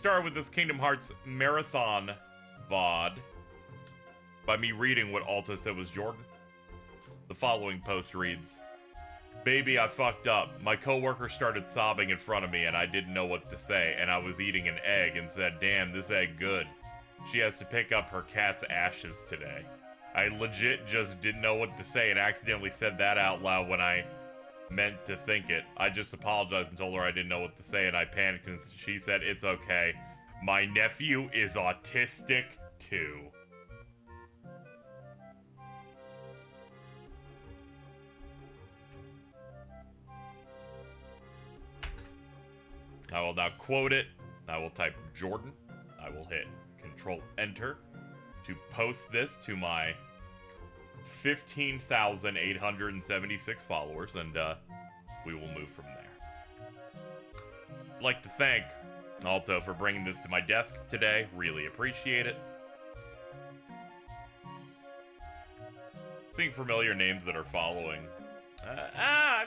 Started with this Kingdom Hearts marathon VOD by me reading what Alta said was Jordan. The following post reads, "Baby, I fucked up. My coworker started sobbing in front of me and I didn't know what to say, and I was eating an egg and said, damn, this egg good. She has to pick up her cat's ashes today. I legit just didn't know what to say and accidentally said that out loud when I meant to think it. I just apologized and told her I didn't know what to say and I panicked and she said, it's okay. My nephew is autistic too." I will now quote it. I will type Jordan. I will hit Control Enter to post this to my 15,876 followers, and we will move from there. I'd like to thank Alto for bringing this to my desk today. Really appreciate it. Seeing familiar names that are following.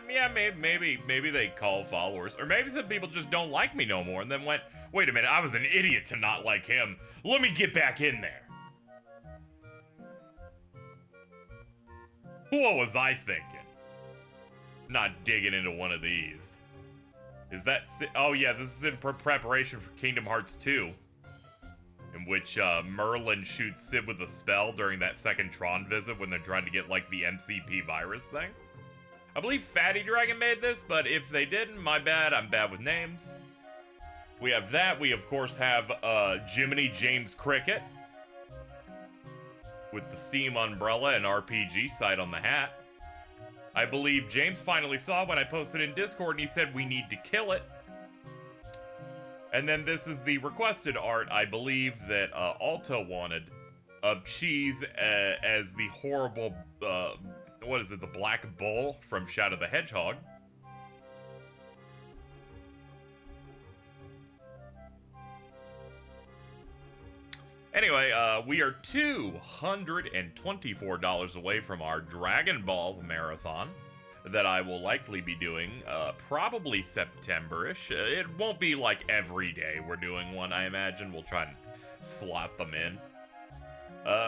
Yeah, maybe they call followers. Or maybe some people just don't like me no more and then went, wait a minute, I was an idiot to not like him. Let me get back in there. What was I thinking? Not digging into one of these. Is that... Oh yeah, this is in preparation for Kingdom Hearts 2. In which Merlin shoots Sid with a spell during that second Tron visit when they're trying to get, like, the MCP virus thing. I believe Fatty Dragon made this, but if they didn't, my bad, I'm bad with names. We have that. We, of course, have Jiminy James Cricket with the Steam umbrella and RPG site on the hat. I believe James finally saw when I posted in Discord and he said we need to kill it. And then this is the requested art, I believe, that Alta wanted of Cheese as the horrible, what is it, the Black Bull from Shadow the Hedgehog. Anyway, we are $224 away from our Dragon Ball marathon that I will likely be doing, probably September-ish. It won't be like every day we're doing one, I imagine. We'll try and slot them in.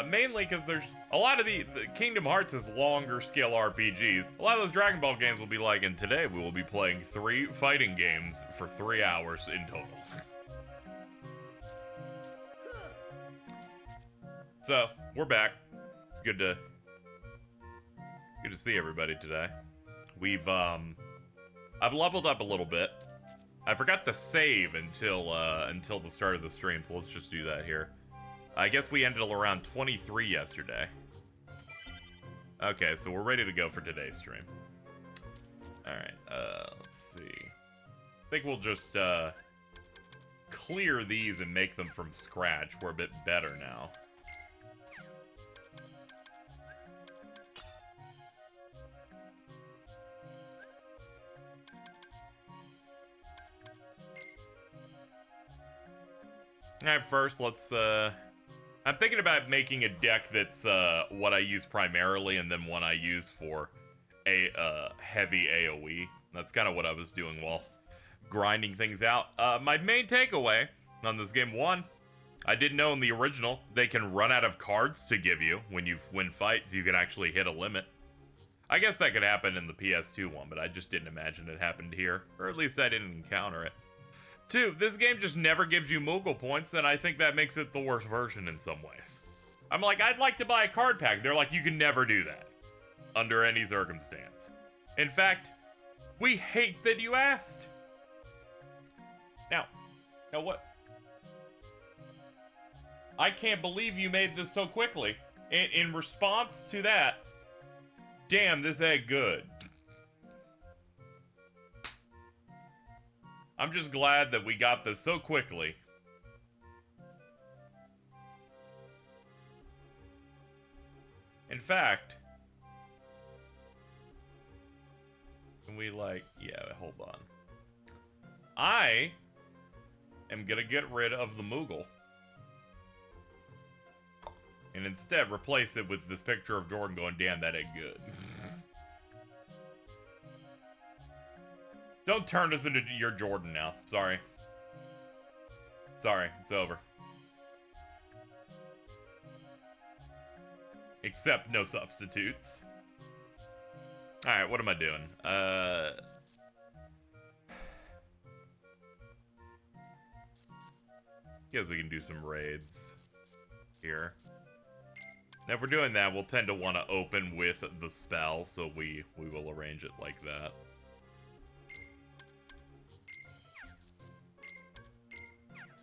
Mainly because there's a lot of the Kingdom Hearts is longer scale RPGs. A lot of those Dragon Ball games will be like, and today we will be playing 3 fighting games for 3 hours in total. So, we're back. It's good to see everybody today. I've leveled up a little bit. I forgot to save until the start of the stream, so let's just do that here. I guess we ended around 23 yesterday. Okay, so we're ready to go for today's stream. Alright, let's see. I think we'll just, clear these and make them from scratch. We're a bit better now. Alright, first, let's, I'm thinking about making a deck that's, what I use primarily, and then one I use for a, heavy AoE. That's kind of what I was doing while grinding things out. My main takeaway on this game, one, I didn't know in the original, they can run out of cards to give you when you win fights. You can actually hit a limit. I guess that could happen in the PS2 one, but I just didn't imagine it happened here. Or at least I didn't encounter it. 2, this game just never gives you Moogle points, and I think that makes it the worst version in some ways. I'm like, I'd like to buy a card pack. They're like, you can never do that. Under any circumstance. In fact, we hate that you asked. Now what? I can't believe you made this so quickly. In response to that, damn, this egg good. I'm just glad that we got this so quickly. In fact, can we hold on. I am gonna get rid of the Moogle. And instead replace it with this picture of Jordan going, damn, that ain't good. Don't turn us into your Jordan now. Sorry. Sorry, it's over. Except no substitutes. Alright, what am I doing? Guess we can do some raids here. Now, if we're doing that, we'll tend to want to open with the spell, so we will arrange it like that.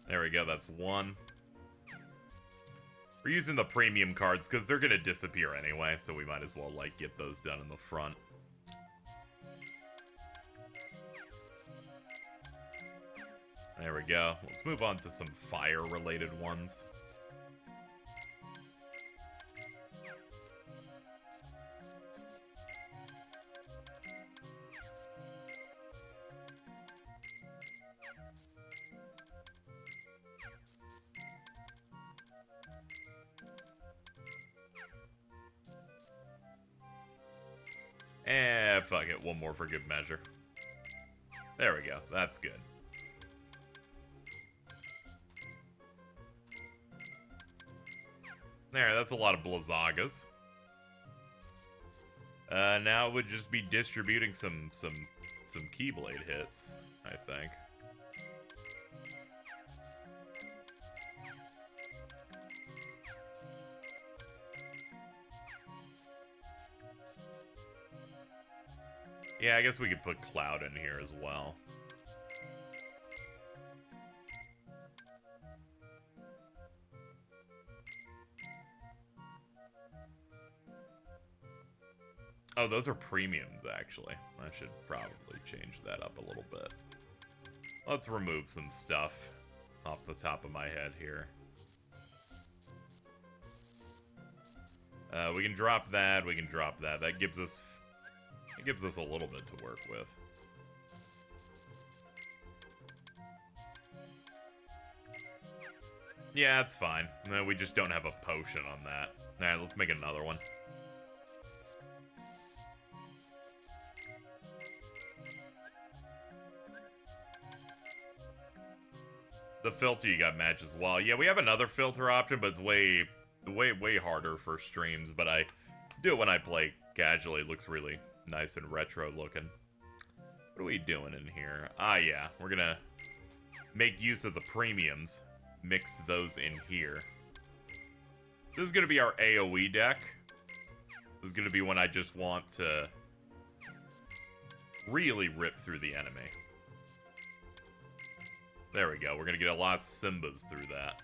There we go, that's one. We're using the premium cards because they're gonna disappear anyway, so we might as well, like, get those done in the front. There we go. Let's move on to some fire-related ones. Fuck it. One more for good measure. There we go. That's good. There, that's a lot of Blizzagas. Now it would just be distributing some Keyblade hits, I think. Yeah, I guess we could put Cloud in here as well. Oh, those are premiums, actually. I should probably change that up a little bit. Let's remove some stuff off the top of my head here. We can drop that, we can drop that. That gives us a little bit to work with. Yeah, that's fine. No, we just don't have a potion on that. Alright, let's make another one. The filter you got match as well. Yeah, we have another filter option, but it's way harder for streams. But I do it when I play casually. It looks really nice and retro looking. What are we doing in here? Ah, yeah. We're gonna make use of the premiums. Mix those in here. This is gonna be our AoE deck. This is gonna be when I just want to really rip through the enemy. There we go. We're gonna get a lot of Simbas through that.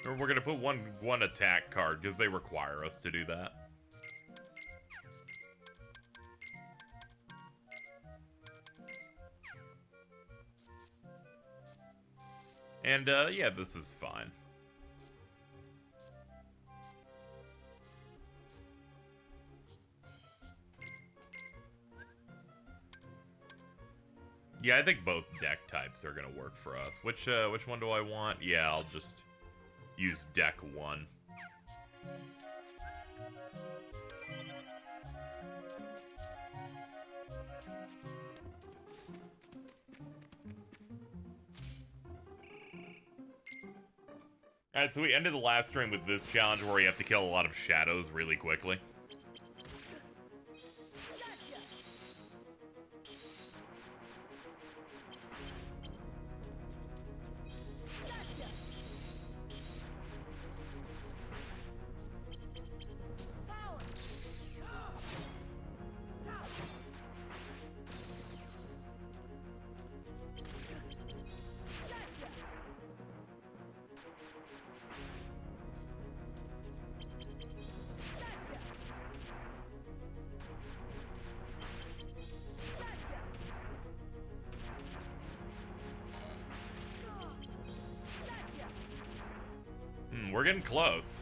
Or we're gonna put one attack card because they require us to do that. And, yeah, this is fine. Yeah, I think both deck types are gonna work for us. Which one do I want? Yeah, I'll just use deck 1. Alright, so we ended the last stream with this challenge where you have to kill a lot of shadows really quickly. We're getting close.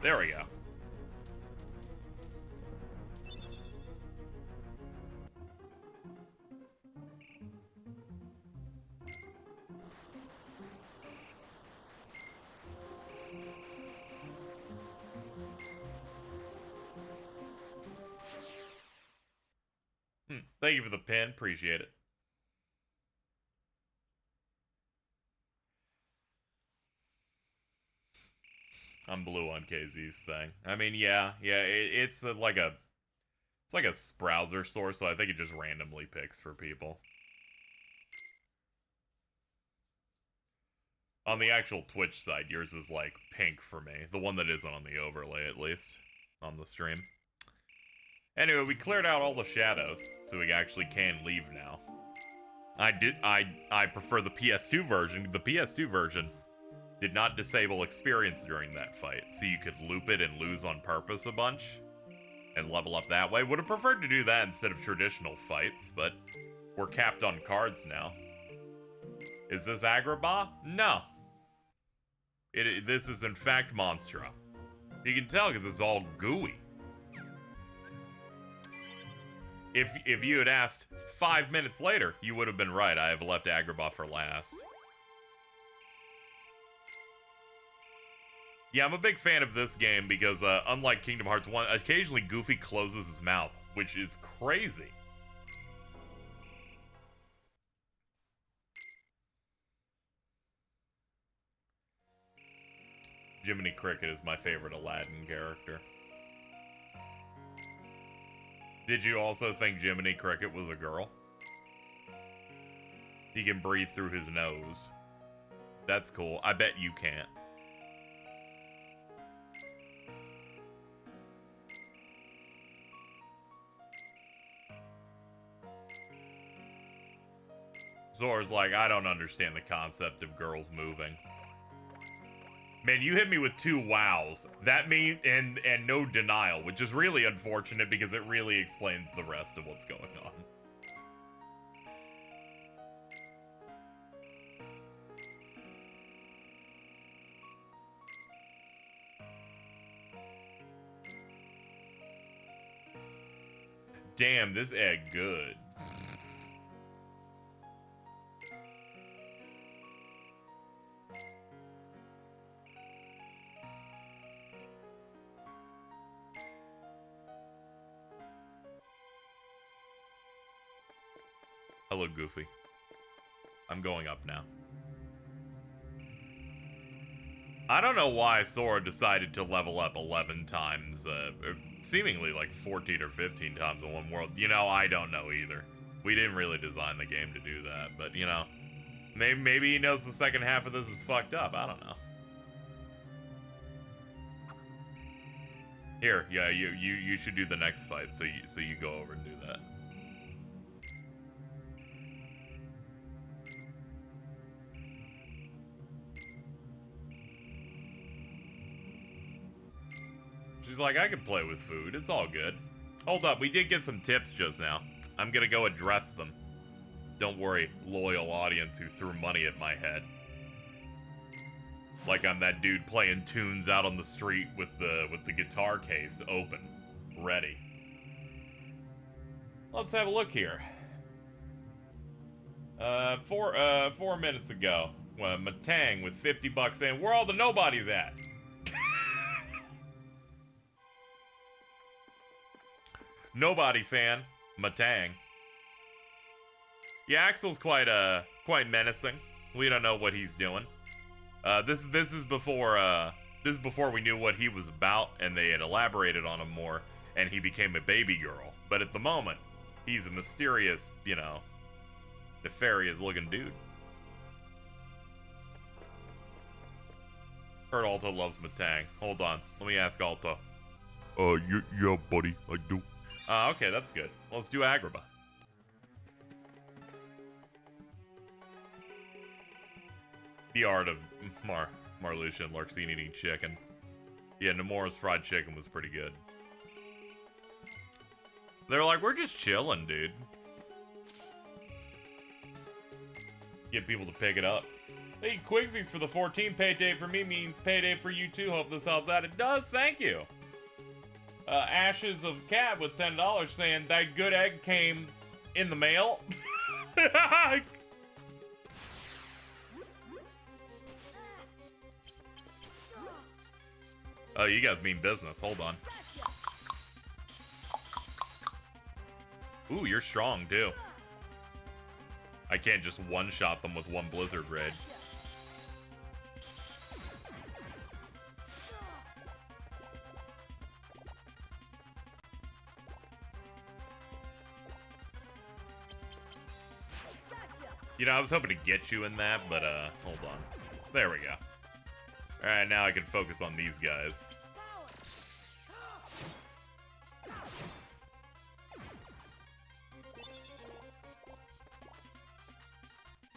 There we go. Thank you for the pin. Appreciate it. I'm blue on KZ's thing. I mean, yeah, it's like a browser source, so I think it just randomly picks for people. On the actual Twitch side, yours is like pink for me. The one that isn't on the overlay, at least, on the stream. Anyway, we cleared out all the shadows, so we actually can leave now. I prefer the PS2 version. The PS2 version did not disable experience during that fight, so you could loop it and lose on purpose a bunch and level up that way. Would have preferred to do that instead of traditional fights, but we're capped on cards now. Is this Agrabah? No. This is in fact Monstra. You can tell because it's all gooey. If you had asked 5 minutes later, you would have been right. I have left Agrabah for last. Yeah, I'm a big fan of this game because, unlike Kingdom Hearts 1, occasionally Goofy closes his mouth, which is crazy. Jiminy Cricket is my favorite Aladdin character. Did you also think Jiminy Cricket was a girl? He can breathe through his nose. That's cool. I bet you can't. Zora's like, I don't understand the concept of girls moving. Man, you hit me with 2 wows. That means, and no denial, which is really unfortunate because it really explains the rest of what's going on. Damn, this egg good. Hello, Goofy. I'm going up now. I don't know why Sora decided to level up 11 times, seemingly like 14 or 15 times in one world. You know, I don't know either. We didn't really design the game to do that, but you know, maybe he knows the second half of this is fucked up. I don't know. Here, yeah, you should do the next fight, so you go over and do that. She's like, I can play with food. It's all good. Hold up, we did get some tips just now. I'm gonna go address them. Don't worry, loyal audience who threw money at my head. Like I'm that dude playing tunes out on the street with the guitar case open, ready. Let's have a look here. 4 minutes ago, Matang with 50 bucks saying, where all the nobodies at? Nobody fan, Matang. Yeah, Axel's quite menacing. We don't know what he's doing. This is before we knew what he was about, and they had elaborated on him more, and he became a baby girl. But at the moment, he's a mysterious, you know, nefarious looking dude. Heard Alta loves Matang. Hold on, let me ask Alta. Yeah, buddy, I do. Okay, that's good. Well, let's do Agrabah. The art of Marluxia and Larxene eating chicken. Yeah, Nomura's fried chicken was pretty good. They're like, we're just chilling, dude. Get people to pick it up. Hey, Quigsies for the 14 payday for me means payday for you too. Hope this helps out. It does, thank you. Ashes of Cat with $10 saying that good egg came in the mail. Oh, you guys mean business. Hold on. Ooh, you're strong, too. I can't just one-shot them with one Blizzard Raid. You know, I was hoping to get you in that, but, hold on. There we go. Alright, now I can focus on these guys.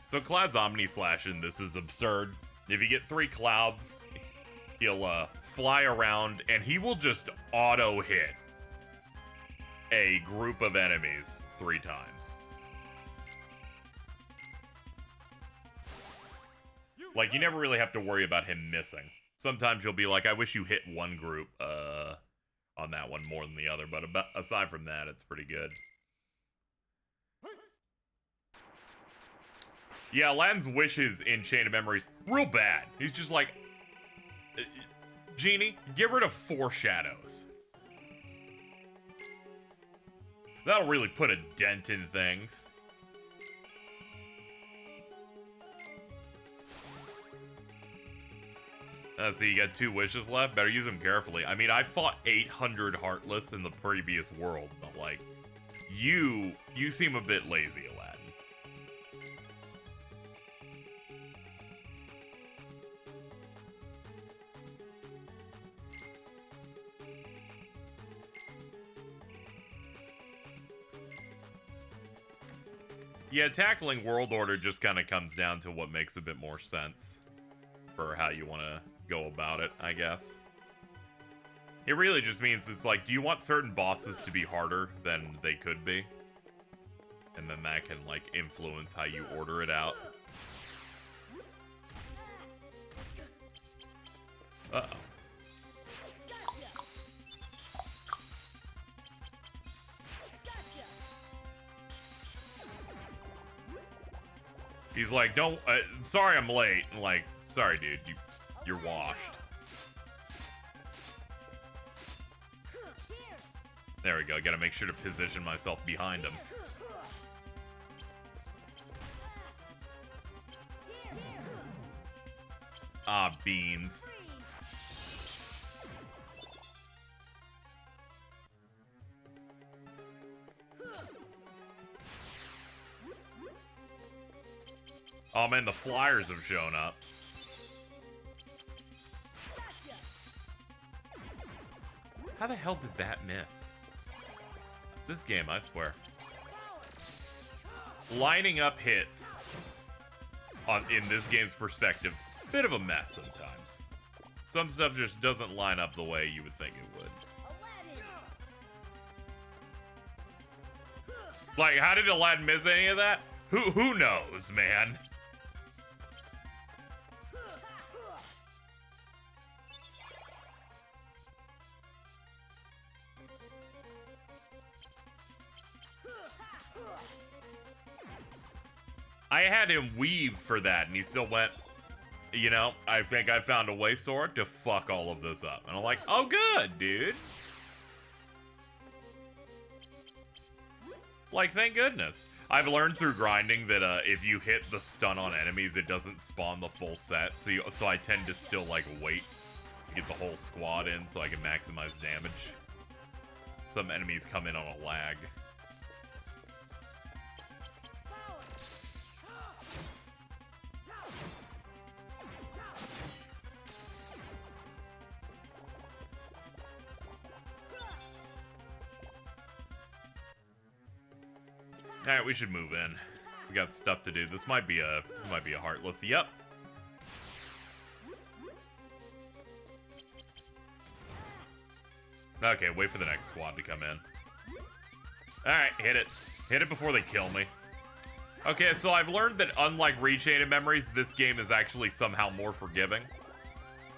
So Cloud's Omni-Slash in this is absurd. If you get 3 Clouds, he'll, fly around, and he will just auto-hit a group of enemies 3 times. Like, you never really have to worry about him missing. Sometimes you'll be like, I wish you hit one group on that one more than the other, but aside from that, it's pretty good. Yeah, Aladdin's wishes in Chain of Memories, real bad. He's just like, Genie, get rid of 4 shadows. That'll really put a dent in things. So you got 2 wishes left? Better use them carefully. I mean, I fought 800 Heartless in the previous world, but, like, you seem a bit lazy, Aladdin. Yeah, tackling World Order just kind of comes down to what makes a bit more sense for how you want to go about it, I guess. It really just means it's like, do you want certain bosses to be harder than they could be? And then that can, like, influence how you order it out. Uh-oh. He's like, don't, sorry I'm late. And like, sorry dude, you're washed. There we go, gotta make sure to position myself behind him. Ah, beans. Oh man, the flyers have shown up. How the hell did that miss? This game, I swear. Lining up hits in this game's perspective, bit of a mess sometimes. Some stuff just doesn't line up the way you would think it would. Like, how did Aladdin miss any of that? Who knows, man? I had him weave for that, and he still went, you know, I think I found a way, Sword, to fuck all of this up. And I'm like, oh, good, dude. Like, thank goodness. I've learned through grinding that if you hit the stun on enemies, it doesn't spawn the full set. So I tend to still, like, wait to get the whole squad in so I can maximize damage. Some enemies come in on a lag. Alright, we should move in. We got stuff to do. This might be a Heartless. Yep. Okay, wait for the next squad to come in. Alright, hit it. Hit it before they kill me. Okay, so I've learned that unlike Rechain of Memories, this game is actually somehow more forgiving.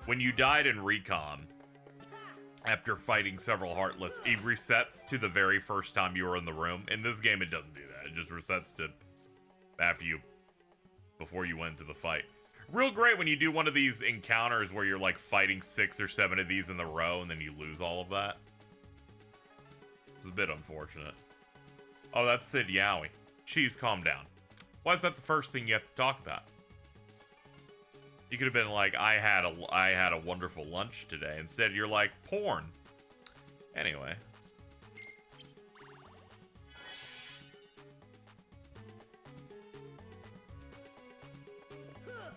When you died in Recon, after fighting several Heartless, it resets to the very first time you were in the room. In this game, it doesn't do that. It just resets to before you went to the fight. Real great when you do one of these encounters where you're like fighting 6 or 7 of these in the row and then you lose all of that. It's a bit unfortunate. Oh, that's Sid Yowie. Cheese, calm down. Why is that the first thing you have to talk about? You could have been like, I had a wonderful lunch today. Instead, you're like, porn. Anyway.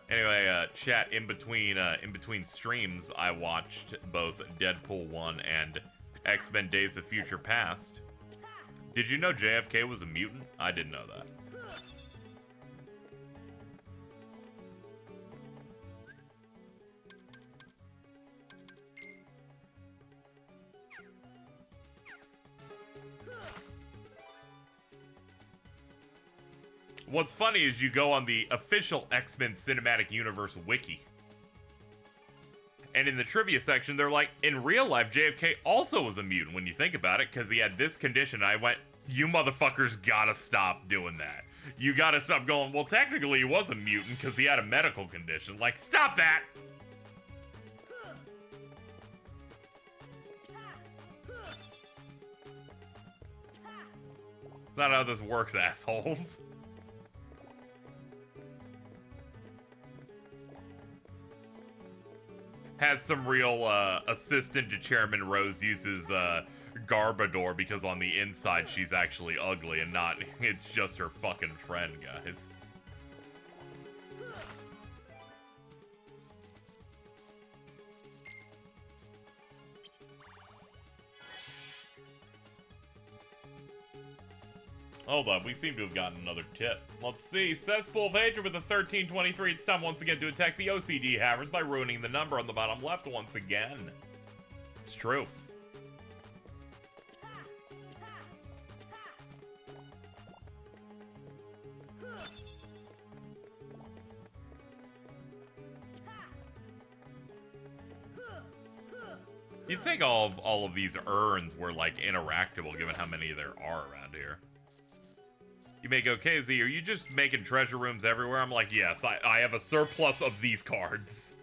Anyway, chat, in between streams, I watched both Deadpool 1 and X-Men Days of Future Past. Did you know JFK was a mutant? I didn't know that. What's funny is you go on the official X-Men Cinematic Universe wiki. And in the trivia section, they're like, in real life, JFK also was a mutant when you think about it, because he had this condition. I went, you motherfuckers gotta stop doing that. You gotta stop going, well, technically he was a mutant because he had a medical condition. Like, stop that! That's not how this works, assholes. Has some real assistant to Chairman Rose uses Garbador because on the inside she's actually ugly and not, it's just her fucking friend, guys. Hold up, we seem to have gotten another tip. Let's see. Cesspool of Hatred with a 1323. It's time once again to attack the OCD Havers by ruining the number on the bottom left once again. It's true. You'd think all of these urns were, like, interactable, given how many there are around here. You may go, KZ, are you just making treasure rooms everywhere? I'm like, yes, I have a surplus of these cards.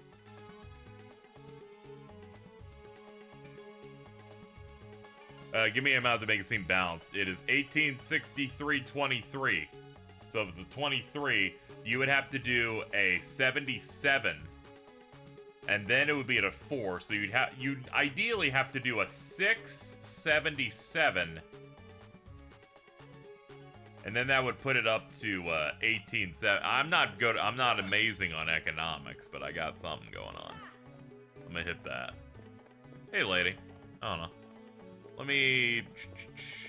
Give me an amount to make it seem balanced. It is 1863.23. So if it's a 23, you would have to do a 77. And then it would be at a 4. So you'd ideally have to do a 677. And then that would put it up to 18.7. I'm not good. I'm not amazing on economics, but I got something going on. I'm gonna hit that. Hey, lady. I don't know. Let me.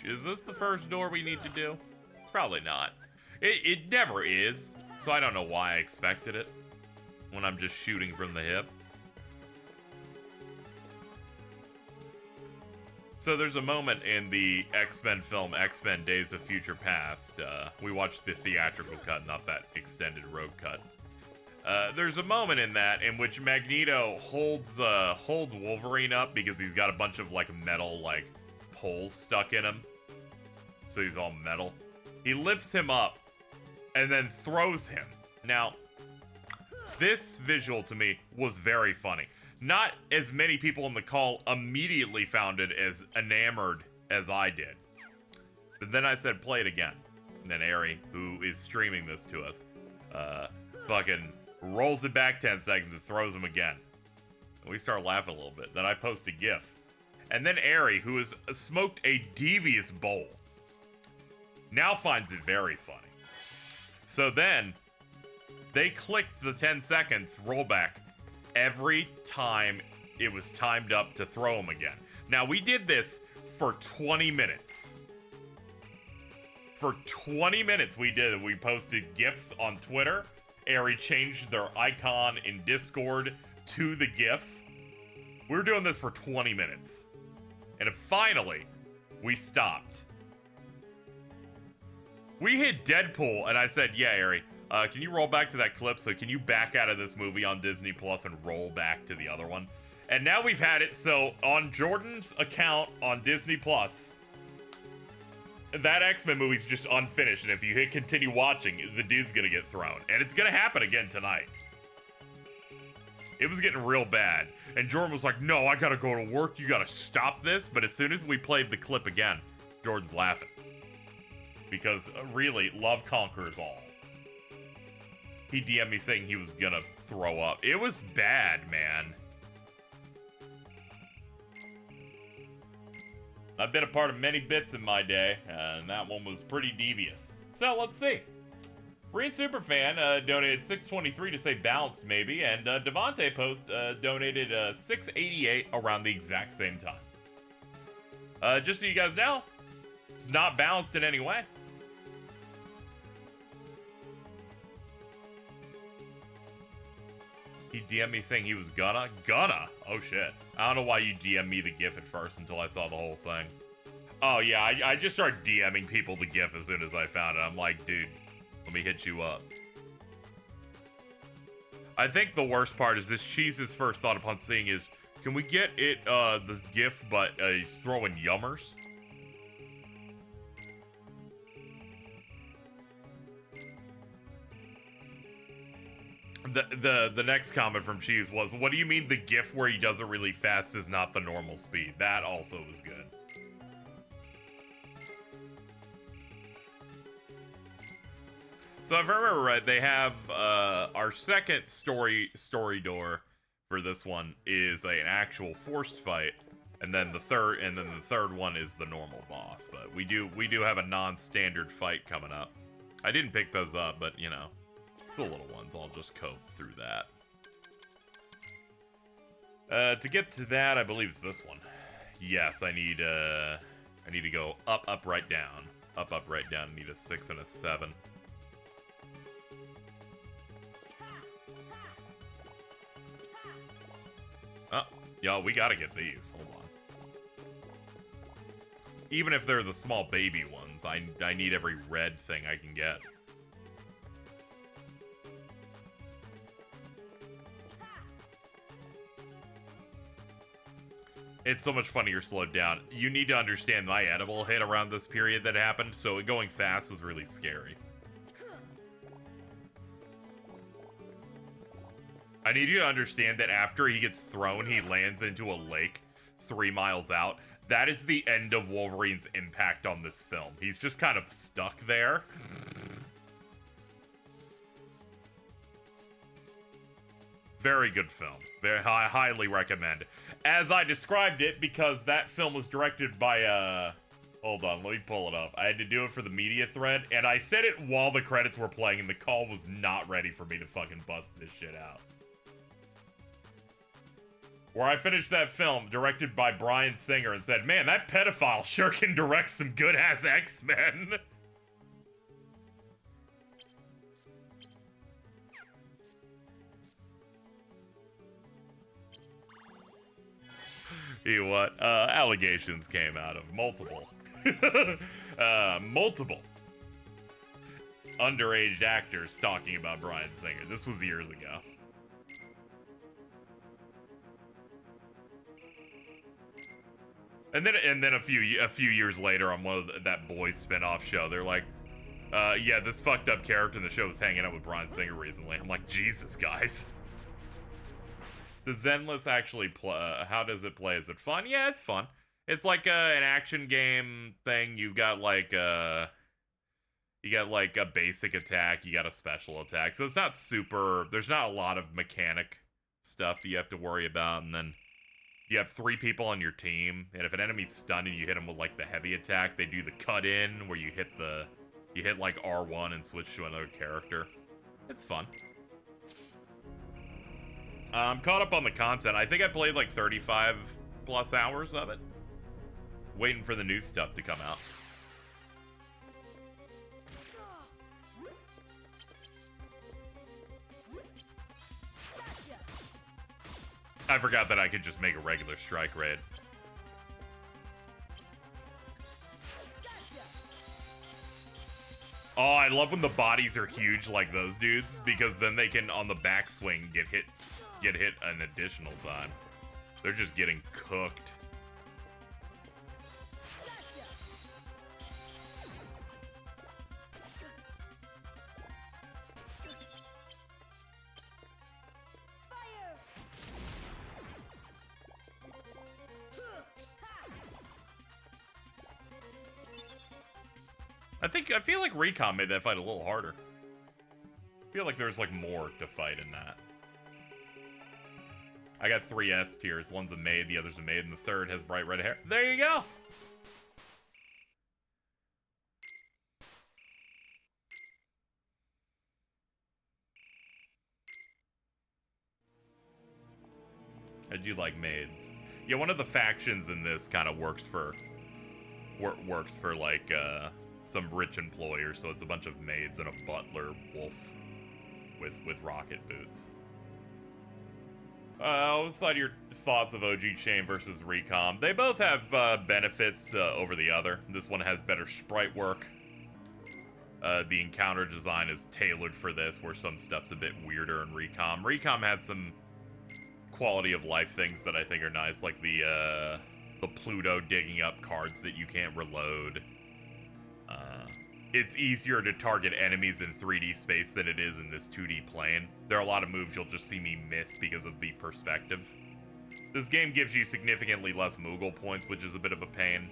Is this the first door we need to do? It's probably not. It never is. So I don't know why I expected it when I'm just shooting from the hip. So there's a moment in the X-Men film, X-Men Days of Future Past. We watched the theatrical cut, not that extended road cut. There's a moment in that in which Magneto holds Wolverine up because he's got a bunch of, like, metal, like, poles stuck in him. So he's all metal. He lifts him up and then throws him. Now, this visual to me was very funny. Not as many people in the call immediately found it as enamored as I did. But then I said, play it again. And then Ari, who is streaming this to us, fucking rolls it back 10 seconds and throws him again. And we start laughing a little bit. Then I post a GIF. And then Ari, who has smoked a devious bowl, now finds it very funny. So then, they clicked the 10 seconds rollback every time it was timed up to throw him again. Now, we did this for 20 minutes. For 20 minutes we did it. We posted GIFs on Twitter. Ari changed their icon in Discord to the GIF. We were doing this for 20 minutes. And finally, we stopped. We hit Deadpool, and I said, yeah, Ari, can you roll back to that clip? So can you back out of this movie on Disney Plus and roll back to the other one? And now we've had it, so on Jordan's account on Disney Plus, that X-Men movie's just unfinished, and if you hit continue watching, the dude's gonna get thrown. And it's gonna happen again tonight. It was getting real bad. And Jordan was like, no, I gotta go to work, you gotta stop this. But as soon as we played the clip again, Jordan's laughing. because really, love conquers all. He DM'd me saying he was gonna throw up. It was bad, man. I've been a part of many bits in my day, and that one was pretty devious. So, let's see. Green Superfan donated $6.23 to say balanced, maybe, and Devontae donated $6.88 around the exact same time. Just so you guys know, it's not balanced in any way. He DM'd me saying he was gonna? Oh shit. I don't know why you DM'd me the GIF at first until I saw the whole thing. Oh yeah, I just started DMing people the GIF as soon as I found it. I'm like, dude, let me hit you up. I think the worst part is this Cheese's first thought upon seeing is, can we get it, the GIF, but he's throwing yummers? The next comment from Cheese was, what do you mean the GIF where he does it really fast is not the normal speed? That also was good. So if I remember right, they have our second story door for this one is an actual forced fight, and then the third one is the normal boss. But we do have a non-standard fight coming up. I didn't pick those up, but you know, it's the little ones. I'll just cope through that. To get to that, I believe it's this one. Yes, I need to go up, right, down. Up, right, down. I need a 6 and a 7. Oh, yo, we gotta get these. Hold on. Even if they're the small baby ones, I need every red thing I can get. It's so much funnier slowed down. You need to understand my edible hit around this period that happened, so going fast was really scary. I need you to understand that after he gets thrown, he lands into a lake 3 miles out. That is the end of Wolverine's impact on this film. He's just kind of stuck there. Very good film. Very highly recommend. As I described it, because that film was directed by, hold on, let me pull it up. I had to do it for the media thread, and I said it while the credits were playing, and the call was not ready for me to fucking bust this shit out. Where I finished that film, directed by Bryan Singer, and said, man, that pedophile sure can direct some good-ass X-Men. You what? Allegations came out of multiple underage actors talking about Bryan Singer. This was years ago. And then a few years later on one of that Boys spin-off show, they're like, yeah, this fucked up character in the show was hanging out with Bryan Singer recently. I'm like, Jesus, guys. Does Zenless actually play? How does it play? Is it fun? Yeah, it's fun. It's like an action game thing. You got like a basic attack. You got a special attack. So it's not super. There's not a lot of mechanic stuff that you have to worry about. And then you have 3 people on your team. And if an enemy's stunned and you hit them with like the heavy attack, they do the cut in where you hit like R1 and switch to another character. It's fun. I'm caught up on the content. I think I played like 35 plus hours of it. Waiting for the new stuff to come out. I forgot that I could just make a regular strike raid. Oh, I love when the bodies are huge like those dudes, because then they can, on the backswing, get hit an additional time. They're just getting cooked. I feel like Recon made that fight a little harder. I feel like there's like more to fight in that. I got 3 S tiers. One's a maid, the other's a maid, and the third has bright red hair. There you go! I do like maids. Yeah, one of the factions in this kind of works for like some rich employer, so it's a bunch of maids and a butler wolf with rocket boots. I always thought your thoughts of OG Chain versus Recom. They both have benefits over the other. This one has better sprite work. The encounter design is tailored for this, where some stuff's a bit weirder in Recom. Recom had some quality of life things that I think are nice, like the Pluto digging up cards that you can't reload. It's easier to target enemies in 3D space than it is in this 2D plane. There are a lot of moves you'll just see me miss because of the perspective. This game gives you significantly less Moogle points, which is a bit of a pain.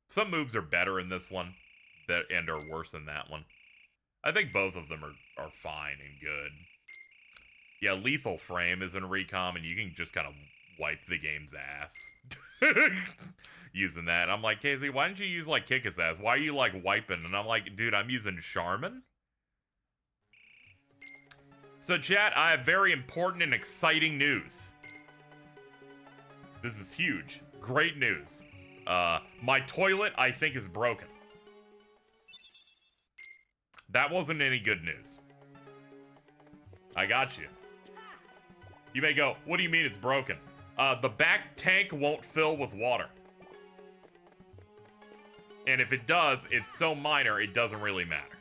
Some moves are better in this one and are worse in that one. I think both of them are fine and good. Yeah, Lethal Frame is in Recom, and you can just kind of wipe the game's ass. Using that. I'm like, Casey, why didn't you use, like, kick his ass? Why are you, like, wiping? And I'm like, dude, I'm using Charmin? So, chat, I have very important and exciting news. This is huge. Great news. My toilet, I think, is broken. That wasn't any good news. I got you. You may go, what do you mean it's broken? The back tank won't fill with water. And if it does, it's so minor, it doesn't really matter.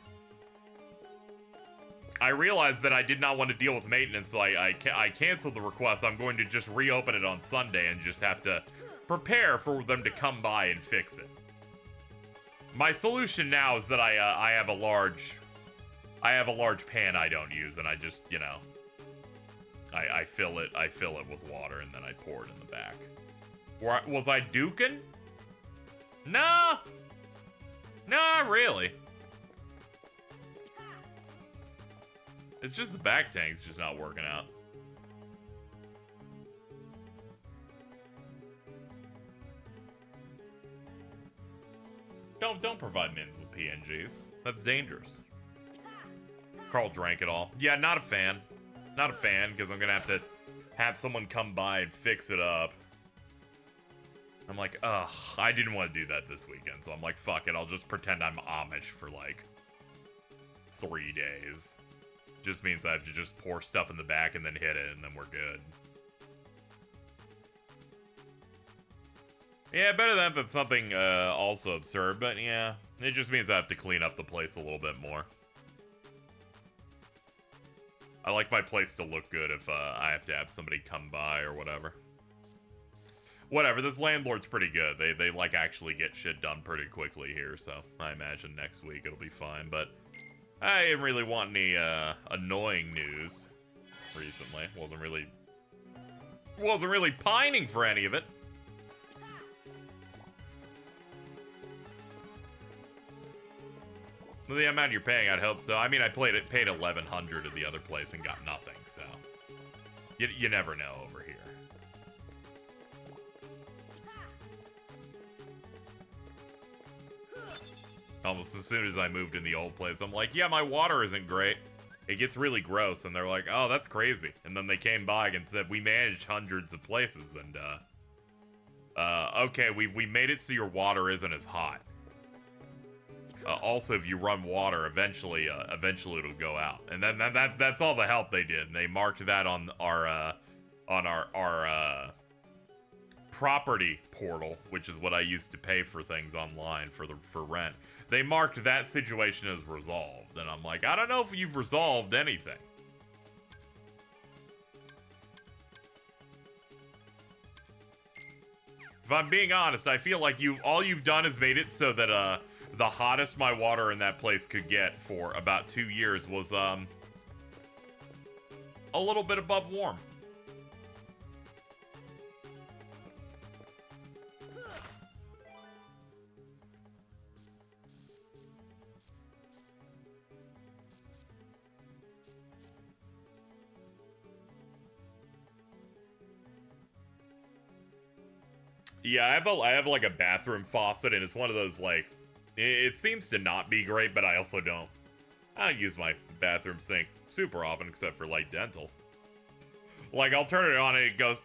I realized that I did not want to deal with maintenance, so I canceled the request. I'm going to just reopen it on Sunday and just have to prepare for them to come by and fix it. My solution now is that I have a large pan I don't use, and I just, you know, I fill it with water, and then I pour it in the back. Was I duking? No. No, not really. It's just the back tank's just not working out. Don't provide mins with PNGs. That's dangerous. Carl drank it all. Yeah, not a fan. Not a fan, because I'm gonna have to have someone come by and fix it up. I'm like, ugh, I didn't want to do that this weekend, so I'm like, fuck it, I'll just pretend I'm Amish for, like, 3 days. Just means I have to just pour stuff in the back and then hit it, and then we're good. Yeah, better that than something also absurd, but yeah, it just means I have to clean up the place a little bit more. I like my place to look good if I have to have somebody come by or whatever. Whatever, this landlord's pretty good. They like actually get shit done pretty quickly here, so I imagine next week it'll be fine, but I didn't really want any annoying news recently. Wasn't really pining for any of it. The amount you're paying, I'd hope so. I mean, I paid $1,100 at the other place and got nothing, so you never know over here. Almost as soon as I moved in the old place, I'm like, yeah, my water isn't great. It gets really gross, and they're like, oh, that's crazy. And then they came by and said, we manage hundreds of places, and okay, we made it so your water isn't as hot. Also, if you run water, eventually it'll go out. And then that's all the help they did. And they marked that on our property portal, which is what I used to pay for things online for rent. They marked that situation as resolved, and I'm like, I don't know if you've resolved anything. If I'm being honest, I feel like all you've done is made it so that the hottest my water in that place could get for about 2 years was a little bit above warm. Yeah, I have like a bathroom faucet, and it's one of those like, it seems to not be great, but I also don't. I don't use my bathroom sink super often, except for like dental. Like I'll turn it on and it goes.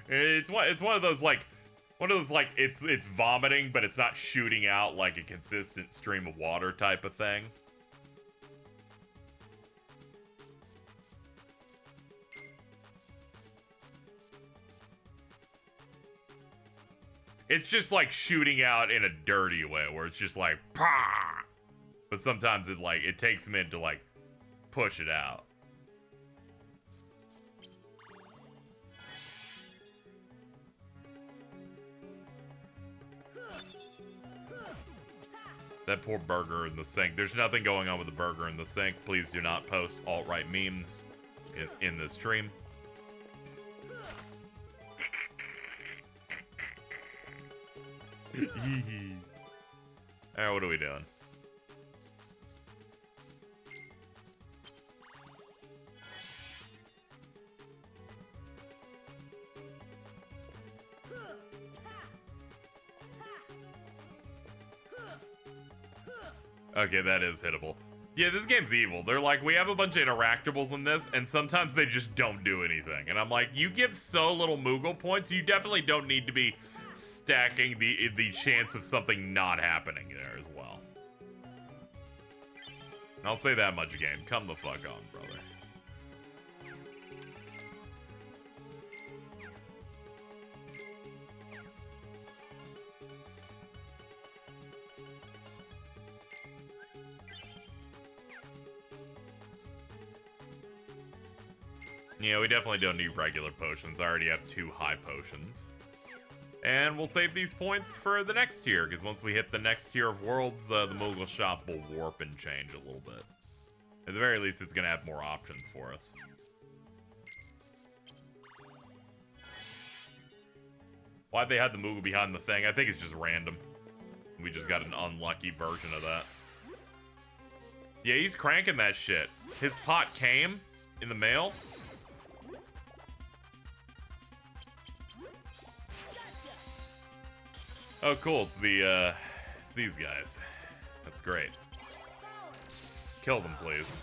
It's one of those like, it's vomiting, but it's not shooting out like a consistent stream of water type of thing. It's just like shooting out in a dirty way, where it's just like, pah! But sometimes it takes a minute to like push it out. That poor burger in the sink. There's nothing going on with the burger in the sink. Please do not post alt-right memes in this stream. Alright, what are we doing? Okay, that is hittable. Yeah, this game's evil. They're like, we have a bunch of interactables in this, and sometimes they just don't do anything. And I'm like, you give so little Moogle points, you definitely don't need to be stacking the chance of something not happening there as well. I'll say that much, game. Come the fuck on, brother. Yeah, we definitely don't need regular potions. I already have 2 high potions. And we'll save these points for the next tier, because once we hit the next tier of worlds, the Moogle shop will warp and change a little bit. At the very least, it's going to have more options for us. Why'd they have the Moogle behind the thing? I think it's just random. We just got an unlucky version of that. Yeah, he's cranking that shit. His pot came in the mail. Oh, cool. It's these guys. That's great. Kill them, please.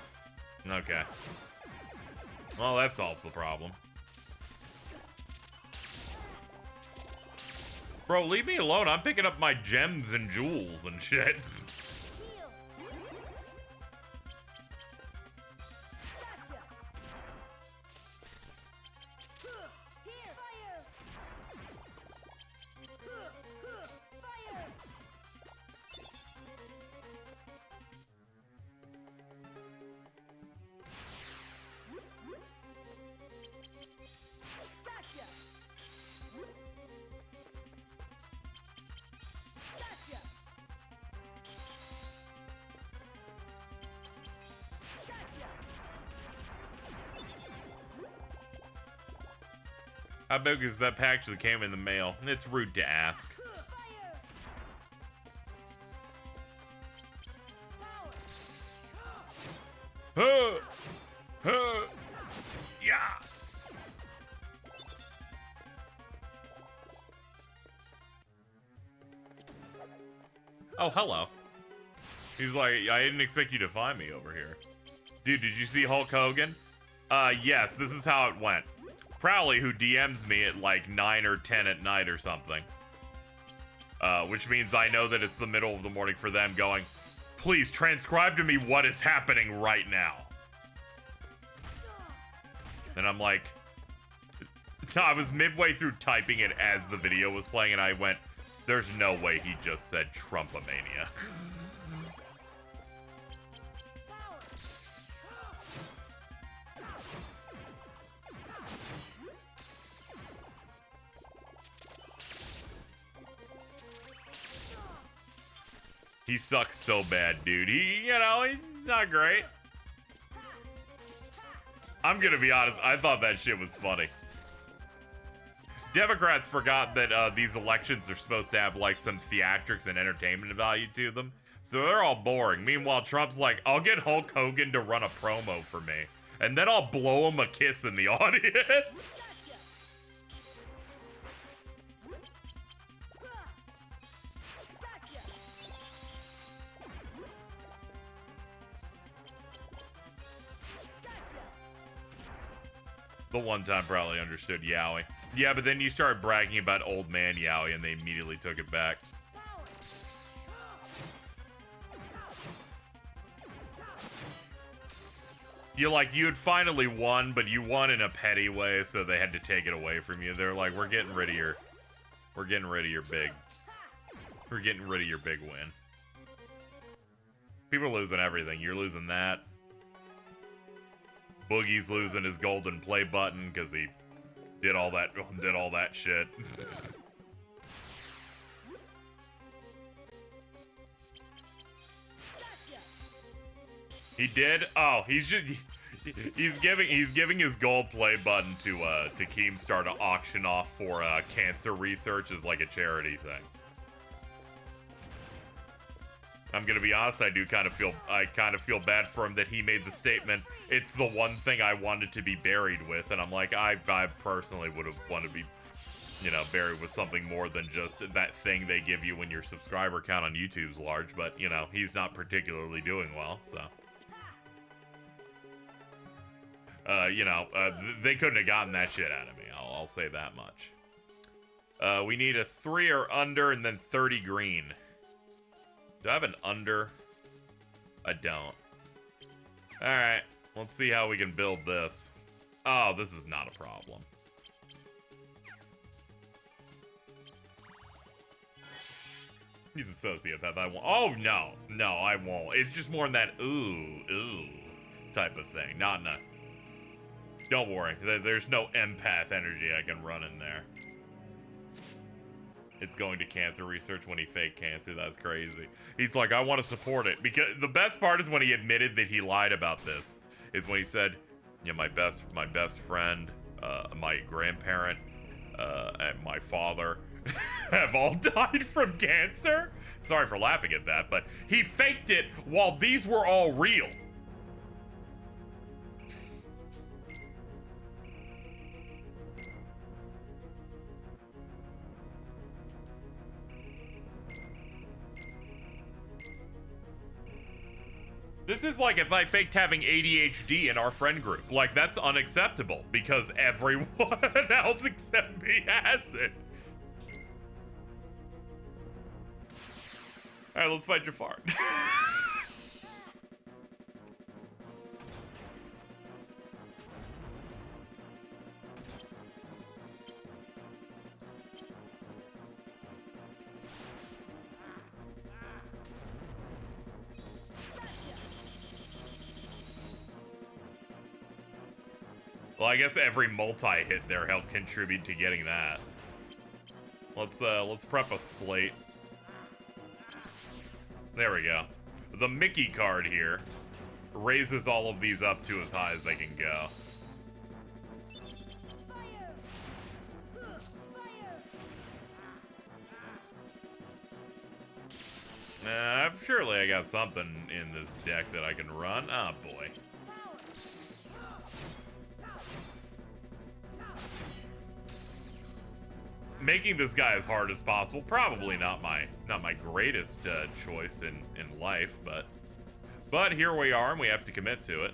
Okay. Well, that solves the problem. Bro, leave me alone. I'm picking up my gems and jewels and shit. How big is that package that came in the mail? It's rude to ask. Huh! Huh! Yeah! Oh, hello. He's like, I didn't expect you to find me over here. Dude, did you see Hulk Hogan? Yes, this is how it went. Crowley, who DMs me at like 9 or 10 at night or something. Which means I know that it's the middle of the morning for them, going, please transcribe to me what is happening right now. And I'm like, I was midway through typing it as the video was playing, and I went, there's no way he just said Trumpomania. He sucks so bad, dude. He's not great. I'm gonna be honest, I thought that shit was funny. Democrats forgot that these elections are supposed to have like some theatrics and entertainment value to them. So they're all boring. Meanwhile, Trump's like, I'll get Hulk Hogan to run a promo for me. And then I'll blow him a kiss in the audience. The one time probably understood Yaoi. Yeah, but then you started bragging about old man Yaoi and they immediately took it back. You had finally won, but you won in a petty way, so they had to take it away from you. They're like, we're getting rid of your big win. People are losing everything. You're losing that. Boogie's losing his golden play button because he did all that shit. He did? Oh, he's giving his gold play button to Keemstar to auction off for cancer research as like a charity thing. I'm gonna be honest, I kind of feel bad for him that he made the statement, it's the one thing I wanted to be buried with, and I'm like, I personally would have wanted to be, buried with something more than just that thing they give you when your subscriber count on YouTube's large, but, he's not particularly doing well, so. They couldn't have gotten that shit out of me, I'll say that much. We need a 3 or under and then 30 green. Do I have an under? I don't. Alright, let's see how we can build this. Oh, this is not a problem. He's a sociopath, I won't. Oh, no. No, I won't. It's just more in that ooh type of thing. Not in a... Don't worry, there's no empath energy I can run in there. It's going to cancer research when he faked cancer. That's crazy. He's like, I want to support it. Because the best part is when he admitted that he lied about this. Is when he said, yeah, my best friend, my grandparent, and my father have all died from cancer. Sorry for laughing at that, but he faked it while these were all real. This is like if I faked having ADHD in our friend group. Like, that's unacceptable because everyone else except me has it. Alright, let's fight Jafar. Well, I guess every multi-hit there helped contribute to getting that. Let's prep a slate. There we go. The Mickey card here raises all of these up to as high as they can go. Surely I got something in this deck that I can run. Oh boy. Making this guy as hard as possible, probably not my greatest choice in life, but here we are and we have to commit to it.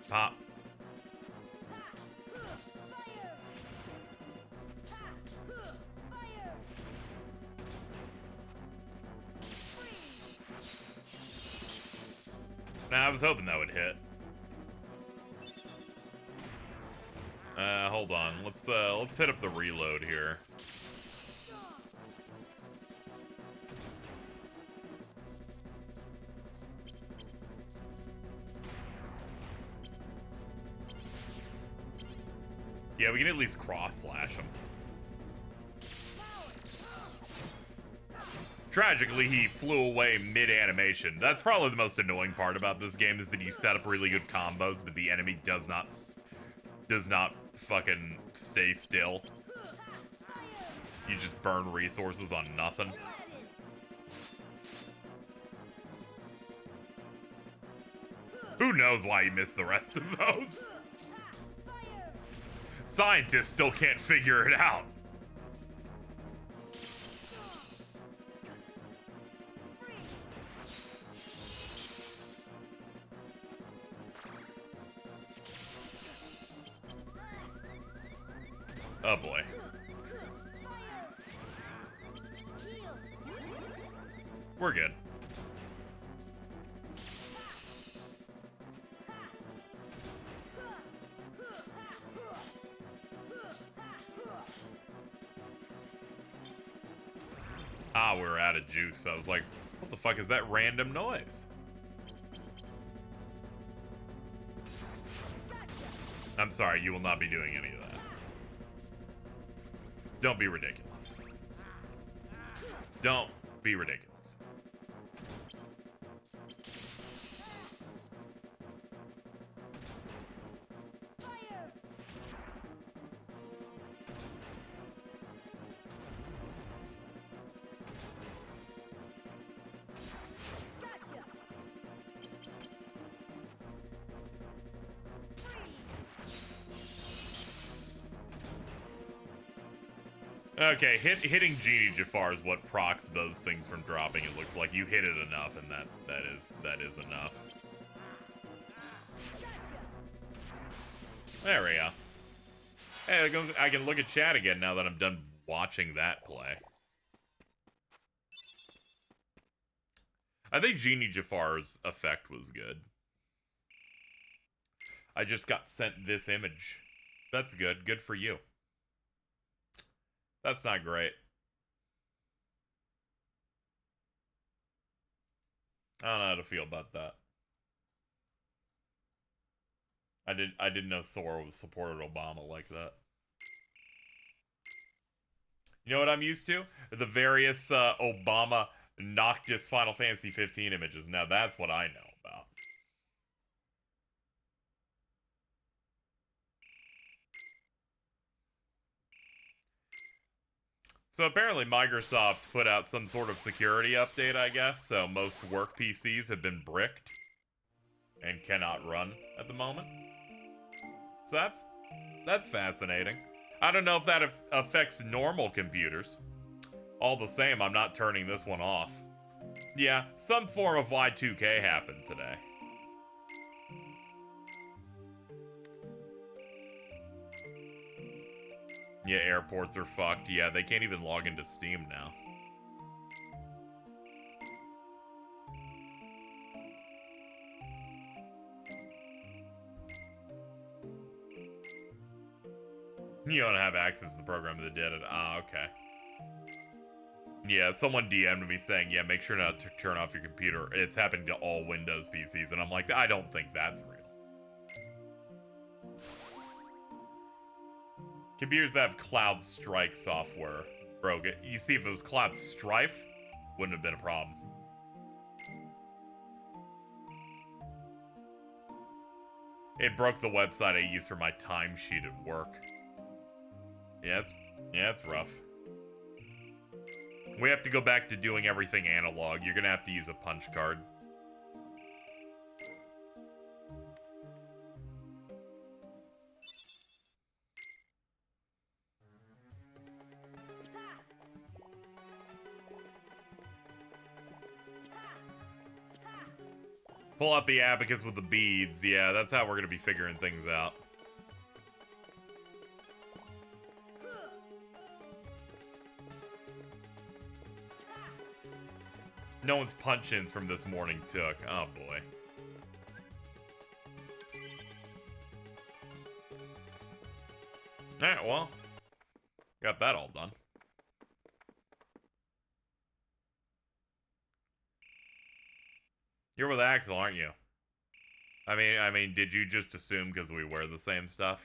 Pop. Nah, I was hoping that would hit. Hold on. Let's hit up the reload here. Yeah, we can at least cross slash him. Tragically, he flew away mid-animation. That's probably the most annoying part about this game, is that you set up really good combos, but the enemy does not fucking stay still. You just burn resources on nothing. Who knows why he missed the rest of those? Scientists still can't figure it out. Oh boy. We're good. Ah, we were out of juice. I was like, what the fuck is that random noise? I'm sorry, you will not be doing any of that. Don't be ridiculous. Don't be ridiculous. Okay, hitting Genie Jafar is what procs those things from dropping. It looks like you hit it enough, and that is enough. There we go. Hey, I can look at chat again now that I'm done watching that play. I think Genie Jafar's effect was good. I just got sent this image. That's good. Good for you. That's not great. I don't know how to feel about that. I didn't know Sora supported Obama like that. You know what I'm used to? The various Obama Noctis Final Fantasy 15 images. Now that's what I know about. So apparently Microsoft put out some sort of security update, I guess, so most work PCs have been bricked and cannot run at the moment. So that's fascinating. I don't know if that affects normal computers. All the same, I'm not turning this one off. Yeah, some form of Y2K happened today. Yeah, airports are fucked. Yeah, they can't even log into Steam now. You don't have access to the program that did it. Ah, okay. Yeah, someone DM'd me saying, yeah, make sure not to turn off your computer. It's happening to all Windows PCs, and I'm like, I don't think that's real. Computers that have Cloud Strike software broke it. You see, if it was Cloud Strife, wouldn't have been a problem. It broke the website I use for my timesheet at work. Yeah, it's rough. We have to go back to doing everything analog. You're gonna have to use a punch card. Pull out the abacus with the beads. Yeah, that's how we're gonna be figuring things out. No one's punch-ins from this morning took. Oh, boy. Alright, well. Got that all done. You're with Axel, aren't you? I mean, did you just assume because we wear the same stuff?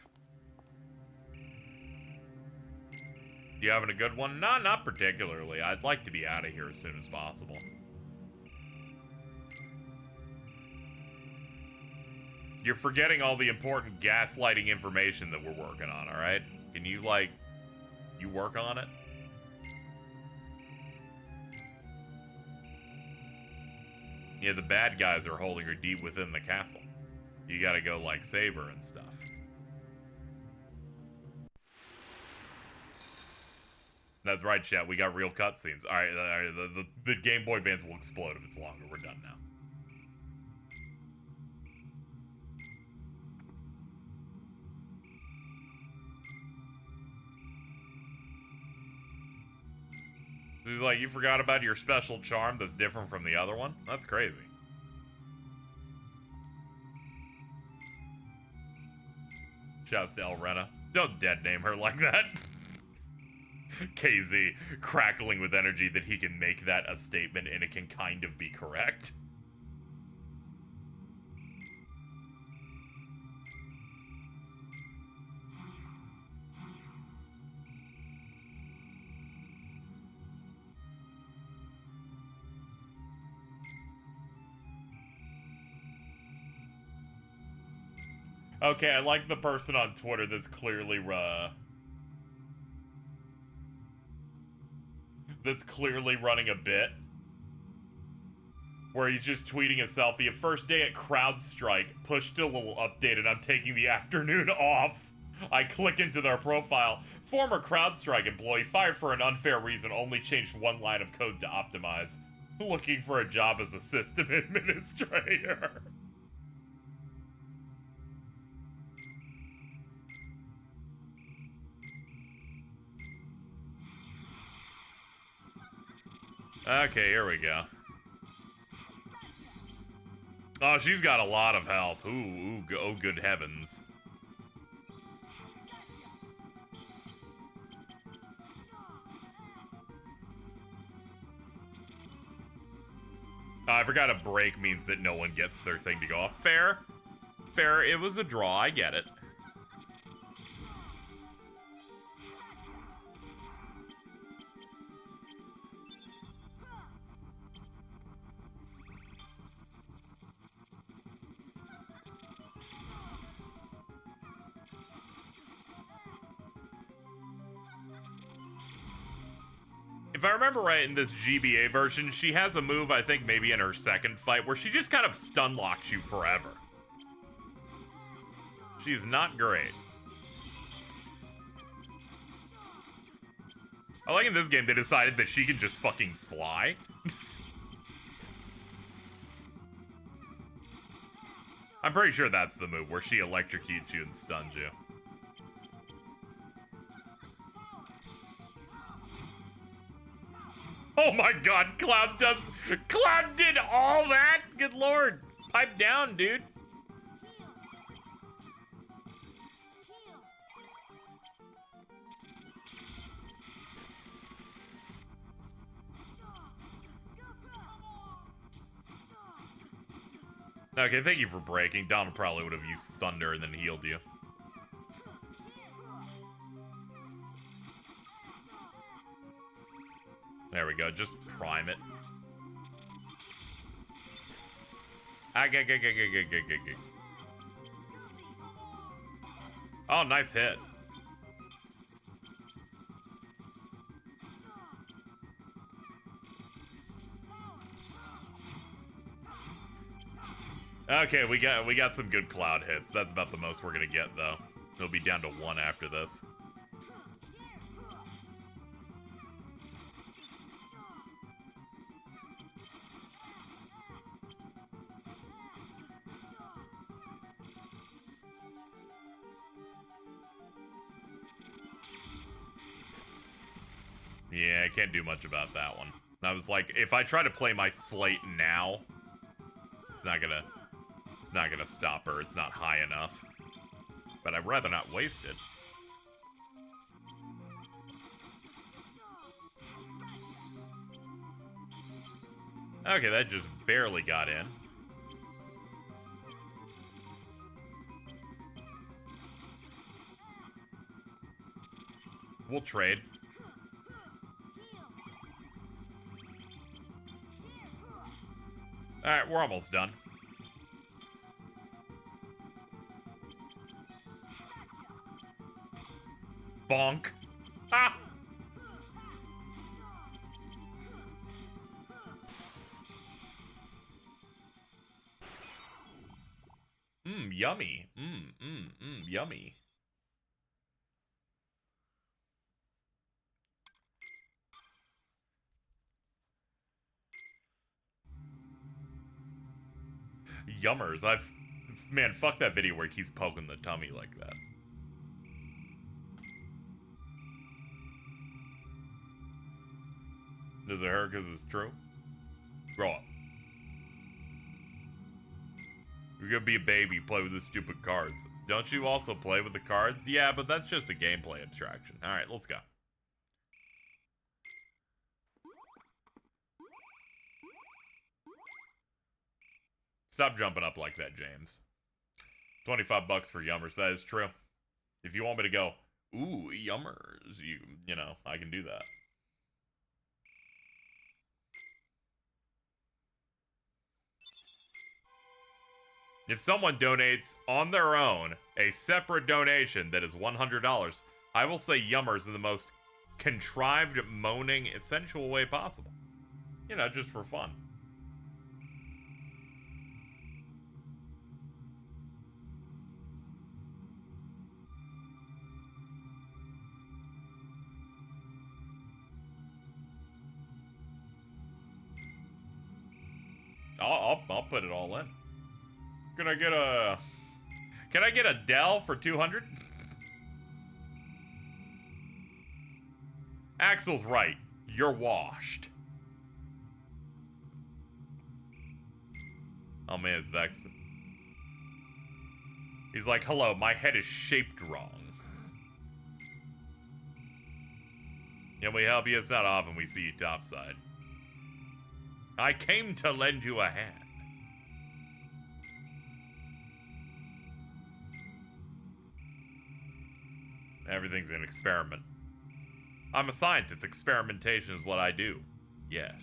You having a good one? No, not particularly. I'd like to be out of here as soon as possible. You're forgetting all the important gaslighting information that we're working on, alright? Can you, like, you work on it? Yeah, the bad guys are holding her deep within the castle. You gotta go, like, save her and stuff. That's right, chat. We got real cutscenes. Alright, the Game Boy Advance will explode if it's longer. We're done now. He's like, you forgot about your special charm that's different from the other one? That's crazy. Shouts to Elrena. Don't dead name her like that. KZ crackling with energy that he can make that a statement and it can kind of be correct. Okay, I like the person on Twitter that's clearly running a bit. Where he's just tweeting a selfie. A first day at CrowdStrike. Pushed a little update and I'm taking the afternoon off. I click into their profile. Former CrowdStrike employee fired for an unfair reason. Only changed one line of code to optimize. Looking for a job as a system administrator. Okay, here we go. Oh, she's got a lot of health. Ooh, oh good heavens. I forgot a break means that no one gets their thing to go off. Fair. Fair, it was a draw, I get it. If I remember right, in this GBA version, she has a move, I think maybe in her second fight, where she just kind of stun locks you forever. She's not great. I like in this game, they decided that she can just fucking fly. I'm pretty sure that's the move, where she electrocutes you and stuns you. Oh my god, Cloud did all that? Good lord. Pipe down, dude. Okay, thank you for breaking. Donald probably would have used Thunder and then healed you. There we go, just prime it. Oh, nice hit. Okay, we got some good Cloud hits. That's about the most we're gonna get, though. It'll be down to 1 after this. Yeah, I can't do much about that one. I was like, if I try to play my slate now, it's not gonna stop her. It's not high enough. But I'd rather not waste it. Okay, that just barely got in. We'll trade. Alright, we're almost done. Bonk. Ah! Yummy. Yummy. Yummers. Man, fuck that video where he's poking the tummy like that. Does it hurt because it's true? Grow up. You're gonna be a baby, play with the stupid cards. Don't you also play with the cards? Yeah, but that's just a gameplay abstraction. Alright, let's go. Stop jumping up like that, James. 25 bucks for yummers, that is true. If you want me to go, ooh, yummers, you know, I can do that. If someone donates on their own a separate donation that is $100, I will say yummers in the most contrived, moaning, sensual way possible. You know, just for fun. I'll put it all in. Can I get a Dell for 200? Axel's right. You're washed. Oh man, it's Vexen. He's like, hello, my head is shaped wrong. Can we help you? It's not often we see you topside. I came to lend you a hand. Everything's an experiment. I'm a scientist. Experimentation is what I do. Yes.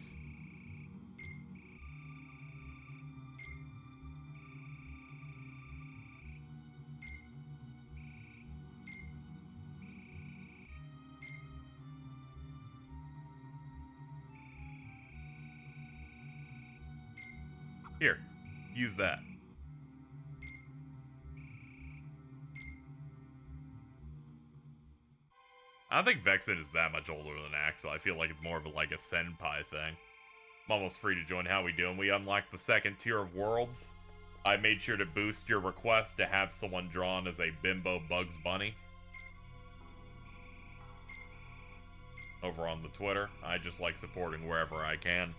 Here, use that. I don't think Vexen is that much older than Axel. I feel like it's more of a senpai thing. I'm almost free to join. How we doing? We unlocked the second tier of worlds. I made sure to boost your request to have someone drawn as a bimbo Bugs Bunny. Over on the Twitter. I just like supporting wherever I can.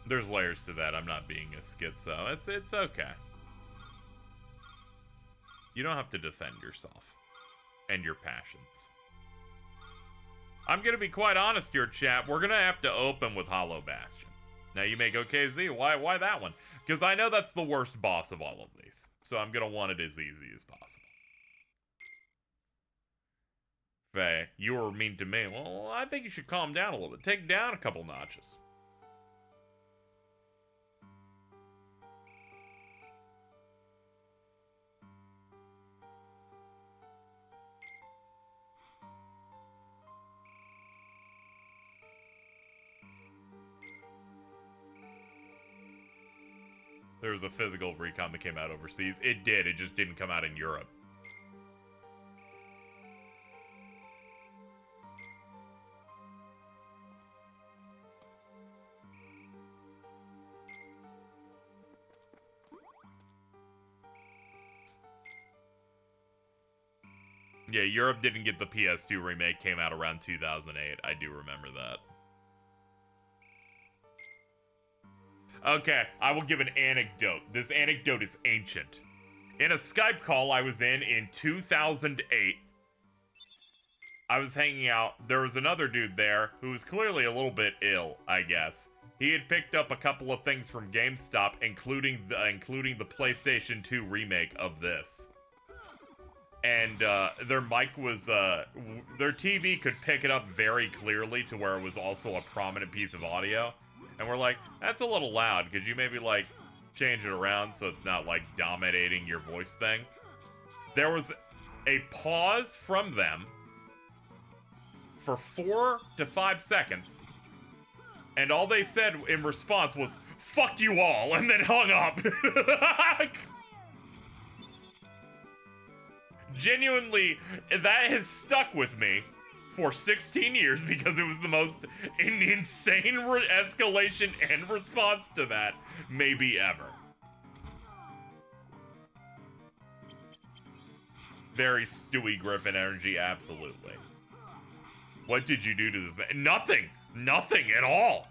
There's layers to that. I'm not being a schizo. It's okay. You don't have to defend yourself and your passions. I'm gonna be quite honest here, chat. We're gonna have to open with Hollow Bastion. Now you may go, KZ, why that one? Because I know that's the worst boss of all of these. So I'm gonna want it as easy as possible. Faye, you were mean to me. Well, I think you should calm down a little bit. Take down a couple notches. There was a physical recon that came out overseas. It did, it just didn't come out in Europe. Yeah, Europe didn't get the PS2 remake, came out around 2008. I do remember that. Okay, I will give an anecdote. This anecdote is ancient. In a Skype call I was in 2008, I was hanging out. There was another dude there who was clearly a little bit ill, I guess. he had picked up a couple of things from GameStop, including the PlayStation 2 remake of this. And their mic was, their TV could pick it up very clearly to where it was also a prominent piece of audio. And we're like, that's a little loud. Could you maybe, like, change it around so it's not, like, dominating your voice thing? There was a pause from them for 4 to 5 seconds. And all they said in response was, "Fuck you all," and then hung up. Genuinely, that has stuck with me for 16 years because it was the most insane escalation and response to that maybe ever. Very Stewie Griffin energy, absolutely. What did you do to this man? Nothing! Nothing at all!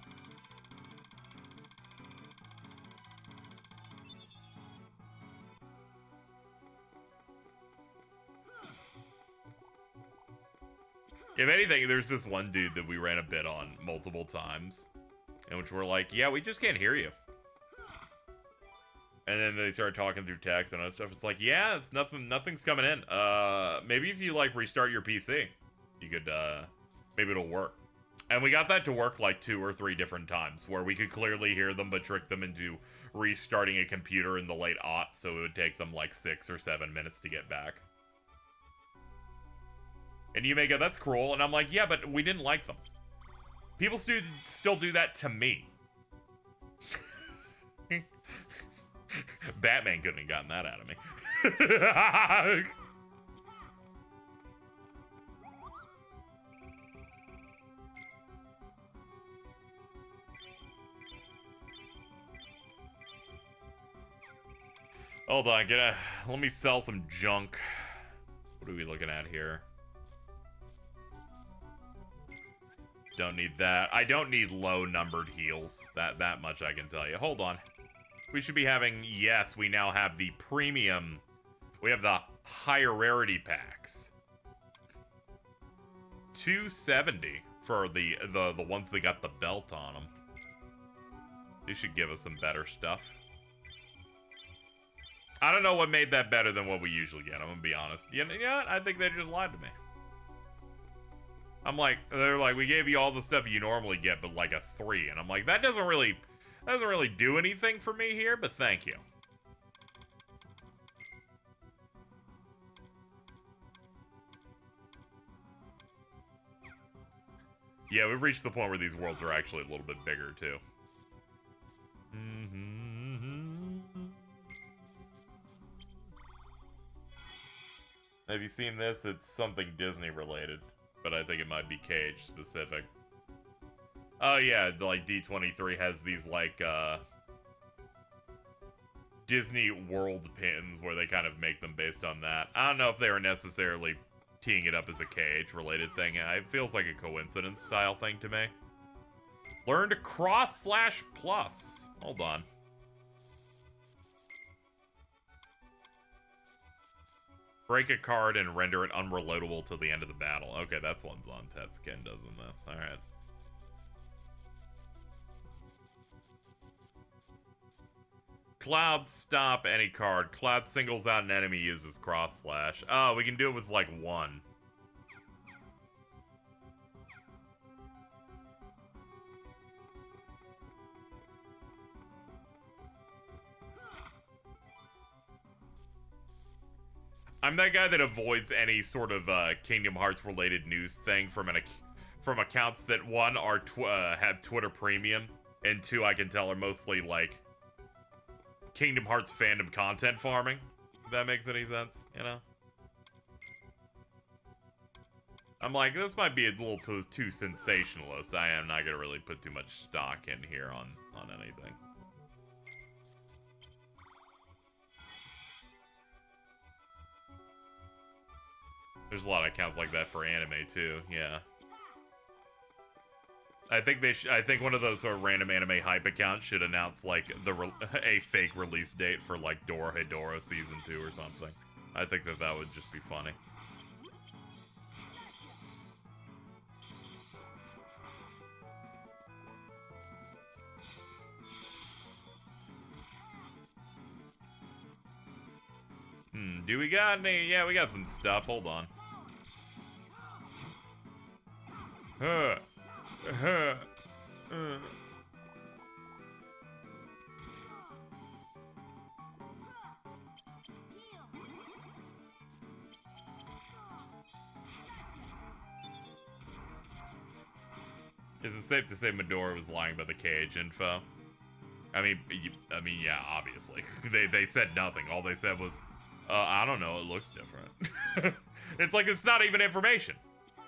If anything, there's this one dude that we ran a bit on multiple times, in which we're like, yeah, we just can't hear you. And then they started talking through text and other stuff. It's like, yeah, it's nothing's coming in. Maybe if you, like, restart your PC, you could, maybe it'll work. And we got that to work, like, 2 or 3 different times, where we could clearly hear them, but trick them into restarting a computer in the late aughts, so it would take them, like, 6 or 7 minutes to get back. And you may go, that's cruel. And I'm like, yeah, but we didn't like them. People still do that to me. Batman couldn't have gotten that out of me. Hold on, let me sell some junk. What are we looking at here? Don't need that. I don't need low numbered heals. That much I can tell you. Hold on. We should be having, yes, we now have the premium. We have the higher rarity packs. 270 for the ones that got the belt on them. They should give us some better stuff. I don't know what made that better than what we usually get. I'm gonna be honest. You know what? I think they just lied to me. I'm like, they're like, we gave you all the stuff you normally get, but like a 3. And I'm like, that doesn't really do anything for me here, but thank you. Yeah, we've reached the point where these worlds are actually a little bit bigger, too. Have you seen this? It's something Disney related, but I think it might be Cage specific. Oh yeah, like D23 has these like Disney World pins where they kind of make them based on that. I don't know if they were necessarily teeing it up as a Cage related thing. It feels like a coincidence style thing to me. Learned cross/plus. Hold on. Break a card and render it unreloadable till the end of the battle. Okay, that's one Zon-Tetskin does in this. Alright. Cloud stop any card. Cloud singles out an enemy, uses cross/. Oh, we can do it with like 1. I'm that guy that avoids any sort of Kingdom Hearts related news thing from accounts that 1 are have Twitter Premium, and 2 I can tell are mostly like Kingdom Hearts fandom content farming. If that makes any sense, you know? I'm like, this might be a little too sensationalist. I am not gonna really put too much stock in here on anything. There's a lot of accounts like that for anime too, yeah. I think I think one of those random anime hype accounts should announce like a fake release date for like Dorohedoro season 2 or something. I think that would just be funny. Do we got any? Yeah, we got some stuff. Hold on. Is it safe to say Medora was lying about the cage info? I mean, yeah, obviously. They said nothing. All they said was, I don't know, it looks different. It's like, it's not even information.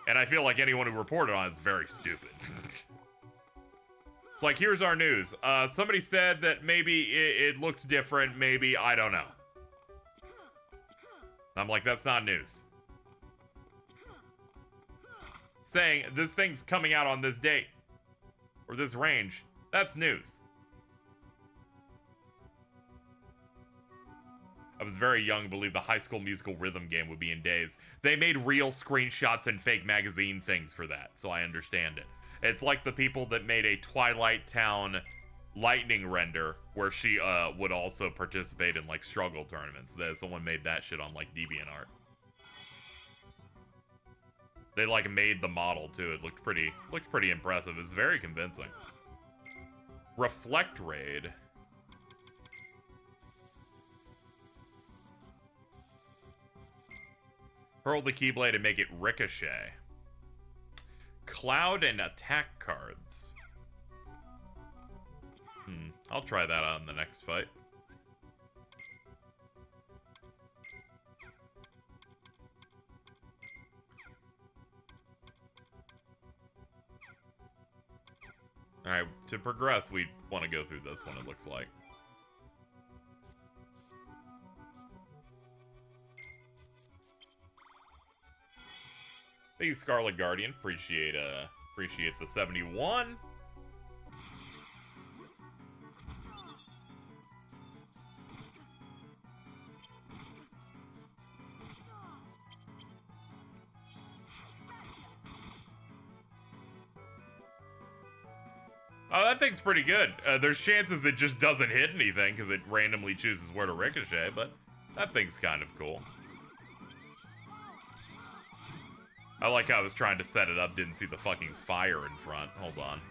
And I feel like anyone who reported on it is very stupid. It's like, here's our news. Somebody said that maybe it looks different, maybe, I don't know. I'm like, that's not news. Saying, this thing's coming out on this date, or this range, that's news. I was very young, believed the High School Musical rhythm game would be in days. They made real screenshots and fake magazine things for that, so I understand it. It's like the people that made a Twilight Town lightning render where she would also participate in like struggle tournaments. Someone made that shit on like DeviantArt. They like made the model too. It looked pretty impressive. It's very convincing. Reflect Raid. Hurl the Keyblade and make it ricochet. Cloud and attack cards. I'll try that on the next fight. Alright, to progress, we want to go through this one, it looks like. Thank you, Scarlet Guardian. Appreciate the 71. Oh, that thing's pretty good. There's chances it just doesn't hit anything because it randomly chooses where to ricochet, but that thing's kind of cool. I like how I was trying to set it up, didn't see the fucking fire in front. Hold on.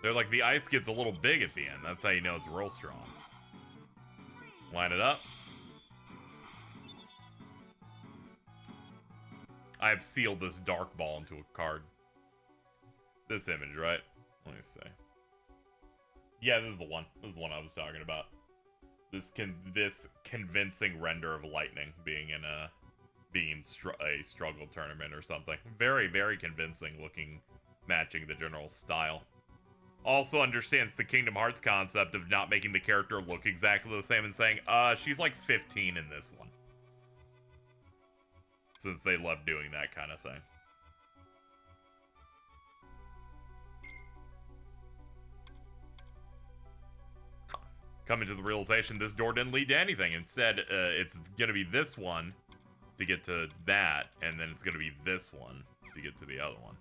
They're like, the ice gets a little big at the end. That's how you know it's real strong. Line it up. I have sealed this dark ball into a card. This image, right? Let me see. Yeah, this is the one. This is the one I was talking about. This convincing render of lightning being in a struggle tournament or something. Very, very convincing looking, matching the general style. Also understands the Kingdom Hearts concept of not making the character look exactly the same and saying, she's like 15 in this one. Since they love doing that kind of thing. Coming to the realization this door didn't lead to anything. Instead, it's gonna be this one to get to that, and then it's gonna be this one to get to the other one.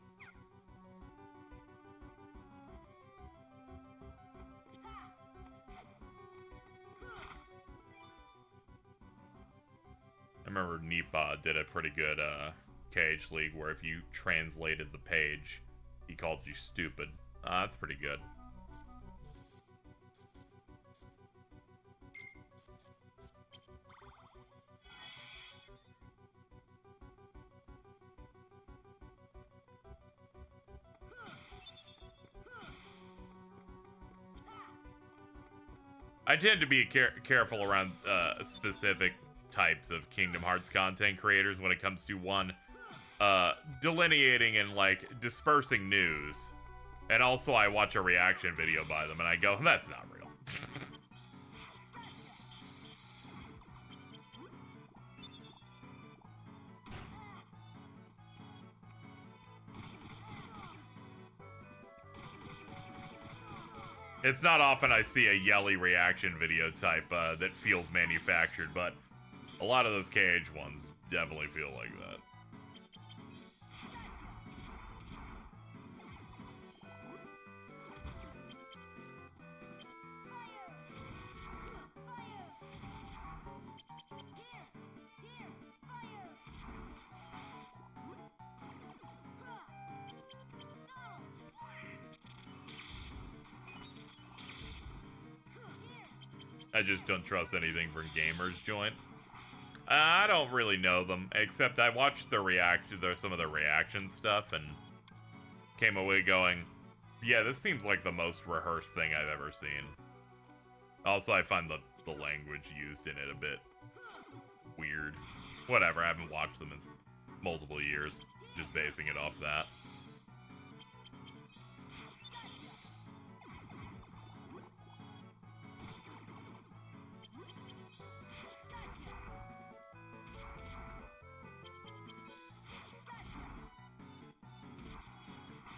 I remember Nipa did a pretty good Cage League where if you translated the page, he called you stupid. That's pretty good. I tend to be careful around specific types of Kingdom Hearts content creators when it comes to one, delineating and like dispersing news, and also I watch a reaction video by them and I go, that's not real. It's not often I see a yelly reaction video type that feels manufactured, but a lot of those KH ones definitely feel like that. I just don't trust anything from Gamers Joint. I don't really know them, except I watched some of the reaction stuff and came away going, yeah, this seems like the most rehearsed thing I've ever seen. Also, I find the language used in it a bit weird. Whatever, I haven't watched them in multiple years, just basing it off that.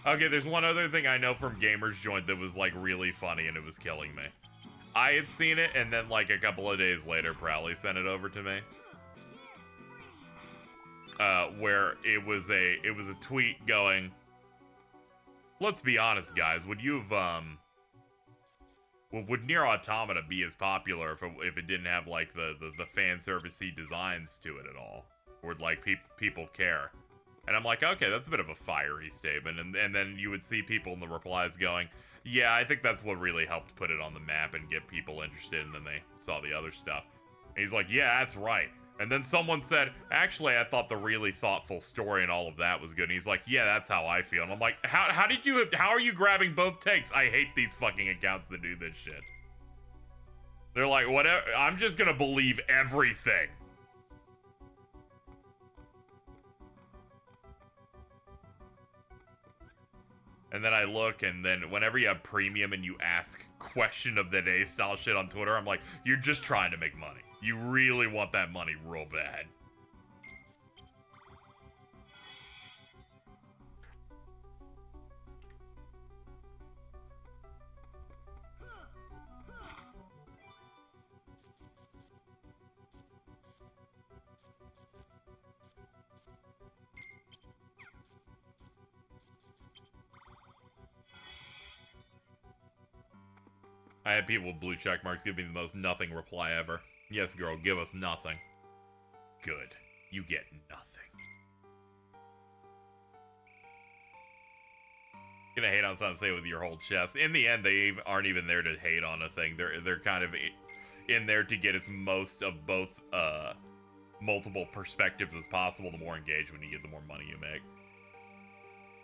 Okay, there's one other thing I know from Gamers Joint that was, like, really funny and it was killing me. I had seen it, and then, like, a couple of days later, Prowley sent it over to me. Where it was a tweet going, let's be honest, guys, would Nier Automata be as popular if it didn't have, like, the fan servicey designs to it at all? Or would, like, people care? And I'm like, okay, that's a bit of a fiery statement. And then you would see people in the replies going, yeah, I think that's what really helped put it on the map and get people interested, and then they saw the other stuff. And he's like, yeah, that's right. And then someone said, actually, I thought the really thoughtful story and all of that was good. And he's like, yeah, that's how I feel. And I'm like, how are you grabbing both takes? I hate these fucking accounts that do this shit. They're like, whatever, I'm just gonna believe everything. And then I look, and then whenever you have premium and you ask question of the day style shit on Twitter, I'm like, you're just trying to make money. You really want that money real bad. I had people with blue check marks give me the most nothing reply ever. Yes, girl, give us nothing. Good. You get nothing. Gonna hate on Sensei with your whole chest. In the end, they aren't even there to hate on a thing. They're kind of in there to get as most of both multiple perspectives as possible. The more engagement you get, the more money you make.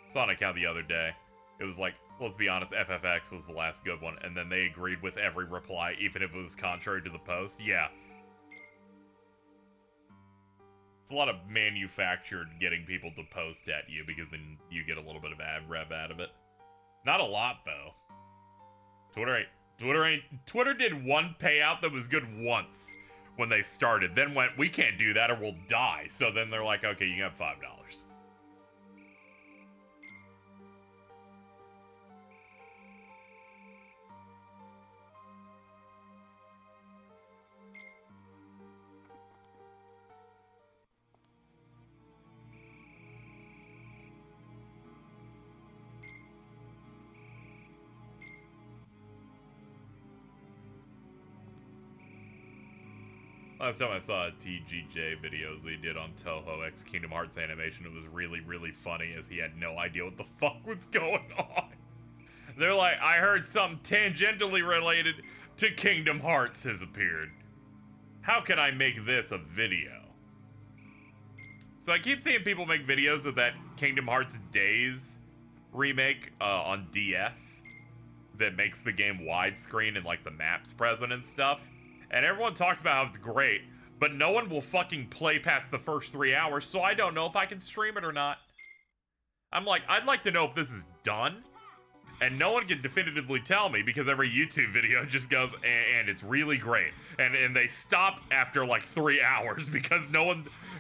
Saw an account the other day. It was like, let's be honest, FFX was the last good one, and then they agreed with every reply, even if it was contrary to the post. Yeah. It's a lot of manufactured getting people to post at you, because then you get a little bit of ad rev out of it. Not a lot, though. Twitter did one payout that was good once when they started, then went, we can't do that or we'll die. So then they're like, okay, you can have $5. Last time I saw a TGJ videos he did on Toho X Kingdom Hearts animation, it was really, really funny as he had no idea what the fuck was going on. They're like, I heard something tangentially related to Kingdom Hearts has appeared. How can I make this a video? So I keep seeing people make videos of that Kingdom Hearts Days remake on DS that makes the game widescreen and like the maps present and stuff. And everyone talks about how it's great, but no one will fucking play past the first 3 hours, so I don't know if I can stream it or not. I'm like, I'd like to know if this is done, and no one can definitively tell me because every YouTube video just goes, and it's really great. And they stop after like 3 hours because no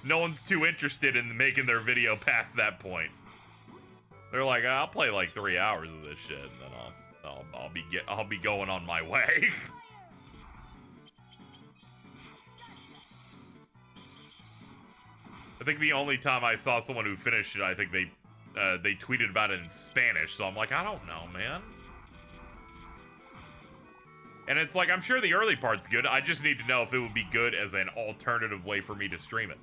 one's too interested in making their video past that point. They're like, I'll play like 3 hours of this shit, and then I'll be going on my way. I think the only time I saw someone who finished it, I think they tweeted about it in Spanish, so I'm like, I don't know, man. And it's like, I'm sure the early part's good, I just need to know if it would be good as an alternative way for me to stream it.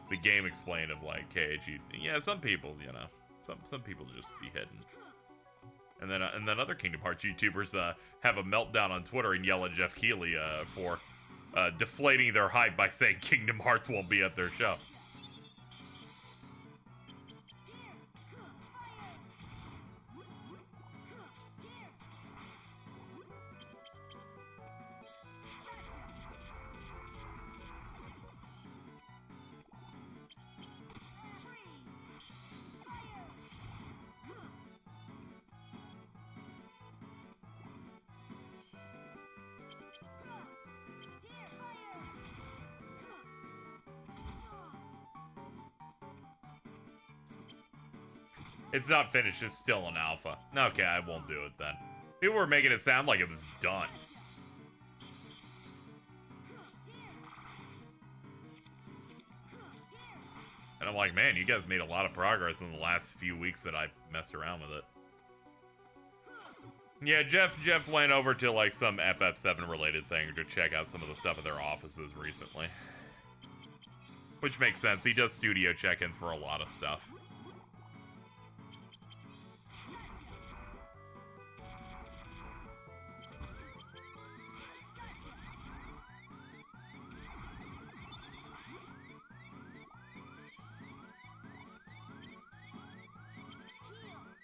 The game explained of like, hey, yeah, some people, you know, some people just be hidden. And then other Kingdom Hearts YouTubers have a meltdown on Twitter and yell at Jeff Keighley for deflating their hype by saying Kingdom Hearts won't be at their show. It's not finished, it's still an alpha. Okay, I won't do it then. People were making it sound like it was done. And I'm like, man, you guys made a lot of progress in the last few weeks that I messed around with it. Yeah, Jeff went over to like some FF7 related thing to check out some of the stuff at their offices recently. Which makes sense, he does studio check-ins for a lot of stuff.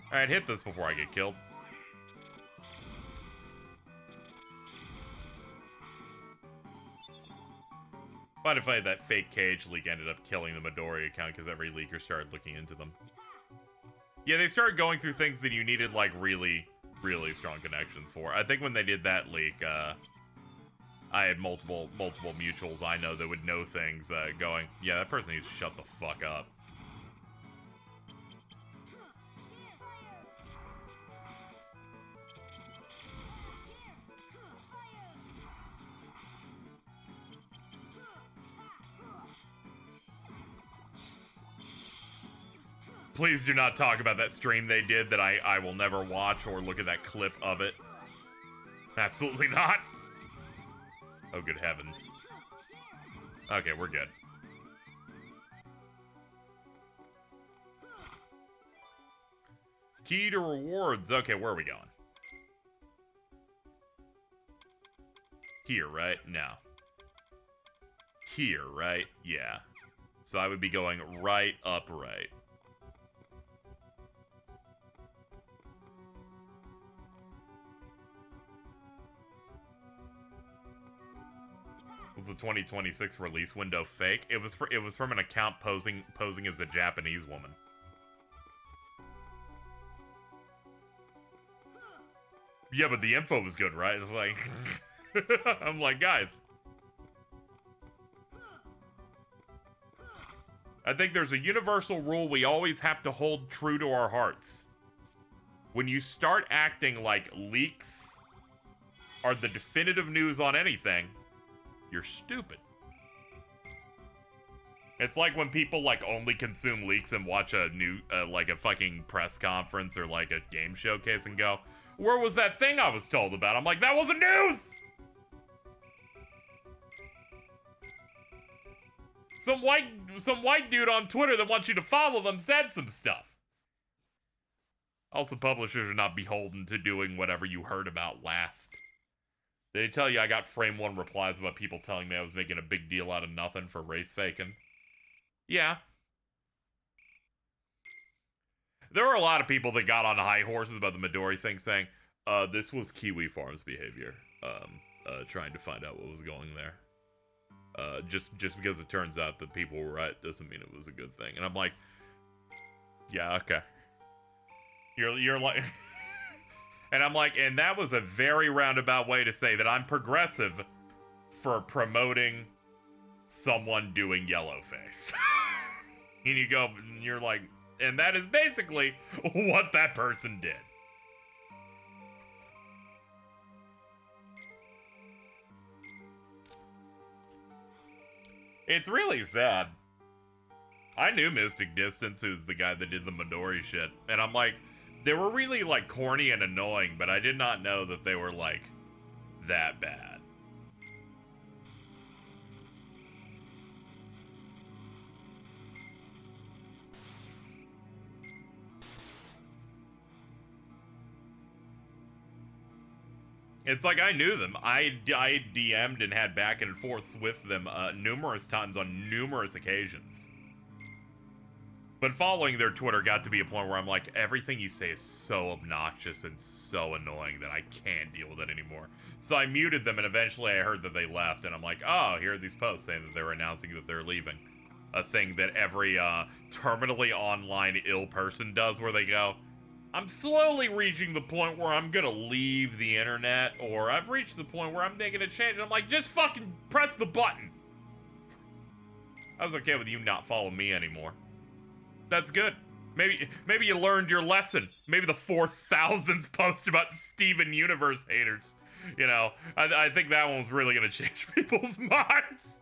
Alright, hit this before I get killed. But if I had that fake cage leak ended up killing the Midori account because every leaker started looking into them. Yeah, they started going through things that you needed, like, really, really strong connections for. I think when they did that leak, I had multiple mutuals I know that would know things, going, yeah, that person needs to shut the fuck up. Please do not talk about that stream they did that I will never watch or look at that clip of it. Absolutely not. Oh, good heavens. Okay, we're good. Key to rewards. Okay, where are we going? Here, right? No. Here, right? Yeah. So I would be going right, up, right. Was the 2026 release window fake? It was from an account posing as a Japanese woman. Yeah, but the info was good, right? It's like I'm like, guys. I think there's a universal rule we always have to hold true to our hearts. When you start acting like leaks are the definitive news on anything, you're stupid. It's like when people like only consume leaks and watch a new like a fucking press conference or like a game showcase and go, where was that thing I was told about? I'm like, that wasn't news! Some white dude on Twitter that wants you to follow them said some stuff. Also, publishers are not beholden to doing whatever you heard about last. Did I tell you I got frame one replies about people telling me I was making a big deal out of nothing for race faking? Yeah. There were a lot of people that got on high horses about the Midori thing saying, this was Kiwi Farms behavior. Trying to find out what was going there. Just because it turns out that people were right doesn't mean it was a good thing. And I'm like, yeah, okay. You're like... And I'm like, and that was a very roundabout way to say that I'm progressive for promoting someone doing yellowface. And you go, and you're like, and that is basically what that person did. It's really sad. I knew Mystic Distance, who's the guy that did the Midori shit, and I'm like, they were really, like, corny and annoying, but I did not know that they were, like, that bad. It's like I knew them. I DM'd and had back and forths with them numerous times on numerous occasions. But following their Twitter got to be a point where I'm like, everything you say is so obnoxious and so annoying that I can't deal with it anymore. So I muted them, and eventually I heard that they left, and I'm like, oh, here are these posts saying that they're announcing that they're leaving. A thing that every terminally online ill person does, where they go, I'm slowly reaching the point where I'm gonna leave the internet, or I've reached the point where I'm making a change, and I'm like, just fucking press the button. I was okay with you not following me anymore. That's good. Maybe you learned your lesson. Maybe the 4,000th post about Steven Universe haters. You know, I think that one was really gonna change people's minds.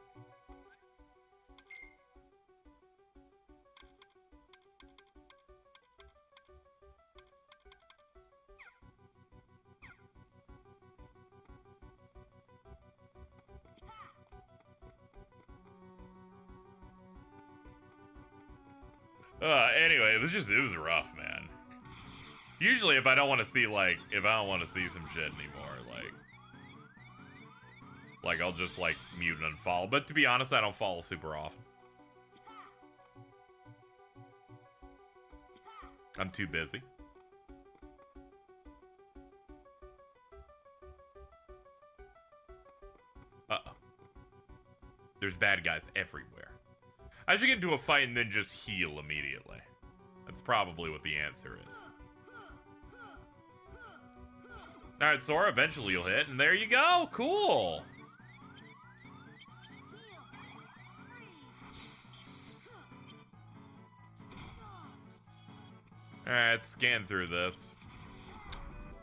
Anyway, it was rough, man. Usually if I don't want to see some shit anymore, like I'll just like mute and unfollow. But to be honest, I don't follow super often. I'm too busy. Uh-oh. There's bad guys everywhere. I should get into a fight and then just heal immediately. That's probably what the answer is. Alright, Sora, eventually you'll hit, and there you go! Cool! Alright, scan through this.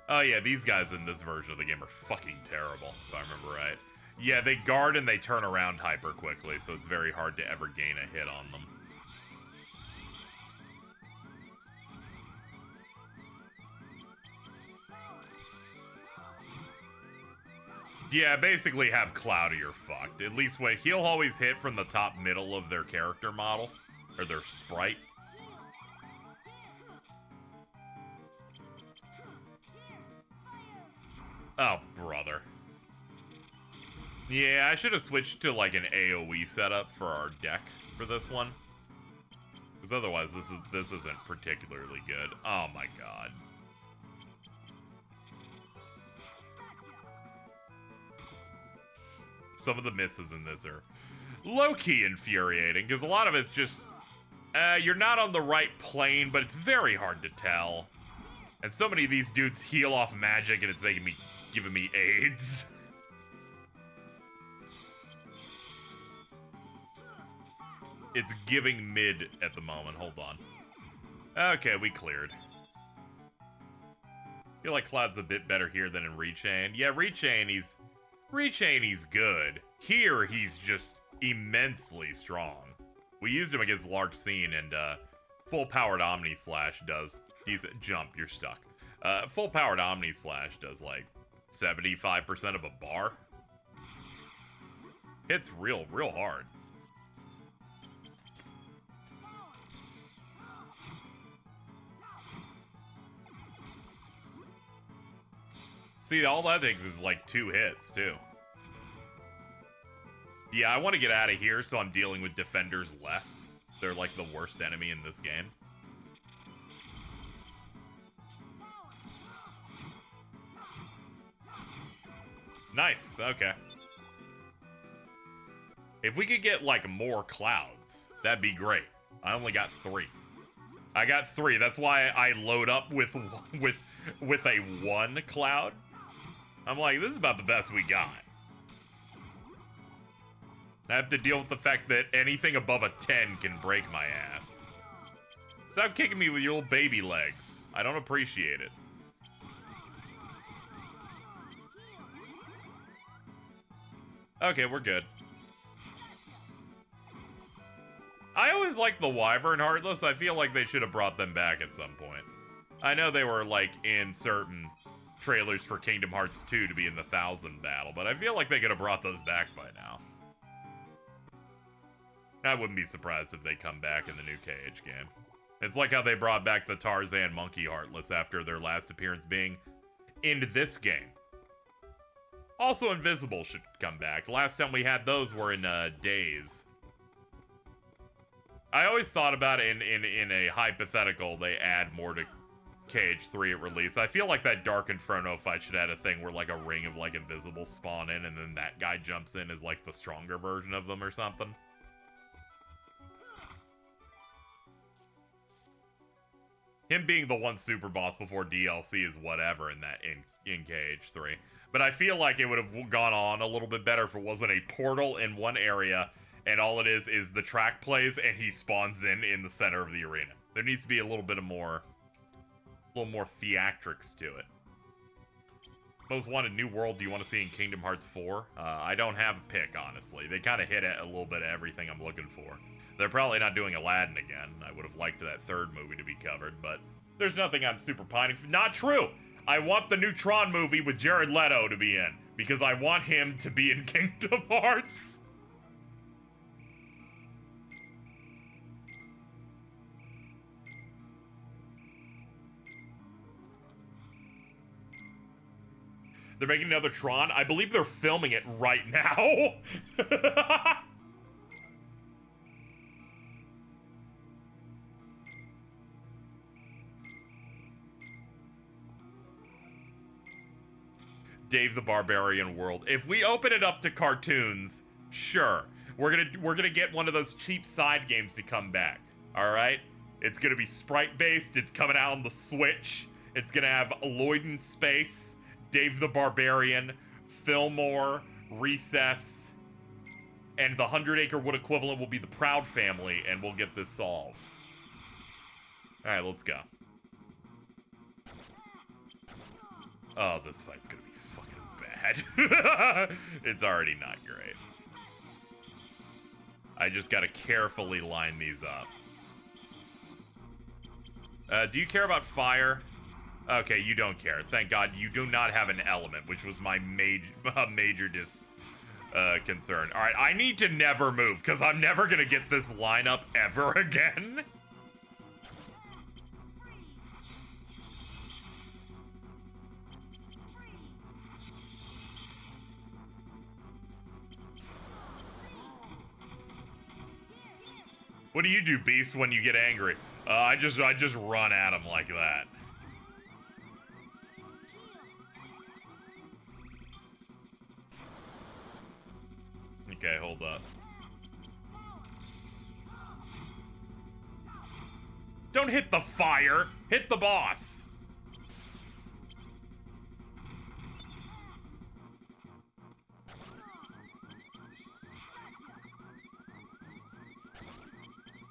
Oh yeah, these guys in this version of the game are fucking terrible, if I remember right. Yeah, they guard and they turn around hyper quickly, so it's very hard to ever gain a hit on them. Yeah, basically have Cloud or you're fucked. At least when he'll always hit from the top middle of their character model, or their sprite. Oh, brother. Yeah, I should have switched to like an AoE setup for our deck for this one. Because otherwise this isn't particularly good. Oh my god. Some of the misses in this are low-key infuriating, because a lot of it's just, you're not on the right plane, but it's very hard to tell. And so many of these dudes heal off magic, and it's giving me AIDS. It's giving mid at the moment. Hold on. Okay, we cleared. I feel like Cloud's a bit better here than in Rechain. Yeah, Rechain, he's good. Here, he's just immensely strong. We used him against Larkscene, and full-powered Omni Slash does... He's jump, you're stuck. Full-powered Omni Slash does, like, 75% of a bar. Hits real hard. See, all that takes is like 2 hits, too. Yeah, I want to get out of here, so I'm dealing with defenders less. They're like the worst enemy in this game. Nice, okay. If we could get like more clouds, that'd be great. I only got 3. I got 3, that's why I load up with a 1 cloud. I'm like, this is about the best we got. I have to deal with the fact that anything above a 10 can break my ass. Stop kicking me with your little baby legs. I don't appreciate it. Okay, we're good. I always liked the Wyvern Heartless. I feel like they should have brought them back at some point. I know they were, like, in certain trailers for Kingdom Hearts 2 to be in the 1000 battle, but I feel like they could have brought those back by now. I wouldn't be surprised if they come back in the new KH game. It's like how they brought back the Tarzan Monkey Heartless after their last appearance being in this game. Also, Invisible should come back. Last time we had those were in Days. I always thought about it in a hypothetical they add more to KH3 at release. I feel like that Dark Inferno fight should add a thing where like a ring of like Invisible spawn in and then that guy jumps in as like the stronger version of them or something. Him being the one super boss before DLC is whatever in that in KH3. But I feel like it would have gone on a little bit better if it wasn't a portal in one area and all it is the track plays and he spawns in the center of the arena. There needs to be a little more theatrics to it. Most wanted new world do you want to see in Kingdom Hearts 4? I don't have a pick, honestly. They kind of hit at a little bit of everything I'm looking for. They're probably not doing Aladdin again. I would have liked that third movie to be covered, but there's nothing I'm super pining for. Not true! I want the new Tron movie with Jared Leto to be in, because I want him to be in Kingdom Hearts. They're making another Tron? I believe they're filming it right now. Dave the Barbarian world. If we open it up to cartoons, sure. We're gonna get one of those cheap side games to come back. Alright? It's gonna be sprite based, it's coming out on the Switch. It's gonna have Lloyd in Space, Dave the Barbarian, Fillmore, Recess, and the 100 Acre Wood equivalent will be the Proud Family, and we'll get this solved. Alright, let's go. Oh, this fight's gonna be fucking bad. It's already not great. I just gotta carefully line these up. Do you care about fire? Okay, you don't care. Thank God you do not have an element, which was my major concern. Alright, I need to never move, because I'm never gonna get this lineup ever again. What do you do, Beast, when you get angry? I just run at him like that. Okay, hold up. Don't hit the fire! Hit the boss!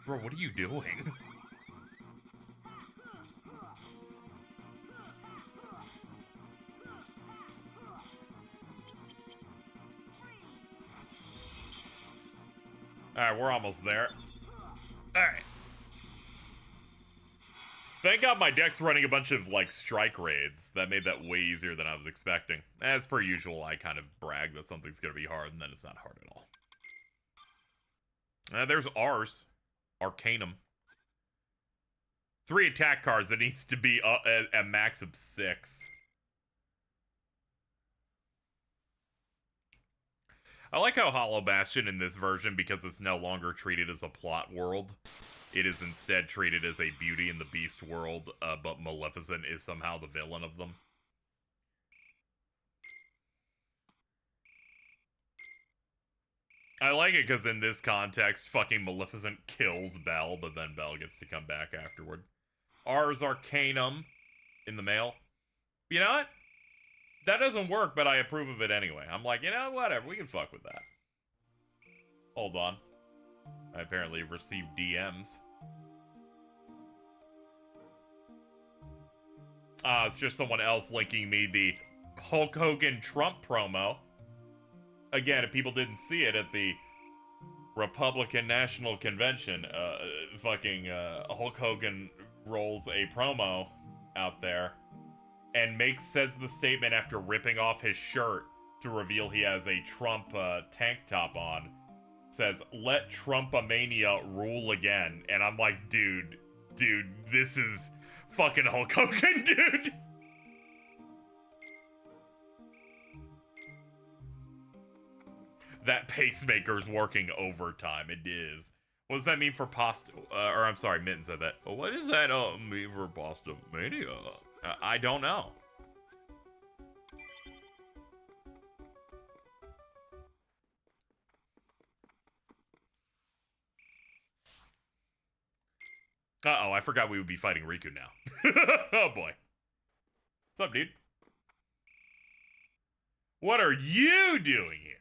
Bro, what are you doing? Alright, we're almost there. Alright. Thank God my deck's running a bunch of, like, strike raids. That made that way easier than I was expecting. As per usual, I kind of brag that something's gonna be hard, and then it's not hard at all. There's ours. Arcanum. 3 attack cards that needs to be a max of 6. I like how Hollow Bastion in this version, because it's no longer treated as a plot world, it is instead treated as a Beauty and the Beast world, but Maleficent is somehow the villain of them. I like it because in this context, fucking Maleficent kills Belle, but then Belle gets to come back afterward. Ars Arcanum in the mail. You know what? That doesn't work, but I approve of it anyway. I'm like, you know, whatever, we can fuck with that. Hold on. I apparently received DMs. It's just someone else linking me the Hulk Hogan Trump promo. Again, if people didn't see it at the Republican National Convention, fucking Hulk Hogan rolls a promo out there and says the statement after ripping off his shirt to reveal he has a Trump tank top on. Says, "Let Trumpamania rule again." And I'm like, dude, this is fucking Hulk Hogan, dude. That pacemaker's working overtime. It is. What does that mean for pasta? Or I'm sorry, Mitten said that. What does that mean for Pasta Mania? I don't know. Uh-oh, I forgot we would be fighting Riku now. Oh boy. What's up, dude? What are you doing here?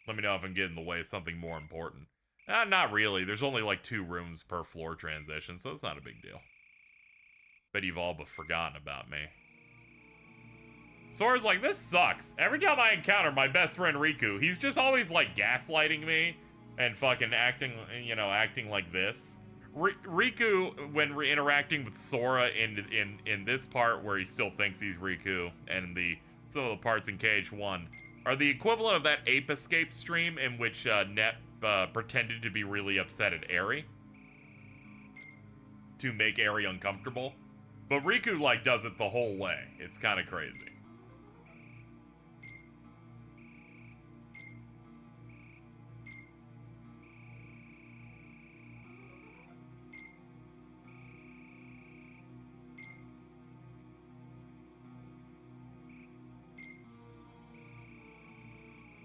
Let me know if I can get in the way of something more important. Not really. There's only like 2 rooms per floor transition, so it's not a big deal. Bet you've all but forgotten about me. Sora's like, this sucks. Every time I encounter my best friend Riku, he's just always like gaslighting me and fucking acting like this. Riku, when interacting with Sora in this part where he still thinks he's Riku, and some of the parts in KH1, are the equivalent of that Ape Escape stream in which Net pretended to be really upset at Eri to make Eri uncomfortable. But Riku, like, does it the whole way. It's kind of crazy.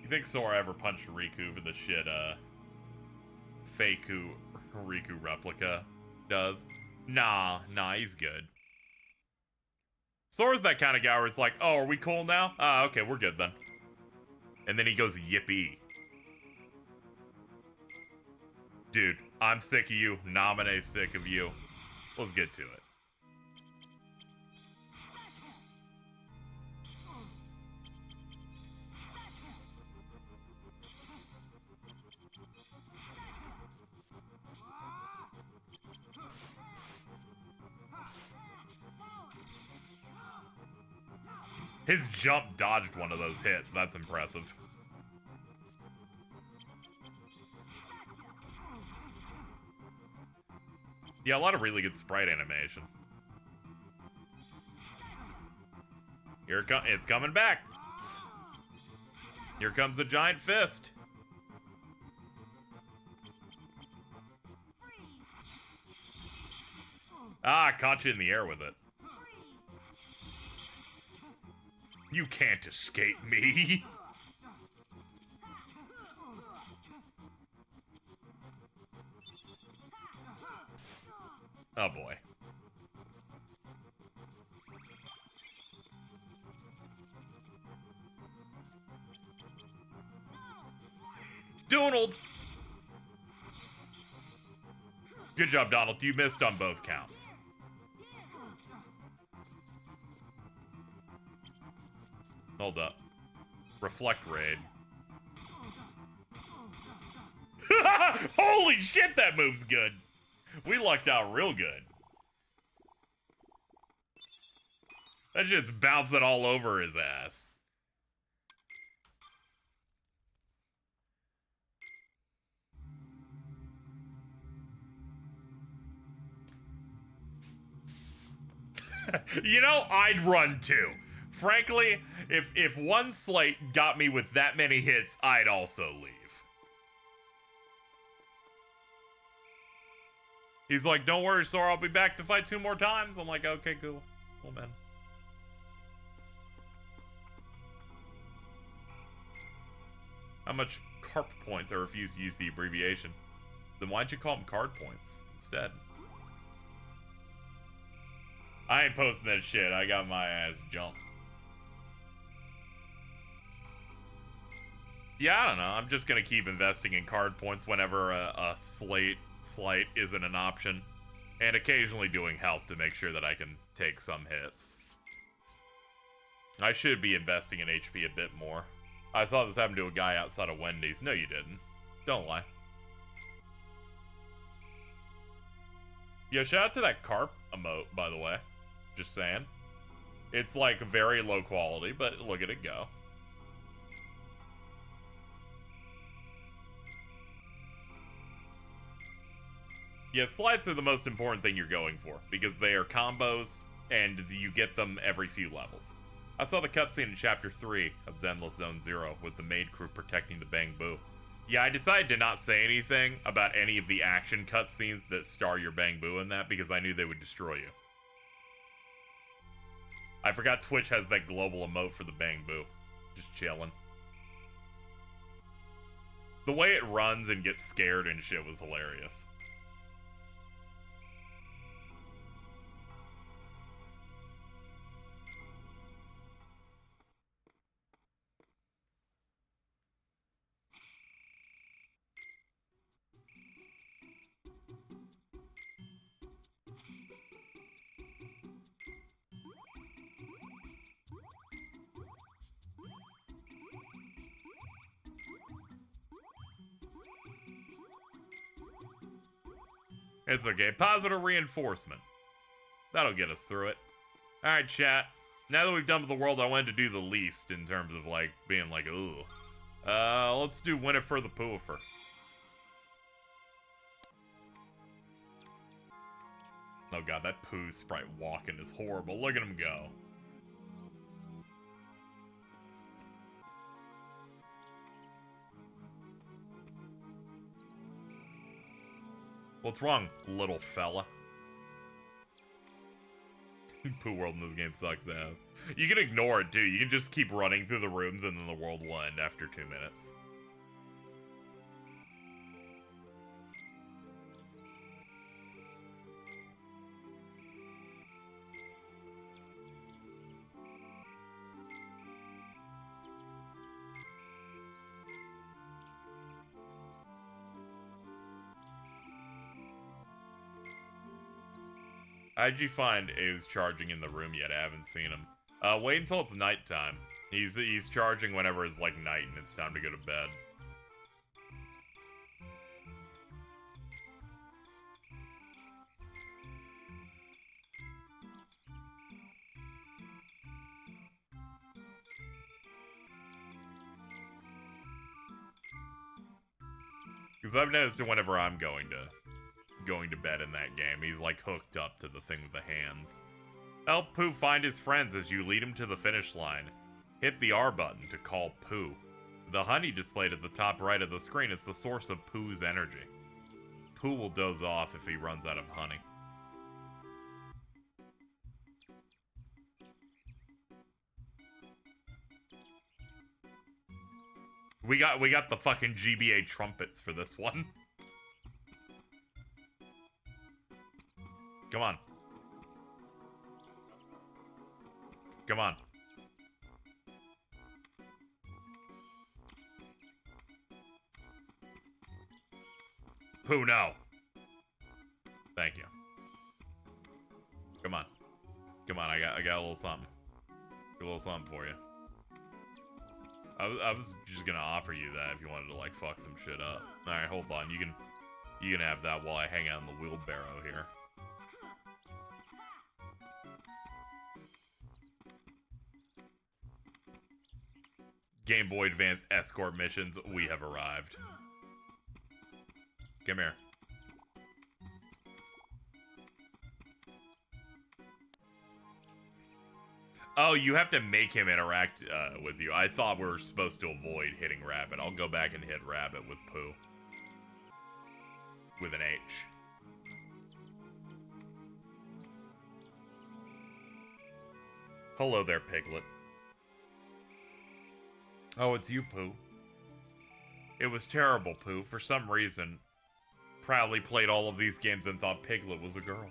You think Sora ever punched Riku for the shit, fake Riku replica does? Nah, he's good. Sora's that kind of guy where it's like, oh, are we cool now? Okay, we're good then. And then he goes, yippee. Dude, I'm sick of you. Namine's sick of you. Let's get to it. His jump dodged one of those hits. That's impressive. Yeah, a lot of really good sprite animation. Here it's coming back. Here comes a giant fist. Ah, caught you in the air with it. You can't escape me. Oh boy. Donald! Good job, Donald. You missed on both counts. Hold up. Reflect raid. Holy shit, that move's good. We lucked out real good. That shit's bouncing all over his ass. You know, I'd run too. Frankly, if one slate got me with that many hits, I'd also leave. He's like, don't worry, Sora, I'll be back to fight 2 more times. I'm like, okay, cool. Cool, man. How much carp points? I refuse to use the abbreviation. Then why'd you call them card points instead? I ain't posting that shit. I got my ass jumped. Yeah, I don't know. I'm just gonna keep investing in card points whenever a slight isn't an option. And occasionally doing health to make sure that I can take some hits. I should be investing in HP a bit more. I saw this happen to a guy outside of Wendy's. No, you didn't. Don't lie. Yeah, shout out to that carp emote, by the way. Just saying. It's like very low quality, but look at it go. Yeah, slides are the most important thing you're going for, because they are combos, and you get them every few levels. I saw the cutscene in Chapter 3 of Zenless Zone Zero with the maid crew protecting the Bang Boo. Yeah, I decided to not say anything about any of the action cutscenes that star your Bang Boo in that, because I knew they would destroy you. I forgot Twitch has that global emote for the Bang Boo. Just chilling. The way it runs and gets scared and shit was hilarious. It's okay. Positive reinforcement. That'll get us through it. Alright, chat. Now that we've done with the world I wanted to do the least in terms of, like, being like, ooh. Let's do Winifred the Poofer. Oh god, that poo sprite walking is horrible. Look at him go. What's wrong, little fella? Poo world in this game sucks ass. You can ignore it too. You can just keep running through the rooms and then the world will end after 2 minutes. How'd you find A's charging in the room yet? I haven't seen him. Wait until it's nighttime. He's charging whenever it's like night and it's time to go to bed. Because I've noticed whenever I'm going to bed in that game, he's like hooked up to the thing with the hands. Help Pooh find his friends as you lead him to the finish line. Hit the R button to call Pooh. The honey displayed at the top right of the screen is the source of Pooh's energy. Pooh will doze off if he runs out of honey. We got the fucking GBA trumpets for this one. Come on. Come on. Pooh, no. Thank you. Come on. Come on, I got a little something. A little something for you. I was just gonna offer you that if you wanted to like fuck some shit up. Alright, hold on. You can have that while I hang out in the wheelbarrow here. Game Boy Advance escort missions, we have arrived. Come here. Oh, you have to make him interact with you. I thought we were supposed to avoid hitting Rabbit. I'll go back and hit Rabbit with Pooh. With an H. Hello there, Piglet. Oh, it's you, Pooh. It was terrible, Pooh. For some reason, proudly played all of these games and thought Piglet was a girl.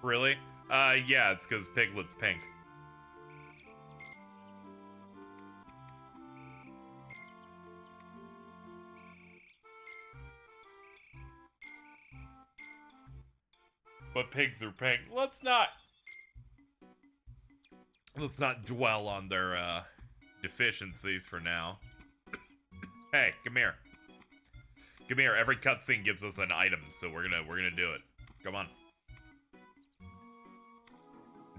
Really? Yeah, it's because Piglet's pink. But pigs are pink. Let's not dwell on their deficiencies for now. Hey, come here. Come here. Every cutscene gives us an item, so we're gonna do it. Come on.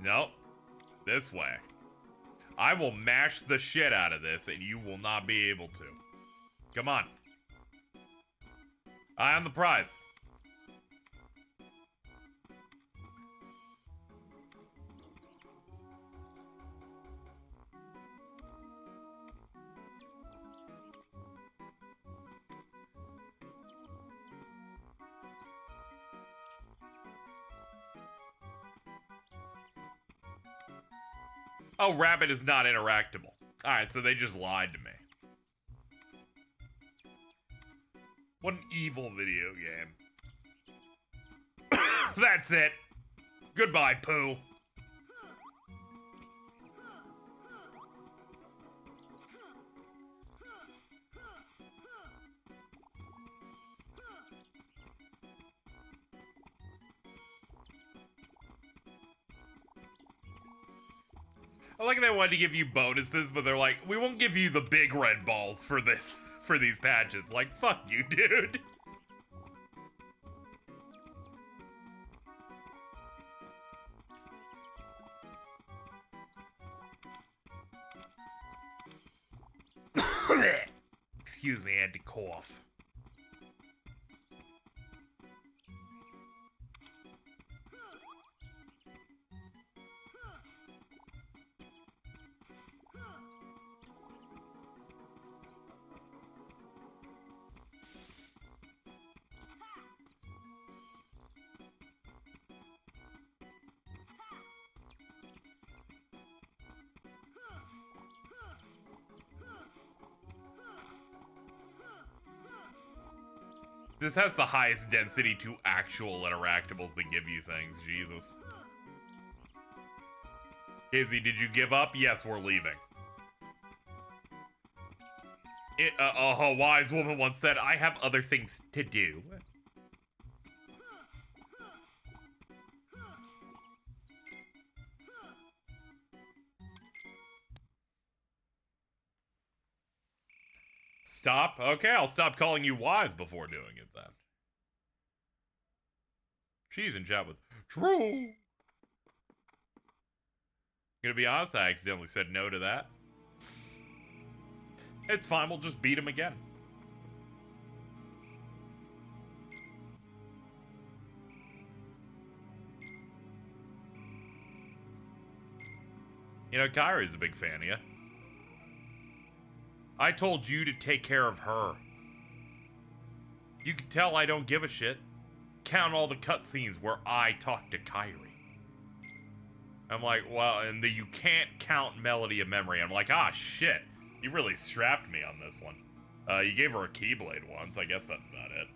Nope. This way. I will mash the shit out of this, and you will not be able to. Come on. Eye on the prize. Oh, rabbit is not interactable. Alright, so they just lied to me. What an evil video game. That's it. Goodbye, Pooh. I like they wanted to give you bonuses, but they're like, we won't give you the big red balls for this, for these patches. Like, fuck you, dude. Excuse me, I had to cough. This has the highest density to actual interactables that give you things. Jesus. Casey, did you give up? Yes, we're leaving. A wise woman once said, I have other things to do. Stop? Okay, I'll stop calling you wise before doing it then. She's in chat with True. Gonna be honest, I accidentally said no to that. It's fine, we'll just beat him again. You know, Kyrie's a big fan of you. I told you to take care of her. You can tell I don't give a shit. Count all the cutscenes where I talk to Kyrie. I'm like, well, and you can't count Melody of Memory. I'm like, ah, shit. You really strapped me on this one. You gave her a Keyblade once. I guess that's about it.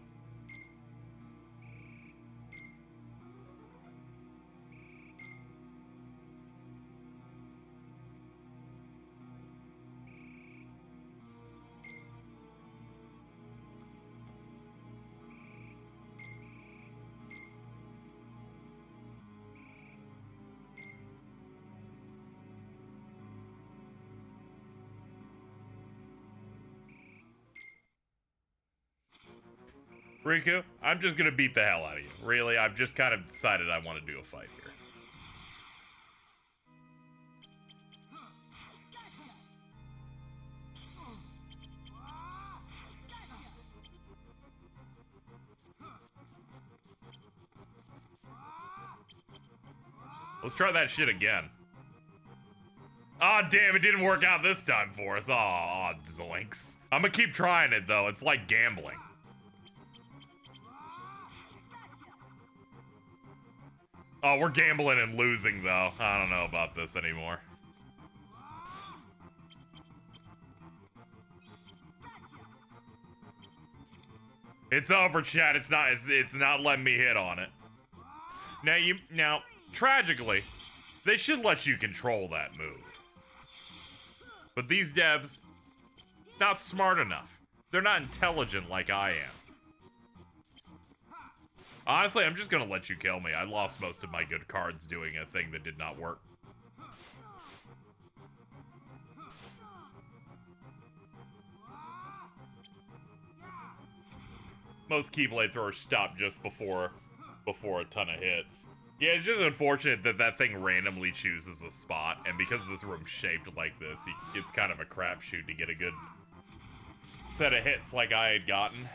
Riku, I'm just gonna beat the hell out of you. Really, I've just kind of decided I want to do a fight here. Let's try that shit again. Aw, oh, damn, it didn't work out this time for us. Aw, oh, zoinks. I'm gonna keep trying it, though. It's like gambling. Oh, we're gambling and losing, though. I don't know about this anymore. It's over, chat. It's not letting me hit on it. Now, tragically, they should let you control that move. But these devs, not smart enough. They're not intelligent like I am. Honestly, I'm just gonna let you kill me. I lost most of my good cards doing a thing that did not work. Most Keyblade throwers stop just before a ton of hits. Yeah, it's just unfortunate that that thing randomly chooses a spot, and because this room's shaped like this, it's kind of a crapshoot to get a good set of hits like I had gotten.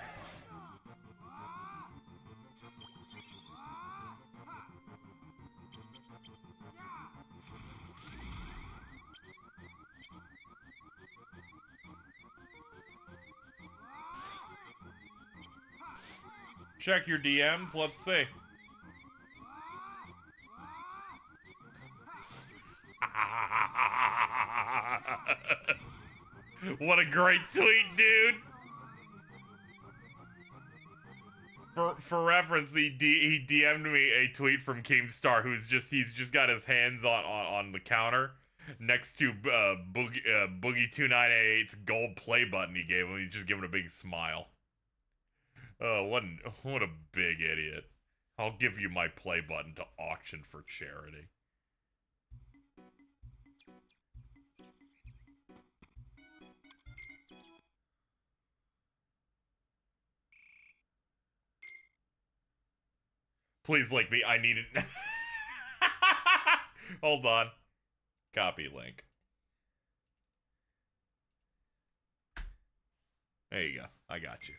Check your DMs, let's see. What a great tweet, dude! For reference, he DM'd me a tweet from Keemstar, he's just got his hands on the counter next to Boogie 2988's gold play button he gave him. He's just giving a big smile. Oh, what a big idiot. I'll give you my play button to auction for charity. Please link me. I need it. Hold on. Copy link. There you go. I got you.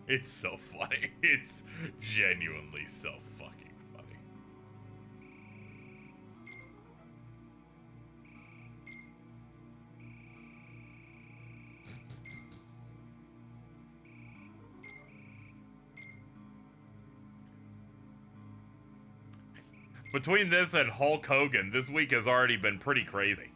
It's so funny. It's genuinely so fucking funny. Between this and Hulk Hogan, this week has already been pretty crazy.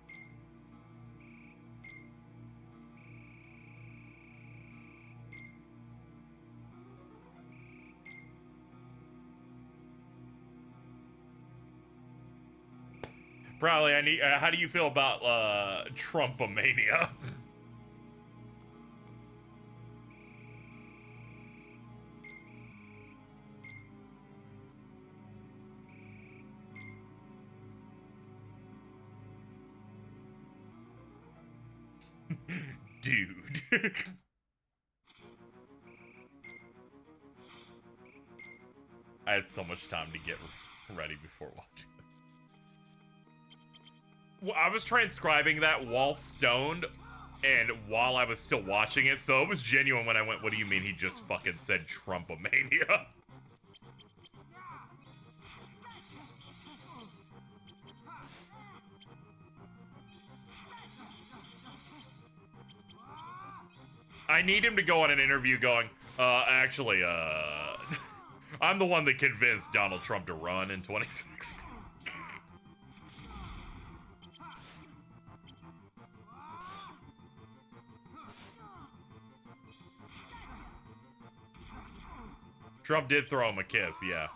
Probably, I need. How do you feel about Trumpomania? Dude. I had so much time to get ready before watching this. Well, I was transcribing that while stoned and while I was still watching it, so it was genuine when I went, what do you mean he just fucking said Trumpomania? I need him to go on an interview going, actually, I'm the one that convinced Donald Trump to run in 2016. Trump did throw him a kiss, yeah.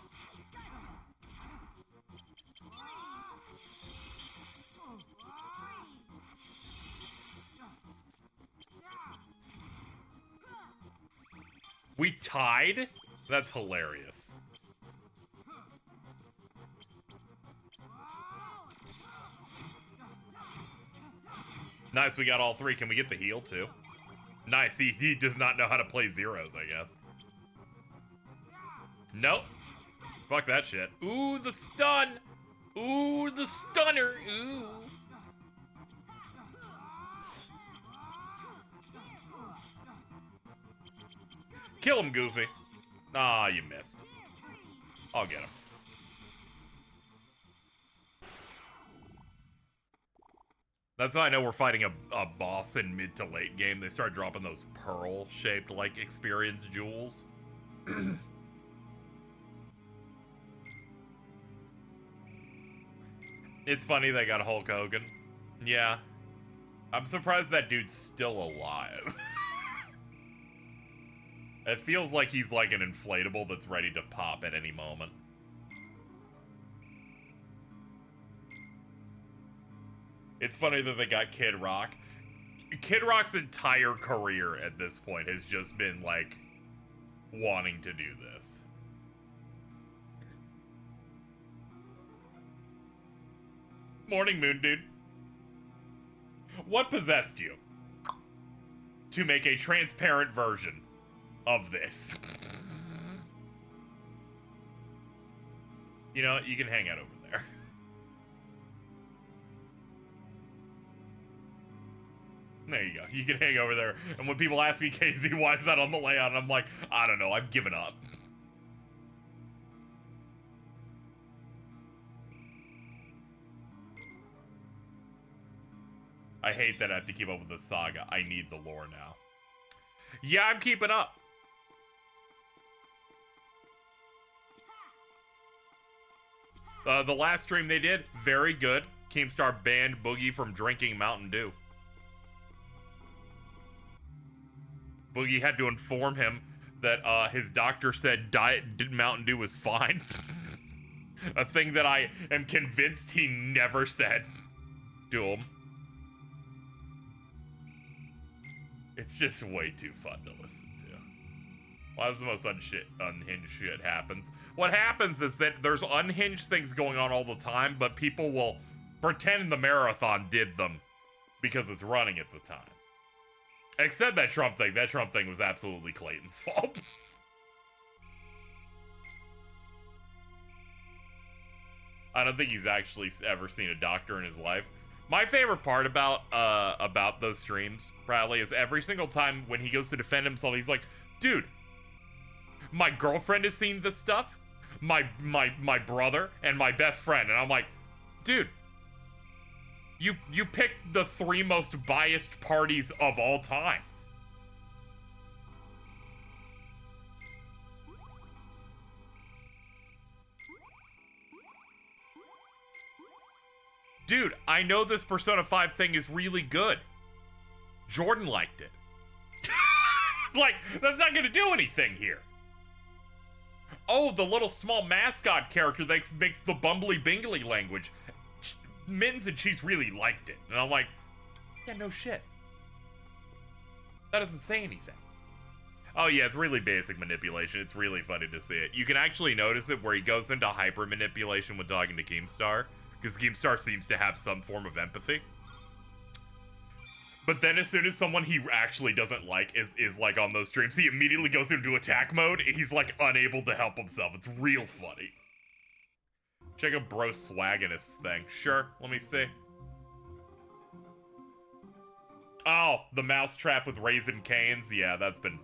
We tied? That's hilarious. Nice, we got all three. Can we get the heal, too? Nice, he does not know how to play zeros, I guess. Nope. Fuck that shit. Ooh, the stun! Ooh, the stunner! Ooh. Kill him, Goofy. Ah, you missed. I'll get him. That's how I know we're fighting a boss in mid to late game. They start dropping those pearl-shaped, like, experience jewels. It's funny they got Hulk Hogan. Yeah. I'm surprised that dude's still alive. It feels like he's like an inflatable that's ready to pop at any moment. It's funny that they got Kid Rock. Kid Rock's entire career at this point has just been, like, wanting to do this. Morning, Moon Dude. What possessed you to make a transparent version of this? You know, you can hang out over there. There you go. You can hang over there. And when people ask me, KZ, why is that on the layout? And I'm like, I don't know. I've given up. I hate that I have to keep up with the saga. I need the lore now. Yeah, I'm keeping up. The last stream they did, very good. Keemstar banned Boogie from drinking Mountain Dew. Boogie had to inform him that his doctor said Diet Mountain Dew was fine. A thing that I am convinced he never said to him. It's just way too fun to listen to. Why is the most unhinged shit happens? What happens is that there's unhinged things going on all the time, but people will pretend the marathon did them because it's running at the time. Except that Trump thing. That Trump thing was absolutely Clayton's fault. I don't think he's actually ever seen a doctor in his life. My favorite part about those streams, Bradley, is every single time when he goes to defend himself, he's like, dude, my girlfriend has seen this stuff, my brother, and my best friend. And I'm like, dude, you picked the 3 most biased parties of all time. Dude, I know this Persona 5 thing is really good. Jordan liked it. Like, that's not gonna do anything here. Oh, the little small mascot character that makes the bumbly bingly language. Mittens and Cheese really liked it. And I'm like, yeah, no shit. That doesn't say anything. Oh yeah, it's really basic manipulation. It's really funny to see it. You can actually notice it where he goes into hyper manipulation when talking to Keemstar. Because Keemstar seems to have some form of empathy. But then as soon as someone he actually doesn't like is like on those streams, he immediately goes into attack mode. He's like unable to help himself. It's real funny. Check out Bro Swaginus thing. Sure, let me see. Oh, the mousetrap with Raisin Canes. Yeah, that's been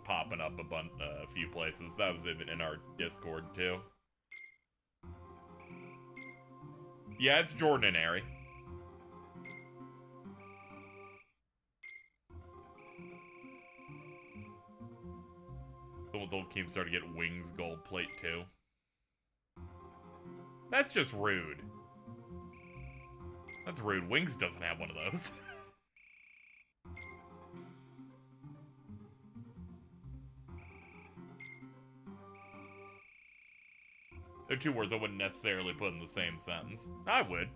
popping up a few places. That was even in our Discord too. Yeah, it's Jordan and Ari. Someone told Keemstar to get Wings gold plate too. That's just rude. That's rude. Wings doesn't have one of those. They're 2 words I wouldn't necessarily put in the same sentence. I would.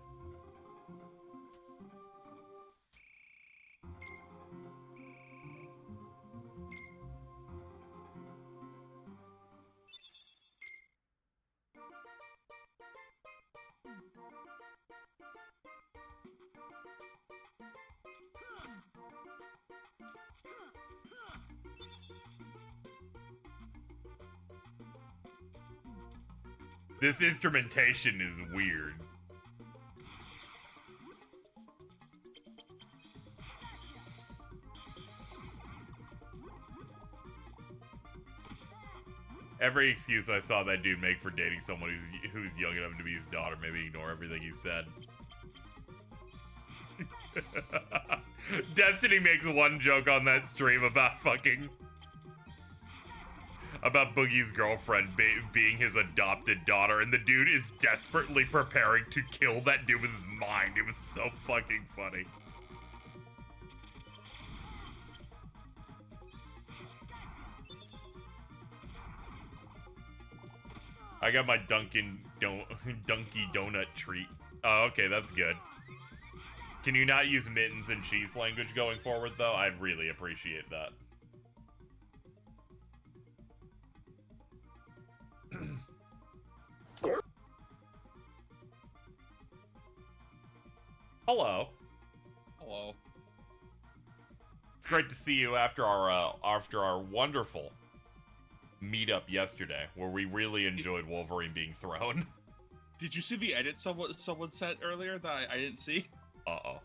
This instrumentation is weird. Every excuse I saw that dude make for dating someone who's young enough to be his daughter, maybe ignore everything he said. Destiny makes one joke on that stream about Boogie's girlfriend being his adopted daughter, and the dude is desperately preparing to kill that dude with his mind. It was so fucking funny. I got my Dunky Donut treat. Oh, okay, that's good. Can you not use mittens and cheese language going forward, though? I'd really appreciate that. Hello. Hello. It's great to see you after our wonderful meetup yesterday, where we really enjoyed Wolverine being thrown. Did you see the edit someone sent earlier that I didn't see? Uh-oh.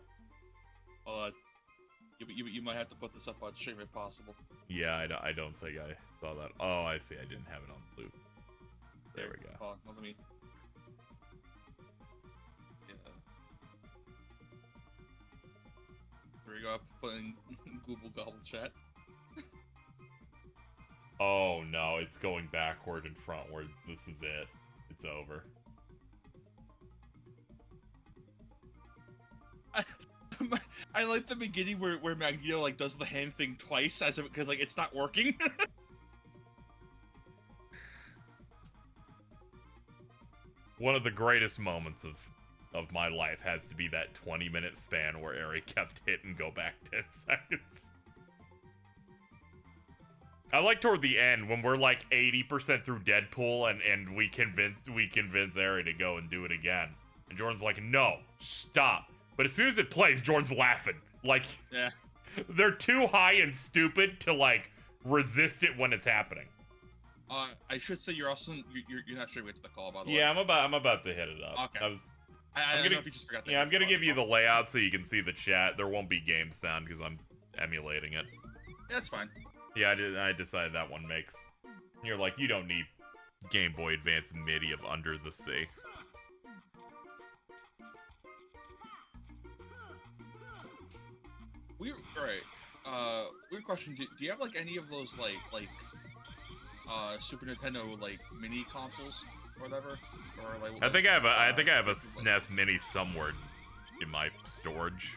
You might have to put this up on stream if possible. Yeah, I don't think I saw that. Oh, I see. I didn't have it on loop. There we go. Oh, let me... Yeah. Here we go. Put in Google Gobble chat. Oh no, it's going backward and frontward. This is it. It's over. I like the beginning where Magneto like does the hand thing twice as because like it's not working. One of the greatest moments of my life has to be that 20-minute span where Ari kept hit and go back 10 seconds. I like toward the end when we're like 80% through Deadpool and we convince Ari to go and do it again. And Jordan's like, no, stop. But as soon as it plays, Jordan's laughing. Like, yeah. They're too high and stupid to like resist it when it's happening. I should say you're also you're not sure to the call, by the way. Yeah, I'm about to hit it up. Okay. I don't know if you just forgot that. Yeah, I'm gonna give you the layout so you can see the chat. There won't be game sound because I'm emulating it. Yeah, that's fine. Yeah, I decided that one makes. You're like, you don't need Game Boy Advance MIDI of Under the Sea. Weird question. Do you have like any of those like Super Nintendo like mini consoles or whatever? Or like I think I have a SNES Mini somewhere in my storage.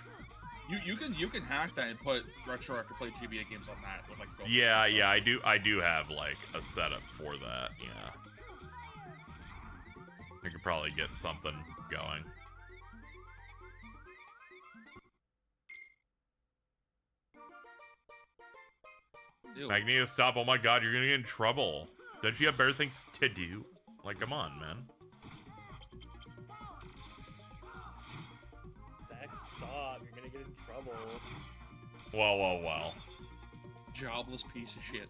You can hack that and put retroactive play GBA games on that with like filters. Yeah, I do have like a setup for that. Yeah, I could probably get something going. Ew. Magneto, stop! Oh my God, you're gonna get in trouble. Don't you have better things to do? Like, come on, man. Zach, stop! You're gonna get in trouble. Well. Jobless piece of shit.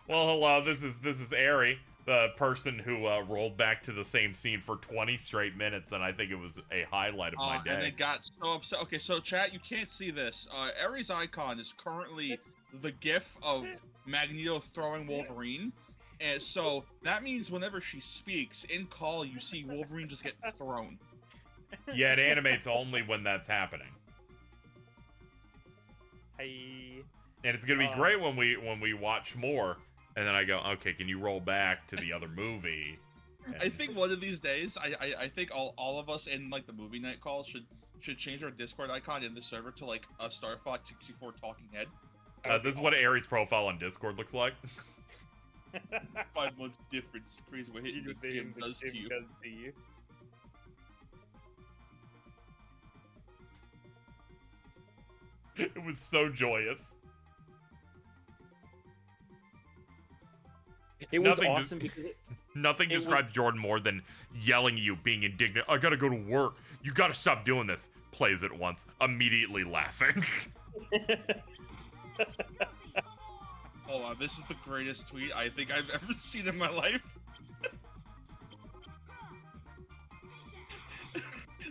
Well, hello. This is Ari, the person who rolled back to the same scene for 20 straight minutes, and I think it was a highlight of my day. And they got so upset. Okay, so chat, you can't see this. Ari's icon is currently the GIF of Magneto throwing Wolverine, and so that means whenever she speaks in call, you see Wolverine just get thrown. Yeah, it animates only when that's happening. Hey. And it's gonna be great when we watch more, and then I go, okay, can you roll back to the other movie? And I think one of these days, I think all of us in like the movie night call should change our Discord icon in the server to like a Star Fox 64 talking head. This is what Ari's profile on Discord looks like. 5 months difference. Crazy what hitting the gym does to you. It was so joyous. It was awesome because nothing describes Jordan more than yelling at you, being indignant. I gotta go to work. You gotta stop doing this. Plays it once, immediately laughing. Hold on, this is the greatest tweet I think I've ever seen in my life.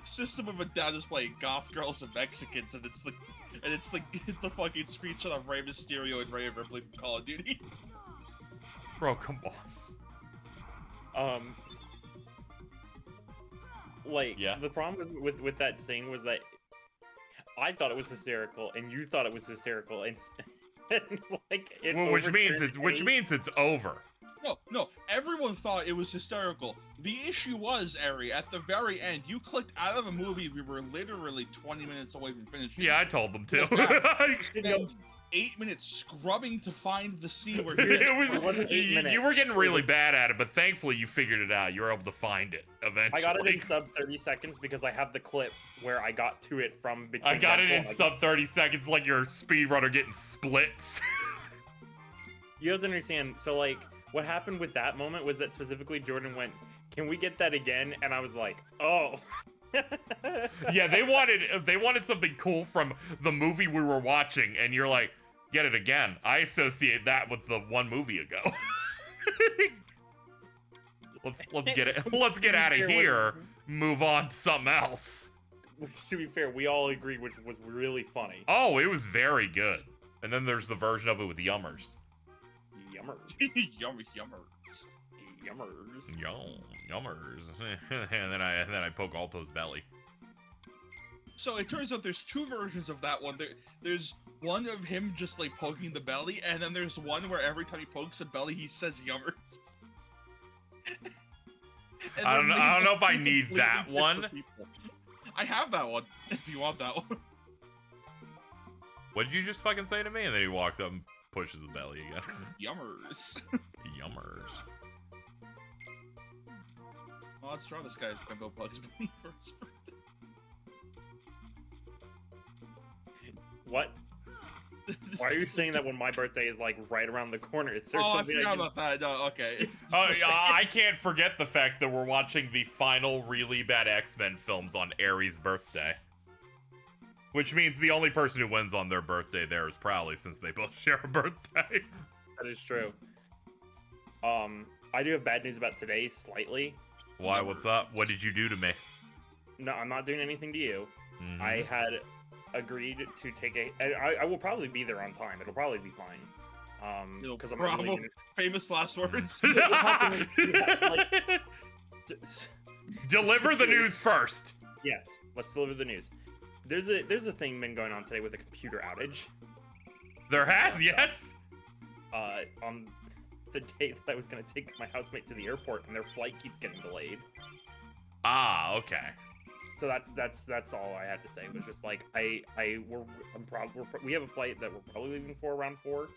System of a Down is playing goth girls and Mexicans, and it's the fucking screenshot of Rey Mysterio and Rhea Ripley from Call of Duty. Bro, come on. Like, yeah. The problem with that scene was that I thought it was hysterical, and you thought it was hysterical, and like, which means it's over. No, everyone thought it was hysterical. The issue was, Ari, at the very end, you clicked out of a movie we were literally 20 minutes away from finishing. Yeah, I told them to. 8 minutes scrubbing to find the scene where It was, It wasn't 8 minutes. you were getting really bad at it, but thankfully you figured it out. You were able to find it eventually. I got it in sub 30 seconds because I have the clip where I got to it from between. I got it Deadpool in and sub 30 seconds like you're a speedrunner getting splits. You have to understand. So like, what happened with that moment was that specifically Jordan went, "Can we get that again?" And I was like, "Oh." Yeah, they wanted something cool from the movie we were watching, and you're like, get it again. I associate that with the one movie ago. let's get it. Let's get out of here. Move on to something else. To be fair, we all agreed, which was really funny. Oh, it was very good. And then there's the version of it with yummers. Yummers. Yummy yummers. Yummers. Yummers. and then I poke Alto's belly. So it turns out there's two versions of that one. There's one of him just like poking the belly, and then there's one where every time he pokes a belly, he says yummers. I don't know if I need that one. People. I have that one, if you want that one. What did you just fucking say to me? And then he walks up and pushes the belly again. Yummers. Yummers. Well, let's draw this guy's bimbo bugs bunny first. What? Why are you saying that when my birthday is like right around the corner? Is there Oh, I something forgot can... about that. No, okay. Oh, yeah, I can't forget the fact that we're watching the final really bad X-Men films on Ares' birthday. Which means the only person who wins on their birthday there is Prowley, since they both share a birthday. That is true. I do have bad news about today, slightly. Why? What's up? What did you do to me? No, I'm not doing anything to you. Mhm. I had agreed to take I will probably be there on time. It'll probably be fine. Because I'm not leaving. Famous last words. Deliver the news first. Yes, let's deliver the news. There's a thing been going on today with a computer outage. There has, yes. On the day that I was gonna take my housemate to the airport, and their flight keeps getting delayed. Ah, okay. So that's all I had to say. It was just like we have a flight that we're probably leaving for around 4,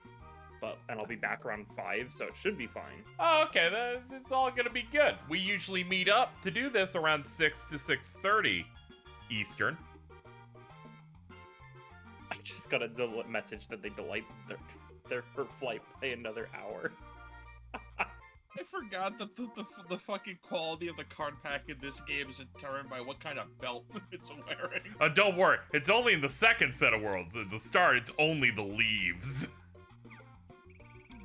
and I'll be back around 5, so it should be fine. Oh, okay. It's all gonna be good. We usually meet up to do this around 6 to 6:30 Eastern. I just got a message that they delayed their flight by another hour. I forgot that the fucking quality of the card pack in this game is determined by what kind of belt it's wearing. Don't worry. It's only in the second set of worlds. At the start, it's only the leaves.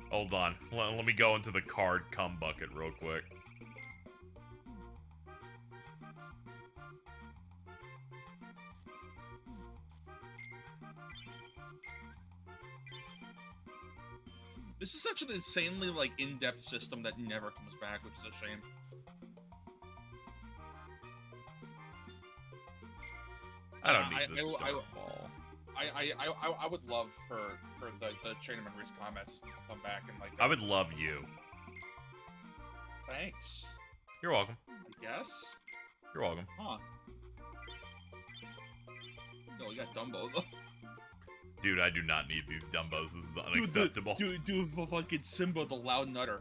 Hold on. Let me go into the card cum bucket real quick. This is such an insanely like in-depth system that never comes back, which is a shame. I don't need this ball. I would love for the Chain of Memories comments to come back and like. I would love you. Thanks. You're welcome. I guess. You're welcome. Huh. No, we got Dumbo though. Dude, I do not need these Dumbos. This is unacceptable. Dude, fucking Simba the Loud Nutter.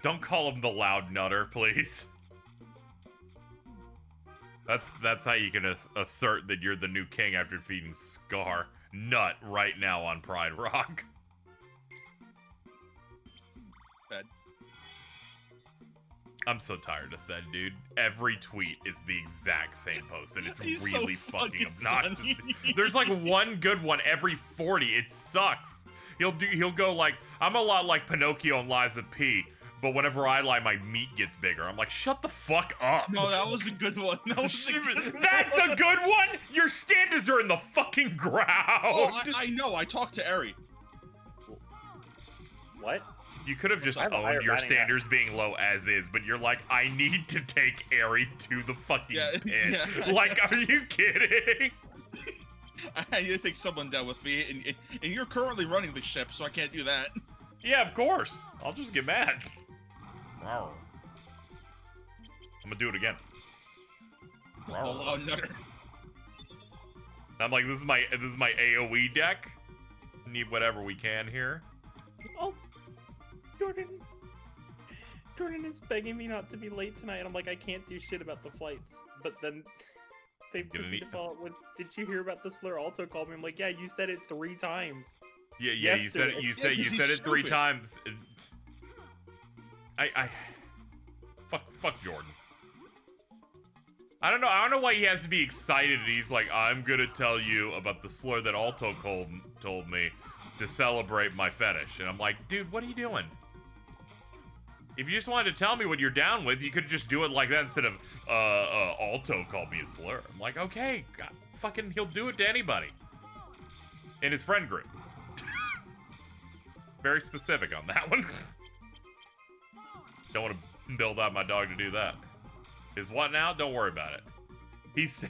Don't call him the Loud Nutter, please. That's how you can assert that you're the new king after defeating Scar. Nut right now on Pride Rock. Bed. I'm so tired of that, dude. Every tweet is the exact same post, and it's He's really so fucking obnoxious. funny. There's like one good one every 40. It sucks. He'll go like, I'm a lot like Pinocchio and Liza P, but whenever I lie, my meat gets bigger. I'm like, shut the fuck up. No, that was a good one. That's a good one? Your standards are in the fucking ground. Oh, I know. I talked to Eri. What? You could have just I have a owned higher your batting standards being low as is, but you're like, I need to take Eri to the fucking pin. Yeah. Like, are you kidding? I need to take someone down with me, and you're currently running the ship, so I can't do that. Yeah, of course. I'll just get mad. Rawr. I'm gonna do it again. Rawr. Oh, Nutter. I'm like, this is my AoE deck. need whatever we can here. Oh, Jordan is begging me not to be late tonight. I'm like, I can't do shit about the flights. But then they proceed to follow up with, did you hear about the slur Alto called me? I'm like, yeah, you said it 3 times. Yeah, Yesterday. you said it 3 times. Fuck Jordan. I don't know why he has to be excited and he's like, I'm gonna tell you about the slur that Alto told me to celebrate my fetish. And I'm like, dude, what are you doing? If you just wanted to tell me what you're down with, you could just do it like that instead of, Alto called me a slur. I'm like, okay, God, fucking, he'll do it to anybody. In his friend group. Very specific on that one. Don't want to build out my dog to do that. Is what now? Don't worry about it. He's...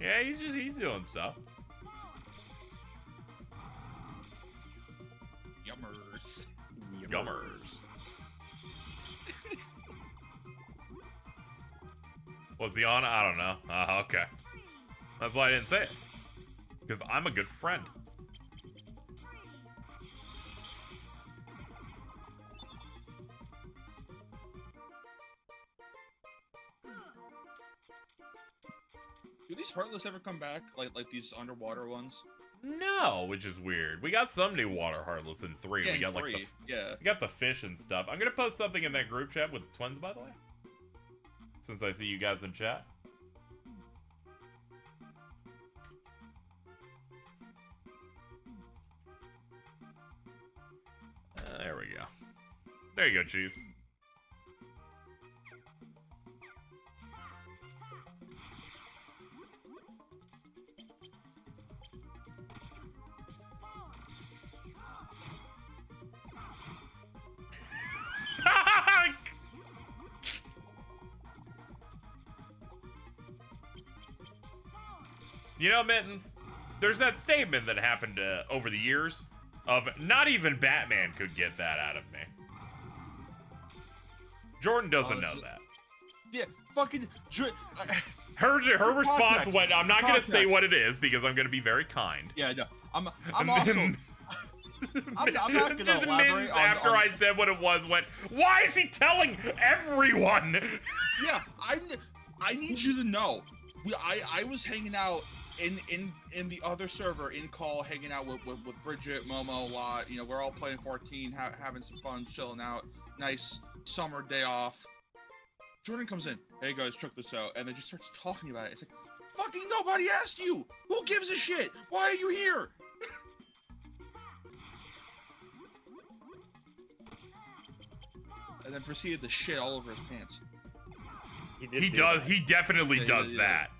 yeah, he's doing stuff. Yummers. Yummers. Was he on? I don't know. Okay. That's why I didn't say it. Because I'm a good friend. Do these Heartless ever come back? Like these underwater ones? No, which is weird. We got some new water Heartless in 3. Yeah, we got in 3. we got the fish and stuff. I'm gonna post something in that group chat with twins, by the way. Since I see you guys in chat. There we go. There you go, Cheese. You know, Mittens, there's that statement that happened over the years of not even Batman could get that out of me. Jordan doesn't know that. Yeah, fucking... Her response Context. went, I'm not going to say Context. what it is because I'm going to be very kind. Yeah, no. I'm also... I'm not gonna Just elaborate Mittens, on... after I said what it was, went, why is he telling everyone? Yeah, I need you to know. I was hanging out in the other server, in call, hanging out with Bridget, Momo a lot. You know, we're all playing 14, having some fun, chilling out. Nice summer day off. Jordan comes in. Hey guys, check this out, and then just starts talking about it. It's like, fucking nobody asked you. Who gives a shit? Why are you here? And then proceeded to shit all over his pants. He definitely does yeah. that.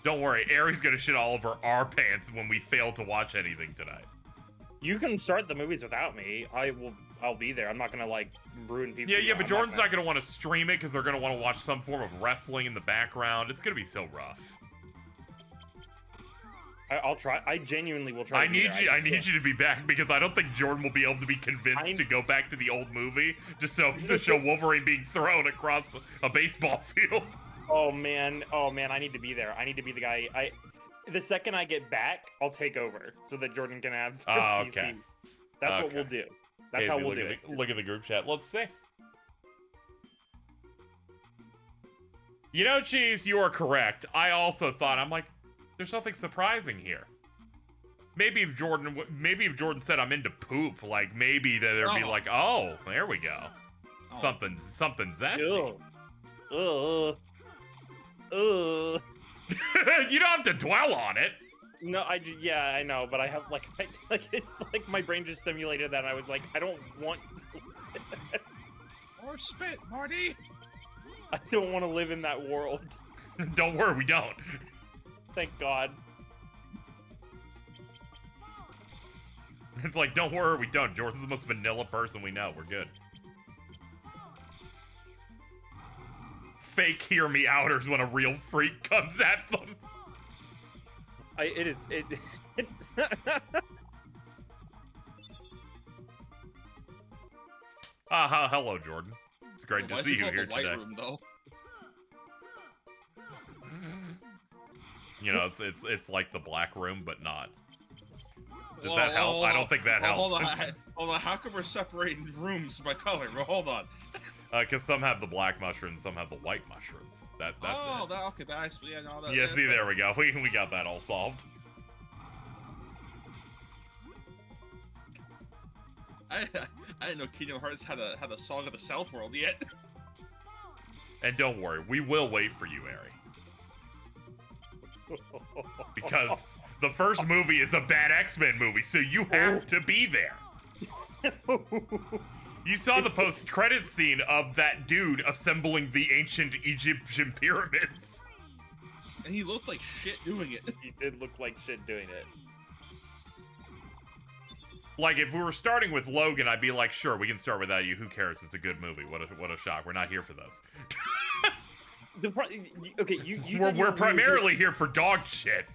Don't worry, Aries gonna shit all over our pants when we fail to watch anything tonight. You can start the movies without me. I'll be there. I'm not gonna like ruin people. Yeah, but Jordan's not gonna want to stream it because they're gonna want to watch some form of wrestling in the background. It's gonna be so rough. I'll try. I genuinely will try. I need you to be back because I don't think Jordan will be able to be convinced to go back to the old movie just to show Wolverine being thrown across a baseball field. Oh man, I need to be there. I need to be the guy. The second I get back, I'll take over so that Jordan can have PC. Okay. That's what we'll do. That's how we'll do it. Look at the group chat. Let's see. You know, Cheese, you are correct. I also thought, I'm like, there's nothing surprising here. Maybe if Jordan said I'm into poop, like maybe there'd be like, oh, there we go. Something zesty. You don't have to dwell on it. No, yeah, I know, but I have like it's like my brain just simulated that. And I was like, I don't want to. Or spit, Marty. I don't want to live in that world. Don't worry, we don't. Thank God. It's like, don't worry, we don't. Jordan's the most vanilla person we know. We're good. Fake hear me outers when a real freak comes at them. Hello, Jordan. It's great to see you here today. Room, though? You know, it's like the black room, but not. Did that help? I don't think that helped. Hold on. How come we're separating rooms by color? Well, hold on. Because some have the black mushrooms, some have the white mushrooms. That's it. Okay, that's yeah. No, that, Yeah, see, there we go. We got that all solved. I didn't know Kingdom Hearts had a Song of the South World yet. And don't worry, we will wait for you, Ari. Because the first movie is a bad X-Men movie, so you have to be there. You saw the post-credit scene of that dude assembling the ancient Egyptian pyramids. And he looked like shit doing it. He did look like shit doing it. Like, if we were starting with Logan, I'd be like, sure, we can start without you. Who cares? It's a good movie. What a shock. We're not here for those. Okay, we're primarily here for dog shit.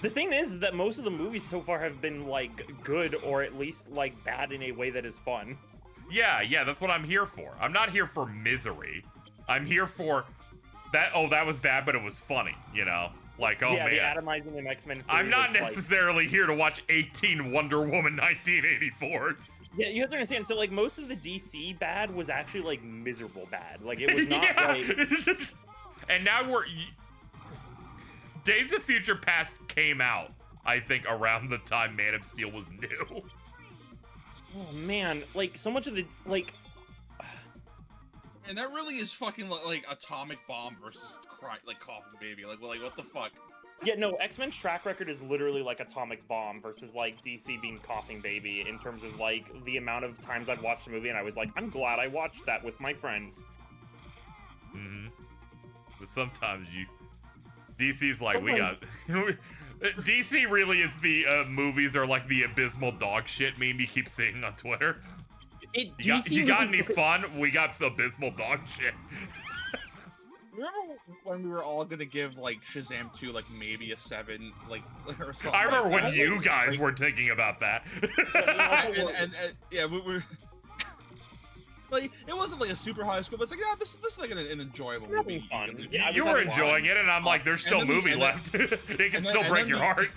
The thing is that most of the movies so far have been, like, good or at least, like, bad in a way that is fun. Yeah, that's what I'm here for. I'm not here for misery. I'm here for that, oh, that was bad, but it was funny, you know? Like, oh, yeah, man. the atomizing and X-Men. I'm not necessarily here to watch 18 Wonder Woman 1984s. Yeah, you have to understand, so, like, most of the DC bad was actually, like, miserable bad. Like, it was not, like... And now Days of Future Past came out, I think, around the time Man of Steel was new. Oh, man. Like, so much of the, like... And that really is fucking, like, Atomic Bomb versus, like, Coffin Baby. Like, what the fuck? Yeah, no, X-Men's track record is literally like Atomic Bomb versus, like, DC being Coughing Baby in terms of, like, the amount of times I'd watched the movie and I was like, I'm glad I watched that with my friends. Mm-hmm. But sometimes DC's like, we got... DC really is the movies are like the abysmal dog shit meme you keep seeing on Twitter. You got any fun? We got some abysmal dog shit. Remember when we were all gonna give, like, Shazam 2, like, maybe a 7, like, or something? I remember like when you guys were thinking about that. and yeah, we were... Like, it wasn't like a super high score, but it's like, yeah, this is like an enjoyable movie. Fun. You were enjoying it, and I'm like, there's still movie left. It can still break your heart.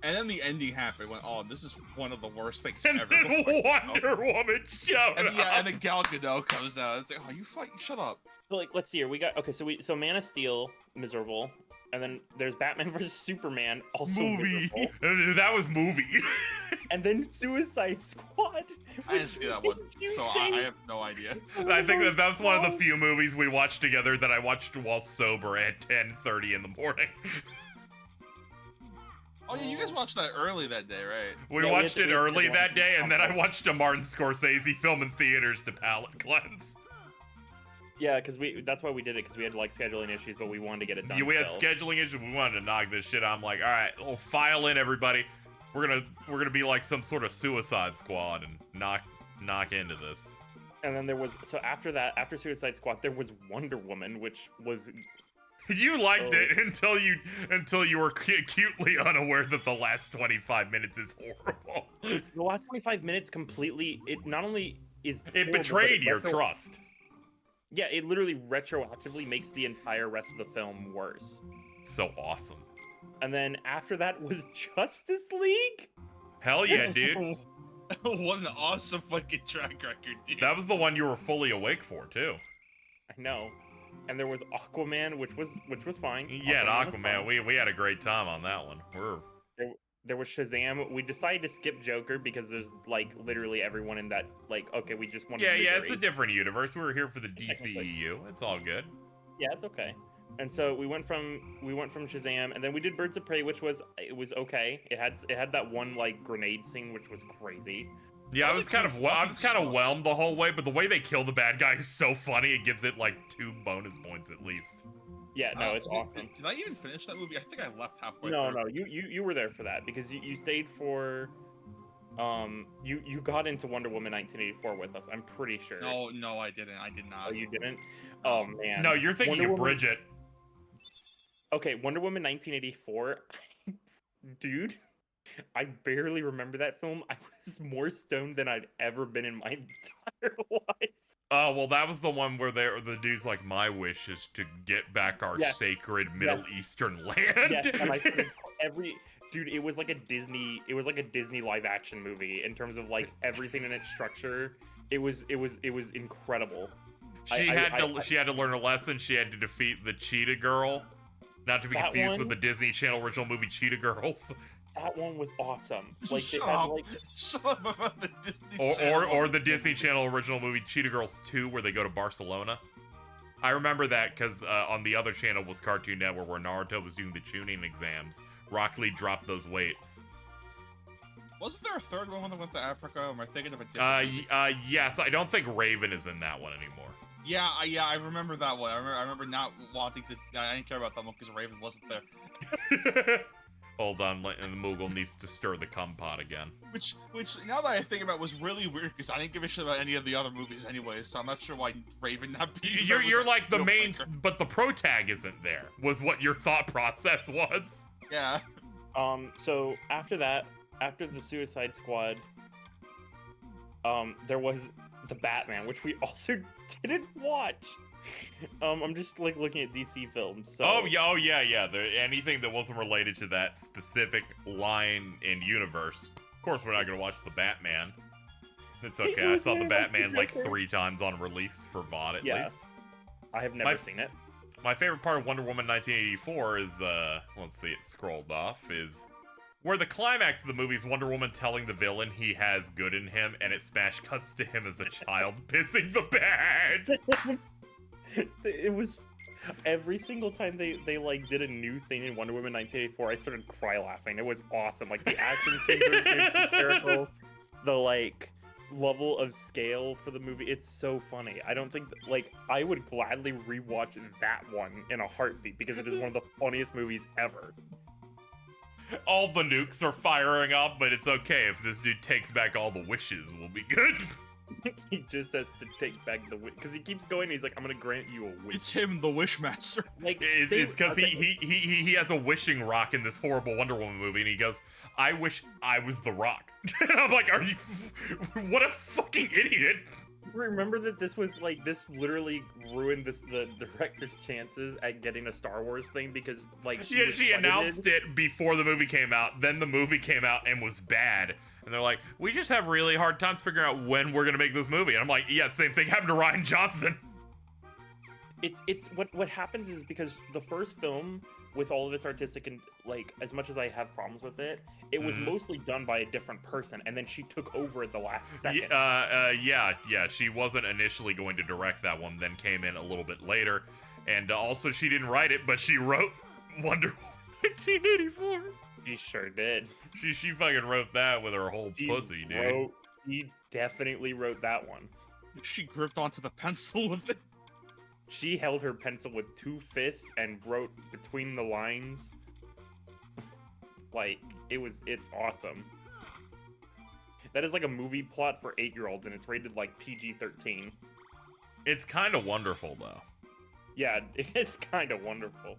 And then the ending happened. Went, oh, this is one of the worst things and ever. And then Wonder Woman showed up. Yeah, and then Gal Gadot comes out. It's like, oh, you shut up. So, like, let's see here. We got, okay, so Man of Steel, miserable. And then there's Batman vs. Superman, also miserable. That was movie. And then Suicide Squad. I didn't see that one, so I have no idea. I think that's one of the few movies we watched together that I watched while sober at 10:30 in the morning. Oh yeah, you guys watched that early that day, right? We watched it early that day, and then I watched a Martin Scorsese film in theaters to palate cleanse. Yeah, because that's why we did it, because we had, like, scheduling issues, but we wanted to get it done. Yeah, we had scheduling issues. We wanted to knock this shit out. I'm like, all right, we'll file in, everybody. We're gonna be like some sort of Suicide Squad and knock into this. And then there was, so after that, after Suicide Squad, there was Wonder Woman, which was... You liked it until you were acutely unaware that the last 25 minutes is horrible. The last 25 minutes completely, it not only is it horrible, betrayed your trust. Yeah, it literally retroactively makes the entire rest of the film worse. So awesome. And then after that was Justice League? Hell yeah, dude. What an awesome fucking track record, dude. That was the one you were fully awake for, too. I know. And there was Aquaman, which was fine. Yeah, Aquaman, we had a great time on that one. There was Shazam. We decided to skip Joker because there's, like, literally everyone in that, like, okay, we just wanted Yeah, it's a different universe. We were here for the DCEU. It's all good. Yeah, it's okay. And so we went from Shazam, and then we did Birds of Prey, it was okay. It had that one, like, grenade scene, which was crazy. Yeah, I was kind of whelmed the whole way, but the way they kill the bad guy is so funny. It gives it like 2 bonus points at least. Yeah, no, it's awesome. Did I even finish that movie? I think I left halfway. No, you were there for that because you stayed for. You got into Wonder Woman 1984 with us. I'm pretty sure. No, I didn't. I did not. Oh, you didn't? Oh man. No, you're thinking of Bridget. Okay, Wonder Woman 1984. Dude, I barely remember that film. I was more stoned than I'd ever been in my entire life. Oh, well, that was the one where the dude's like, my wish is to get back our sacred Middle Eastern land. Yes, Dude, it was like a Disney live action movie in terms of like everything in its structure. It was incredible. She had to learn a lesson. She had to defeat the Cheetah Girl, not to be confused with the Disney Channel original movie Cheetah Girls. That one was awesome. Like Shut they had up. like Shut up about the Disney or the Disney Channel original movie Cheetah Girls 2, where they go to Barcelona. I remember that because on the other channel was Cartoon Network, where Naruto was doing the tuning exams. Rock Lee dropped those weights. Wasn't there a third one that went to Africa? Or am I thinking of a different movie? Yes. I don't think Raven is in that one anymore. Yeah, I remember that one. I remember not wanting to. I didn't care about that one because Raven wasn't there. Hold on, the Moogle needs to stir the cum pot again. Which now that I think about it, was really weird because I didn't give a shit about any of the other movies anyway, so I'm not sure why Raven not being there was You're a like the deal main, breaker. but the pro tag isn't there, was what your thought process was. Yeah. so after that, after the Suicide Squad, there was the Batman, which we also didn't watch. I'm just like looking at DC films. So... Oh yeah. Anything that wasn't related to that specific line in universe. Of course, we're not gonna watch the Batman. It's okay. I saw the Batman like 3 times on release for VOD at least. I have never seen it. My favorite part of Wonder Woman 1984 is let's see, it scrolled off, is where the climax of the movie is Wonder Woman telling the villain he has good in him, and it smash cuts to him as a child pissing the bed. It was every single time they like did a new thing in Wonder Woman 1984, I started cry laughing. It was awesome. Like the action things are hysterical. The like level of scale for the movie, it's so funny. I don't think like I would gladly rewatch that one in a heartbeat because it is one of the funniest movies ever. All the nukes are firing up, but it's okay if this dude takes back all the wishes. We'll be good. He just has to take back the wish because he keeps going. He's like, I'm gonna grant you a wish. It's him, the Wishmaster. Like it's because he has a wishing rock in this horrible Wonder Woman movie, and he goes, "I wish I was the Rock." And I'm like, "Are you? What a fucking idiot!" Remember that this literally ruined the director's chances at getting a Star Wars thing because like she announced it before the movie came out. Then the movie came out and was bad. And they're like, we just have really hard times figuring out when we're gonna make this movie. And I'm like, yeah, same thing happened to Rian Johnson. It's what happens is because the first film, with all of its artistic and like as much as I have problems with it, it was mostly done by a different person, and then she took over at the last second. Yeah. She wasn't initially going to direct that one, then came in a little bit later, and also she didn't write it, but she wrote Wonder Woman 1984. She sure did. She fucking wrote that with her whole pussy, dude. She definitely wrote that one. She gripped onto the pencil with it. She held her pencil with 2 fists and wrote between the lines. Like, it's awesome. That is like a movie plot for 8-year-olds, and it's rated like PG-13. It's kind of wonderful, though. Yeah, it's kind of wonderful.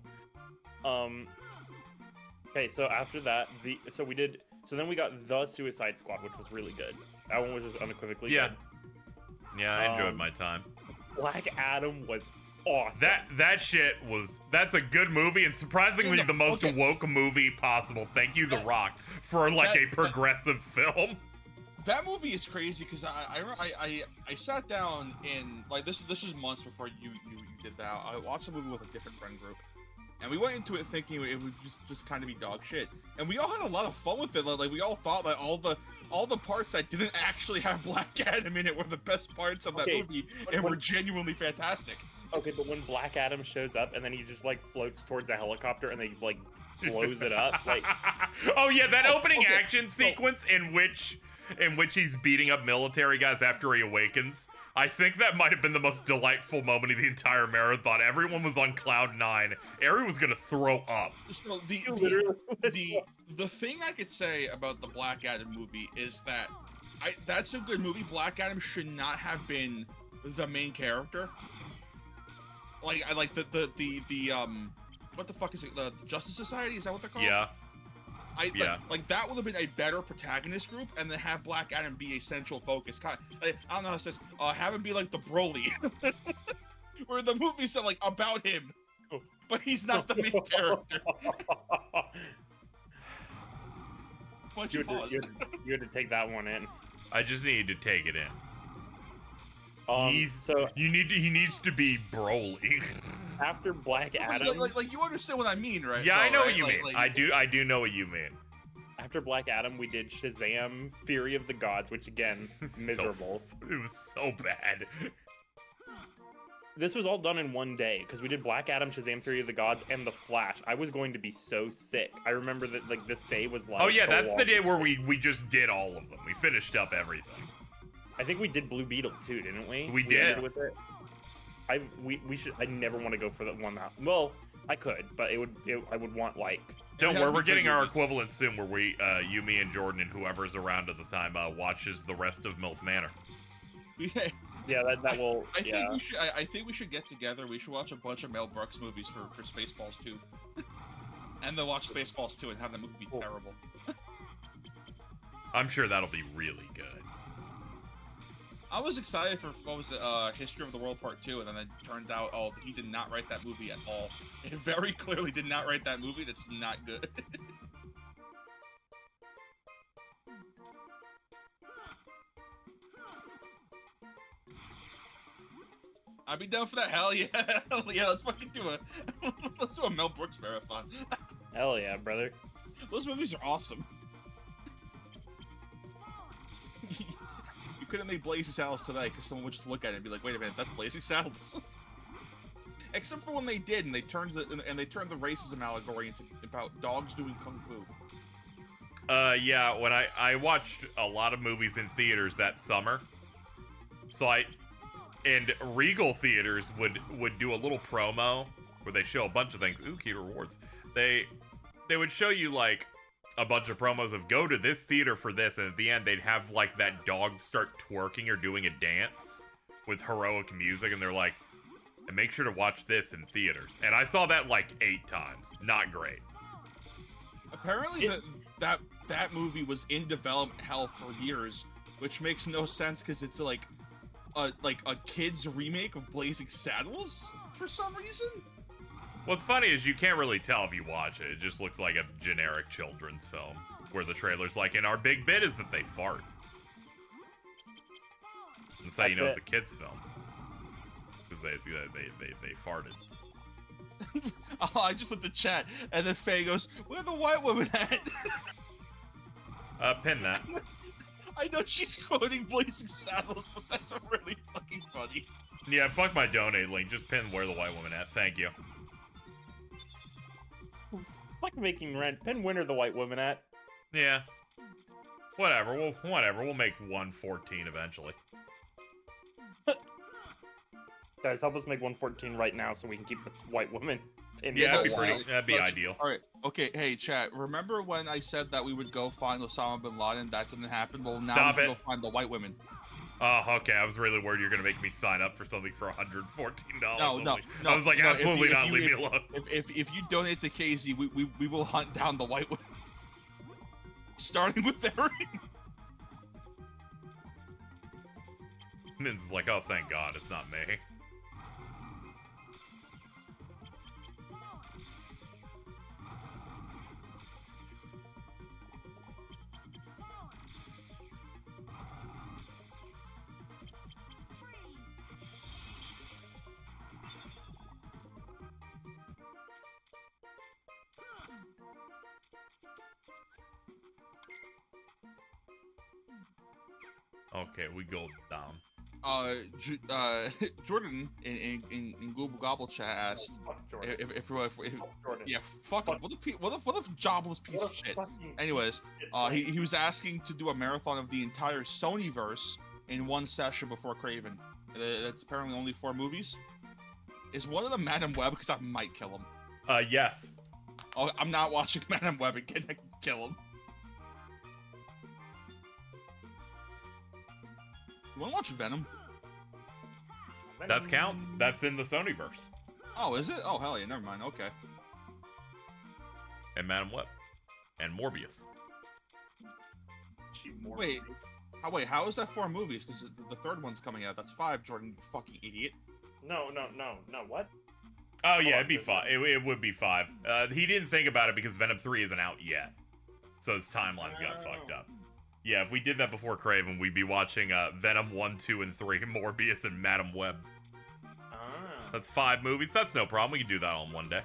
Okay, so after that, then we got The Suicide Squad, which was really good. That one was just unequivocally good. Yeah, I enjoyed my time. Black Adam was awesome. That's a good movie, and surprisingly the most woke movie possible. Thank you, The Rock, for like a progressive film. That movie is crazy because I sat down in like this is months before you did that. I watched a movie with a different friend group. And we went into it thinking it would just kind of be dog shit, and we all had a lot of fun with it. Like we all thought that all the parts that didn't actually have Black Adam in it were the best parts of that movie, and were genuinely fantastic. Okay, but when Black Adam shows up and then he just like floats towards a helicopter and they like blows it up, like oh yeah, that opening action sequence in which he's beating up military guys after he awakens. I think that might have been the most delightful moment of the entire marathon. Everyone was on cloud 9. Ari was gonna throw up. So the thing I could say about the Black Adam movie is that that's a good movie. Black Adam should not have been the main character. Like I like the what the fuck is it? The Justice Society, is that what they're called? Yeah. Like that would have been a better protagonist group, and then have Black Adam be a central focus. I don't know how it says. Have him be like the Broly, where the movie's like about him, but he's not the main character. Why'd you pause? You had to take that one in. I just needed to take it in. So he needs to be Broly. after Black Adam, like you understand what I mean, right? Yeah, though, I know right? what you mean. I do know what you mean. after Black Adam, we did Shazam: Fury of the Gods, which again, miserable. It was so bad. This was all done in one day because we did Black Adam, Shazam: Fury of the Gods, and The Flash. I was going to be so sick. I remember that like this day was like. Oh yeah, that's the day where we just did all of them. We finished up everything. I think we did Blue Beetle too, didn't we? We did. ended with it. We should. I never want to go for that one. Well, I could, but I would want like. Don't worry, we're getting our equivalent soon, where we, you, me, and Jordan, and whoever's around at the time, watches the rest of MILF Manor. Yeah, that will. I think we should get together. We should watch a bunch of Mel Brooks movies for Spaceballs 2. And then watch Spaceballs 2 and have that movie be terrible. I'm sure that'll be really good. I was excited for, what was it, History of the World Part 2, and then it turned out, oh, he did not write that movie at all. He very clearly did not write that movie. That's not good. I'd be down for that. Hell yeah. Hell yeah, let's fucking do a Mel Brooks marathon. Hell yeah, brother. Those movies are awesome. You couldn't make Blazing Saddles today because someone would just look at it and be like, wait a minute, that's Blazing Saddles. Except for when they did, and they turned the racism allegory into about dogs doing kung fu. Yeah, when I watched a lot of movies in theaters that summer, and Regal Theaters would do a little promo where they show a bunch of things. Ooh, key rewards. They would show you like a bunch of promos of go to this theater for this, and at the end they'd have like that dog start twerking or doing a dance with heroic music, and they're like, and make sure to watch this in theaters. And I saw that like 8 times. Not great. Apparently that movie was in development hell for years, which makes no sense because it's like a kid's remake of Blazing Saddles for some reason. What's funny is you can't really tell if you watch it. It just looks like a generic children's film where the trailer's like, and our big bit is that they fart. That's how you know it's a kid's film. Because they farted. Oh, I just looked at chat, and then Faye goes, where the white woman at? Pin that. I know she's quoting Blazing Saddles, but that's really fucking funny. Yeah, fuck my donate link. Just pin where the white woman at. Thank you. Fuck making rent. Pin winner the white woman at. Yeah. Whatever. We'll make 114 eventually. Guys, help us make 114 right now so we can keep the white woman in. Yeah, the that'd be ideal. All right. Okay. Hey, chat. Remember when I said that we would go find Osama bin Laden? That didn't happen. Well, now we can go find the white women. Oh, okay. I was really worried you're gonna make me sign up for something for $114. No. I was like, absolutely not. Leave me alone. If you donate to KZ, we will hunt down the white women. Starting with Barry. Min's is like, oh, thank God, it's not me. Okay, we go down. Jordan in Google Gobble chat asked if Jordan. Yeah, fuck him. What a jobless piece of shit. Anyways, he was asking to do a marathon of the entire Sonyverse in one session before Craven. That's apparently only 4 movies. Is one of them Madam Web? Because I might kill him. Yes. Oh, I'm not watching Madam Web again. I can kill him. You wanna watch Venom? That counts. That's in the Sonyverse. Oh, is it? Oh, hell yeah, never mind, okay. And Madam Web. And Morbius. Wait, how is that 4 movies? Because the third one's coming out. That's 5, Jordan, you fucking idiot. No, what? Oh yeah, it'd be 5. It would be 5. He didn't think about it because Venom 3 isn't out yet. so his timelines got fucked up. Yeah, if we did that before Craven, we'd be watching Venom 1, 2, and 3, Morbius, and Madam Web. That's 5 movies. That's no problem. We can do that all in one day.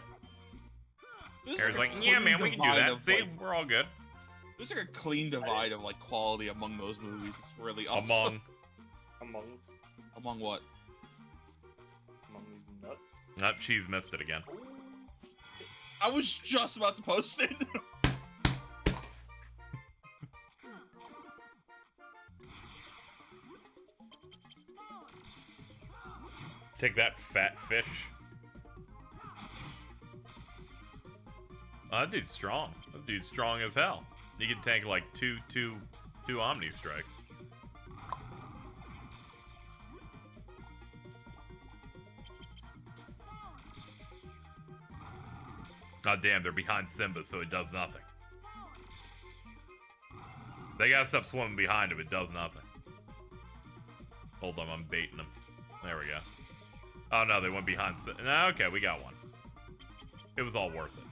Harry's like, yeah, man, we can do that. See, like, we're all good. There's like a clean divide of like quality among those movies. It's really awesome. Among what? Among nuts. Nope, Cheese missed it again. I was just about to post it. Take that, fat fish. Oh, that dude's strong. That dude's strong as hell. You can tank like two Omni strikes. God damn, they're behind Simba, so it does nothing. They gotta stop swimming behind him, it does nothing. Hold on, I'm baiting them. There we go. Oh no, they went behind Simba. No, okay, we got one. It was all worth it.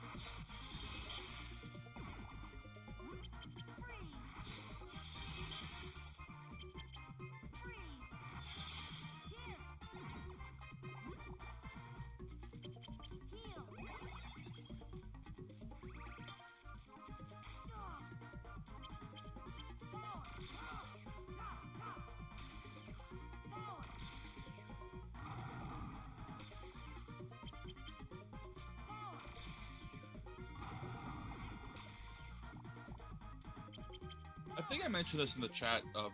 I think I mentioned this in the chat of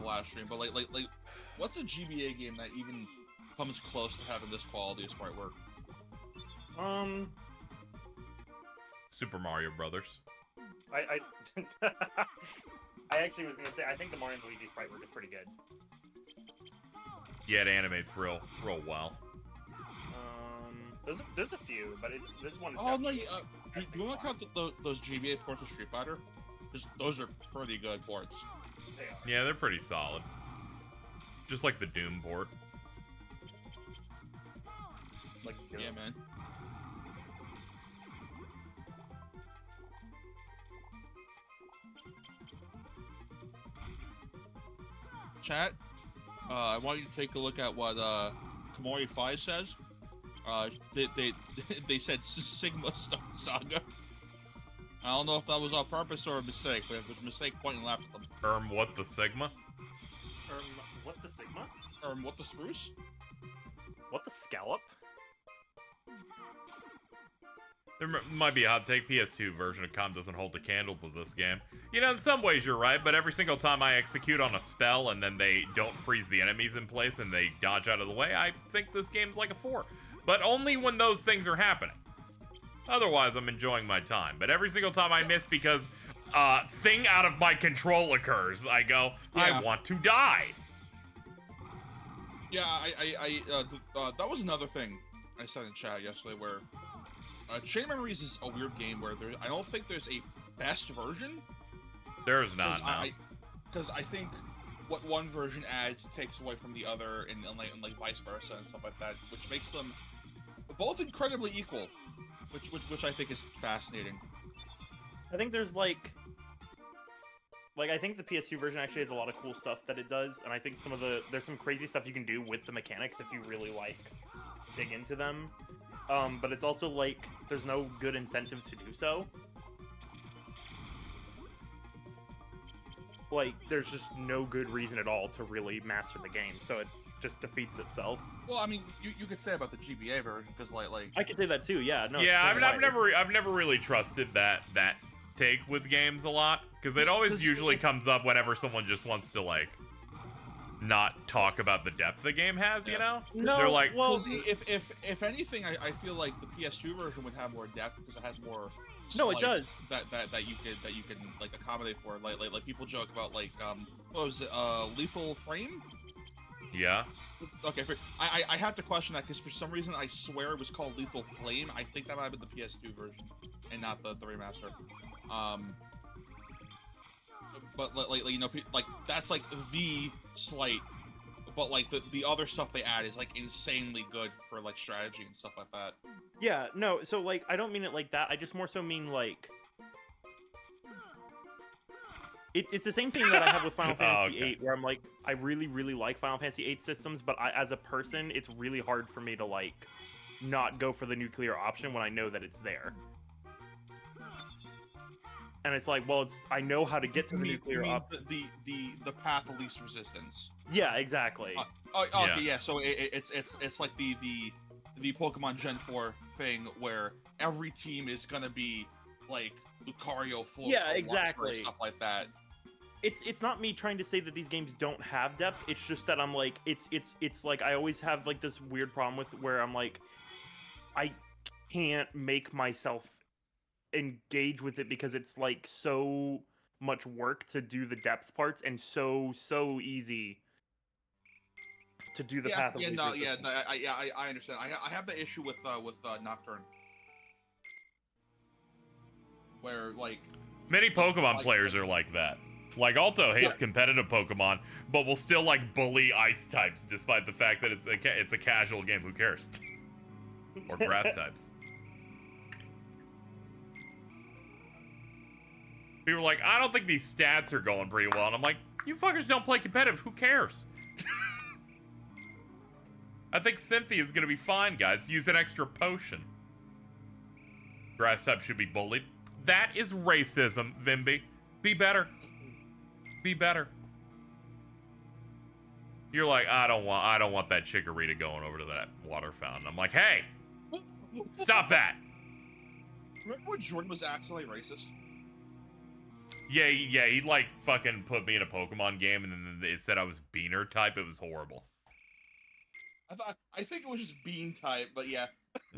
last stream, but like, what's a GBA game that even comes close to having this quality of sprite work? Super Mario Brothers. I actually was gonna say I think the Mario and Luigi sprite work is pretty good. Yeah, it animates real well. There's a few, but this one is. Oh no, do you want to count those GBA ports of Street Fighter? Those are pretty good ports. They are. Yeah, they're pretty solid. Just like the Doom port. Like, yeah, man. Chat, I want you to take a look at what Kamori 5 says. They said Sigma Star Saga. I don't know if that was on purpose or a mistake, but if it was a mistake, point and laugh at them. What the Sigma? What the Sigma? What the spruce? What the scallop? There might be a hot take. PS2 version of COM doesn't hold a candle to this game. You know, in some ways you're right, but every single time I execute on a spell and then they don't freeze the enemies in place and they dodge out of the way, I think this game's like a 4. But only when those things are happening. Otherwise, I'm enjoying my time. But every single time I miss because thing out of my control occurs, I go, yeah. I want to die. Yeah, that was another thing I said in chat yesterday where Chain Memories is a weird game where I don't think there's a best version. There's not, no. Because I think what one version adds takes away from the other and like vice versa and stuff like that, which makes them both incredibly equal. Which I think is fascinating. I think there's like I think the PS2 version actually has a lot of cool stuff that it does, and I think there's some crazy stuff you can do with the mechanics if you really dig into them. But it's also like there's no good incentive to do so. Like there's just no good reason at all to really master the game, so it just defeats itself. Well, I mean, you could say about the GBA version because like I could say that too. Yeah, no. Yeah, I've never really trusted that take with games a lot because it always usually comes up whenever someone just wants to like not talk about the depth the game has. You know? No. They're like, well, if anything, I feel like the PS2 version would have more depth because it has more. No, it does. That you can like accommodate for. Like people joke about like what was it? Lethal Frame. Yeah. Okay, I have to question that because for some reason I swear it was called Lethal Flame. I think that might have been the PS2 version and not the remaster. But like you know, like that's like the slight. But like the other stuff they add is like insanely good for like strategy and stuff like that. Yeah, no. So like I don't mean it like that. I just more so mean like It's the same thing that I have with Final Fantasy okay. VIII, where I'm like, I really, really like Final Fantasy VIII systems, but as a person, it's really hard for me to like not go for the nuclear option when I know that it's there. And it's like, well, I know how to get to the nuclear option. The path of least resistance. Yeah, exactly. Okay, yeah. So it's like the Pokemon Gen 4 thing where every team is gonna be like Lucario, Float, Yeah, exactly. stuff like that. It's not me trying to say that these games don't have depth. It's just that I'm like, it's like I always have like this weird problem with where I'm like, I can't make myself engage with it because it's like so much work to do the depth parts and so easy to do the path of least resistance. I understand. I have the issue with Nocturne, where like many Pokemon players are like that. Like Alto hates competitive Pokemon, but will still like bully ice types despite the fact that it's a casual game. Who cares? Or grass types. People are like, I don't think these stats are going pretty well. And I'm like, you fuckers don't play competitive. Who cares? I think Cynthia's gonna be fine, guys. Use an extra potion. Grass type should be bullied. That is racism, Vimby. Be better. Be better. You're like, I don't want that Chikorita going over to that water fountain. I'm like, hey, stop that. Remember when Jordan was actually racist? Yeah, he'd like fucking put me in a Pokemon game and then they said I was Beaner type. It was horrible. I think it was just Bean type, but yeah.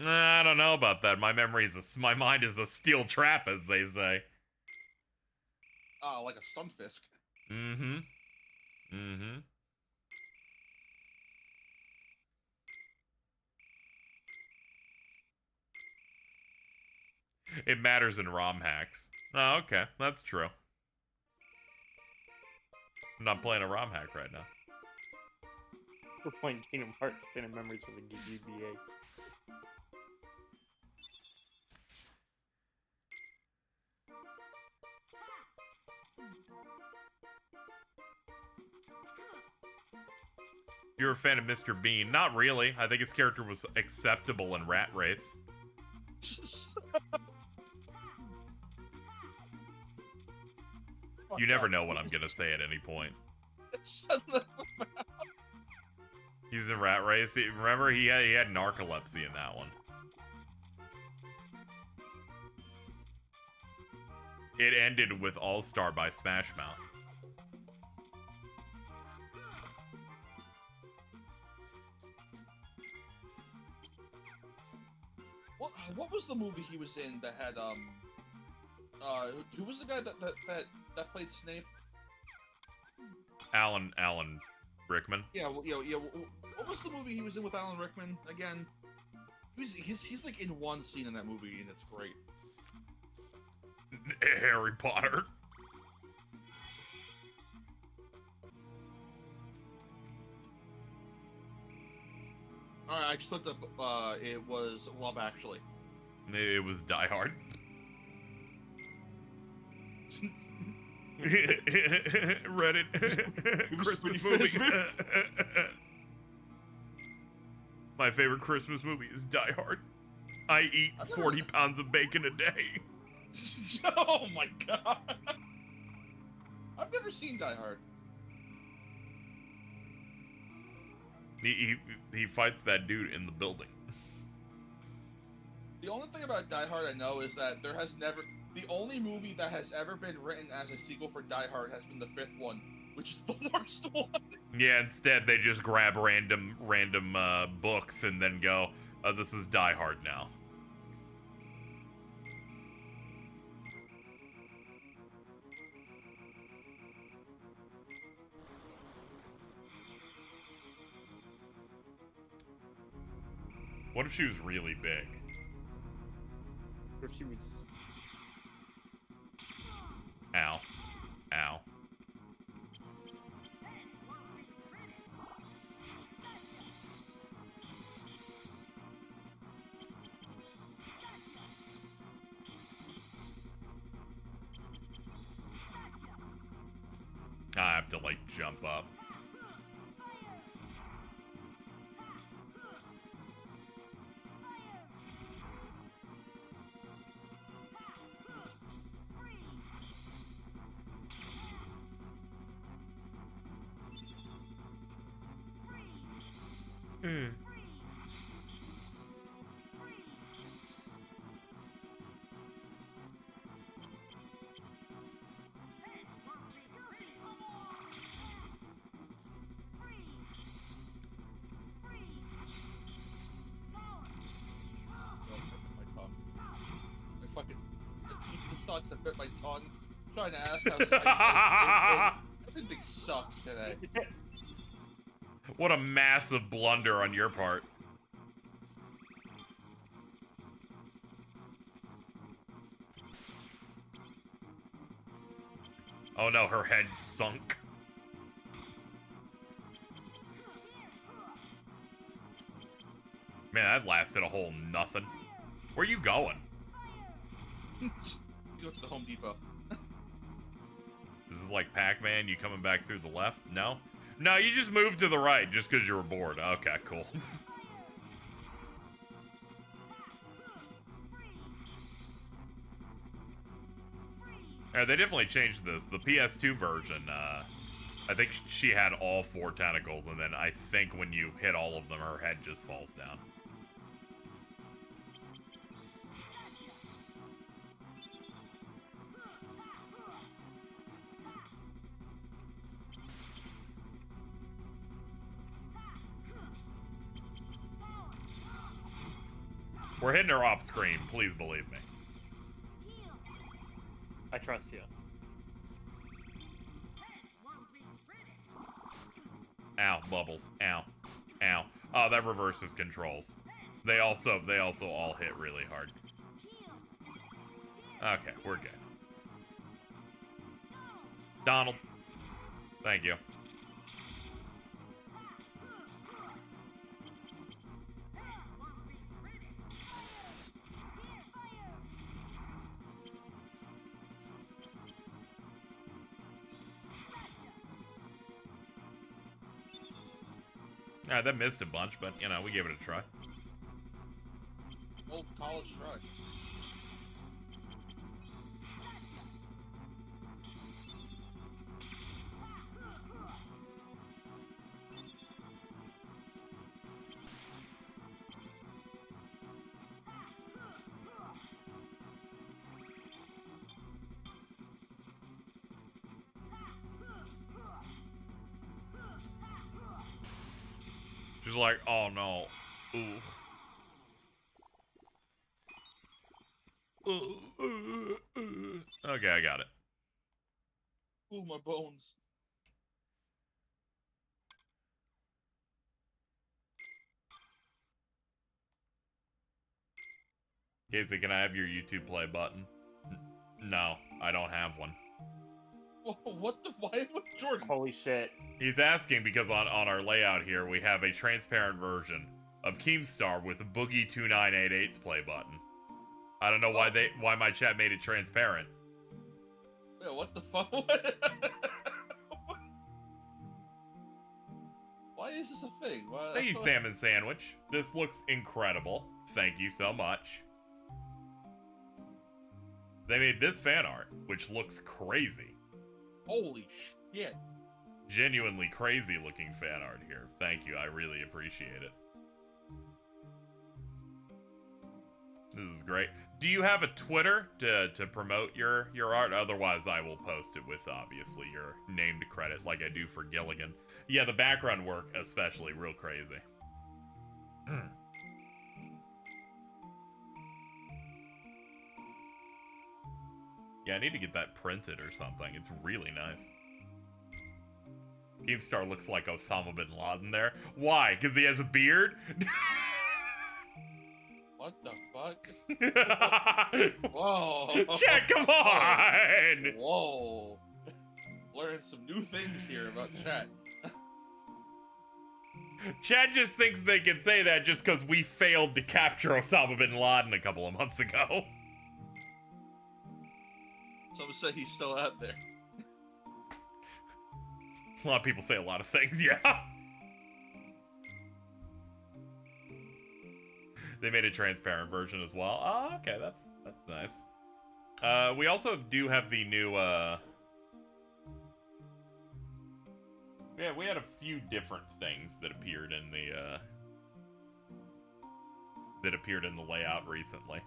I don't know about that. My mind is a steel trap, as they say. Oh, like a Stunfisk. Mm-hmm. It matters in ROM hacks. Oh, okay. That's true. I'm not playing a ROM hack right now. We're playing Kingdom Hearts Phantom Memories for the GBA. You're a fan of Mr. Bean? Not really. I think his character was acceptable in Rat Race. You never know what I'm gonna say at any point. He's in Rat Race. Remember, he had narcolepsy in that one. It ended with All-Star by Smash Mouth. What was the movie he was in that had who was the guy that played Snape? Alan Rickman. Yeah. What was the movie he was in with Alan Rickman again? He's like in one scene in that movie and it's great. Harry Potter. Alright, I just looked up, it was Love Actually. It was Die Hard. Reddit. Christmas movie. My favorite Christmas movie is Die Hard. I eat 40 pounds of bacon a day. Oh my god. I've never seen Die Hard. He fights that dude in the building. The only thing about Die Hard I know is that the only movie that has ever been written as a sequel for Die Hard has been the 5th one, which is the worst one. Yeah, instead they just grab random books and then go, this is Die Hard now. What if she was really big? What if she was... Ow. Ow. to, like, jump up. Sucks. I bit my tongue trying to ask how everything sucks today. What a massive blunder on your part. Oh no, her head sunk. Man, that lasted a whole nothing. Where you going? Go to the Home Depot. This is like Pac-Man, you coming back through the left? No? No, you just moved to the right just because you were bored. Okay, cool. Yeah, they definitely changed this. The PS2 version, I think she had all 4 tentacles, and then I think when you hit all of them, her head just falls down. We're hitting her off screen, please believe me. I trust you. Ow, bubbles. Ow. Ow. Oh, that reverses controls. They also all hit really hard. Okay, we're good. Donald. Thank you. That missed a bunch, but, you know, we gave it a try. Old college try. She's like, oh no. Ooh. Okay, I got it. Ooh, my bones. Casey, can I have your YouTube play button? No, I don't have one. What the? Why would Jordan? Holy shit. He's asking because on our layout here, we have a transparent version of Keemstar with a Boogie 2988's play button. I don't know why my chat made it transparent. Yeah, what the fuck? Why is this a thing? Why, Thank you, Salmon Sandwich. This looks incredible. Thank you so much. They made this fan art, which looks crazy. Holy shit. Genuinely crazy looking fan art here. Thank you, I really appreciate it. This is great. Do you have a Twitter to promote your art? Otherwise, I will post it with, obviously, your named credit like I do for Gilligan. Yeah, the background work especially, real crazy. Yeah, I need to get that printed or something. It's really nice. Keemstar looks like Osama bin Laden there. Why? Because he has a beard? What the fuck? Whoa. Chat, come on! Whoa. Learning some new things here about chat. Chat just thinks they can say that just because we failed to capture Osama bin Laden a couple of months ago. Someone said he's still out there. A lot of people say a lot of things, yeah. They made a transparent version as well. Oh, okay, that's nice. We also do have the new, yeah, we had a few different things that appeared in the layout recently.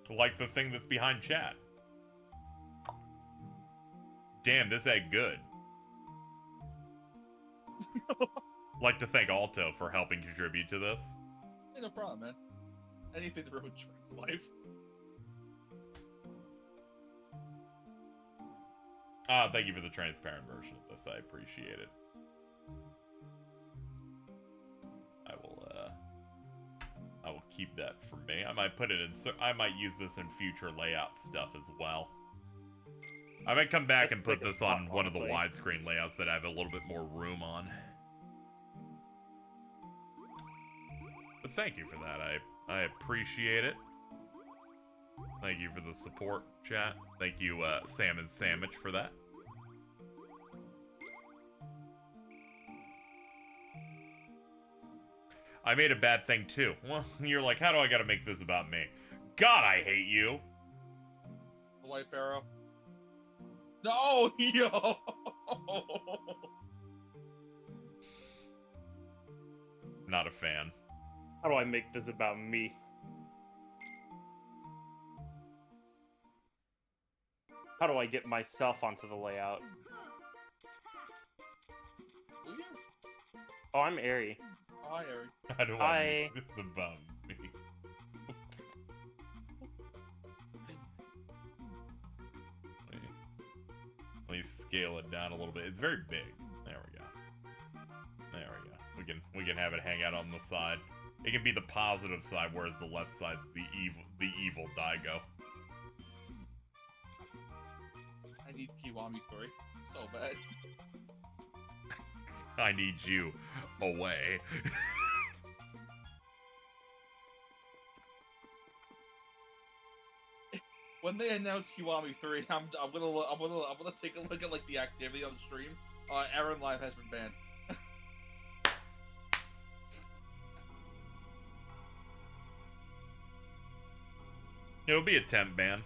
Like the thing that's behind chat. Damn, this egg good. Like to thank Alto for helping contribute to this. Hey, no problem, man. Anything to ruin Shrek's life. Thank you for the transparent version of this. I appreciate it. I will keep that for me. I might put it in. I might use this in future layout stuff as well. I might come back and put this on one of the widescreen layouts that I have a little bit more room on. But thank you for that. I appreciate it. Thank you for the support, chat. Thank you, Salmon Sandwich, for that. I made a bad thing too. Well, you're like, how do I gotta make this about me? God, I hate you. The White Pharaoh. No, yo. Not a fan. How do I make this about me? How do I get myself onto the layout? Oh, I'm Airy. Hi, Eric. How do I make this about me? Let me scale it down a little bit. It's very big. There we go. There we go. We can have it hang out on the side. It can be the positive side, whereas the left side's the evil Daigo. I need Kiwami 3 so bad. I need you away. When they announce Kiwami 3, I'm gonna take a look at like the activity on the stream. Aaron Live has been banned. It'll be a temp ban.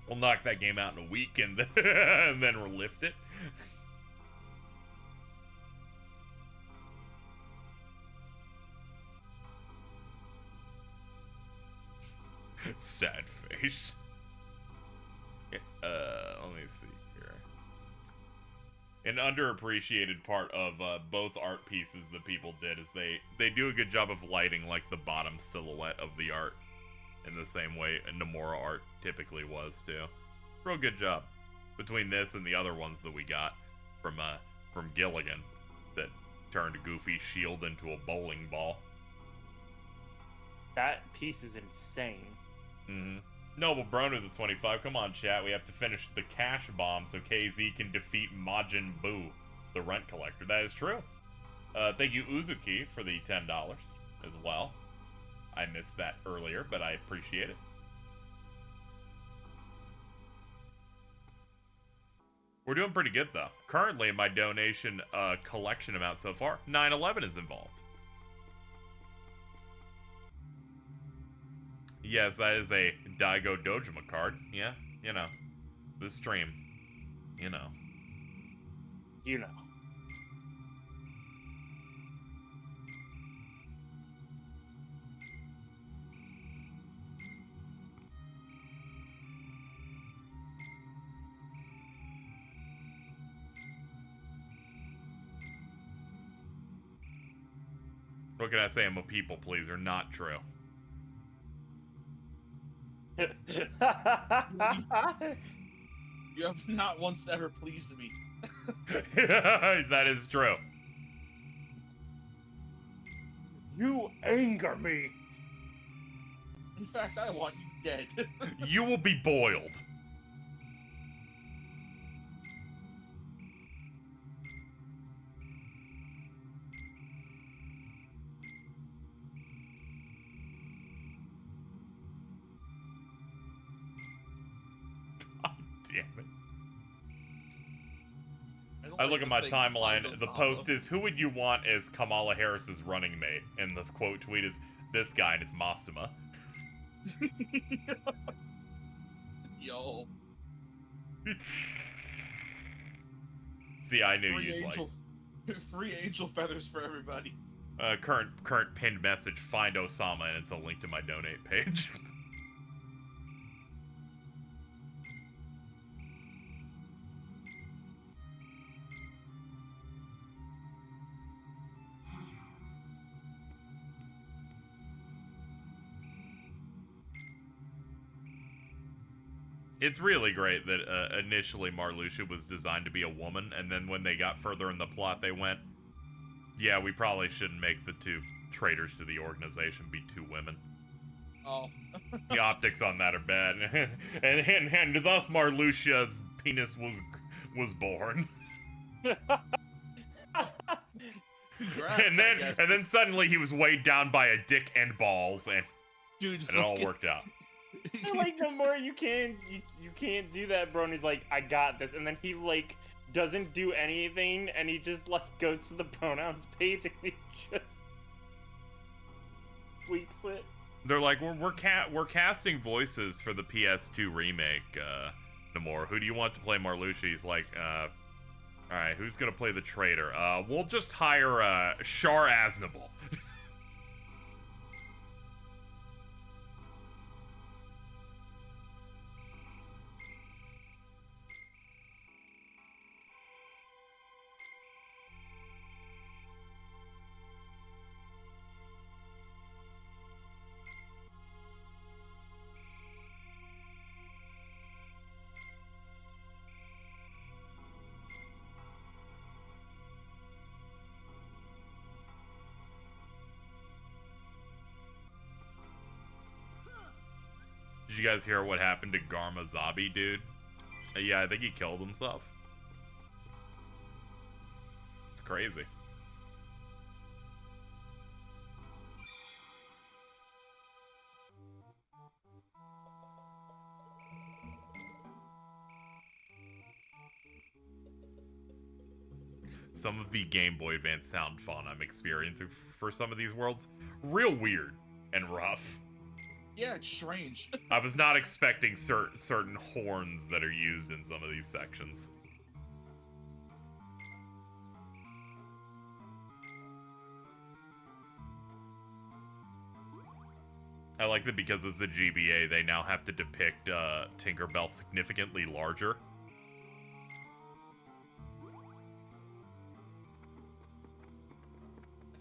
We'll knock that game out in a week and then we'll lift it. Sad face. Let me see here. An underappreciated part of both art pieces that people did is they do a good job of lighting like the bottom silhouette of the art in the same way Nomura art typically was too. Real good job between this and the other ones that we got from Gilligan that turned Goofy's shield into a bowling ball. That piece is insane. Mm-hmm. Noble Broner the 25. Come on, chat. We have to finish the cash bomb so KZ can defeat Majin Buu, the rent collector. That is true. Thank you, Uzuki, for the $10 as well. I missed that earlier, but I appreciate it. We're doing pretty good, though. Currently, my donation collection amount so far, 911 is involved. Yes, that is a Daigo Dojima card. Yeah, you know. This stream. You know. You know. What can I say? I'm a people pleaser. Not true. You have not once ever pleased me. That is true. You anger me. In fact, I want you dead. You will be boiled. God damn it. I look at my thing timeline. bundled The off post of. is, "Who would you want as Kamala Harris's running mate?" And the quote tweet is, "This guy," and it's Monstra. Yo. See, I knew Free you'd angel, free angel feathers for everybody. like. Current pinned message: find Osama, and it's a link to my donate page. It's really great that initially Marluxia was designed to be a woman, and then when they got further in the plot, they went, "Yeah, we probably shouldn't make the two traitors to the organization be two women." Oh. The optics on that are bad, and thus Marluxia's penis was born. Congrats, and then suddenly he was weighed down by a dick and balls, and dude, it all worked out. I like the more you can't do that, bro. And he's like, I got this, and then he like doesn't do anything, and he just like goes to the pronouns page and he just tweaks it. They're like, we're casting voices for the PS2 remake. Namor, who do you want to play Marluxia? He's like, all right, who's gonna play the traitor? We'll just hire Shar Aznable. Did you guys hear what happened to Garma Zabi, dude? Yeah, I think he killed himself. It's crazy. Some of the Game Boy Advance sound fun I'm experiencing for some of these worlds, real weird and rough. Yeah, it's strange. I was not expecting certain horns that are used in some of these sections. I like that because it's the GBA, they now have to depict Tinkerbell significantly larger.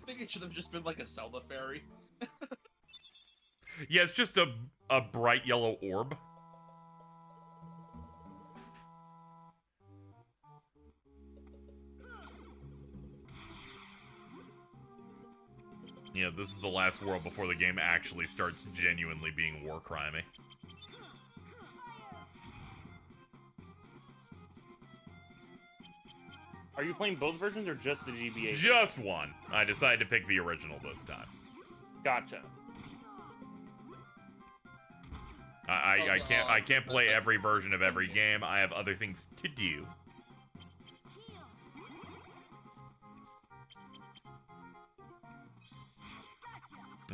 I think it should have just been like a Zelda fairy. Yeah, it's just a bright yellow orb. Yeah, this is the last world before the game actually starts genuinely being war crimey. Are you playing both versions or just the GBA? Just one. I decided to pick the original this time. Gotcha. I can't play every version of every game. I have other things to do.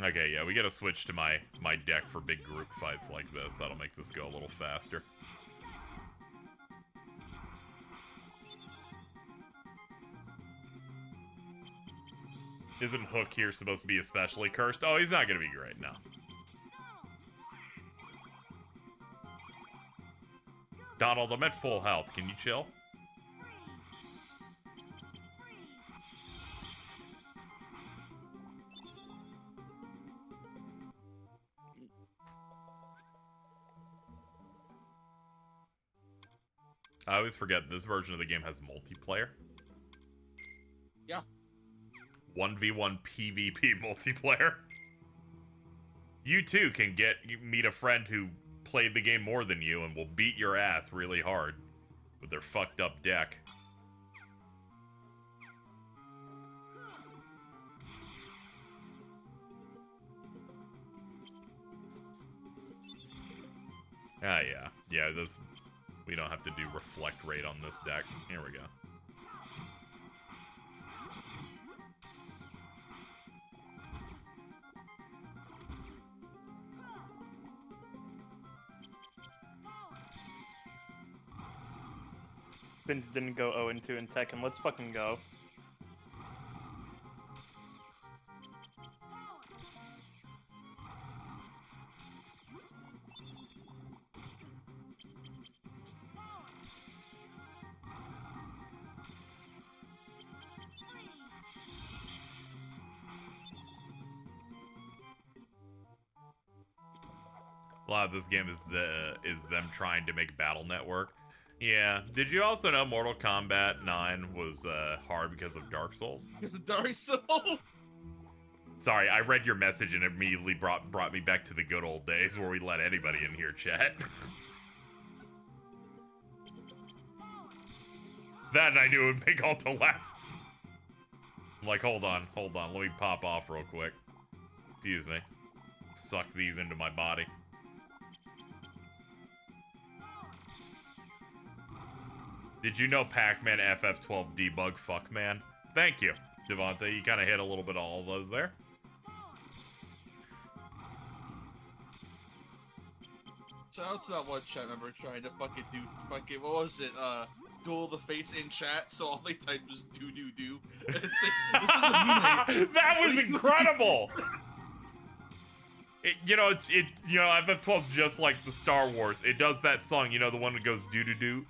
Okay, yeah, we gotta switch to my deck for big group fights like this. That'll make this go a little faster. Isn't Hook here supposed to be especially cursed? Oh, he's not gonna be great now. Donald, I'm at full health. Can you chill? I always forget this version of the game has multiplayer. Yeah. 1v1 PvP multiplayer. You too can meet a friend who played the game more than you and will beat your ass really hard with their fucked up deck. Ah, yeah. Yeah, we don't have to do reflect rate on this deck. Here we go. spins didn't go 0-2 in Tekken. Let's fucking go. A lot of this game is them trying to make Battle Network. Yeah. Did you also know Mortal Kombat 9 was hard because of Dark Souls? Because of Dark Souls? Sorry, I read your message and it immediately brought me back to the good old days where we let anybody in here chat. That and I knew it would make Alto laugh. I'm like, hold on, let me pop off real quick. Excuse me. Suck these into my body. Did you know Pac-Man FF12 debug fuck man? Thank you, Devonta. You kind of hit a little bit of all of those there. Shout out to that one chat member trying to fucking do what was it? Duel of the Fates in chat, so all they typed was do. This is a meme. That was incredible! FF12's just like the Star Wars. It does that song, the one that goes do.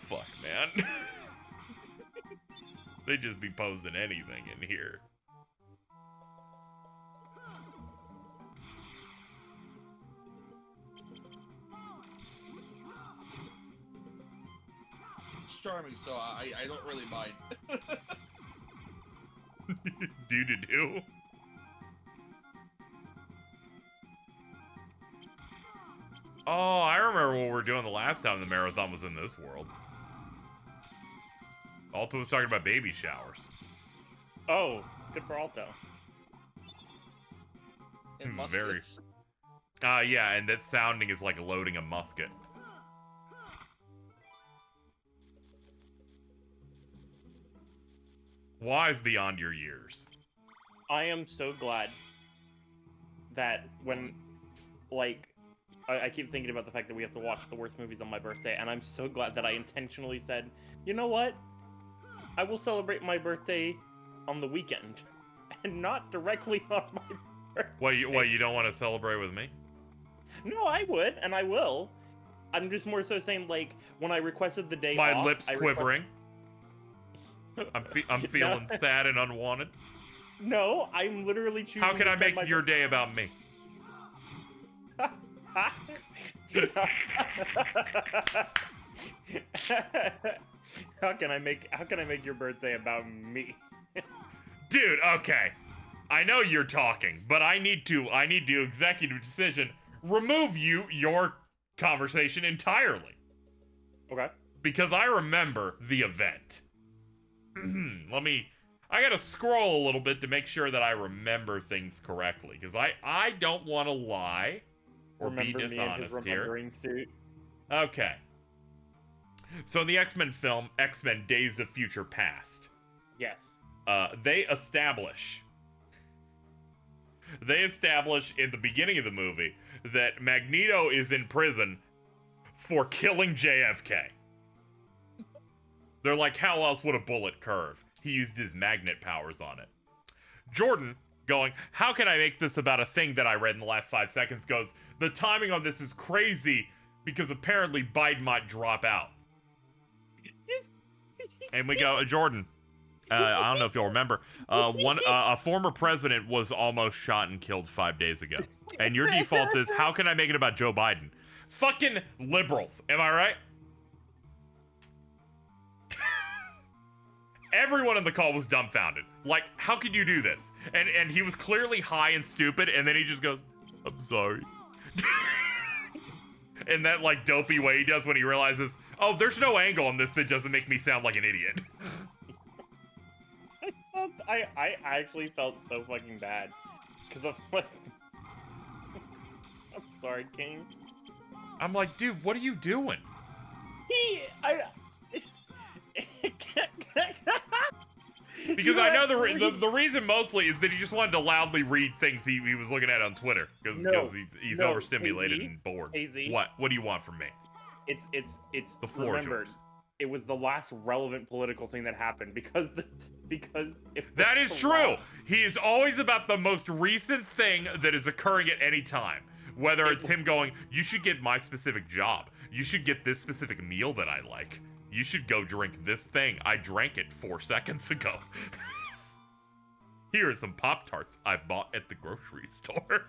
Fuck, man. They just be posting anything in here. Charming, so I don't really mind. Do. Oh, I remember what we were doing the last time the marathon was in this world. Alto was talking about baby showers. Oh, good for Alto. And Very. muskets. Yeah, and that sounding is like loading a musket. Wise beyond your years. I am so glad that when, like, I keep thinking about the fact that we have to watch the worst movies on my birthday, and I'm so glad that I intentionally said, you know what? I will celebrate my birthday on the weekend, and not directly on my birthday. What, you don't want to celebrate with me? No, I would, and I will. I'm just more so saying, like, when I requested the day off... My lips quivering. I'm feeling sad and unwanted. No, I'm literally choosing. How can I make your day about me? How can I make your birthday about me? Dude, okay. I know you're talking, but I need to executive decision remove your conversation entirely. Okay. Because I remember the event. I gotta scroll a little bit to make sure that I remember things correctly, because I don't want to lie or be dishonest here. Suit. Okay. So in the X-Men film, X-Men Days of Future Past. Yes. They establish in the beginning of the movie that Magneto is in prison for killing JFK. They're like, how else would a bullet curve? He used his magnet powers on it. Jordan, going, how can I make this about a thing that I read in the last 5 seconds, goes, the timing on this is crazy because apparently Biden might drop out. And we go, Jordan, I don't know if you'll remember, a former president was almost shot and killed 5 days ago. And your default is, how can I make it about Joe Biden? Fucking liberals, am I right? Everyone in the call was dumbfounded. Like, how could you do this? And he was clearly high and stupid, and then he just goes, I'm sorry. In that, like, dopey way he does when he realizes, oh, there's no angle on this that doesn't make me sound like an idiot. I actually felt so fucking bad. Because I'm like... I'm sorry, King. I'm like, dude, what are you doing? Because I know the reason mostly is that he just wanted to loudly read things he was looking at on Twitter because he's overstimulated and bored. AZ. What do you want from me? It's The floor is remember, yours. it was the last relevant political thing that happened because That is true. He is always about the most recent thing that is occurring at any time. Whether it's him going, you should get my specific job. You should get this specific meal that I like. You should go drink this thing. I drank it 4 seconds ago. Here are some Pop-Tarts I bought at the grocery store.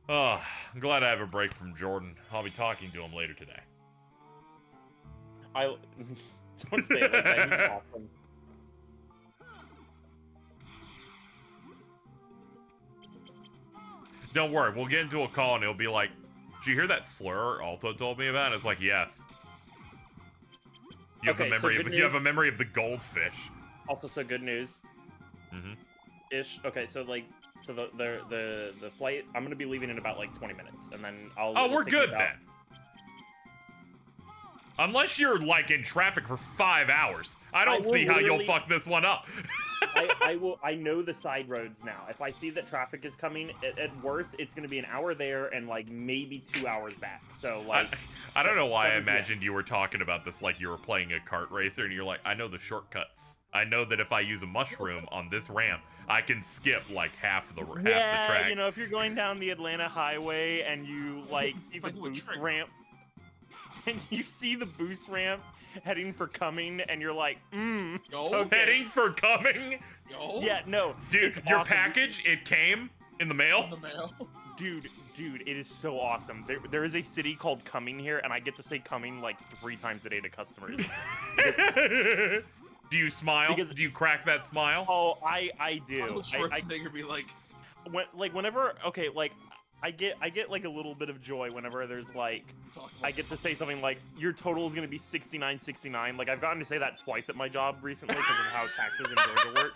Oh, I'm glad I have a break from Jordan. I'll be talking to him later today. Don't say it like that. He's awesome. Don't worry, we'll get into a call and he'll be like, did you hear that slur Alto told me about? And it's like, yes. You have a memory of the goldfish. Also, so good news. Mm-hmm. Ish. Okay, so the flight. I'm gonna be leaving in about like 20 minutes, and then I'll. Oh, we're good then. Unless you're like in traffic for 5 hours, I don't see how you'll fuck this one up. I will. I know the side roads now. If I see that traffic is coming, at worst, it's gonna be an hour there and like maybe 2 hours back. So like, I don't know why I imagined you were talking about this like you were playing a kart racer and you're like, I know the shortcuts. I know that if I use a mushroom on this ramp, I can skip like half the track. Yeah, you know, if you're going down the Atlanta highway and you like see the boost ramp, and you see the boost ramp heading for coming, and you're like, okay. Heading for coming? Yeah, no. Dude, your awesome. Package, it came in the mail? Dude, it is so awesome. There is a city called Cumming here, and I get to say Cumming like 3 times a day to customers. Do you smile? Do you crack that smile? Oh, I do. I think would be like, whenever, okay, like, I get like a little bit of joy whenever there's like, I get to say something like, your total is gonna be $69.69. Like, I've gotten to say that twice at my job recently because of how taxes in Georgia work.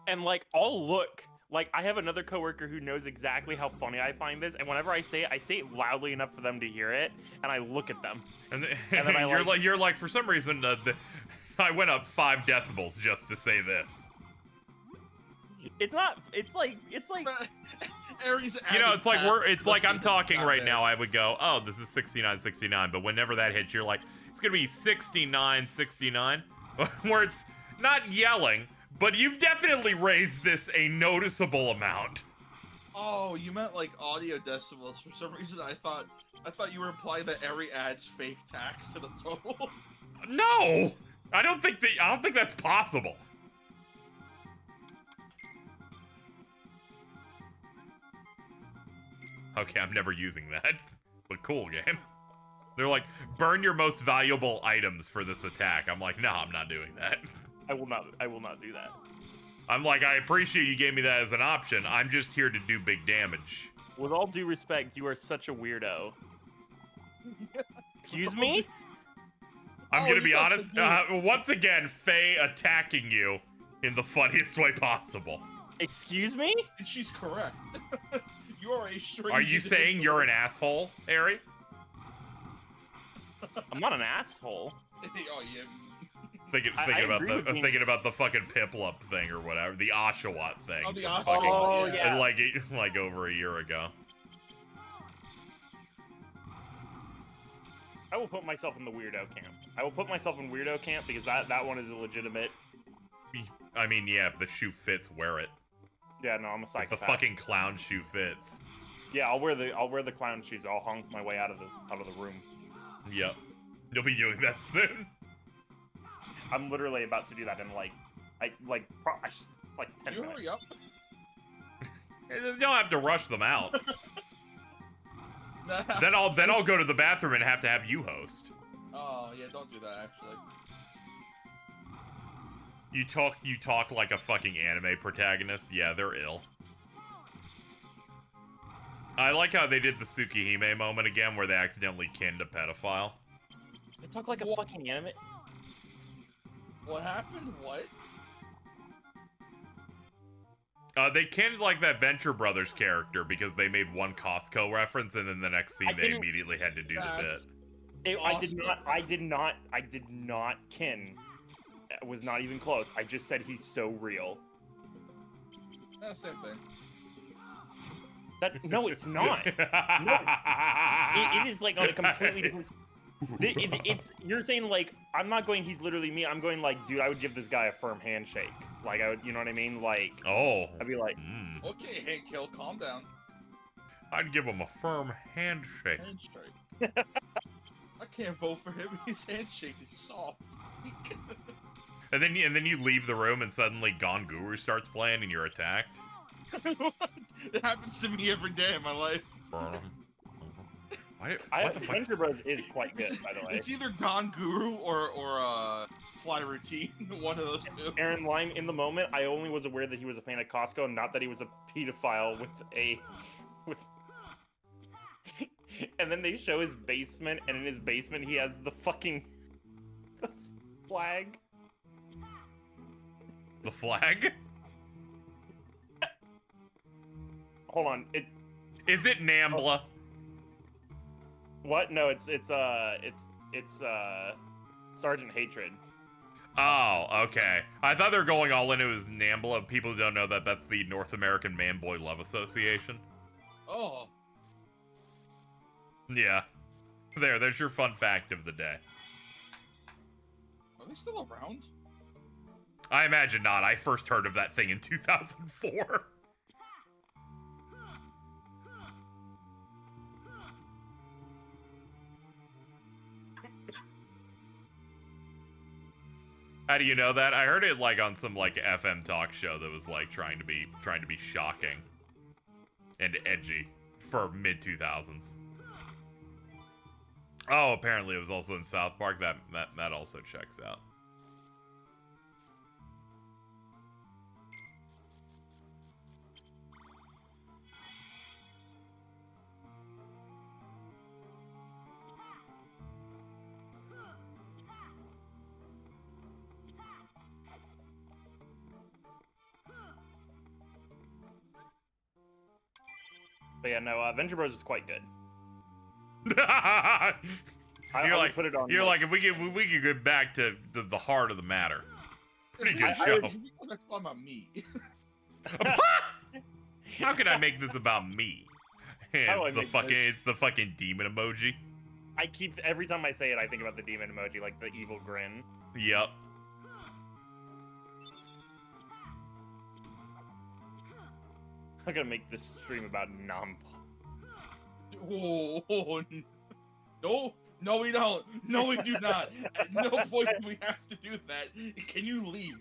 And like, I'll look. Like, I have another coworker who knows exactly how funny I find this, and whenever I say it loudly enough for them to hear it, and I look at them. And then you're like, for some reason, I went up 5 decibels just to say this. It's like Aries, you know, it's like I'm talking right now. I would go, oh, this is 69.69, but whenever that hits, you're like, it's gonna be 69.69, where it's not yelling. But you've definitely raised this a noticeable amount. Oh, you meant like audio decibels. For some reason, I thought you were implying that Eri adds fake tax to the total. No, I don't think that's possible. Okay, I'm never using that, but cool game. They're like, burn your most valuable items for this attack. I'm like, no, I'm not doing that. I will not do that. I'm like, I appreciate you gave me that as an option. I'm just here to do big damage. With all due respect, you are such a weirdo. Excuse me? I'm gonna be honest. Once again, Faye attacking you in the funniest way possible. Excuse me? And she's correct. You are a strange. Are you saying you're an asshole, Ari? I'm not an asshole. Oh, yeah. Thinking about the fucking Piplup thing or whatever, the Oshawott thing. Oh, the Oshawott, yeah. Like over a year ago. I will put myself in the weirdo camp. I will put myself in weirdo camp because that one is illegitimate. I mean, yeah, if the shoe fits, wear it. Yeah, no, I'm a psychopath. If the fucking clown shoe fits. Yeah, I'll wear the clown shoes. I'll honk my way out of the room. Yep. You'll be doing that soon. I'm literally about to do that in like 10 minutes. Hurry up. You don't have to rush them out. Then I'll go to the bathroom and have to have you host. Oh yeah, don't do that actually. You talk like a fucking anime protagonist. Yeah, they're ill. I like how they did the Tsukihime moment again, where they accidentally kinned a pedophile. They talk like a fucking anime. What happened? What? They kinned like that Venture Brothers character because they made one Costco reference, and then the next scene they immediately had to do the bit. I did not, Ken. It was not even close. I just said he's so real. Same thing. No, it's not. No. It is like on a completely different. It's you're saying like I'm not going. He's literally me. I'm going like, dude, I would give this guy a firm handshake. Like I would, you know what I mean? Like, oh, I'd be like, okay, Hank Hill, calm down. I'd give him a firm handshake. I can't vote for him. His handshake is soft. And then you leave the room and suddenly Gone Guru starts playing and you're attacked. It happens to me every day in my life. Banter Bros is quite good, by the way. It's either Gone Guru or Fly Routine. One of those two. Aaron Lime, in the moment, I only was aware that he was a fan of Costco, not that he was a pedophile with. And then they show his basement, and in his basement he has the fucking flag. The flag? Hold on, Is it Nambla? What? No, it's Sergeant Hatred. Oh, okay. I thought they were going all in. It was Nambla. People who don't know that that's the North American Man-Boy Love Association. Oh. Yeah. There's your fun fact of the day. Are they still around? I imagine not. I first heard of that thing in 2004. How do you know that? I heard it like on some like FM talk show that was like trying to be shocking and edgy for mid 2000s. Oh, apparently it was also in South Park. That also checks out. But yeah, no, Venture Bros is quite good. You're like, put it on. You're like, if we could get back to the heart of the matter. Pretty good show. That's about me. How can I make this about me? It's the fucking demon emoji. Every time I say it, I think about the demon emoji, like the evil grin. Yep. I'm gonna make this stream about Nampa. Oh, no, we don't. No, we do not. At no point do we have to do that. Can you leave?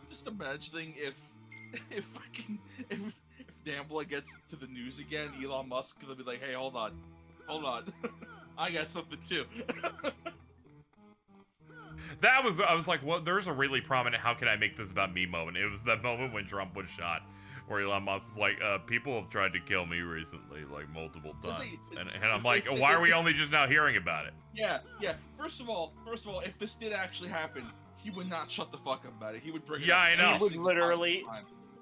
Just imagining if Nambla gets to the news again, Elon Musk will be like, "Hey, hold on, I got something too." I was like, well, there's a really prominent "how can I make this about me" moment. It was that moment when Trump was shot, where Elon Musk is like, people have tried to kill me recently, like multiple times, and I'm like, why are we only just now hearing about it? Yeah. First of all, if this did actually happen, he would not shut the fuck up about it. He would bring it up. I know. He would literally.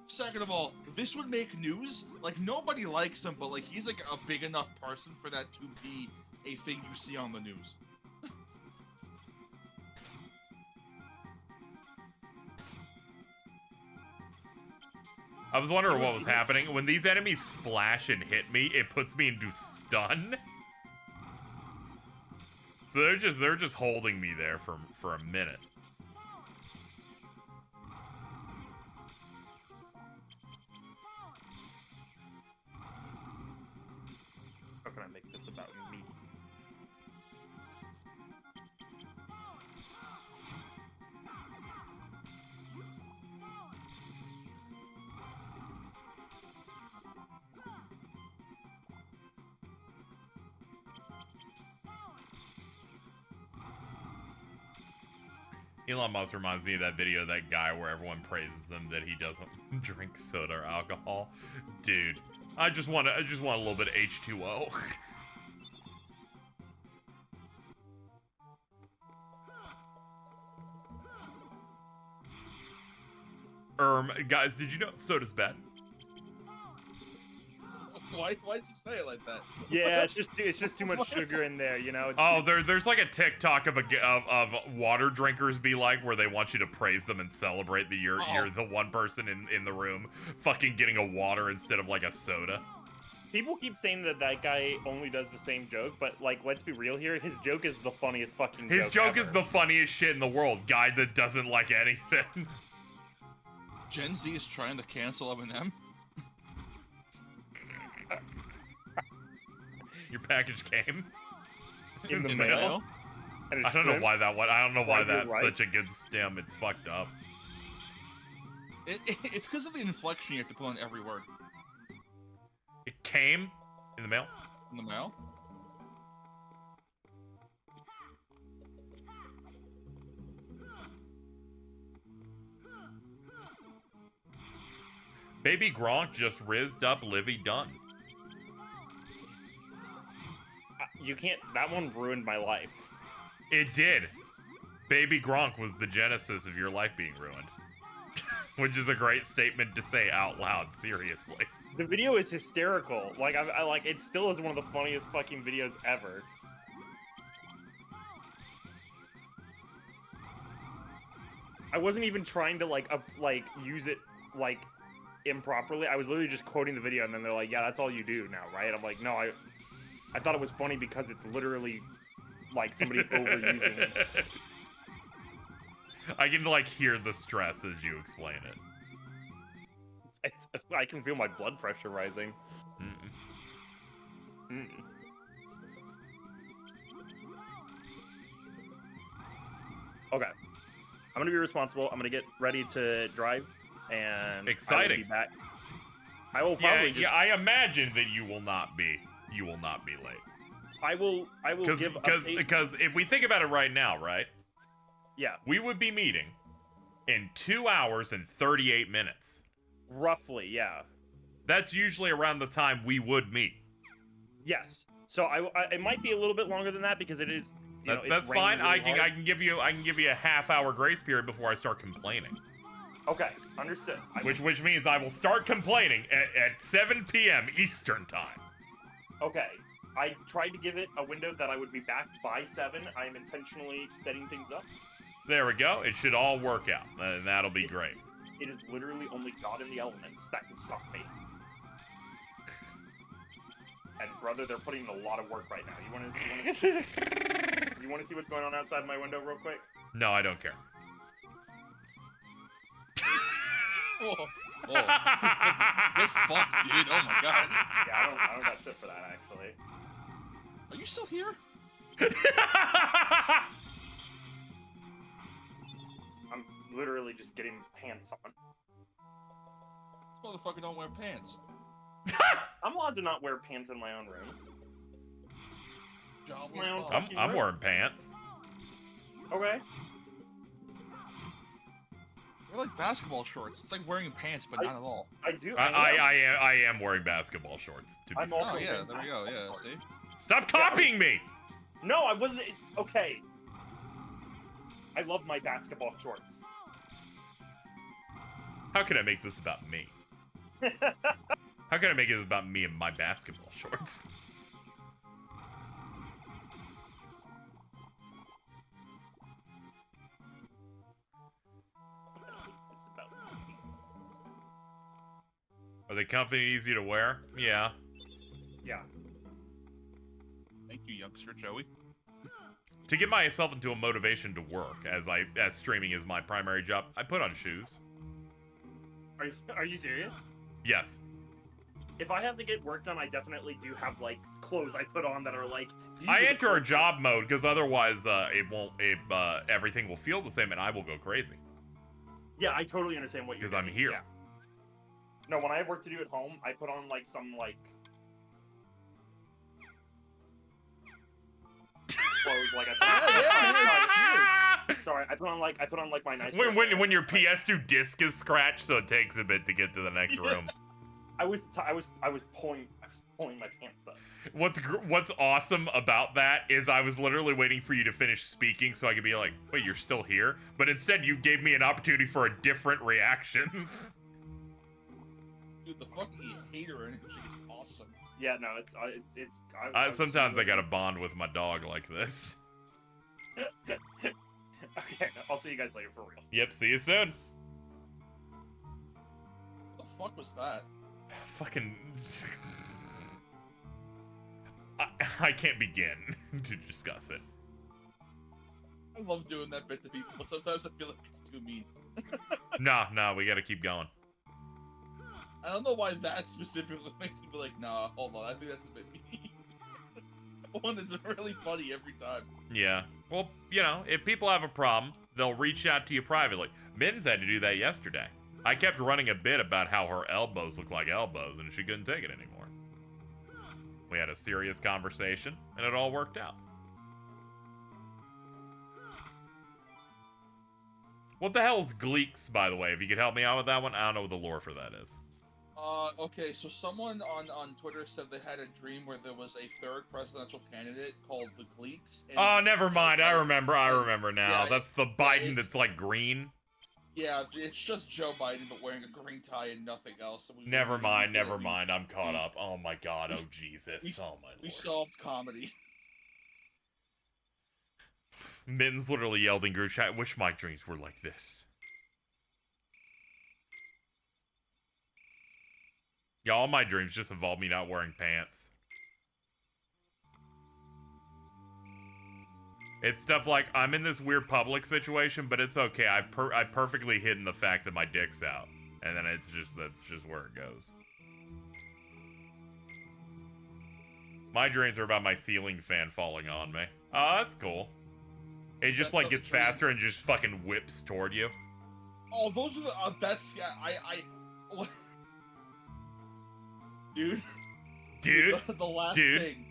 Second of all, this would make news. Like, nobody likes him, but like he's like a big enough person for that to be a thing you see on the news. I was wondering what was happening. When these enemies flash and hit me, it puts me into stun. So they're just holding me there for a minute. How can I make this about me? Elon Musk reminds me of that video of that guy where everyone praises him that he doesn't drink soda or alcohol. Dude, I just want a little bit of H2O. Guys, did you know soda's bad? Why did you say it like that? Yeah, it's just too much sugar in there, you know. Oh, there's like a TikTok of water drinkers be like where they want you to praise them and celebrate that you're the one person in the room fucking getting a water instead of like a soda. People keep saying that guy only does the same joke, but like, let's be real here. His joke is the funniest fucking joke. His joke ever. is the funniest shit in the world. Guy that doesn't like anything. Gen Z is trying to cancel Eminem. Your package came in the mail. And I don't know why that one. I don't know why that's right. such a good stem. It's fucked up. It's because of the inflection you have to put on every word. It came in the mail. In the mail? Baby Gronk just rizzed up Livy Dunn. You can't. That one ruined my life. It did. Baby Gronk was the genesis of your life being ruined. Which is a great statement to say out loud, seriously. The video is hysterical. Like, I like it. Still is one of the funniest fucking videos ever. I wasn't even trying to like use it like improperly. I was literally just quoting the video, and then they're like, "Yeah, that's all you do now, right?" I'm like, "No, I thought it was funny because it's literally like somebody overusing it." I can like hear the stress as you explain it. I can feel my blood pressure rising. Okay, I'm gonna be responsible. I'm gonna get ready to drive, and exciting. I will be back. I will probably yeah. I imagine that you will not be late. I will give because if we think about it right now, right? Yeah. We would be meeting in 2 hours and 38 minutes. Roughly, yeah. That's usually around the time we would meet. Yes. So it might be a little bit longer than that because it is. That's fine. Really I can give you a half-hour grace period before I start complaining. Okay, understood. Which means I will start complaining at 7 p.m. Eastern time. Okay. I tried to give it a window that I would be back by 7. I am intentionally setting things up. There we go. It should all work out, and that'll be great. It is literally only God in the elements that can stop me. And brother, they're putting in a lot of work right now. You want to see what's going on outside my window real quick? No, I don't care. Whoa. Get fucked, dude. Oh my god. Yeah, I don't got shit for that, actually. Are you still here? I'm literally just getting pants on. This motherfucker don't wear pants. I'm allowed to not wear pants in my own room. I'm wearing pants. Okay. They're like basketball shorts. It's like wearing pants, but not at all. I do. I am wearing basketball shorts. To be fair. Oh yeah, there we go. Yeah, see. Stop copying me. No, I wasn't. Okay. I love my basketball shorts. How can I make this about me? How can I make it about me and my basketball shorts? Are they comfy and easy to wear? Yeah. Yeah. Thank you, youngster Joey. To get myself into a motivation to work, as streaming is my primary job, I put on shoes. Are you serious? Yes. If I have to get work done, I definitely do have like clothes I put on that are like. I enter a job mode because otherwise, everything will feel the same and I will go crazy. Yeah, I totally understand what you're saying. Because I'm here. Yeah. No, when I have work to do at home, I put on like some like clothes like Sorry, I put on like my nice. When your PS2 disc is scratched, so it takes a bit to get to the next room. I was pulling. was pulling my pants up. What's awesome about that is I was literally waiting for you to finish speaking so I could be like, wait, you're still here? But instead you gave me an opportunity for a different reaction. Dude, the fucking hater energy is awesome. Yeah, no, it's. Sometimes I gotta bond with my dog like this. Okay, I'll see you guys later for real. Yep, see you soon. What the fuck was that? Fucking... I can't begin to discuss it. I love doing that bit to people, but sometimes I feel like it's too mean. Nah, we gotta keep going. I don't know why that specifically makes me be like, nah, hold on, I think that's a bit mean. One that's really funny every time. Yeah. Well, you know, if people have a problem, they'll reach out to you privately. Min's had to do that yesterday. I kept running a bit about how her elbows look like elbows and she couldn't take it anymore. We had a serious conversation and it all worked out. What the hell's Gleeks, by the way? If you could help me out with that one, I don't know what the lore for that is. Okay, so someone on Twitter said they had a dream where there was a third presidential candidate called the Gleeks. Oh, never mind. I remember now. Yeah, that's the Biden that's like green. Yeah, it's just Joe Biden, but wearing a green tie and nothing else. So Never mind. I'm caught up. Oh my god. Oh Jesus. Oh my lord. We solved comedy. Mittens literally yelled in group chat, wish my dreams were like this. Yeah, all my dreams just involve me not wearing pants. It's stuff like, I'm in this weird public situation, but it's okay. I perfectly hidden the fact that my dick's out. And then that's just where it goes. My dreams are about my ceiling fan falling on me. Oh, that's cool. It just like gets faster and just fucking whips toward you. Oh, those are the, that's, yeah, what? Dude. The last thing.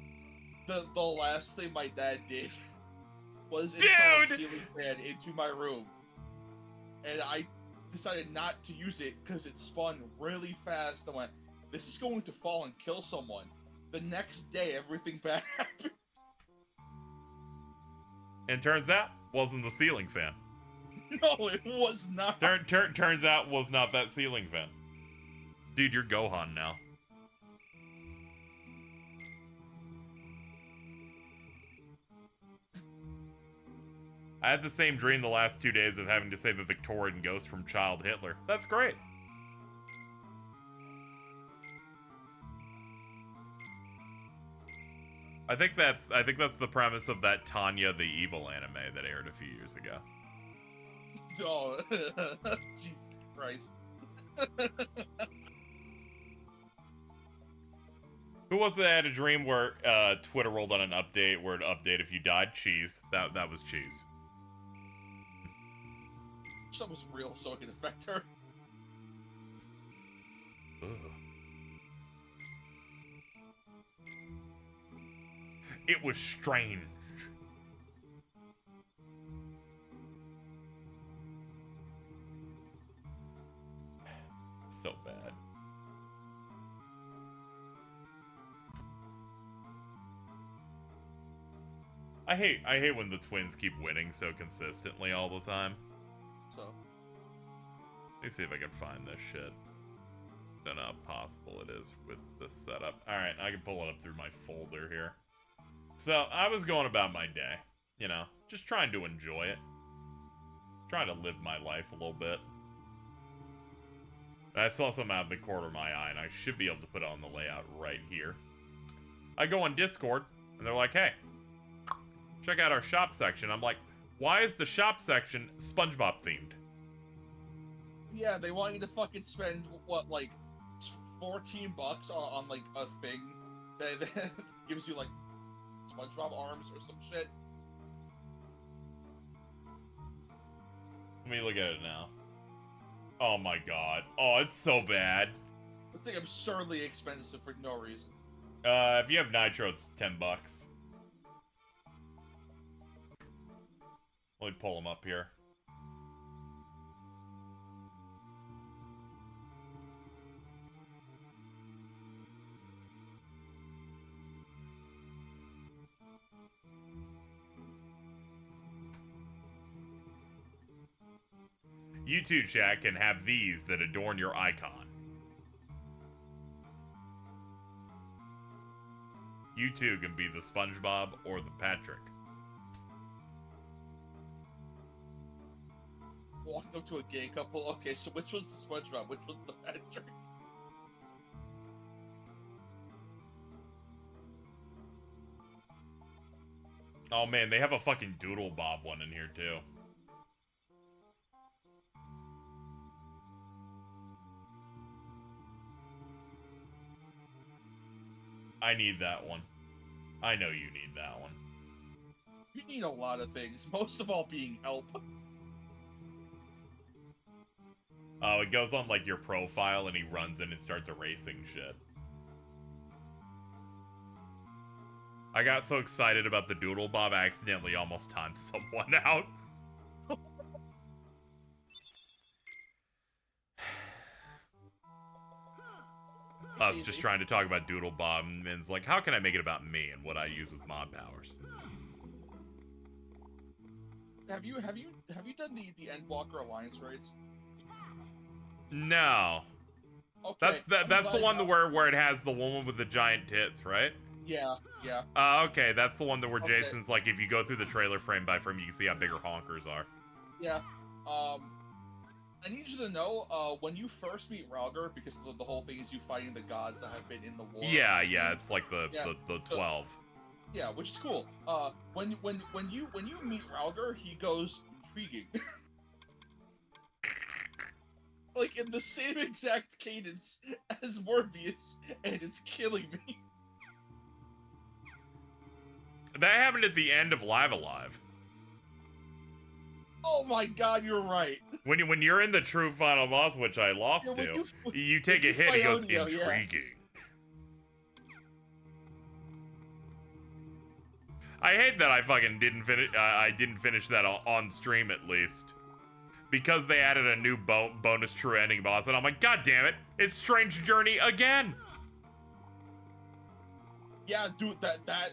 The last thing my dad did was install a ceiling fan into my room. And I decided not to use it because it spun really fast. I went, this is going to fall and kill someone. The next day, everything bad happened. And turns out, wasn't the ceiling fan. No, it was not. Turns out, was not that ceiling fan. Dude, you're Gohan now. I had the same dream the last 2 days of having to save a Victorian ghost from child Hitler. That's great. I think that's the premise of that Tanya the Evil anime that aired a few years ago. Oh, Jesus Christ. Who was it that had a dream where Twitter rolled on an update where it update if you died? Cheese. That was Cheese. That was real, so it can affect her. Ugh. It was strange. So bad. I hate when the twins keep winning so consistently all the time. So. Let me see if I can find this shit. Don't know how possible it is with this setup. Alright, I can pull it up through my folder here. So, I was going about my day. You know, just trying to enjoy it. Trying to live my life a little bit. And I saw something out of the corner of my eye, and I should be able to put it on the layout right here. I go on Discord, and they're like, hey, check out our shop section. I'm like, why is the shop section SpongeBob themed? Yeah, they want you to fucking spend, what, like, $14 on like, a thing that gives you, like, SpongeBob arms or some shit. Let me look at it now. Oh my god. Oh, it's so bad. It's like absurdly expensive for no reason. If you have Nitro, it's $10. Let me pull them up here. You too, chat, can have these that adorn your icon. You too can be the SpongeBob or the Patrick. Walking up to a gay couple. Okay, so which one's the SpongeBob? Which one's the Patrick? Oh man, they have a fucking Doodle Bob one in here too. I need that one. I know you need that one. You need a lot of things, most of all being help. Oh, it goes on like your profile and he runs in and starts erasing shit. I got so excited about the Doodle Bob, I accidentally almost timed someone out. Us just trying to talk about Doodle Bob, and it's like, how can I make it about me and what I use with mod powers? Have you done the Endwalker Alliance raids? No. Okay. That's the one where it has the woman with the giant tits, right? Yeah, yeah. Okay, that's the one where Jason's like, if you go through the trailer frame by frame, you can see how big her honkers are. Yeah. I need you to know, when you first meet Ralgar, because the whole thing is you fighting the gods that have been in the war. Yeah, it's like the 12. Yeah, which is cool. When you meet Ralgar, he goes intriguing. Like in the same exact cadence as Morbius, and it's killing me. That happened at the end of Live Alive. Oh my god, you're right. When you're in the true final boss, which I lost to, you take a hit, it goes intriguing. Yeah. I hate that I fucking didn't finish. I didn't finish that on stream at least, because they added a new bonus true ending boss, and I'm like, god damn it, it's Strange Journey again. Yeah, dude,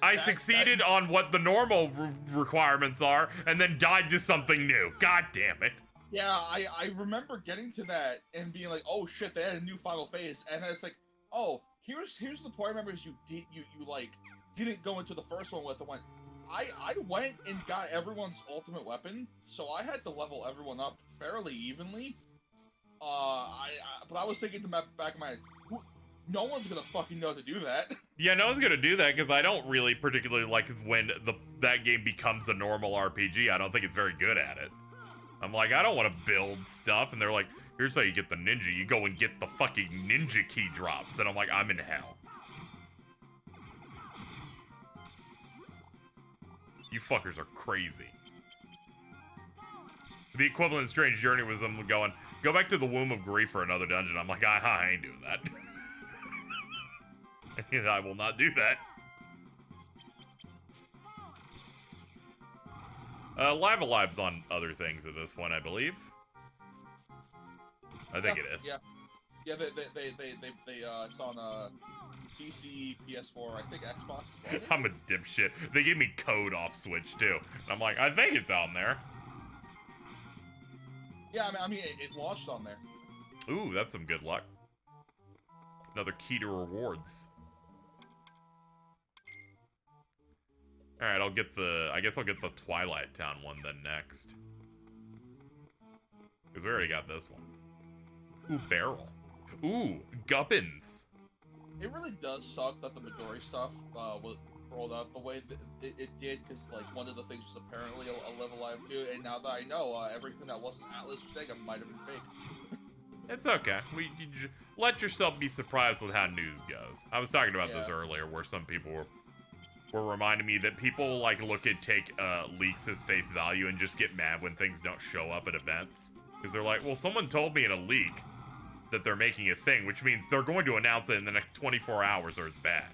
I succeeded on what the normal requirements are, and then died to something new. God damn it. Yeah, I remember getting to that and being like, oh shit, they had a new final phase, and then it's like, oh, here's the point. I remember is you like didn't go into the first one with. I went and got everyone's ultimate weapon, so I had to level everyone up fairly evenly. But I was thinking to my back of my head, no one's gonna fucking know to do that. Yeah, no one's gonna do that, because I don't really particularly like when that game becomes a normal RPG. I don't think it's very good at it. I'm like, I don't want to build stuff, and they're like, here's how you get the ninja. You go and get the fucking ninja key drops, and I'm like, I'm in hell. You fuckers are crazy. The equivalent of Strange Journey was them going, go back to the Womb of Grief for another dungeon. I'm like, I ain't doing that. I will not do that. Live Alive's on other things at this point, I believe. I think it is. Yeah, it's on PC, PS4, I think Xbox. I'm a dipshit. They gave me code off Switch too. And I'm like, I think it's on there. Yeah, I mean, it launched on there. Ooh, that's some good luck. Another key to rewards. Alright, I guess I'll get the Twilight Town one then next. Because we already got this one. Ooh, Barrel. Ooh, Guppins. It really does suck that the Midori stuff was rolled out the way that it did, because like one of the things was apparently a level live too, and now that I know, everything that wasn't Atlas or Sega might have been fake. It's okay. You let yourself be surprised with how news goes. I was talking about this earlier, where some people were reminding me that people like take leaks as face value and just get mad when things don't show up at events, because they're like, well, someone told me in a leak that they're making a thing, which means they're going to announce it in the next 24 hours or it's bad.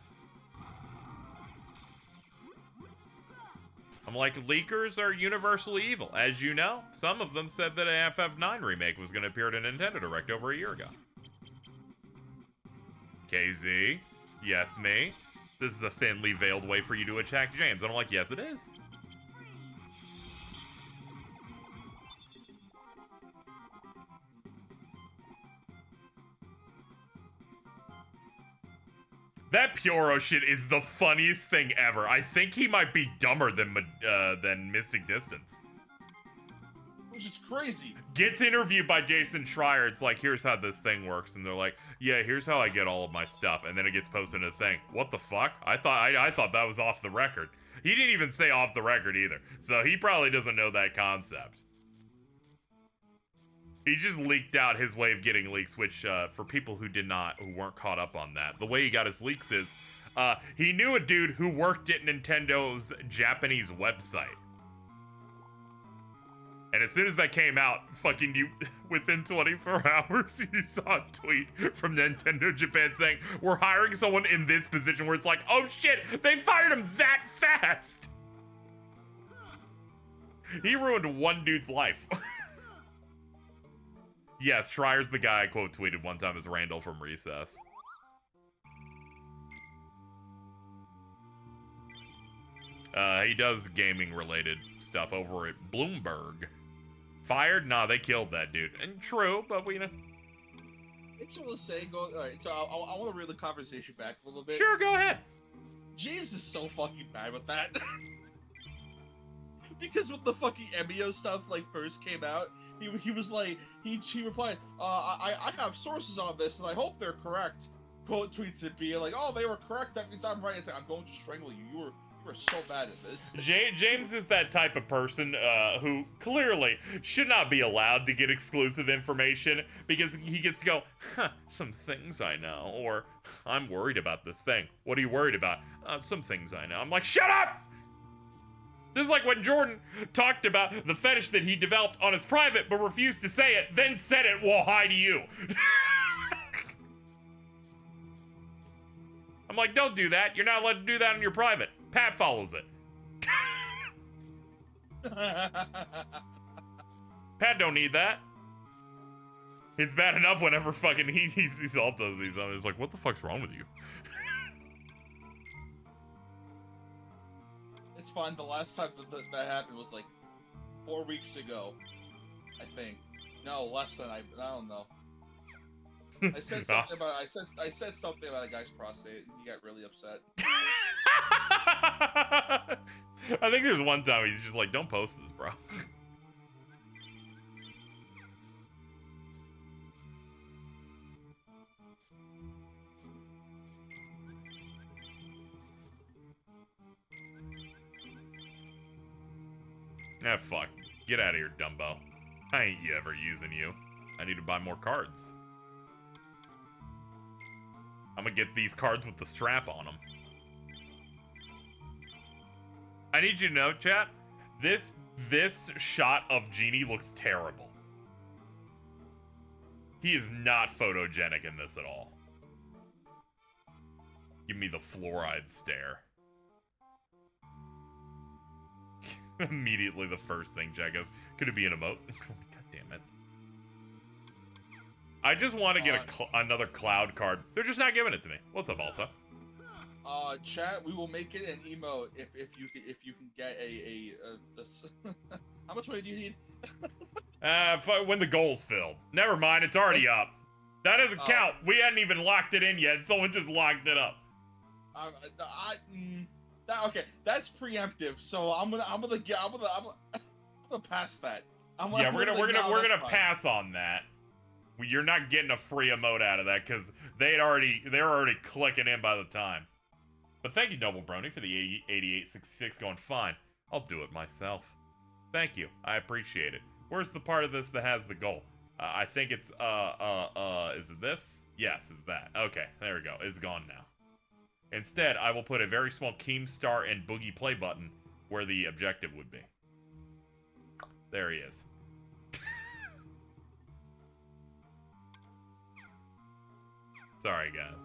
I'm like, leakers are universally evil. As you know, some of them said that an FF9 remake was going to appear at a Nintendo Direct over a year ago. KZ, yes, me. This is a thinly veiled way for you to attack James. And I'm like, yes, it is. That Pyoro shit is the funniest thing ever. I think he might be dumber than Mystic Distance. Which is crazy. Gets interviewed by Jason Schreier. It's like, here's how this thing works, and they're like, yeah, here's how I get all of my stuff, and then it gets posted in a thing. What the fuck? I thought that was off the record. He didn't even say off the record either, so he probably doesn't know that concept. He just leaked out his way of getting leaks, which for people who weren't caught up on that, the way he got his leaks is he knew a dude who worked at Nintendo's Japanese website. And as soon as that came out, within 24 hours, you saw a tweet from Nintendo Japan saying, we're hiring someone in this position, where it's like, oh shit, they fired him that fast! He ruined one dude's life. Yes, Schreier's the guy I quote tweeted one time as Randall from Recess. He does gaming related stuff over at Bloomberg. Fired? Nah, they killed that dude. And true, but we know. I just want to say, alright, so I want to reel the conversation back a little bit. Sure, go ahead. James is so fucking bad with that. Because when the fucking Emio stuff first came out, he was like, he replied, I have sources on this and I hope they're correct. Quote tweets it being like, oh, they were correct, that means I'm right. It's like, I'm going to strangle you. You were so bad at this. James is that type of person who clearly should not be allowed to get exclusive information, because he gets to go, huh, some things I know, or I'm worried about this thing. What are you worried about? Some things I know. I'm like, shut up! This is like when Jordan talked about the fetish that he developed on his private but refused to say it, then said it while hi to you. I'm like, don't do that. You're not allowed to do that on your private. Pat follows it. Pat don't need that. It's bad enough whenever fucking he all does these. It's like, what the fuck's wrong with you? It's fine. The last time that happened was 4 weeks ago, I think. No, less than I don't know. I said something about I said something about a guy's prostate, and he got really upset. I think there's one time he's just like, don't post this, bro. Ah, fuck. Get out of here, Dumbo. I ain't ever using you. I need to buy more cards. I'm gonna get these cards with the strap on them. I need you to know, chat, this shot of Genie looks terrible. He is not photogenic in this at all. Give me the fluoride stare. Immediately the first thing Jack goes, could it be an emote? God damn it. I just want to get another cloud card. They're just not giving it to me. What's up, Alta? Chat, we will make it an emote if you can get a how much money do you need? When the goal's filled. Never mind, it's already up. That doesn't count. We hadn't even locked it in yet. Someone just locked it up. Okay, that's preemptive. So I'm gonna pass that. We're gonna pass on that. You're not getting a free emote out of that because they're already clicking in by the time. But thank you, Noble Brony, for the 8866 going fine. I'll do it myself. Thank you. I appreciate it. Where's the part of this that has the goal? I think it's is it this? Yes, it's that. Okay, there we go. It's gone now. Instead, I will put a very small Keemstar and Boogie play button where the objective would be. There he is. Sorry, guys.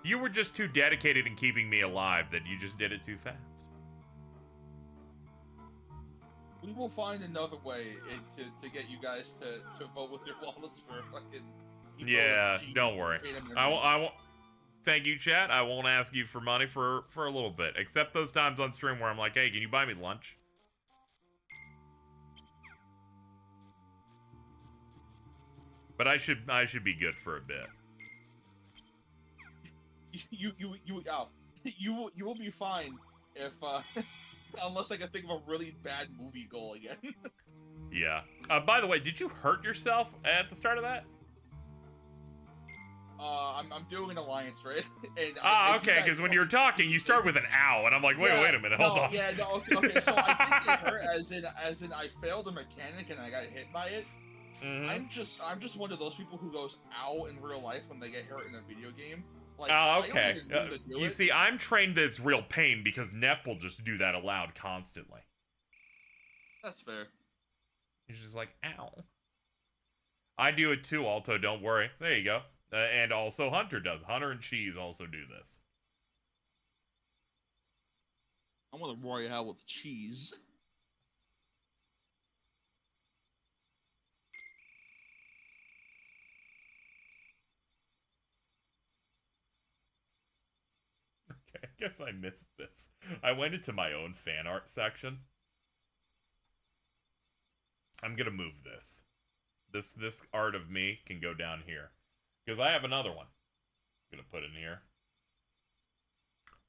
You were just too dedicated in keeping me alive that you just did it too fast. We will find another way to get you guys to vote with your wallets for fucking... Yeah, don't worry. I won't... Thank you, chat. I won't ask you for money for a little bit. Except those times on stream where I'm like, hey, can you buy me lunch? But I should be good for a bit. you will be fine if unless I can think of a really bad movie goal again. Yeah. By the way, did you hurt yourself at the start of that? I'm doing an alliance, right? And okay, because when you were talking, you start with an ow, and I'm like, wait a minute, hold on. Yeah, no, okay, so I think it hurt as in I failed a mechanic and I got hit by it. Mm-hmm. I'm just one of those people who goes ow in real life when they get hurt in a video game. Like, Oh, okay. I don't even mean to do You it. see, I'm trained that it's real pain because Nep will just do that aloud constantly. That's fair. He's just like, ow. I do it too, Alto, don't worry. There you go. And also Hunter does. Hunter and Cheese also do this. I'm gonna roar you out with cheese. Okay, I guess I missed this. I went into my own fan art section. I'm gonna move this. This art of me can go down here. Because I have another one. I'm gonna put in here.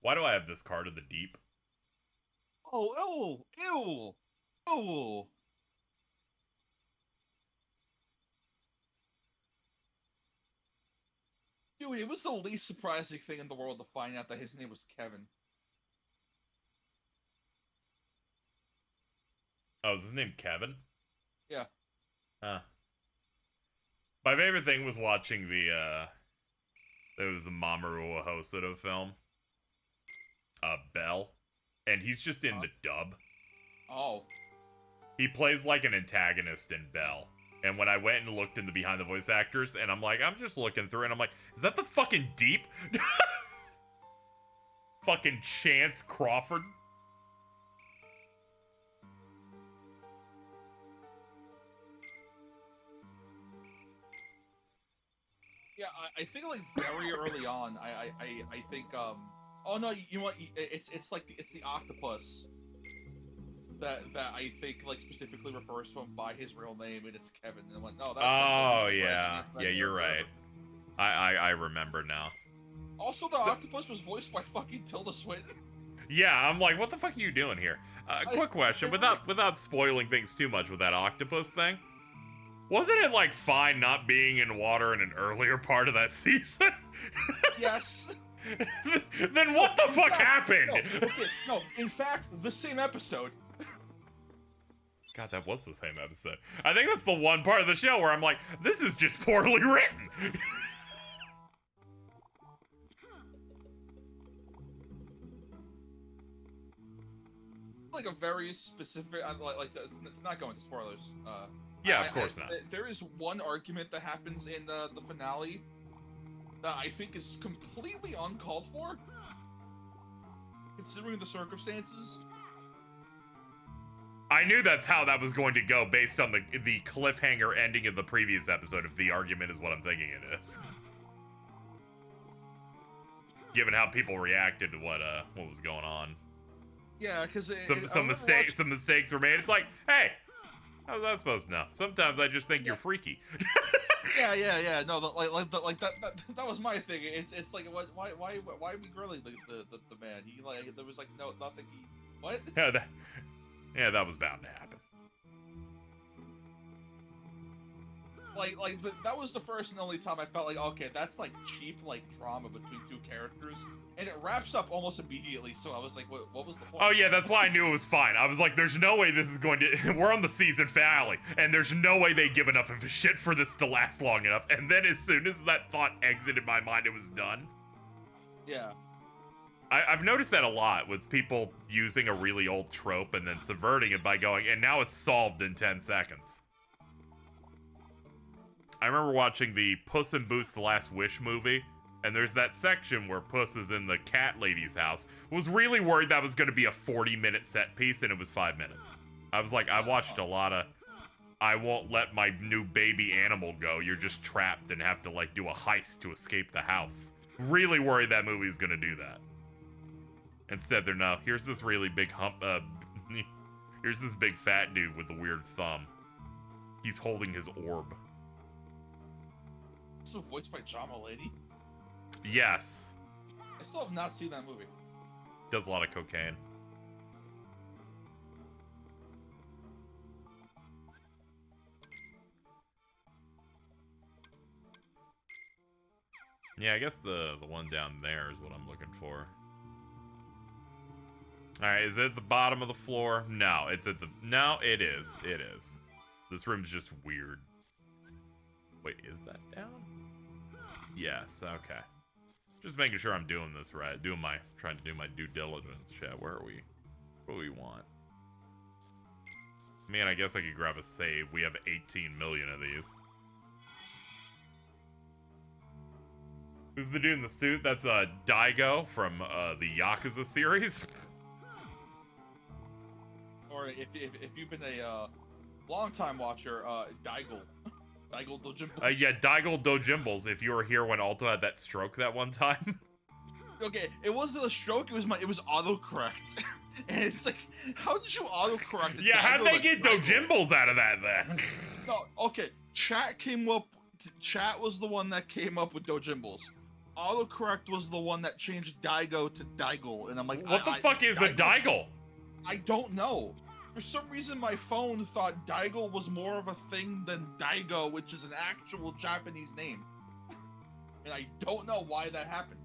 Why do I have this card of the deep? Oh, ew, ew. Dude, it was the least surprising thing in the world to find out that his name was Kevin. Oh, is his name Kevin? Yeah. Huh. My favorite thing was watching the Mamoru Hosoda film. Bell. And he's just in the dub. Oh. He plays like an antagonist in Bell. And when I went and looked in the behind the voice actors, and I'm just looking through, and I'm like, is that the fucking Deep? Fucking Chance Crawford? Yeah, I think like very early on, I think oh no, you know what? It's the octopus that I think like specifically refers to him by his real name, and it's Kevin. And I went, no, that's oh yeah, you're right. I remember now. Also, the octopus was voiced by fucking Tilda Swinton. Yeah, I'm like, what the fuck are you doing here? Quick question, without spoiling things too much with that octopus thing. Wasn't it, like, fine not being in water in an earlier part of that season? Yes. Then what the fuck happened? No, in fact, the same episode. God, that was the same episode. I think that's the one part of the show where I'm like, this is just poorly written. Like a very specific, it's not going to spoilers. Yeah, of course not. There is one argument that happens in the finale that I think is completely uncalled for, considering the circumstances. I knew that's how that was going to go based on the cliffhanger ending of the previous episode, if the argument is what I'm thinking it is. Given how people reacted to what was going on. Yeah, because some mistakes were made. It's like, hey, how was I supposed to know? Sometimes I just think you're freaky. Yeah. No, that was my thing. It's like, why are we grilling the man? He like there was like no nothing. What? Yeah, that was bound to happen. Like that was the first and only time I felt like, okay, that's like cheap like drama between two characters, and it wraps up almost immediately. So I was like, what was the point? Oh yeah, that's why I knew it was fine. I was like, there's no way this is going to. We're on the season finale, and there's no way they give enough of a shit for this to last long enough. And then as soon as that thought exited my mind, it was done. Yeah. I've noticed that a lot with people using a really old trope and then subverting it by going, and now it's solved in 10 seconds. I remember watching the Puss in Boots: The Last Wish movie, and there's that section where Puss is in the cat lady's house. Was really worried that was going to be a 40-minute set piece, and it was 5 minutes. I was like, I watched a lot of, I won't let my new baby animal go. You're just trapped and have to like do a heist to escape the house. Really worried that movie's going to do that. Instead, they're no. Here's this really big here's this big fat dude with a weird thumb. He's holding his orb. Also voiced by Jama Lady. Yes. I still have not seen that movie. Does a lot of cocaine. Yeah, I guess the one down there is what I'm looking for. Alright, is it at the bottom of the floor? No, it's at the... No, it is. It is. This room's just weird. Wait, is that down? Yes, okay. Just making sure I'm doing this right. Trying to do my due diligence, chat. Where are we? What do we want? Man, I guess I could grab a save. We have 18 million of these. Who's the dude in the suit? That's Daigo from the Yakuza series. Or if you've been a long-time watcher, Daigo. Daigo Dojimbo. Yeah, Daigo Dojimbles, if you were here when Alto had that stroke that one time. Okay, it wasn't a stroke, it was autocorrect. And it's like, how did you autocorrect it? Yeah, how'd they get Dojimbles out of that then? No, okay, Chat was the one that came up with Dojimbles. Autocorrect was the one that changed Daigo to Daigle, and I'm like, what the fuck is a Daigle? I don't know. For some reason, my phone thought Daigle was more of a thing than Daigo, which is an actual Japanese name. And I don't know why that happened.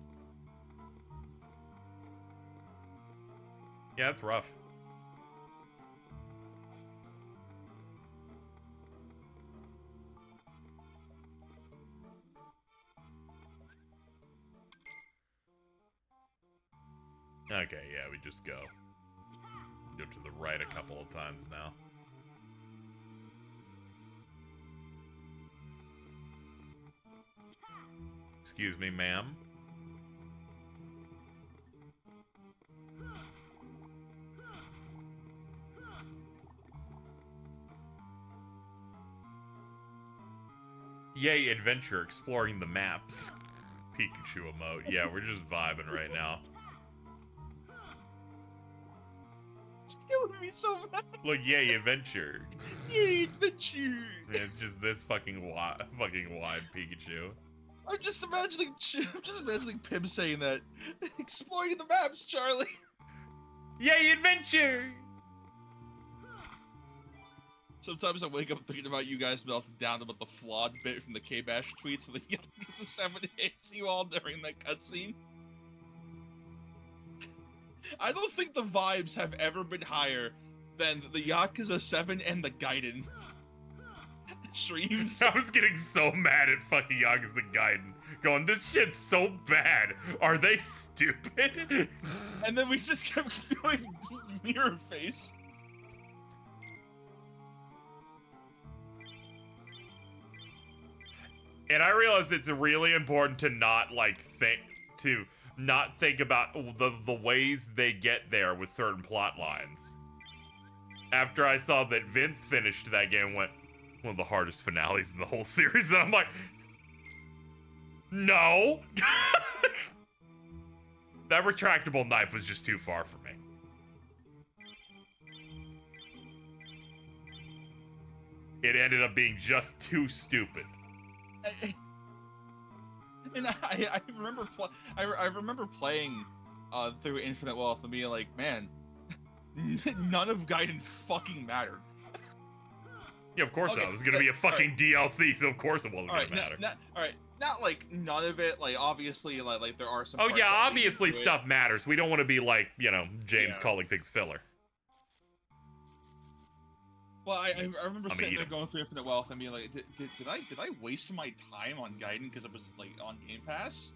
Yeah, it's rough. Okay, yeah, we just go. Go to the right a couple of times now. Excuse me, ma'am. Yay, adventure, exploring the maps. Pikachu emote. Yeah, we're just vibing right now. It's killing me so bad. Look, yay, adventure. Yay, adventure. Yeah, it's just this fucking wide Pikachu. I'm just imagining Pim saying that. Exploring the maps, Charlie. Yay, adventure! Sometimes I wake up thinking about you guys melting down about the flawed bit from the K-Bash tweets of the Yakuza 7 hits you all during that cutscene. I don't think the vibes have ever been higher than the Yakuza 7 and the Gaiden streams. I was getting so mad at fucking Yakuza Gaiden, going, this shit's so bad. Are they stupid? And then we just kept doing mirror face. And I realize it's really important to not think about the ways they get there with certain plot lines. After I saw that Vince finished that game, went one of the hardest finales in the whole series, and I'm like, no. That retractable knife was just too far for me. It ended up being just too stupid. And I remember playing through Infinite Wealth and being like, man, none of Gaiden fucking mattered. Yeah, of course not. It was gonna be a fucking DLC, so of course it wasn't gonna matter. Not like none of it. Like obviously, like there are some. Oh parts yeah, that obviously stuff matters. We don't want to be like, James Yeah. calling things filler. Well, I remember sitting there him. going through Infinite Wealth and being like, did I waste my time on Gaiden because it was like on Game Pass?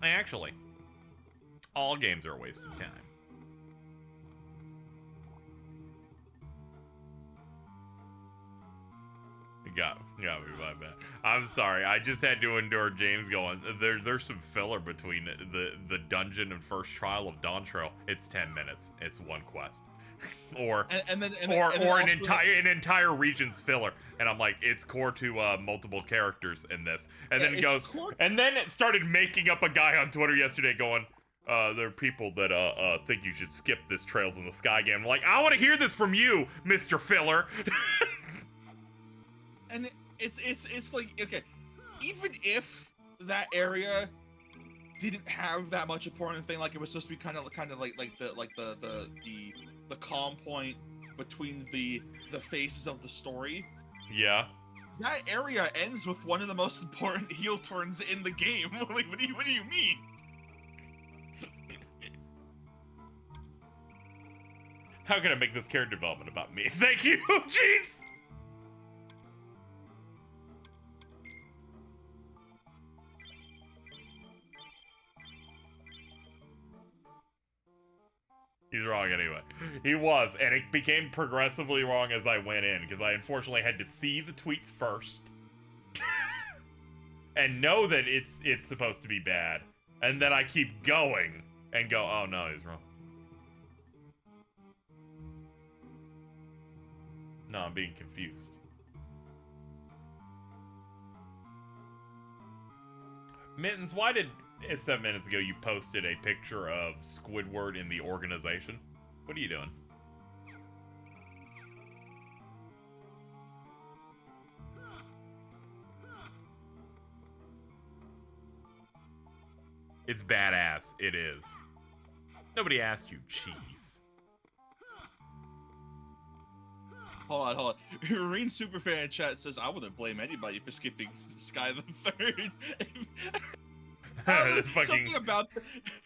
Actually, all games are a waste of time. Got me by bad. I'm sorry. I just had to endure James going, there's some filler between the dungeon and first trial of Dawntrail. It's 10 minutes. It's one quest. or an entire region's filler. And I'm like, it's core to multiple characters in this. And then it goes, and then it started making up a guy on Twitter yesterday going, there are people that think you should skip this Trails in the Sky game. I'm like, I want to hear this from you, Mr. Filler. And it's like, okay, even if that area didn't have that much important thing, like it was supposed to be kind of like the calm point between the phases of the story. Yeah. That area ends with one of the most important heel turns in the game. Like, what do you mean? How can I make this character development about me? Thank you. Jeez. He's wrong anyway. He was, and it became progressively wrong as I went in, because I unfortunately had to see the tweets first. And know that it's supposed to be bad. And then I keep going, and go, oh no, he's wrong. No, I'm being confused. Mittens, why did 7 minutes ago you posted a picture of Squidward in the organization? What are you doing? It's badass. It is. Nobody asked you, cheese. Hold on. Marine Superfan chat says, I wouldn't blame anybody for skipping Sky the Third. Something about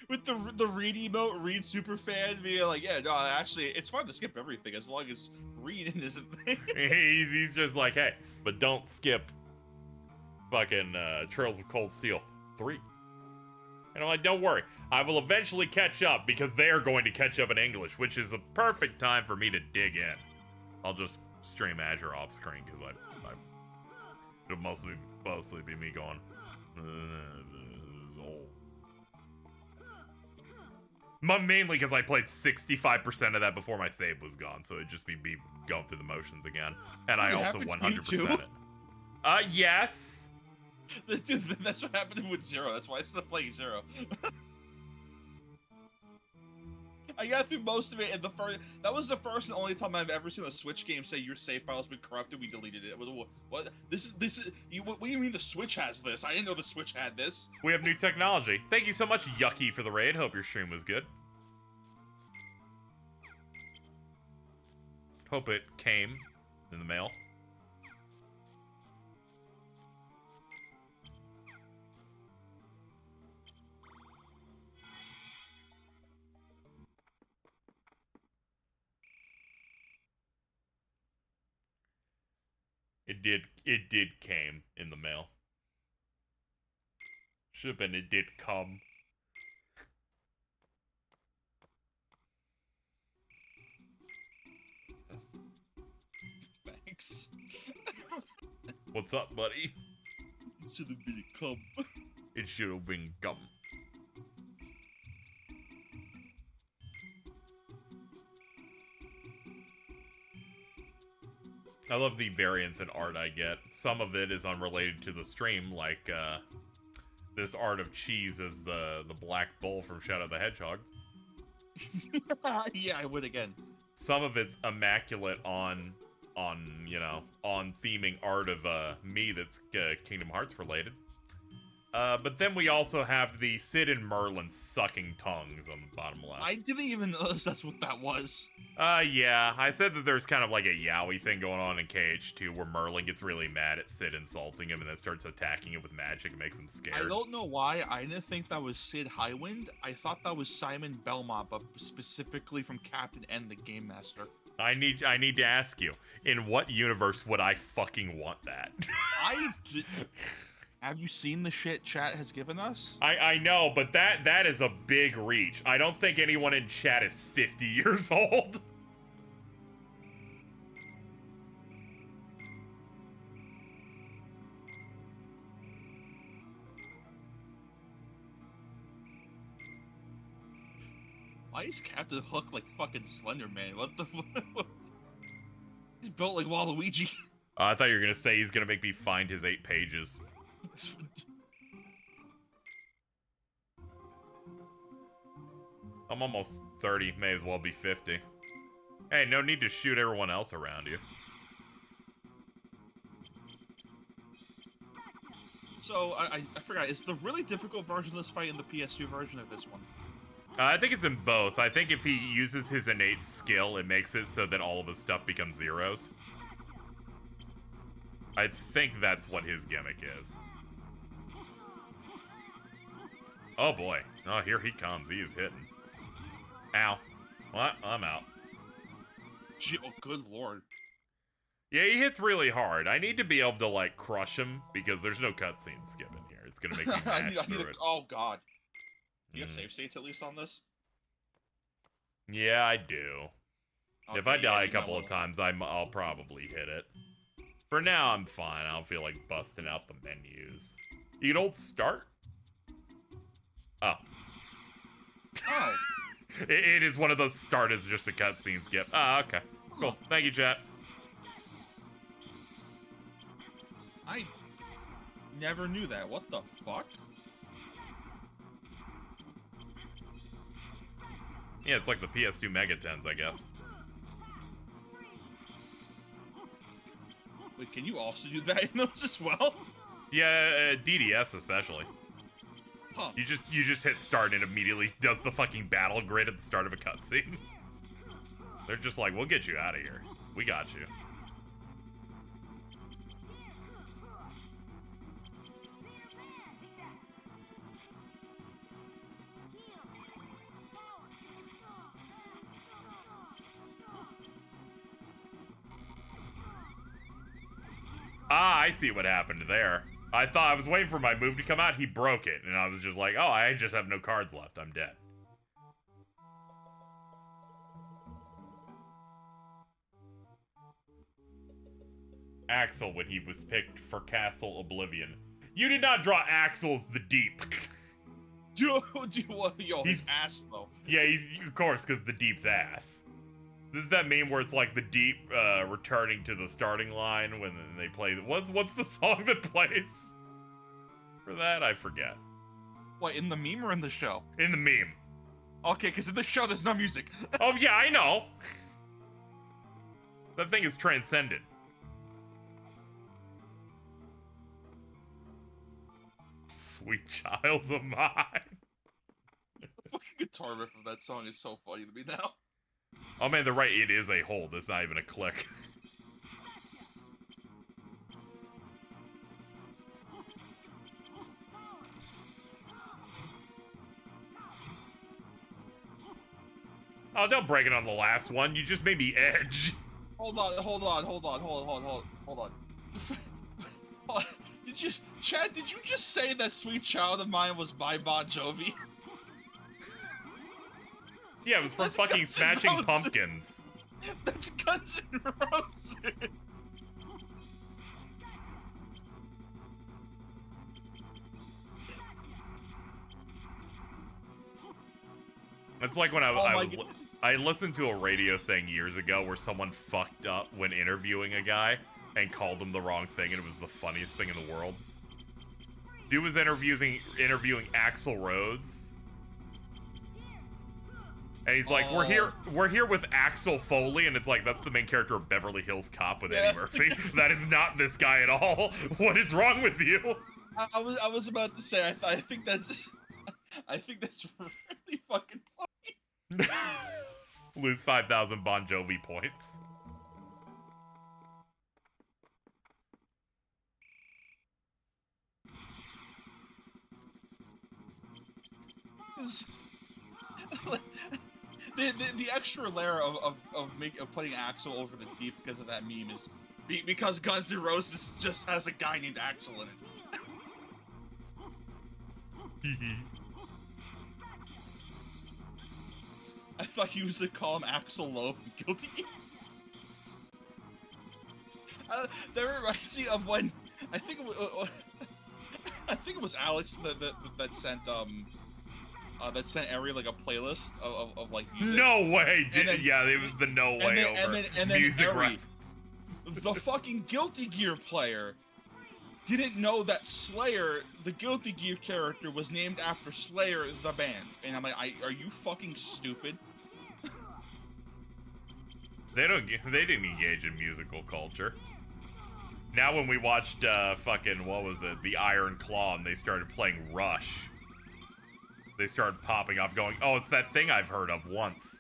with the Reed emote, Reed Superfan being like, yeah, no, actually, it's fun to skip everything as long as Reed isn't there. He's just like, hey, but don't skip fucking Trails of Cold Steel 3. And I'm like, don't worry, I will eventually catch up because they are going to catch up in English, which is a perfect time for me to dig in. I'll just stream Azure off screen because it'll mostly be me going. Mainly because I played 65% of that before my save was gone, so it'd just be me going through the motions again. And I also 100% it. Yes. Dude, that's what happened with Zero. That's why I stopped playing Zero. I got through most of it, and that was the first and only time I've ever seen a Switch game say your save file's been corrupted. We deleted it. What? This is what do you mean the Switch has this? I didn't know the Switch had this. We have new technology. Thank you so much, Yucky, for the raid. Hope your stream was good. Hope it came in the mail. It did came in the mail. Should have been it did come. Thanks. What's up, buddy? It should have been a cum. It should have been gum. I love the variance in art I get. Some of it is unrelated to the stream, like this art of Cheese as the black bull from Shadow the Hedgehog. Yeah, I would again. Some of it's immaculate on theming art of me that's Kingdom Hearts related. But then we also have the Sid and Merlin sucking tongues on the bottom left. I didn't even notice that's what that was. Yeah. I said that there's kind of like a yaoi thing going on in KH2 where Merlin gets really mad at Sid insulting him and then starts attacking him with magic and makes him scared. I don't know why. I didn't think that was Sid Highwind. I thought that was Simon Belmont, but specifically from Captain N, the Game Master. I need to ask you, in what universe would I fucking want that? Have you seen the shit chat has given us? I know, but that is a big reach. I don't think anyone in chat is 50 years old. Why is Captain Hook like fucking Slender Man? What the fuck? He's built like Waluigi. I thought you were gonna say he's gonna make me find his 8 pages. I'm almost 30, may as well be 50. Hey, no need to shoot everyone else around you. So I forgot. Is the really difficult version of this fight in the PS2 version of this one? I think it's in both. I think if he uses his innate skill, it makes it so that all of his stuff becomes zeros. I think that's what his gimmick is. Oh boy. Oh, here he comes. He is hitting. Ow. What? I'm out. Gee, oh, good lord. Yeah, he hits really hard. I need to be able to, like, crush him, because there's no cutscene skipping here. It's gonna make me mash through it. Oh god. You have save states at least on this? Yeah, I do. Okay, If I die a you couple might of times, I'll probably hit it. For now, I'm fine. I don't feel like busting out the menus. You can hold start? Oh. Oh. It is one of those start is just a cutscene skip. Ah, okay. Cool. Thank you, chat. I never knew that. What the fuck? Yeah, it's like the PS2 Megatens, I guess. Wait, can you also do that in those as well? Yeah, DDS especially. Huh. You just hit start and immediately does the fucking battle grid at the start of a cutscene. They're just like, we'll get you out of here. We got you. Ah, I see what happened there. I thought I was waiting for my move to come out. He broke it, and I was just like, oh, I just have no cards left. I'm dead. Axel when he was picked for Castle Oblivion. You did not draw Axel's the Deep. Yo, his ass though. Yeah, he's of course because the Deep's ass. This is that meme where it's like the Deep returning to the starting line when they play. What's the song that plays for that? I forget. What, in the meme or in the show? In the meme. Okay, because in the show there's no music. Oh yeah, I know. That thing is transcendent. Sweet child of mine. The fucking guitar riff of that song is so funny to me now. Oh man, they're right. It is a hold. It's not even a click. Oh, don't break it on the last one. You just made me edge. Hold on. Chad, did you just say that Sweet Child of Mine was by Bon Jovi? Yeah, it was from fucking Smashing Pumpkins. That's Guns N' Roses. It's like when I listened to a radio thing years ago where someone fucked up when interviewing a guy and called him the wrong thing, and it was the funniest thing in the world. Dude was interviewing Axl Rhodes. And he's like, we're here with Axel Foley, and it's like, that's the main character of Beverly Hills Cop with Eddie Murphy. That is not this guy at all. What is wrong with you? I was about to say, I think that's really fucking funny. Lose 5,000 Bon Jovi points. The extra layer of putting Axel over the Deep because of that meme is because Guns N' Roses just has a guy named Axel in it. I thought you used to call him Axel Loaf and Guilty. That reminds me of when I think it was Alex that sent Ari like a playlist of like music. No way! Yeah, it was the no way over and then music Ari, the fucking Guilty Gear player, didn't know that Slayer, the Guilty Gear character, was named after Slayer, the band. And I'm like, are you fucking stupid? They didn't engage in musical culture. Now when we watched fucking, what was it, the Iron Claw, and they started playing Rush, they started popping off going, oh, it's that thing I've heard of once.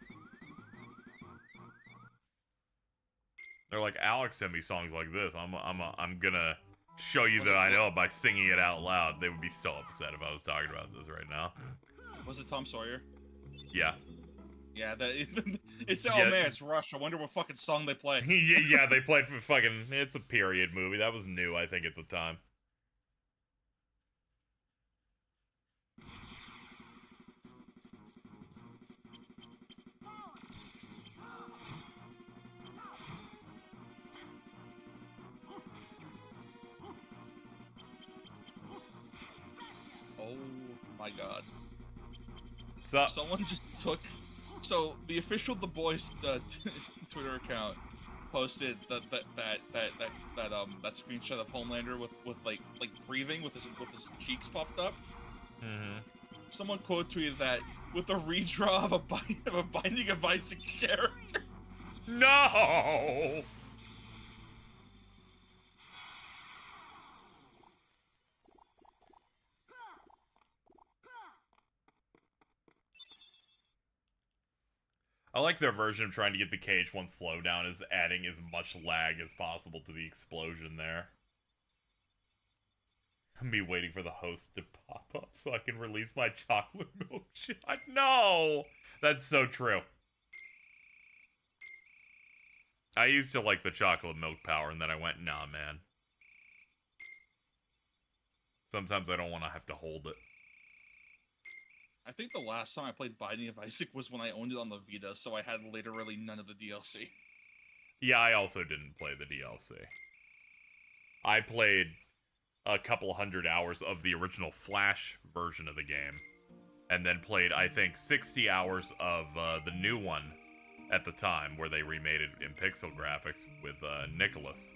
They're like, Alex sent me songs like this. I'm gonna show you that I know it by singing it out loud. They would be so upset if I was talking about this right now. Was it Tom Sawyer? Yeah. Yeah, it's oh Yeah. man, it's Rush. I wonder what fucking song they play. Yeah, they played for fucking, it's a period movie. That was new, I think, at the time. Oh my god. So, Someone just took. So the official The Boys Twitter account posted that screenshot of Homelander with like breathing with his cheeks puffed up. mm-hmm. Someone quote tweeted that with a redraw of a Binding of Isaac character. No! I like their version of trying to get the KH1 slowdown is adding as much lag as possible to the explosion there. Me waiting for the host to pop up so I can release my chocolate milk shot. No! That's so true. I used to like the chocolate milk power, and then I went, nah, man. Sometimes I don't want to have to hold it. I think the last time I played Binding of Isaac was when I owned it on the Vita, so I had literally none of the DLC. Yeah, I also didn't play the DLC. I played a couple hundred hours of the original Flash version of the game, and then played, I think, 60 hours of the new one at the time, where they remade it in pixel graphics with Nicholas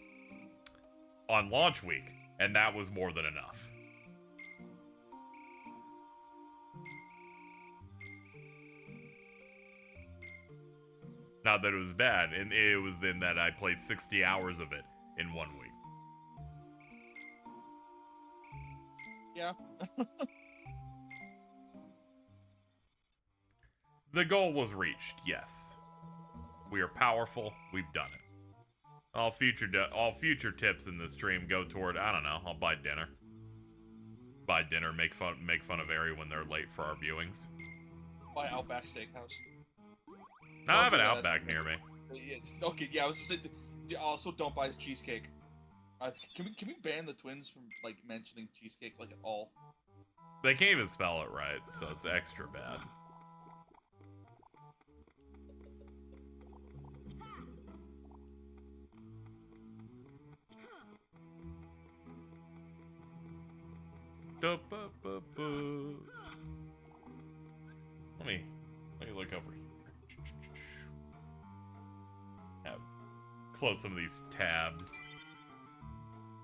on launch week, and that was more than enough. Not that it was bad, and it was then that I played 60 hours of it in 1 week. Yeah. The goal was reached, yes. We are powerful, we've done it. All future tips in this stream go toward, I don't know, I'll buy dinner. Buy dinner, make fun of Ari when they're late for our viewings. Buy Outback Steakhouse. I have an Outback near me. Yeah, okay, yeah, I was just saying. Also, don't buy cheesecake. Can we ban the twins from like mentioning cheesecake like at all? They can't even spell it right, so it's extra bad. Let me look over here. Close some of these tabs.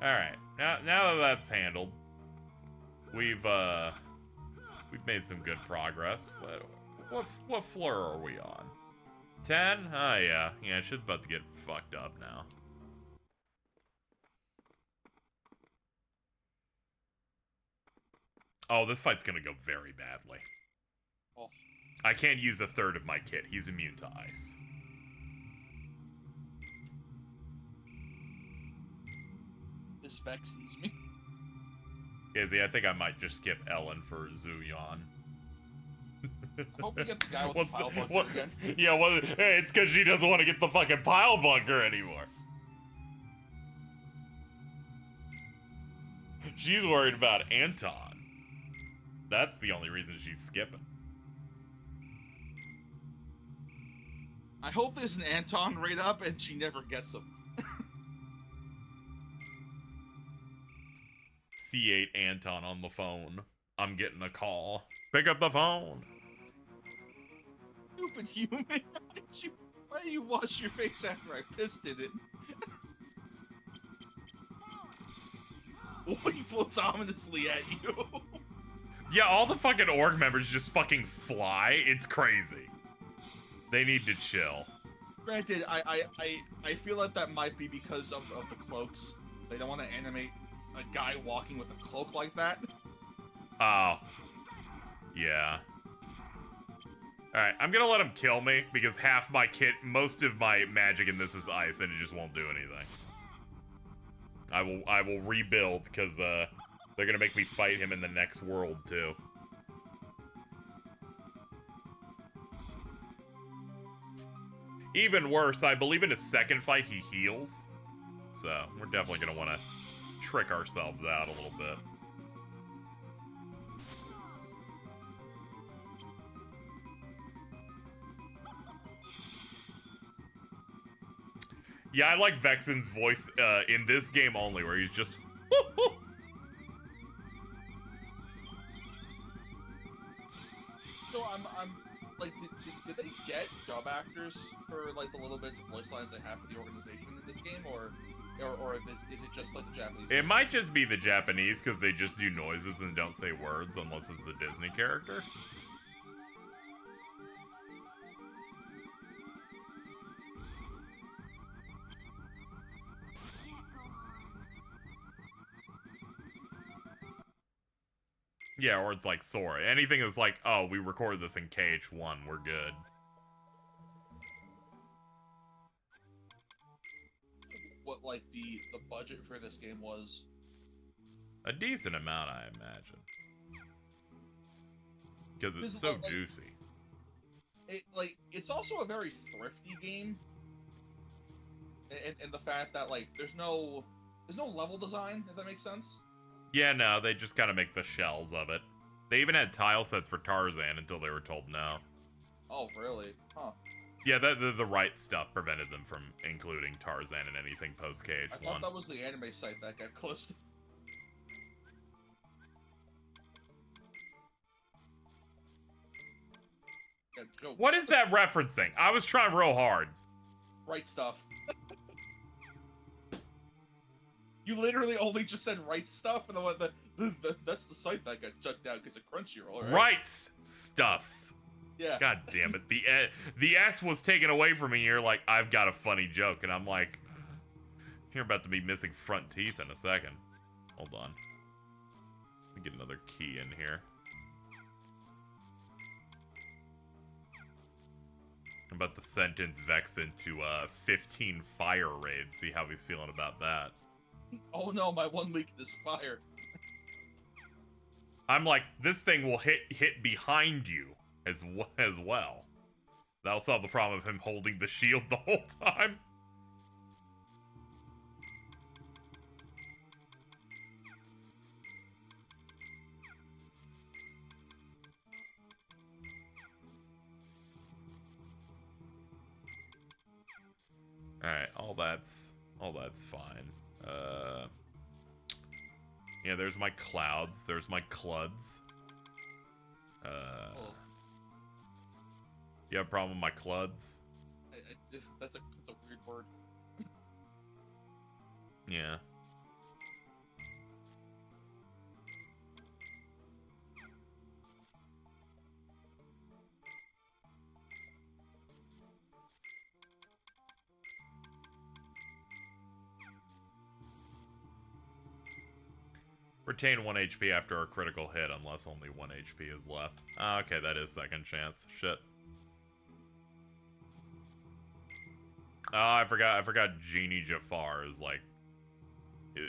Alright, now that that's handled, we've made some good progress. What floor are we on? 10? Oh yeah, shit's about to get fucked up now. Oh, this fight's gonna go very badly. Oh. I can't use a third of my kit. He's immune to ice. This vexes me. Izzy, I think I might just skip Ellen for Zuyon. I hope we get the guy with the pile bunker again. Yeah, hey, it's because she doesn't want to get the fucking pile bunker anymore. She's worried about Anton. That's the only reason she's skipping. I hope there's an Anton right up and she never gets him. C8 Anton on the phone. I'm getting a call. Pick up the phone. Stupid human. Why do you wash your face after I pissed in it? He floats ominously at you. Yeah, all the fucking org members just fucking fly. It's crazy. They need to chill. Granted, I feel like that might be because of the cloaks. They don't want to animate a guy walking with a cloak like that. Oh. Yeah. Alright, I'm gonna let him kill me, because most of my magic in this is ice, and it just won't do anything. I will rebuild, because, they're gonna make me fight him in the next world, too. Even worse, I believe in his second fight he heals. So, we're definitely gonna want to trick ourselves out a little bit. Yeah, I like Vexen's voice in this game only, where he's just... So I'm like, did they get dub actors for like the little bits of voice lines they have for the organization in this game, or is it just like the Japanese? It might just be the Japanese, because they just do noises and don't say words unless it's the Disney character. Yeah, or it's like, sorry. Anything that's like, oh, we recorded this in KH1, we're good. What, like, the budget for this game was? A decent amount, I imagine. Because it's so like, juicy. It's also a very thrifty game. And the fact that, like, there's no level design, if that makes sense. Yeah, no, they just kind of make the shells of it. They even had tile sets for Tarzan until they were told no. Oh, really? Huh. Yeah, the right stuff prevented them from including Tarzan in anything post-KH1. I thought that was the anime site that got closed. What is that referencing? I was trying real hard. Right stuff. You literally only just said right stuff, and that's the site that got shut down because of Crunchyroll, right? Right stuff. Yeah. God damn it. The S was taken away from me. You're like, I've got a funny joke. And I'm like, you're about to be missing front teeth in a second. Hold on. Let me get another key in here. I'm about to sentence Vexen to 15 fire raids. See how he's feeling about that. Oh no, my one weakness is fire. I'm like, this thing will hit behind you as well. That'll solve the problem of him holding the shield the whole time. Alright, all that's fine. Yeah, there's my clouds. There's my cluds. You have a problem with my cluds? That's a weird word. Yeah. Retain 1 HP after a critical hit unless only 1 HP is left. Ah, okay, that is second chance. Shit. Oh, I forgot Genie Jafar is like...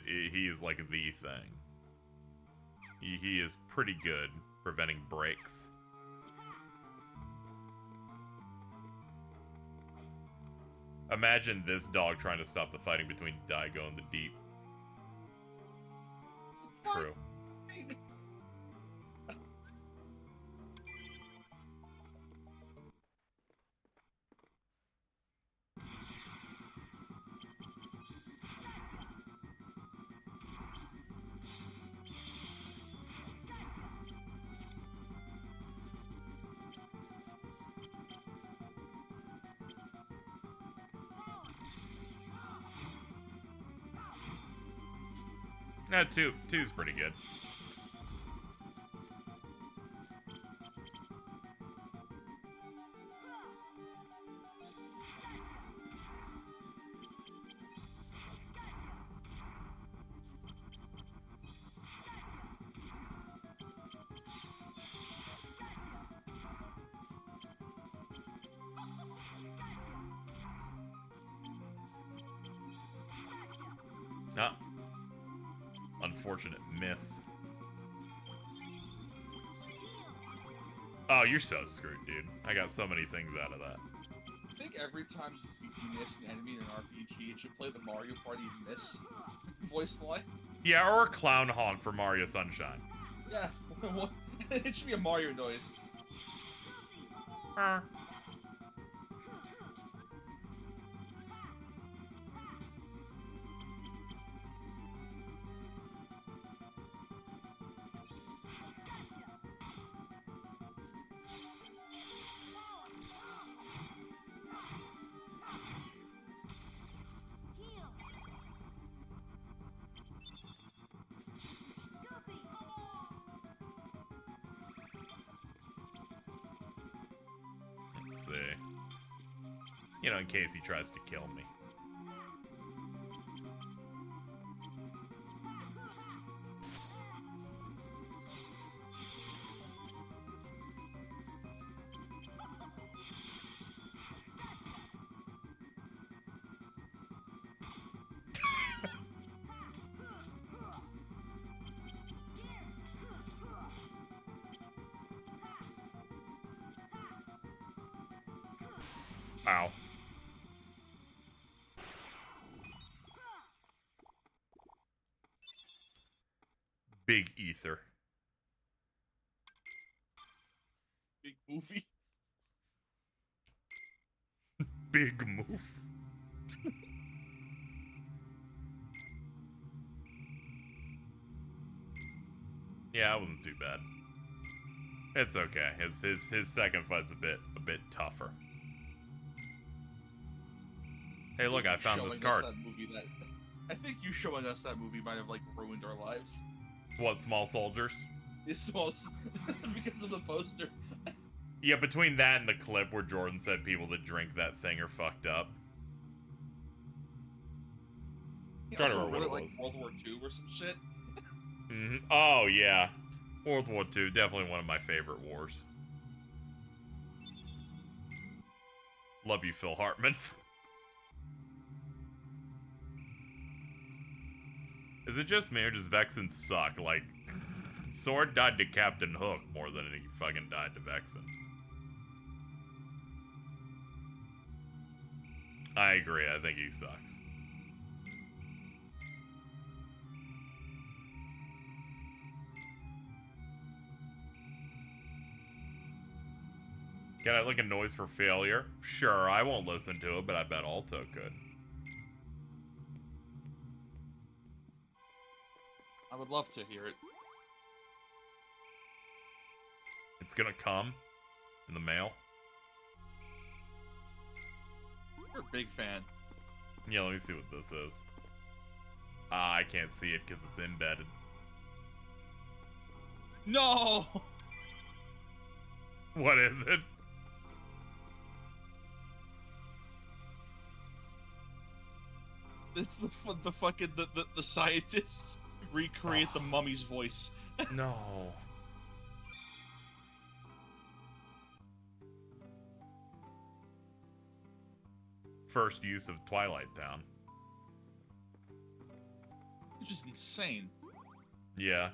He is like the thing. He is pretty good preventing breaks. Imagine this dog trying to stop the fighting between Daigo and the Deep. True. No, two's pretty good. Ah. Unfortunate miss. Oh, you're so screwed, dude. I got so many things out of that. I think every time you miss an enemy in an RPG, it should play the Mario Party miss voice line. Yeah, or a clown honk for Mario Sunshine. Yeah, it should be a Mario noise. Let's see. You know, in case he tries to kill me. Ow. Big ether. Big movie. Big move. Yeah, it wasn't too bad. It's okay. His second fight's a bit tougher. Hey, look, I found this card. I think you showing us that movie might have like ruined our lives. What, Small Soldiers? It's because of the poster. Yeah, between that and the clip where Jordan said people that drink that thing are fucked up. Trying to remember what it was. World War II or some shit. Oh yeah, World War II, definitely one of my favorite wars. Love you, Phil Hartman. Is it just me or does Vexen suck? Like, Sword died to Captain Hook more than he fucking died to Vexen. I agree, I think he sucks. Can I like a noise for failure? Sure, I won't listen to it, but I bet Alto could. I would love to hear it. It's gonna come in the mail. You're a big fan. Yeah, let me see what this is. Ah, I can't see it because it's embedded. No! What is it? It's the fucking the scientists recreate the mummy's voice. No. First use of Twilight Town. Which is insane. Yeah.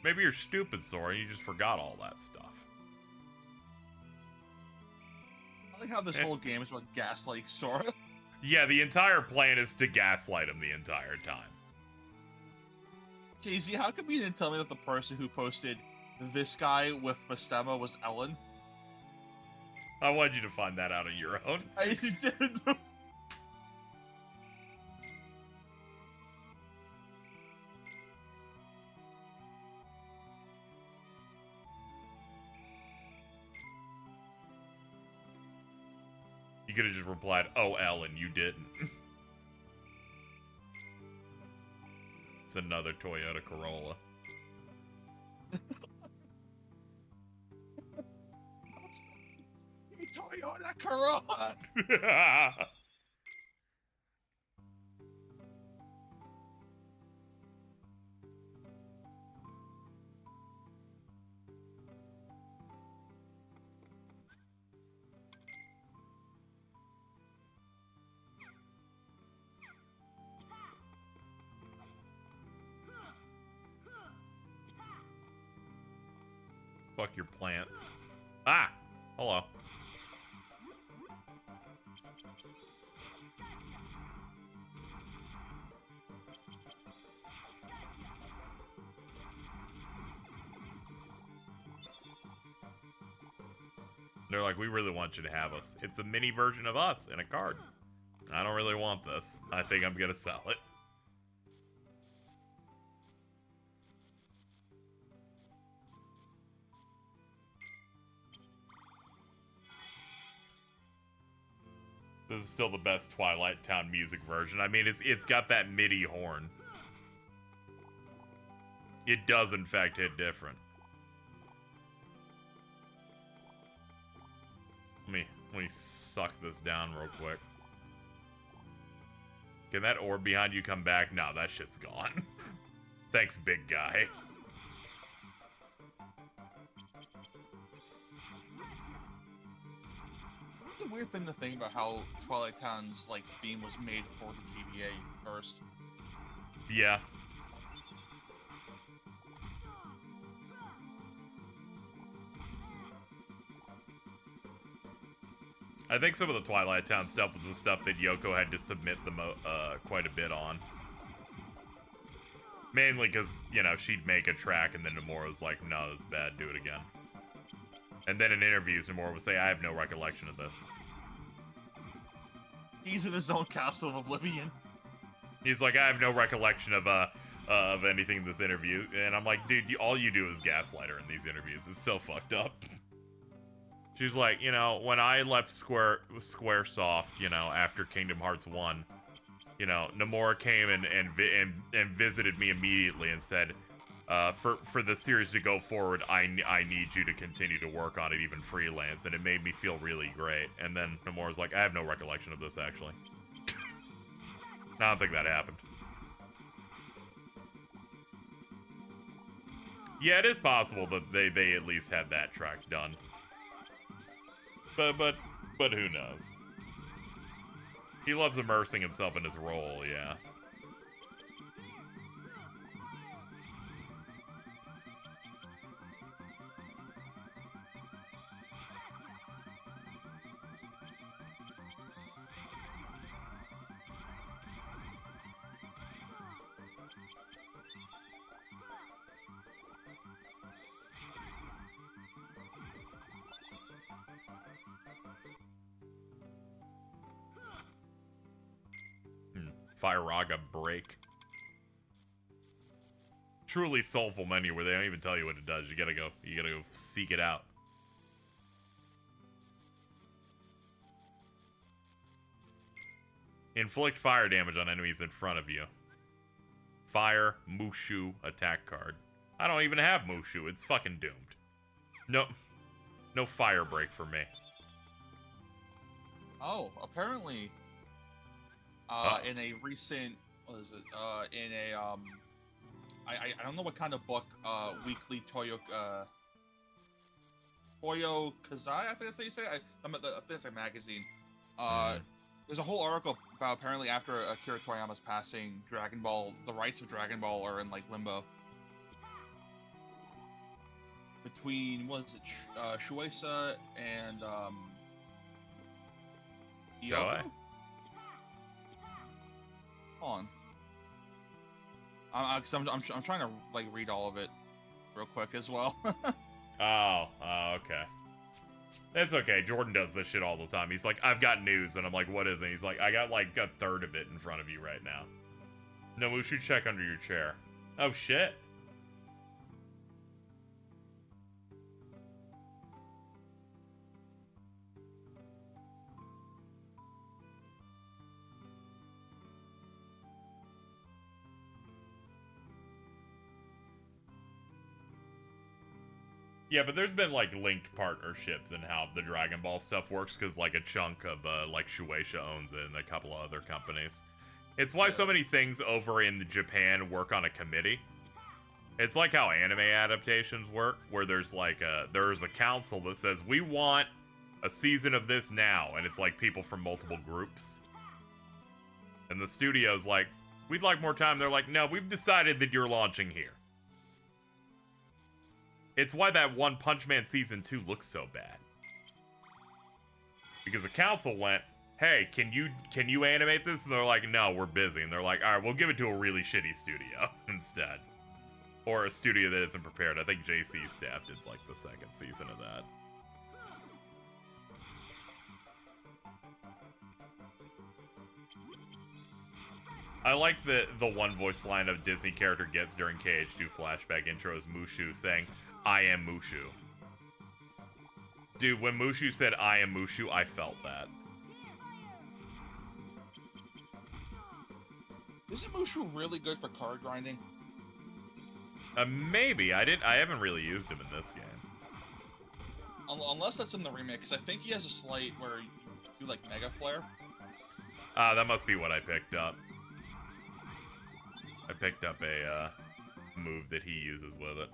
Maybe you're stupid, Sora, and you just forgot all that stuff. I like how this whole game is about gaslighting Sora. Yeah, the entire plan is to gaslight him the entire time. Casey, how come you didn't tell me that the person who posted this guy with Mastema was Ellen? I wanted you to find that out on your own. I didn't. You could have just replied, "Oh, Ellen," you didn't. It's another Toyota Corolla. Karan! Fuck your plants. Ah! Hello. They're like, we really want you to have us. It's a mini version of us in a card. I don't really want this. I think I'm gonna sell it. This is still the best Twilight Town music version. I mean, it's got that MIDI horn. It does, in fact, hit different. Let me suck this down real quick. Can that orb behind you come back? No, that shit's gone. Thanks, big guy. It's a weird thing to think about how Twilight Town's like theme was made for the GBA first. Yeah. I think some of the Twilight Town stuff was the stuff that Yoko had to submit quite a bit on. Mainly because, you know, she'd make a track and then Nomura was like, no, that's bad, do it again. And then in interviews, Nomura would say, I have no recollection of this. He's in his own castle of oblivion. He's like, I have no recollection of anything in this interview. And I'm like, dude, all you do is gaslight her in these interviews. It's so fucked up. She's like, you know, when I left Squaresoft, you know, after Kingdom Hearts 1, you know, Nomura came and visited me immediately and said, for the series to go forward, I need you to continue to work on it, even freelance, and it made me feel really great. And then Nomura's like, I have no recollection of this, actually. I don't think that happened. Yeah, it is possible that they at least had that track done. But who knows? He loves immersing himself in his role, yeah. Firaga break. Truly soulful menu where they don't even tell you what it does. You gotta go seek it out. Inflict fire damage on enemies in front of you. Fire Mushu attack card. I don't even have Mushu. It's fucking doomed. No fire break for me. Oh, apparently, in a recent, what is it? In a I don't know what kind of book, weekly Toyo Kazai, I think that's how you say it. I think it's a magazine. There's a whole article about apparently after Akira Toriyama's passing, Dragon Ball, the rights of Dragon Ball are in like limbo. Between, what is it, Shueisha and Yoko? Hold on. I'm trying to like read all of it real quick as well. Oh, okay. It's okay. Jordan does this shit all the time. He's like, I've got news, and I'm like, what is it? He's like, I got like a third of it in front of you right now. No, we should check under your chair. Oh shit. Yeah, but there's been like linked partnerships in how the Dragon Ball stuff works, because like a chunk of like Shueisha owns it and a couple of other companies. It's why so many things over in Japan work on a committee. It's like how anime adaptations work, where there's like there's a council that says we want a season of this now, and it's like people from multiple groups. And the studio's like, we'd like more time. They're like, no, we've decided that you're launching here. It's why that One Punch Man Season 2 looks so bad. Because the council went, hey, can you animate this? And they're like, no, we're busy. And they're like, all right, we'll give it to a really shitty studio instead. Or a studio that isn't prepared. I think JC's staff did like the second season of that. I like the one voice line a Disney character gets during KH2 flashback intro is Mushu saying, I am Mushu. Dude, when Mushu said, I am Mushu, I felt that. Isn't Mushu really good for card grinding? Maybe. I haven't really used him in this game. Unless that's in the remake, because I think he has a slight where you do like Mega Flare. That must be what I picked up. I picked up a move that he uses with it.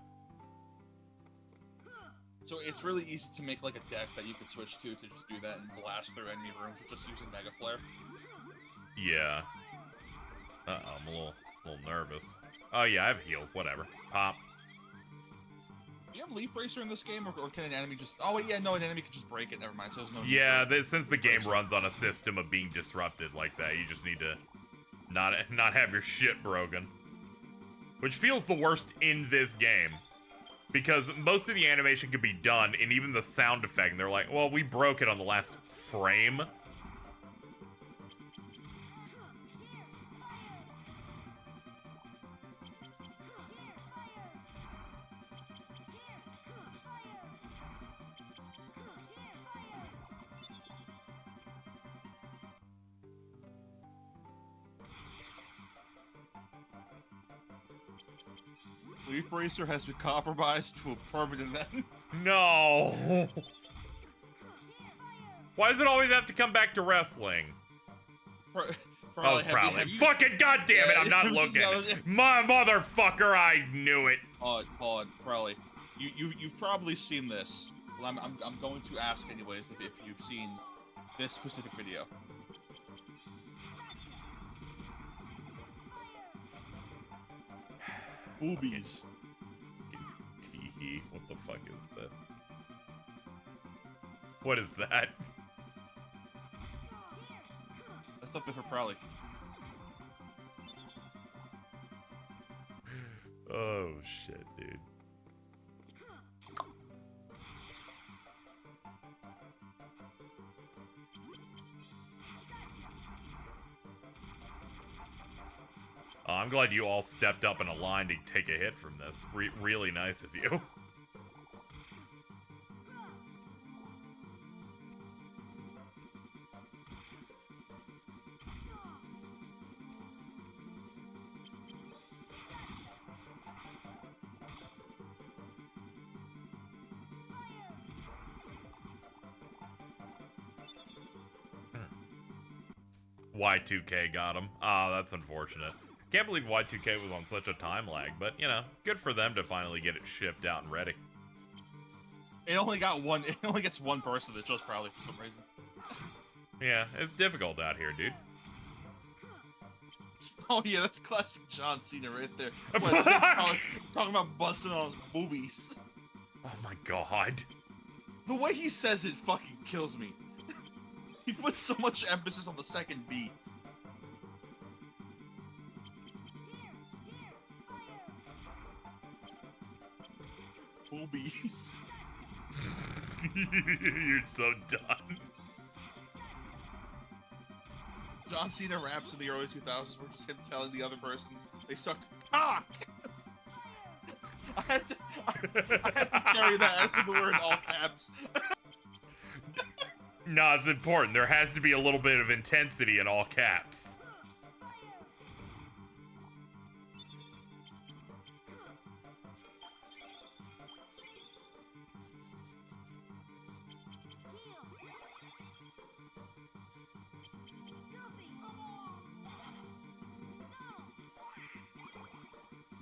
So it's really easy to make like a deck that you could switch to just do that and blast through enemy rooms with just using Mega Flare. Yeah. Uh-oh, I'm a little nervous. Oh yeah, I have heals, whatever. Pop. Do you have Leaf Bracer in this game, or can an enemy just... Oh wait, yeah, no, an enemy could just break it, never mind, so there's no... Yeah, since the game runs on a system of being disrupted like that, you just need to not have your shit broken. Which feels the worst in this game. Because most of the animation could be done, and even the sound effect, and they're like, well, we broke it on the last frame. Leaf Bracer has been compromised to a permanent end. No! Why does it always have to come back to wrestling? I was probably. Fucking goddamn it! I'm not looking. My motherfucker! I knew it. Probably. You've probably seen this. Well, I'm going to ask anyways if you've seen this specific video. Boobies. Tee-hee. What the fuck is this? What is that? That's something for Prowley. Oh shit, dude. Oh, I'm glad you all stepped up in a line to take a hit from this. Really nice of you. Y2K got him. Ah, that's unfortunate. Can't believe Y2K was on such a time lag, but, you know, good for them to finally get it shipped out and ready. It only gets one person that chose Prowley for some reason. Yeah, it's difficult out here, dude. Oh yeah, that's classic John Cena right there. Talking about busting on his boobies. Oh my god. The way he says it fucking kills me. He puts so much emphasis on the second B. Boobies. You're so done. John Cena raps in the early 2000s were just him telling the other person they sucked cock. I had to carry that as the word in all caps. No, it's important. There has to be a little bit of intensity in all caps.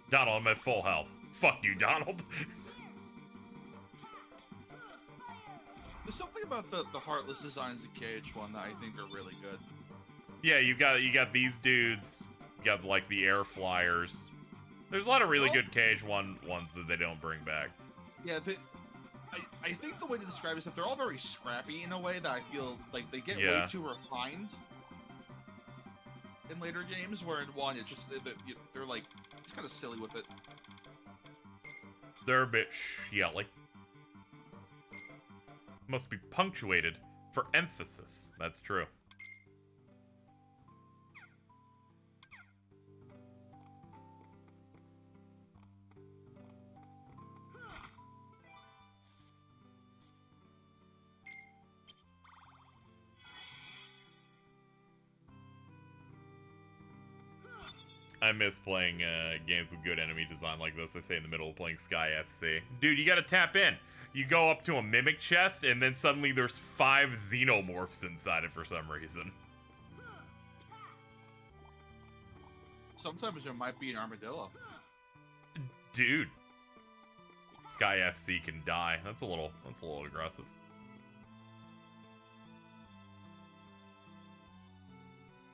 Donald, I'm at full health. Fuck you, Donald. There's something about the Heartless designs in KH1 that I think are really good. Yeah, you got these dudes. You got like the air flyers. There's a lot of really good KH1 ones that they don't bring back. Yeah, I think the way to describe it is that they're all very scrappy in a way that I feel like they get way too refined in later games, where in 1 it's just they're like it's kind of silly with it. They're a bit yelly. Must be punctuated for emphasis. That's true. I miss playing games with good enemy design like this. I say in the middle of playing Sky FC. Dude, you gotta tap in. You go up to a mimic chest, and then suddenly there's 5 xenomorphs inside it for some reason. Sometimes there might be an armadillo. Dude. Sky FC can die. That's a little aggressive.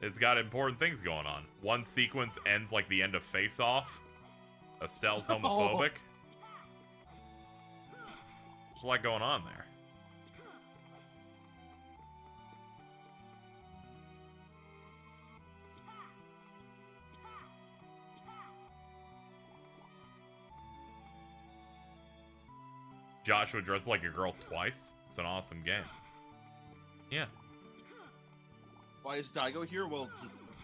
It's got important things going on. One sequence ends like the end of Face Off. Estelle's homophobic. There's a lot going on there. Joshua dressed like a girl twice. It's an awesome game. Yeah. Why is Daigo here? Well,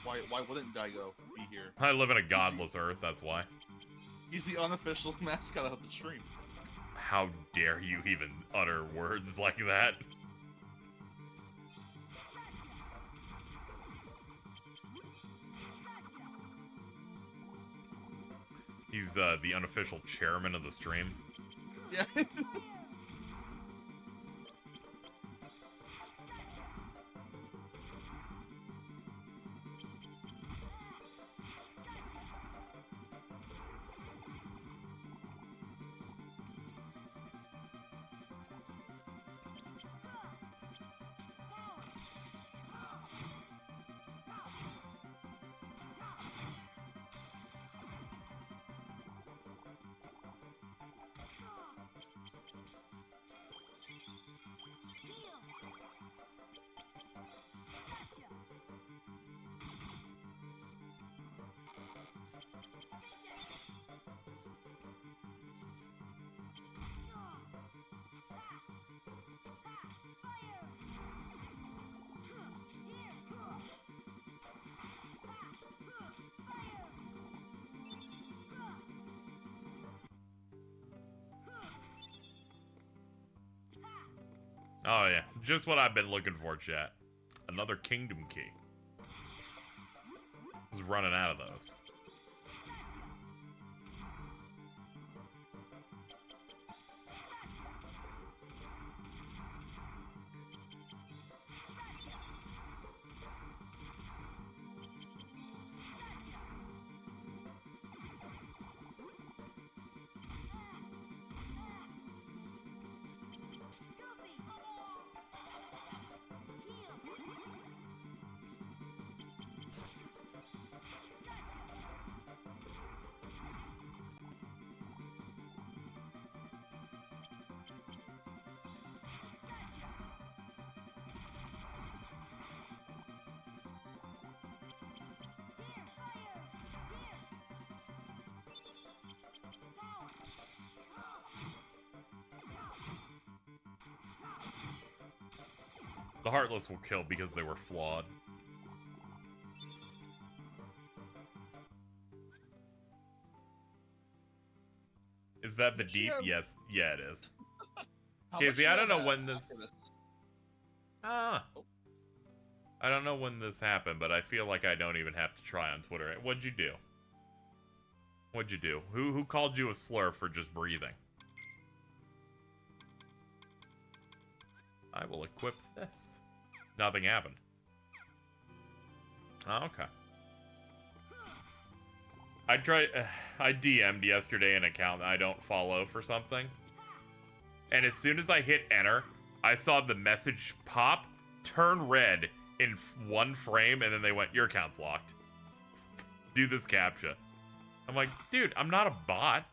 why wouldn't Daigo be here? I live in a godless earth, that's why. He's the unofficial mascot of the stream. How dare you even utter words like that? He's the unofficial chairman of the stream. Yeah. Oh yeah, just what I've been looking for, chat. Another kingdom key. I was running out of those. The Heartless will kill because they were flawed. Is that the deep? Yes. Yeah, it is. Casey, I don't know when this... I don't know when this happened, but I feel like I don't even have to try on Twitter. What'd you do? What'd you do? Who called you a slur for just breathing? I will equip this. Nothing happened. Oh, okay. I DM'd yesterday an account that I don't follow for something. And as soon as I hit enter, I saw the message pop, turn red in one frame, and then they went, your account's locked. Do this CAPTCHA. I'm like, dude, I'm not a bot.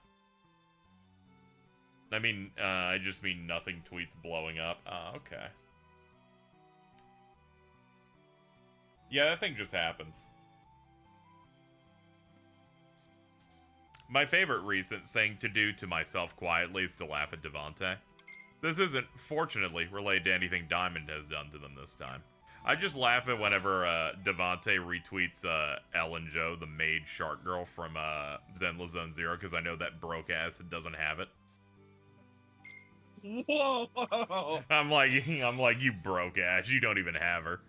I mean, I just mean nothing tweets blowing up. Okay. Yeah, that thing just happens. My favorite recent thing to do to myself quietly is to laugh at Devante. This isn't, fortunately, related to anything Diamond has done to them this time. I just laugh at whenever Devante retweets Ellen Joe, the maid shark girl from Zenless Zone Zero, because I know that broke ass doesn't have it. Whoa! I'm like, you broke ass, you don't even have her.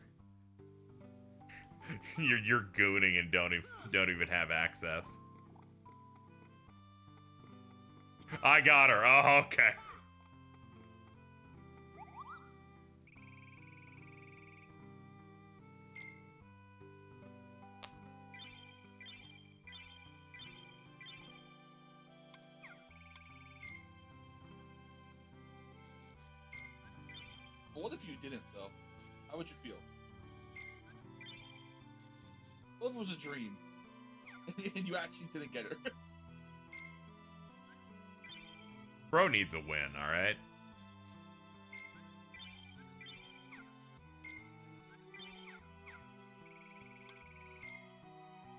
you're gooning and don't even have access. I got her. Oh, okay. But what if you didn't, though? How would you feel? What if it was a dream? And you actually didn't get her? Bro needs a win, alright?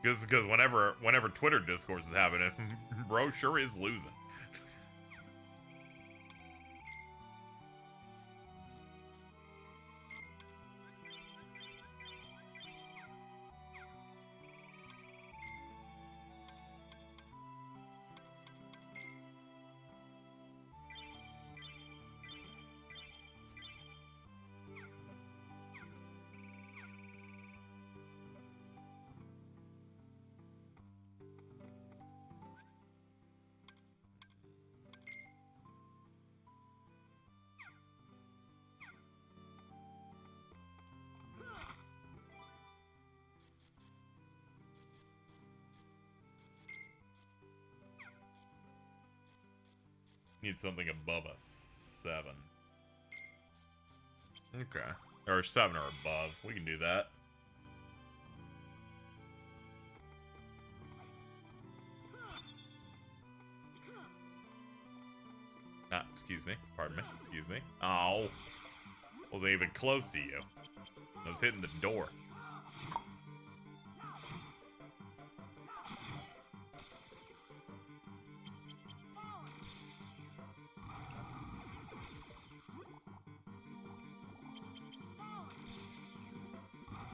Because whenever Twitter discourse is happening, bro sure is losing. Need something above a 7. Okay. Or 7 or above. We can do that. Ah, excuse me. Pardon me. Excuse me. Oh. Wasn't even close to you. I was hitting the door.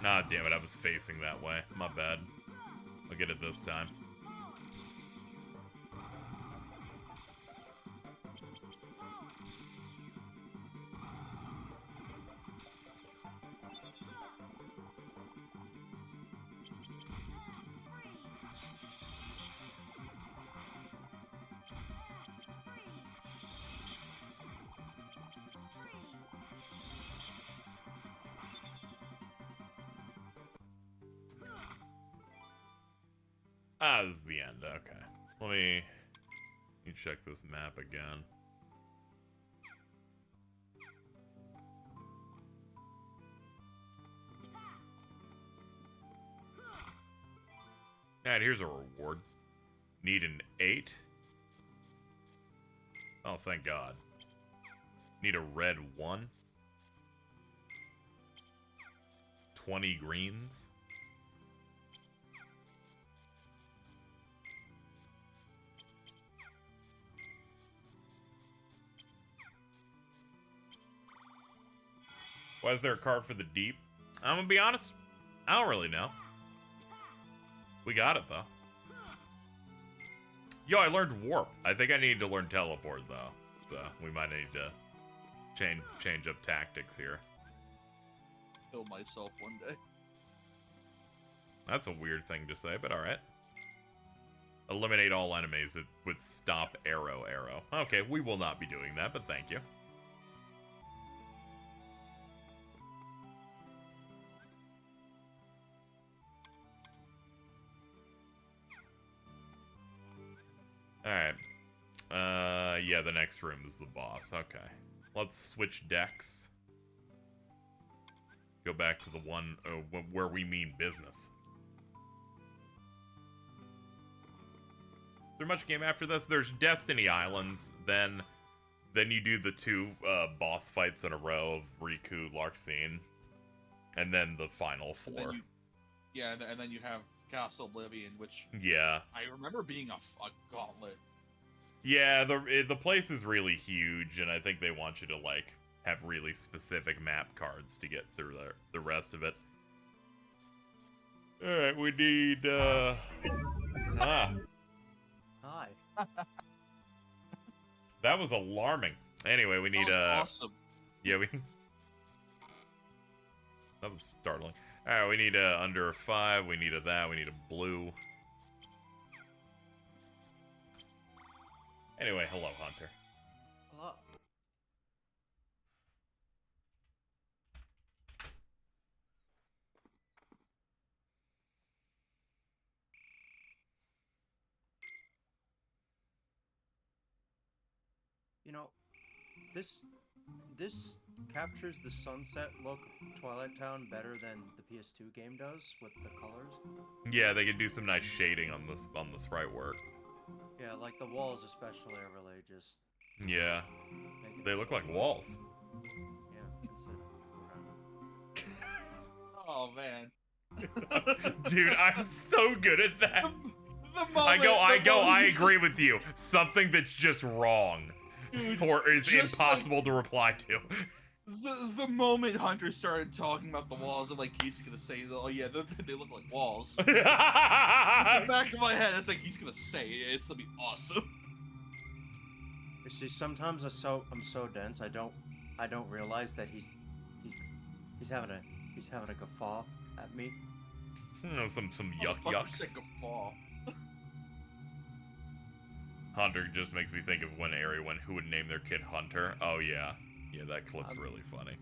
Ah, damn it, I was facing that way. My bad. I'll get it this time. Ah, this is the end. Okay. Let me check this map again. And here's a reward. Need an 8. Oh, thank God. Need a red 1. 20 greens. Why is there a card for the deep? I'm gonna be honest, I don't really know. We got it though. Yo, I learned warp. I think I need to learn teleport though. So we might need to change up tactics here. Kill myself one day. That's a weird thing to say, but alright. Eliminate all enemies with stop arrow. Okay, we will not be doing that, but thank you. Yeah, the next room is the boss. Okay. Let's switch decks. Go back to the one where we mean business. Is there much game after this? There's Destiny Islands, then you do the 2 boss fights in a row of Riku, Larxene, and then the final 4. And then you have Castle Oblivion, which yeah, I remember being a gauntlet. Yeah, the place is really huge, and I think they want you to like have really specific map cards to get through the rest of it. All right, we need Hi. That was alarming. Anyway, we need Awesome. Yeah, that was startling. All right, we need under 5. We need that. We need a blue. Anyway, hello, Hunter. Hello. You know, this captures the sunset look of Twilight Town better than the PS2 game does with the colors. Yeah, they can do some nice shading on the sprite work. Yeah, like the walls especially are really just... Yeah, they look like walls. Yeah, it's Oh man. Dude, I'm so good at that. I I agree with you. Something that's just wrong. Dude, or is just impossible to reply to. The moment Hunter started talking about the walls, I'm like, he's gonna say, oh yeah, they look like walls. In the back of my head, it's like he's gonna say it. It's gonna be awesome. You see, sometimes I'm so dense, I don't realize that he's having a guffaw at me. Some yucks. Sick of fall. Hunter just makes me think of when Ari went, who would name their kid Hunter? Oh yeah. Yeah, that clip's really funny.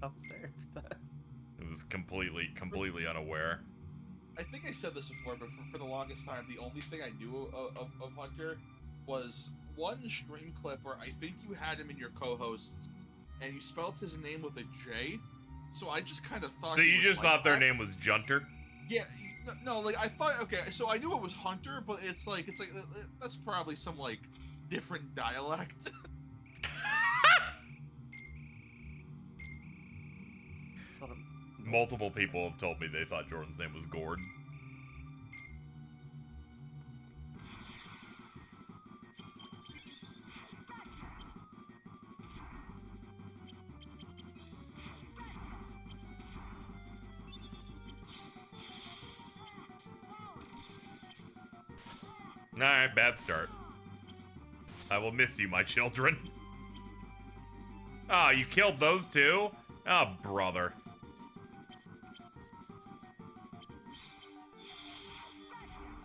I was there for that. It was completely unaware. I think I said this before, but for the longest time, the only thing I knew of Hunter was one stream clip where I think you had him in your co-hosts, and you spelled his name with a J, so I just kind of thought... So you just thought their name was Junter? Yeah, no, like, I thought, okay, so I knew it was Hunter, but it's like, that's probably some, like, different dialect. Multiple people have told me they thought Jordan's name was Gord. Alright, bad start. I will miss you, my children. Ah, oh, you killed those two? Oh, brother.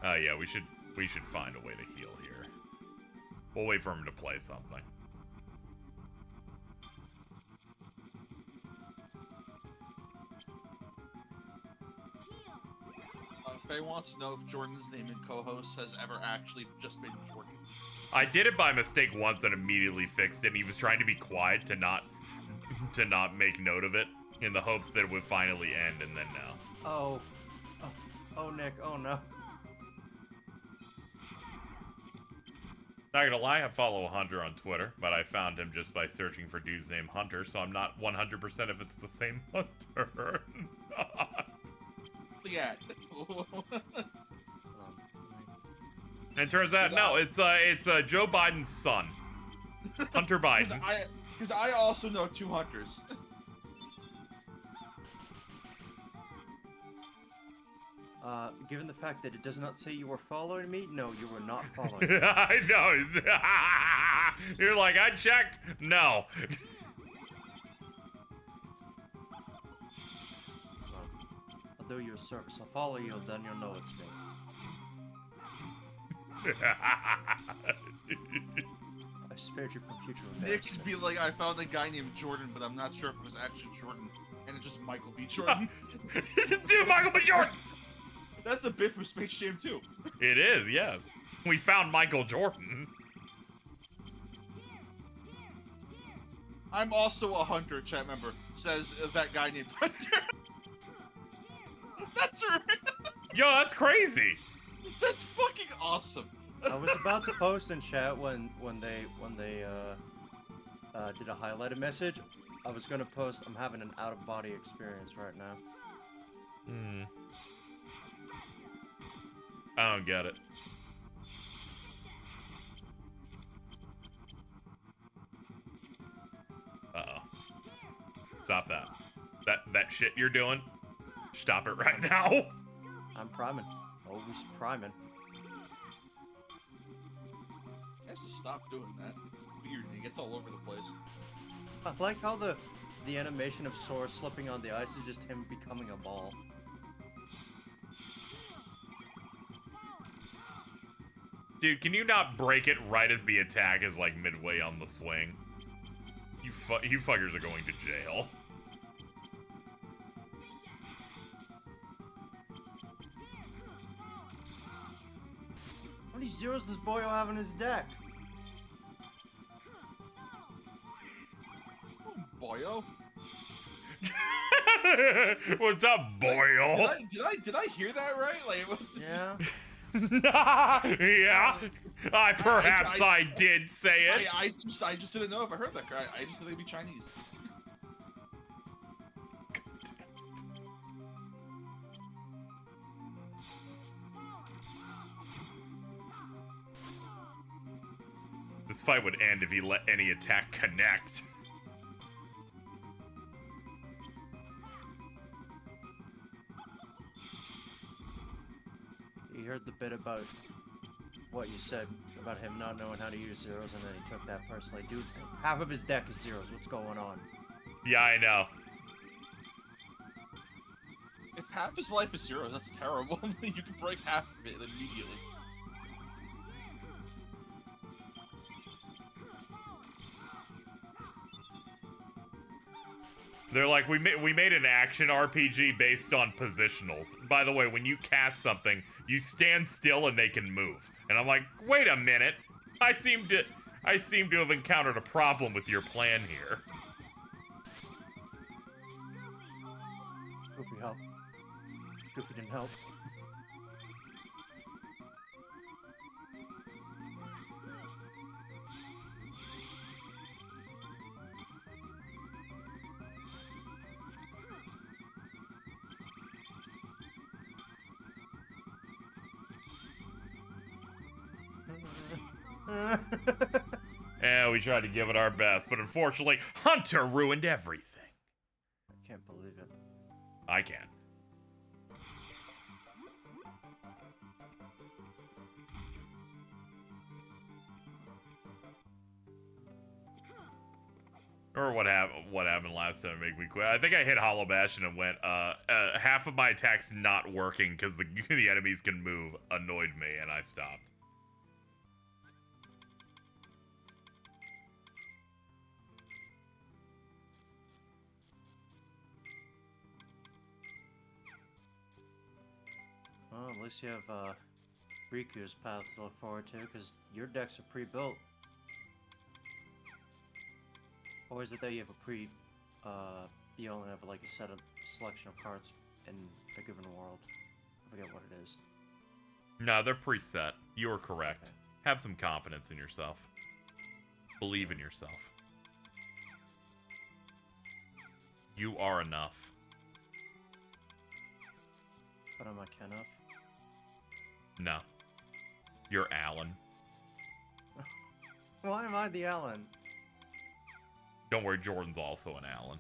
Oh yeah, we should find a way to heal here. We'll wait for him to play something. Faye wants to know if Jordan's name in co-host has ever actually just been Jordan. I did it by mistake once and immediately fixed it. And he was trying to be quiet to not make note of it in the hopes that it would finally end, and then no. Oh, Nick, oh no. Not gonna lie, I follow Hunter on Twitter, but I found him just by searching for dudes named Hunter, so I'm not 100% if it's the same Hunter or not. Yeah. And turns out, no, it's Joe Biden's son, Hunter Biden. Because I also know 2 Hunters. Given the fact that it does not say you were following me, no, you were not following me. I know. You're like, I checked. No. I'll do you a service. I'll follow you, then you'll know it's me. I spared you from future Nick embarrassments. could be like, I found a guy named Jordan, but I'm not sure if it was actually Jordan, and it's just Michael B. Jordan. Dude, Michael B. Jordan! That's a bit from Space Jam 2. It is, yes. We found Michael Jordan. I'm also a hunter, chat member, says that guy named Hunter. That's right. Yo, that's crazy. That's fucking awesome. I was about to post in chat when they did a highlighted message. I was gonna post, I'm having an out-of-body experience right now. Hmm. I don't get it. Uh-oh. Stop that. That shit you're doing. Stop it right now. I'm priming. Always priming. He has to stop doing that. It's weird. He gets all over the place. I like how the animation of Sora slipping on the ice is just him becoming a ball. Dude, can you not break it right as the attack is like midway on the swing? You fuckers are going to jail. How many zeros does Boyo have in his deck? Boyo? What's up, boyo? Did I hear that right? Like, Yeah. Yeah, I did say it. I just didn't know if I heard that. I just thought they'd be Chinese. This fight would end if he let any attack connect. You heard the bit about what you said about him not knowing how to use zeros, and then he took that personally. Dude, half of his deck is zeros. What's going on? Yeah, I know. If half his life is zero, that's terrible. You can break half of it immediately. They're like, we made an action RPG based on positionals. By the way, when you cast something, you stand still and they can move. And I'm like, wait a minute. I seem to have encountered a problem with your plan here. Goofy help. Goofy didn't help. Yeah, we tried to give it our best, but unfortunately, Hunter ruined everything. I can't believe it. I can. Or what happened last time to make me quit. I think I hit Hollow Bastion and went, half of my attacks not working because the enemies can move annoyed me, and I stopped. Well, at least you have Riku's path to look forward to, because your decks are pre-built. Or is it that you have you only have like a selection of cards in a given world? I forget what it is. No, they're preset. You are correct. Okay. Have some confidence in yourself. Believe in yourself. You are enough. But am I Kenneth? No. You're Alan. Why am I the Alan? Don't worry, Jordan's also an Alan.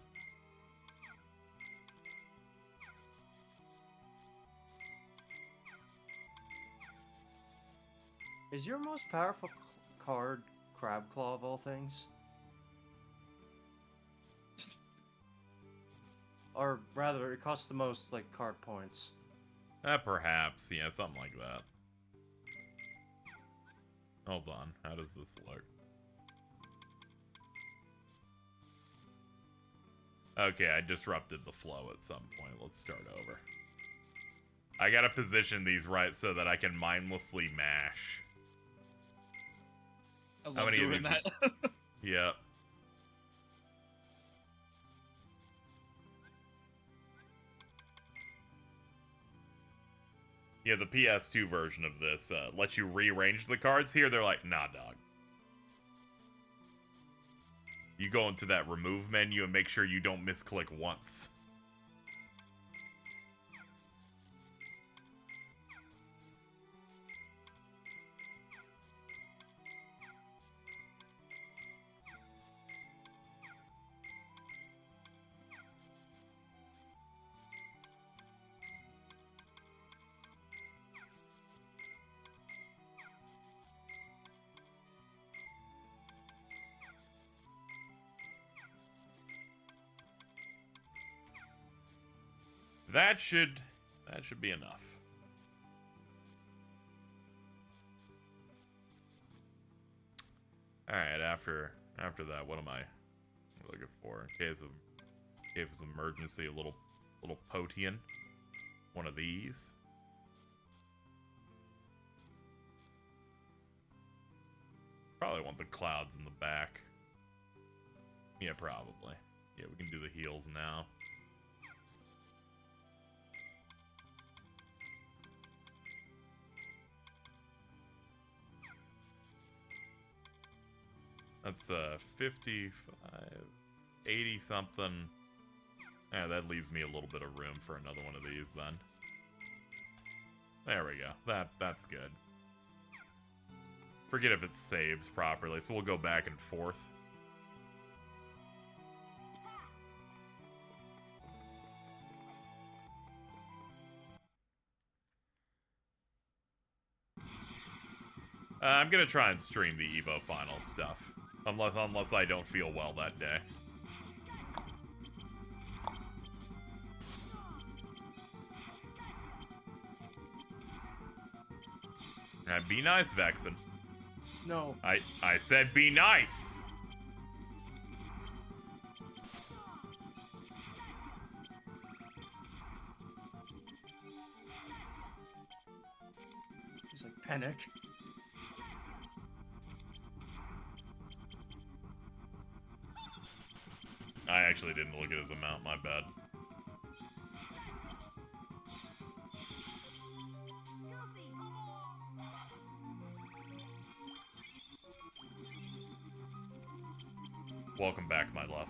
Is your most powerful card Crabclaw of all things? Or rather, it costs the most, like, card points. Perhaps. Yeah, something like that. Hold on. How does this look? Okay, I disrupted the flow at some point. Let's start over. I gotta position these right so that I can mindlessly mash. I love doing that. Yep. Yeah, the PS2 version of this lets you rearrange the cards. Here, they're like, nah, dog. You go into that remove menu and make sure you don't misclick once. That should be enough. All right, after that, what am I looking for? In case of emergency, a little potion. One of these. Probably want the clouds in the back. Yeah, probably. Yeah, we can do the heals now. That's 55, 80 something. Yeah, that leaves me a little bit of room for another one of these then. There we go. That's good. Forget if it saves properly, so we'll go back and forth. I'm gonna try and stream the Evo final stuff. Unless I don't feel well that day. Be nice, Vexen. No. I said be nice! He's like, panic. I actually didn't look at his amount, my bad. Welcome back, my love.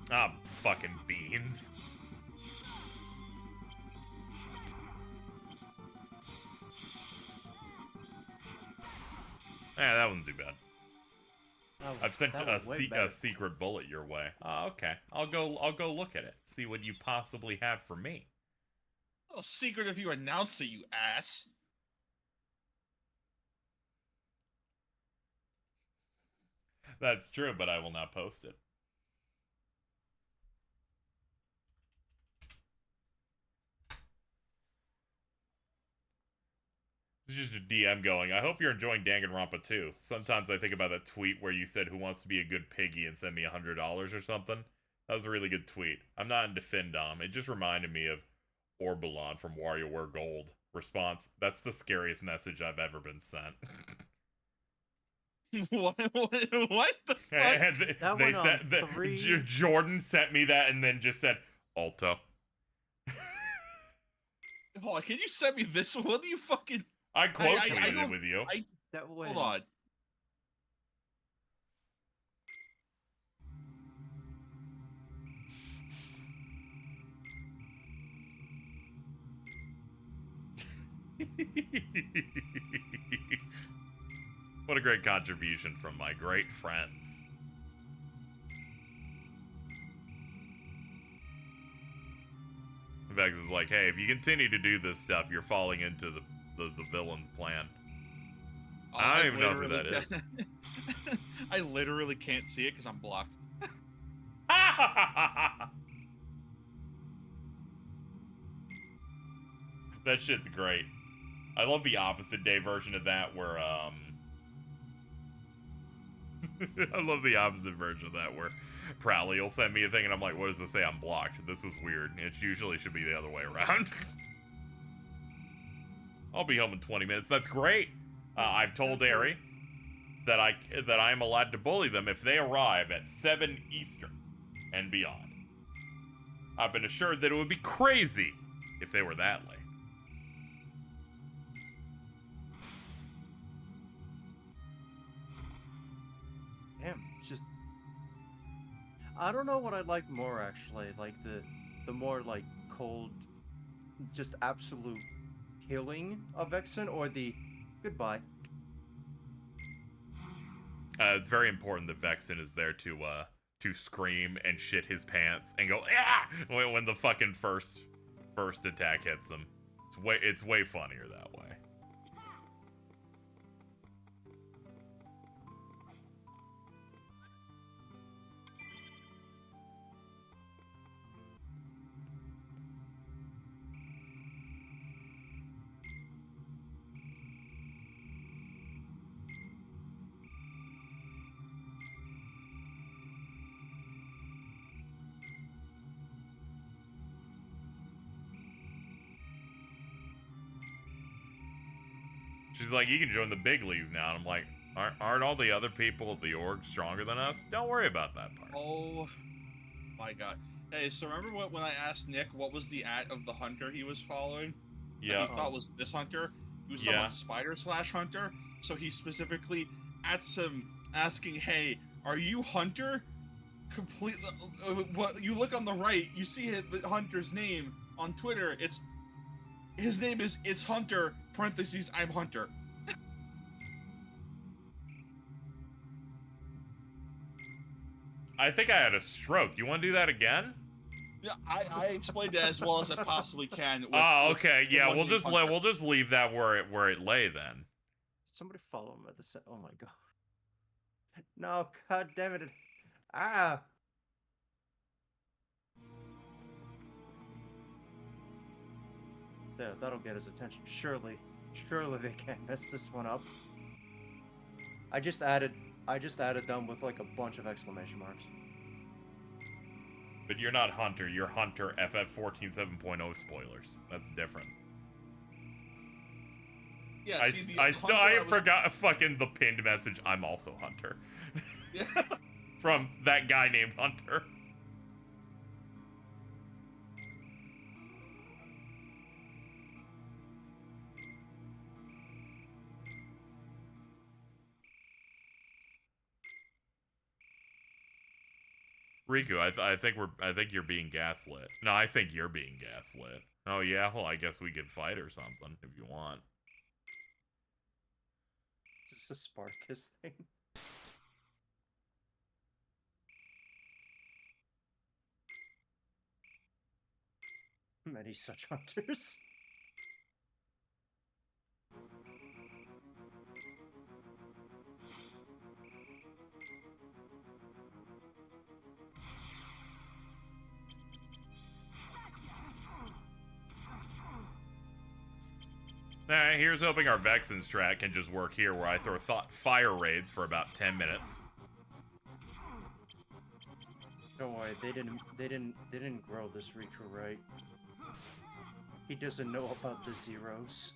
Ah, fucking beans. Yeah, that wasn't too bad. I've sent a secret bullet your way. Oh, okay. I'll go look at it. See what you possibly have for me. Oh, secret if you announce it, you ass. That's true, but I will not post it. It's just a DM going, I hope you're enjoying Danganronpa too. Sometimes I think about that tweet where you said who wants to be a good piggy and send me $100 or something. That was a really good tweet. I'm not into Findom. It just reminded me of Orbulon from WarioWare Gold. Response, that's the scariest message I've ever been sent. What the fuck? And they said Jordan sent me that and then just said, Alto. Hold on, can you send me this one? What do you fucking... I quote tweeted it with you. Hold on. What a great contribution from my great friends. Vex is like, hey, if you continue to do this stuff, you're falling into the villain's plan. Oh, I don't even know who that is. I literally can't see it because I'm blocked. That shit's great. I love the opposite day version of that where, I love the opposite version of that, where Prowley will send me a thing and I'm like, what does it say? I'm blocked. This is weird. It usually should be the other way around. I'll be home in 20 minutes. That's great. I've told Ari that I am allowed to bully them if they arrive at 7 Eastern and beyond. I've been assured that it would be crazy if they were that late. Damn, it's just I don't know what I like more actually, like the more like cold, just absolute killing of Vexen, or the goodbye. It's very important that Vexen is there to scream and shit his pants and go ah when the fucking first attack hits him. It's way funnier that way. She's like, you can join the big leagues now. And I'm like, aren't all the other people of the org stronger than us? Don't worry about that part. Oh my god. Hey, so remember when I asked Nick what was the @ of the hunter he was following? Yeah. That he thought was this hunter? He was talking about spider/hunter. So he specifically @ him asking, hey, are you hunter? Completely. What you look on the right, you see the hunter's name on Twitter. His name is It's Hunter, parentheses, I'm Hunter. I think I had a stroke. You want to do that again? Yeah, I explained it as well as I possibly can. Oh, okay. Yeah, we'll just leave that where it lay then. Somebody follow him at the oh my god. No, god damn it. Ah. There, that'll get his attention. Surely they can't mess this one up. I just added them with like a bunch of exclamation marks. But you're not Hunter, you're Hunter FF 14.7.0 spoilers. That's different. Yeah, I forgot fucking the pinned message, I'm also Hunter. Yeah. From that guy named Hunter. Riku, I think you're being gaslit. No, I think you're being gaslit. Oh yeah, well I guess we could fight or something if you want. Is this a Spartacus thing? Many such hunters. Here's hoping our Vexen strat can just work here, where I throw fire raids for about 10 minutes. Don't worry, they didn't grow this Riku right. He doesn't know about the zeros.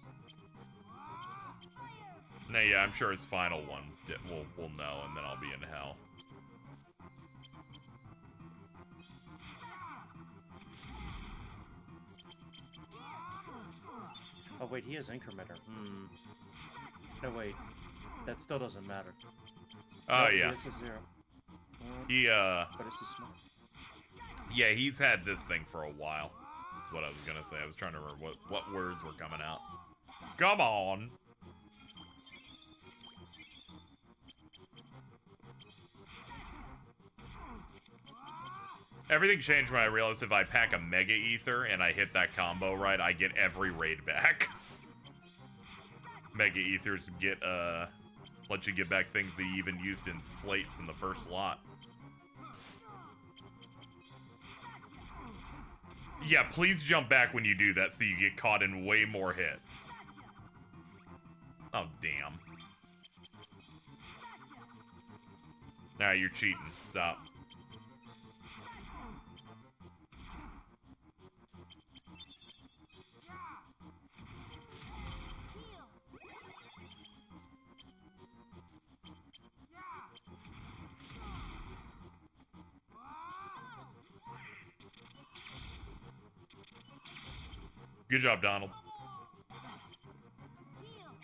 Nah, yeah, I'm sure his final one will know, and then I'll be in hell. Oh wait, he has incrementer. No wait, that still doesn't matter. Oh no, yeah. He has a 0. But it's a small. Yeah, he's had this thing for a while. That's what I was gonna say. I was trying to remember what words were coming out. Come on. Everything changed when I realized if I pack a Mega Ether and I hit that combo right, I get every raid back. Mega Ethers let you get back things that you even used in slates in the first lot. Yeah, please jump back when you do that so you get caught in way more hits. Oh, damn. Nah, you're cheating. Stop. Good job, Donald.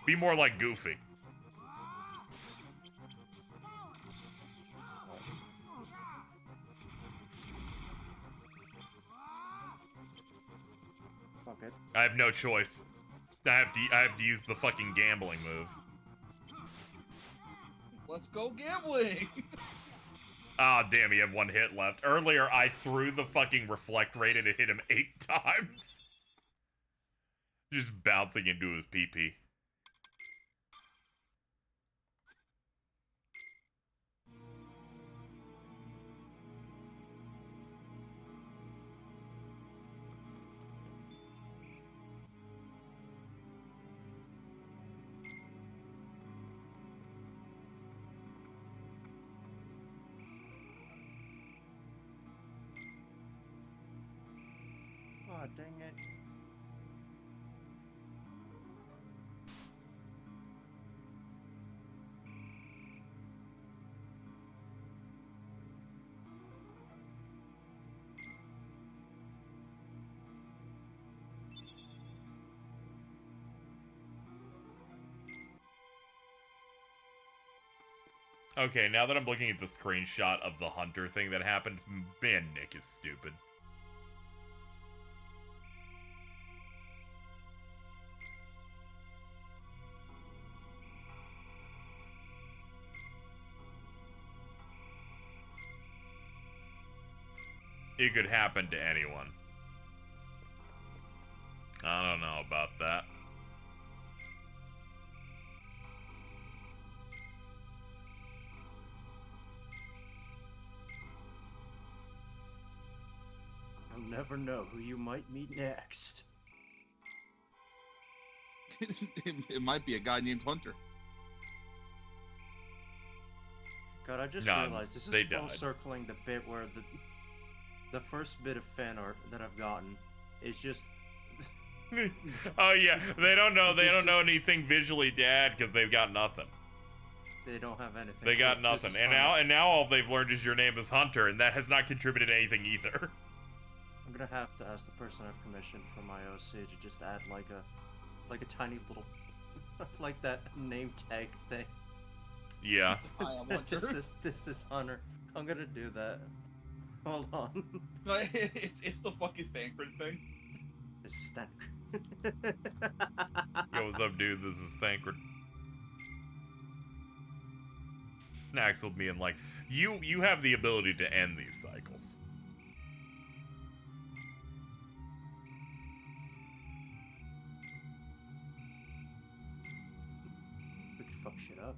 Be more like Goofy. Okay. I have no choice. I have to use the fucking gambling move. Let's go gambling. Ah, damn, he had one hit left. Earlier, I threw the fucking reflect rate and it hit him 8 times. Just bouncing into his PP. Oh, dang it. Okay, now that I'm looking at the screenshot of the hunter thing that happened, man, Nick is stupid. It could happen to anyone. I don't know about that. You'll never know who you might meet next. It might be a guy named Hunter. God, I just None. realized this is They full died. circling the bit where the first bit of fan art that I've gotten is just Oh yeah, they don't know This is- anything visually to add because they've got nothing. they don't have anything. They so got this nothing. is And fine. now all they've learned is your name is Hunter, and that has not contributed anything either. I'm gonna have to ask the person I've commissioned for my OC to just add like a tiny little like that name tag thing. Yeah. I am Hunter. This is Hunter. I'm gonna do that. Hold on. No, it's the fucking Thancred thing. This is that. Yo, what's up, dude? This is Thancred. Axel being like, you have the ability to end these cycles. We could fuck shit up.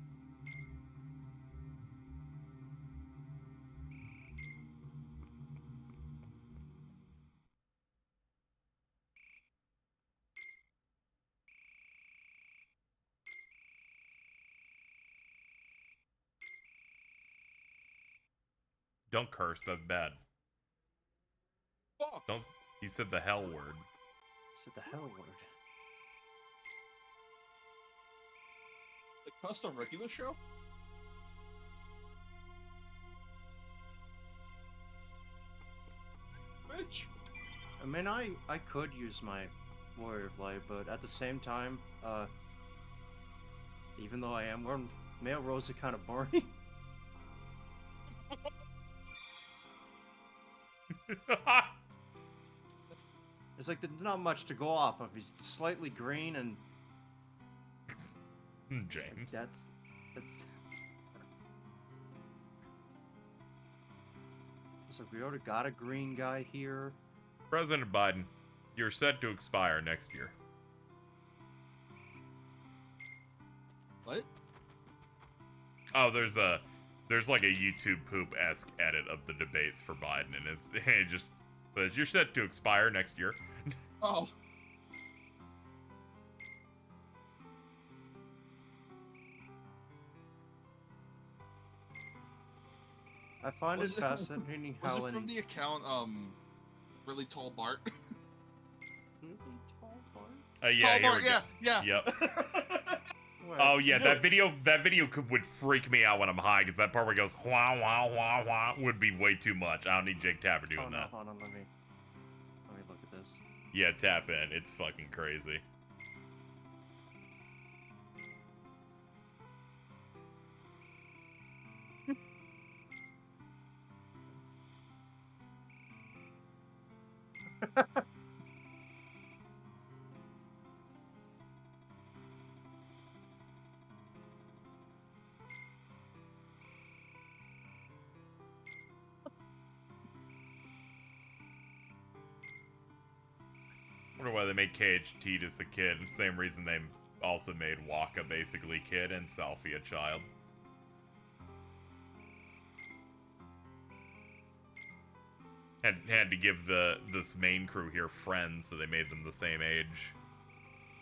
Don't curse, that's bad. Fuck. Don't. He said the hell word. Said the hell word. The custom regular show? Bitch. I mean, I could use my Warrior of Light, but at the same time, even though I am wearing male roles, are kind of boring. It's like there's not much to go off of. He's slightly green, and James. that's. So we already got a green guy here. President Biden, you're set to expire next year. What? Oh, there's like a YouTube poop-esque edit of the debates for Biden, and it just says you're set to expire next year. Oh. I find it fascinating Was how it from the account, really tall Bart? Yeah, tall here Bart, we go. yeah. Yep. Wait, Oh yeah, No. that video would freak me out when I'm high, because that part where it goes wah wah wah wah would be way too much. I don't need Jake Tapper doing oh, no, that. hold on, let me look at this. Yeah, tap in. It's fucking crazy. I wonder why they made Cage Tidus a kid. Same reason they also made Waka basically kid and Selfie a child. Had to give this main crew here friends, so they made them the same age,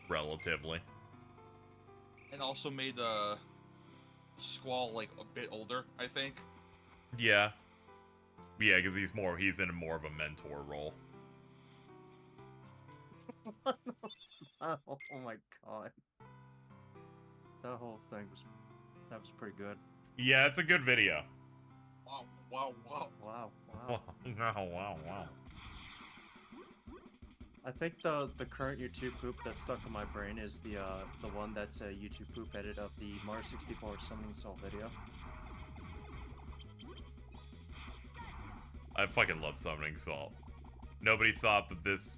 relatively. And also made Squall like a bit older, I think. Yeah, yeah, because he's in more of a mentor role. Oh my god. That whole thing was pretty good. Yeah, it's a good video. Wow, wow, wow. Wow, Wow, wow. wow. I think the current YouTube poop that's stuck in my brain is the one that's a YouTube poop edit of the Mario 64 Summoning Soul video. I fucking love Summoning Salt. Nobody thought that this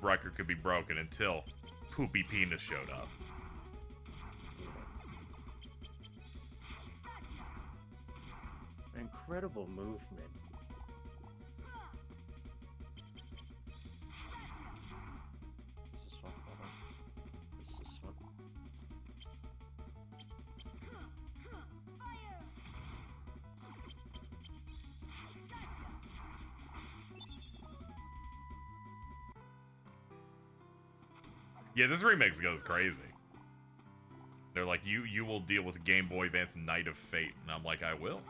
record could be broken until Poopy Penis showed up. Incredible movement. This is one. Hold on. This is one. Yeah, this remix goes crazy. They're like, you will deal with Game Boy Advance Night of Fate, and I'm like, I will.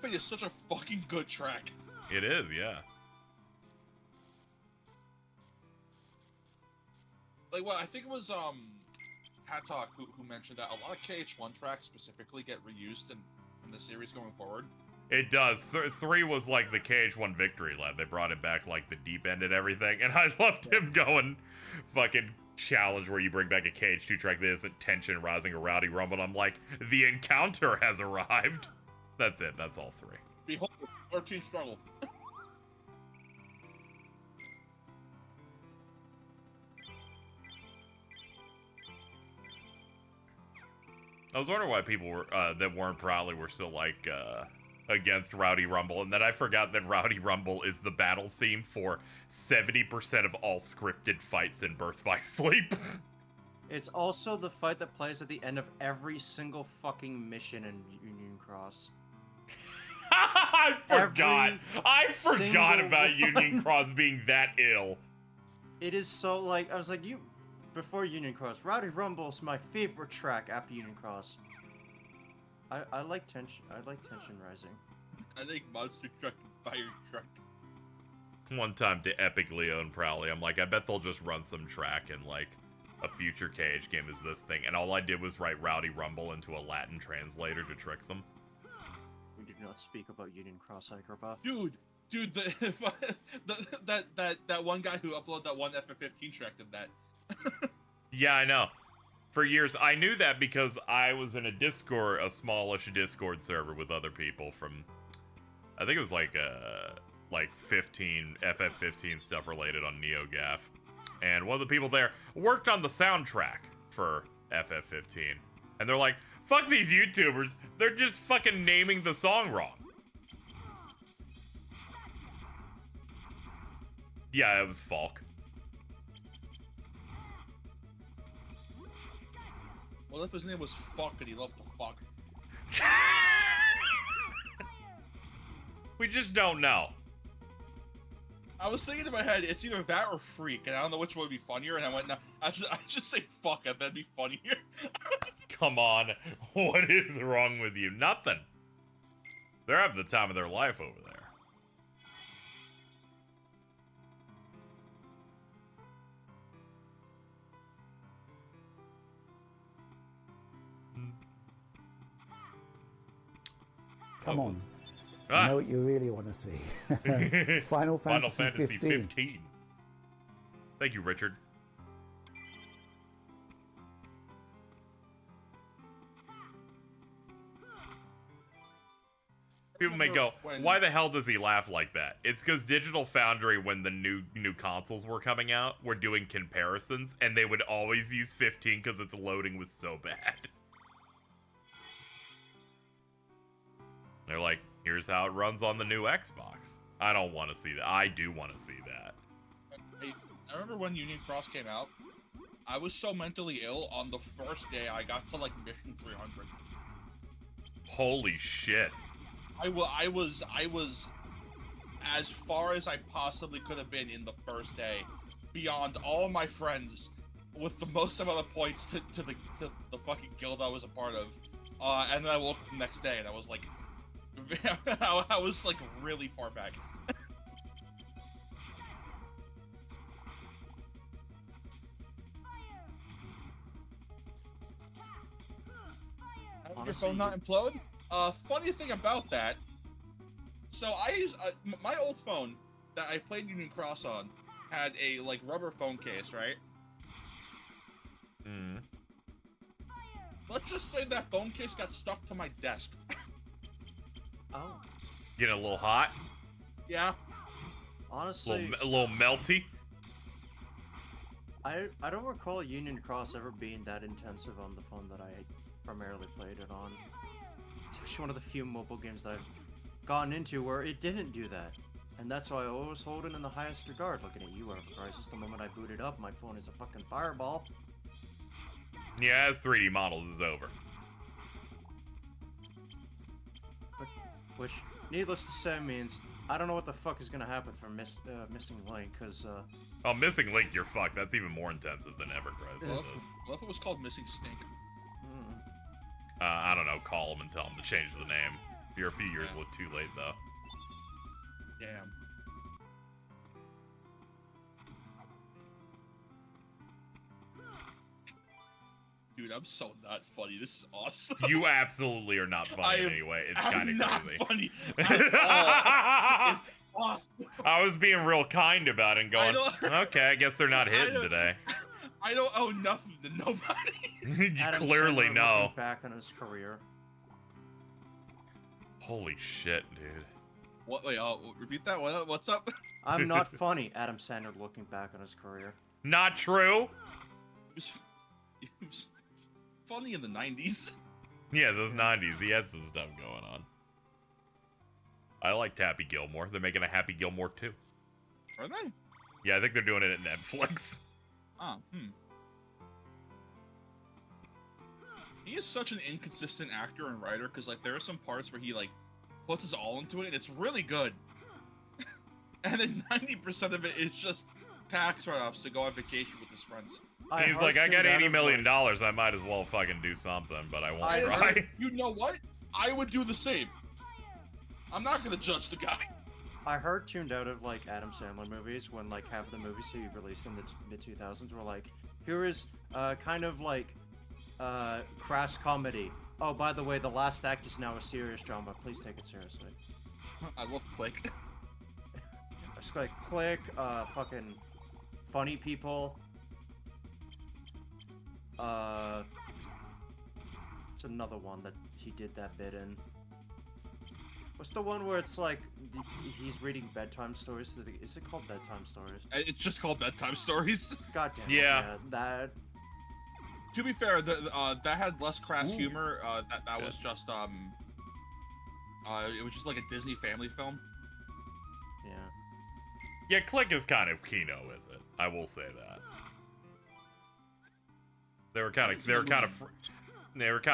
Fate is such a fucking good track. It is, yeah. Like, well, I think it was Hat Talk who mentioned that a lot of KH1 tracks specifically get reused in the series going forward. It does. 3 was like the KH1 Victory Lab. They brought it back like the deep end and everything, and I loved him going fucking challenge where you bring back a KH2 track that isn't tension rising or rowdy rumble. And I'm like, the encounter has arrived. That's it. That's all 3. Behold, 13 struggle. I was wondering why people were that weren't Prowley were still like against Rowdy Rumble, and then I forgot that Rowdy Rumble is the battle theme for 70% of all scripted fights in Birth by Sleep. It's also the fight that plays at the end of every single fucking mission in Union Cross. I forgot. I forgot single about Union one. Cross being that ill. It is so like I was like before Union Cross. Rowdy Rumble's my favorite track after Union Cross. I like tension. I like Tension Rising. I think Monster Truck and Fire Truck. One time to Epic Leo and Prowley, I'm like, I bet they'll just run some track in like a future KH game as this thing, and all I did was write Rowdy Rumble into a Latin translator to trick them. We did not speak about Union Cross Agrabah. Dude, that one guy who uploaded that one FF15 track did that. Yeah, I know. For years, I knew that because I was in a smallish Discord server with other people from, I think it was like 15 FF15 stuff related on NeoGAF, and one of the people there worked on the soundtrack for FF15, and they're like, "Fuck these YouTubers! They're just fucking naming the song wrong." Yeah, it was Falk. What if his name was Fuck and he loved to fuck? We just don't know. I was thinking in my head, it's either that or Freak, and I don't know which one would be funnier, and I went, no, I should say Fuck, and that'd be funnier. Come on, what is wrong with you? Nothing. They're having the time of their life over there. Come on. Ah. You know what you really want to see. Final Fantasy 15. Thank you, Richard. People may go, why the hell does he laugh like that? It's because Digital Foundry, when the new consoles were coming out, were doing comparisons, and they would always use 15 because its loading was so bad. They're like, here's how it runs on the new Xbox. I don't want to see that. I do want to see that. I remember when Union Cross came out, I was so mentally ill on the first day I got to, like, mission 300. Holy shit. I was as far as I possibly could have been in the first day, beyond all of my friends, with the most amount of points to the fucking guild I was a part of. And then I woke up the next day and I was like, I was like really far back. How did your phone not implode? Funny thing about that, so I use my old phone that I played Union Cross on had a like rubber phone case, right? Hmm. Let's just say that phone case got stuck to my desk. Oh. Getting a little hot? Yeah. Honestly, A little melty? I don't recall Union Cross ever being that intensive on the phone that I primarily played it on. It's actually one of the few mobile games that I've gotten into where it didn't do that. And that's why I always hold it in the highest regard. Looking at you, Ever Crisis, the moment I boot it up, my phone is a fucking fireball. Yeah, as 3D models is over. Which, needless to say, means I don't know what the fuck is gonna happen for Missing Link, because, Oh, Missing Link, you're fucked. That's even more intensive than Ever Crisis is. What if it was called Missing Stink? I don't know, call them and tell them to change the name. You're a few years too late, though. Damn. Dude, I'm so not funny. This is awesome. You absolutely are not funny anyway. It's kind of crazy. Not funny at all. It's awesome. I was being real kind about it and going, okay, I guess they're not hitting today. I don't owe nothing to nobody. You Adam clearly Sandler know. looking back on his career. Holy shit, dude. What? Wait, repeat that. What's up? I'm not funny, Adam Sandler looking back on his career. Not true. It was funny in the 90s. Yeah, those 90s, he had some stuff going on. I liked Happy Gilmore. They're making a Happy Gilmore 2. Are they? Yeah, I think they're doing it at Netflix. Oh, He is such an inconsistent actor and writer, because, like, there are some parts where he, like, puts his all into it, and it's really good. And then 90% of it is just tax write-offs to go on vacation with his friends. He's like, I got $80 million, I might as well fucking do something, but I won't try. You know what? I would do the same. I'm not gonna judge the guy. I heard tuned out of, like, Adam Sandler movies when, like, half of the movies he released in the mid-2000s were like, here is, kind of, like, crass comedy. Oh, by the way, the last act is now a serious drama. Please take it seriously. I love Click. It's like Click, fucking Funny People. It's another one that he did that bit in. What's the one where it's like he's reading bedtime stories to the? Is it called bedtime stories? It's just called Bedtime Stories. God damn. Yeah. That. To be fair, that had less crass humor. That was just it was just like a Disney family film. Yeah. Yeah, Click is kind of Kino with it. I will say that. They were kind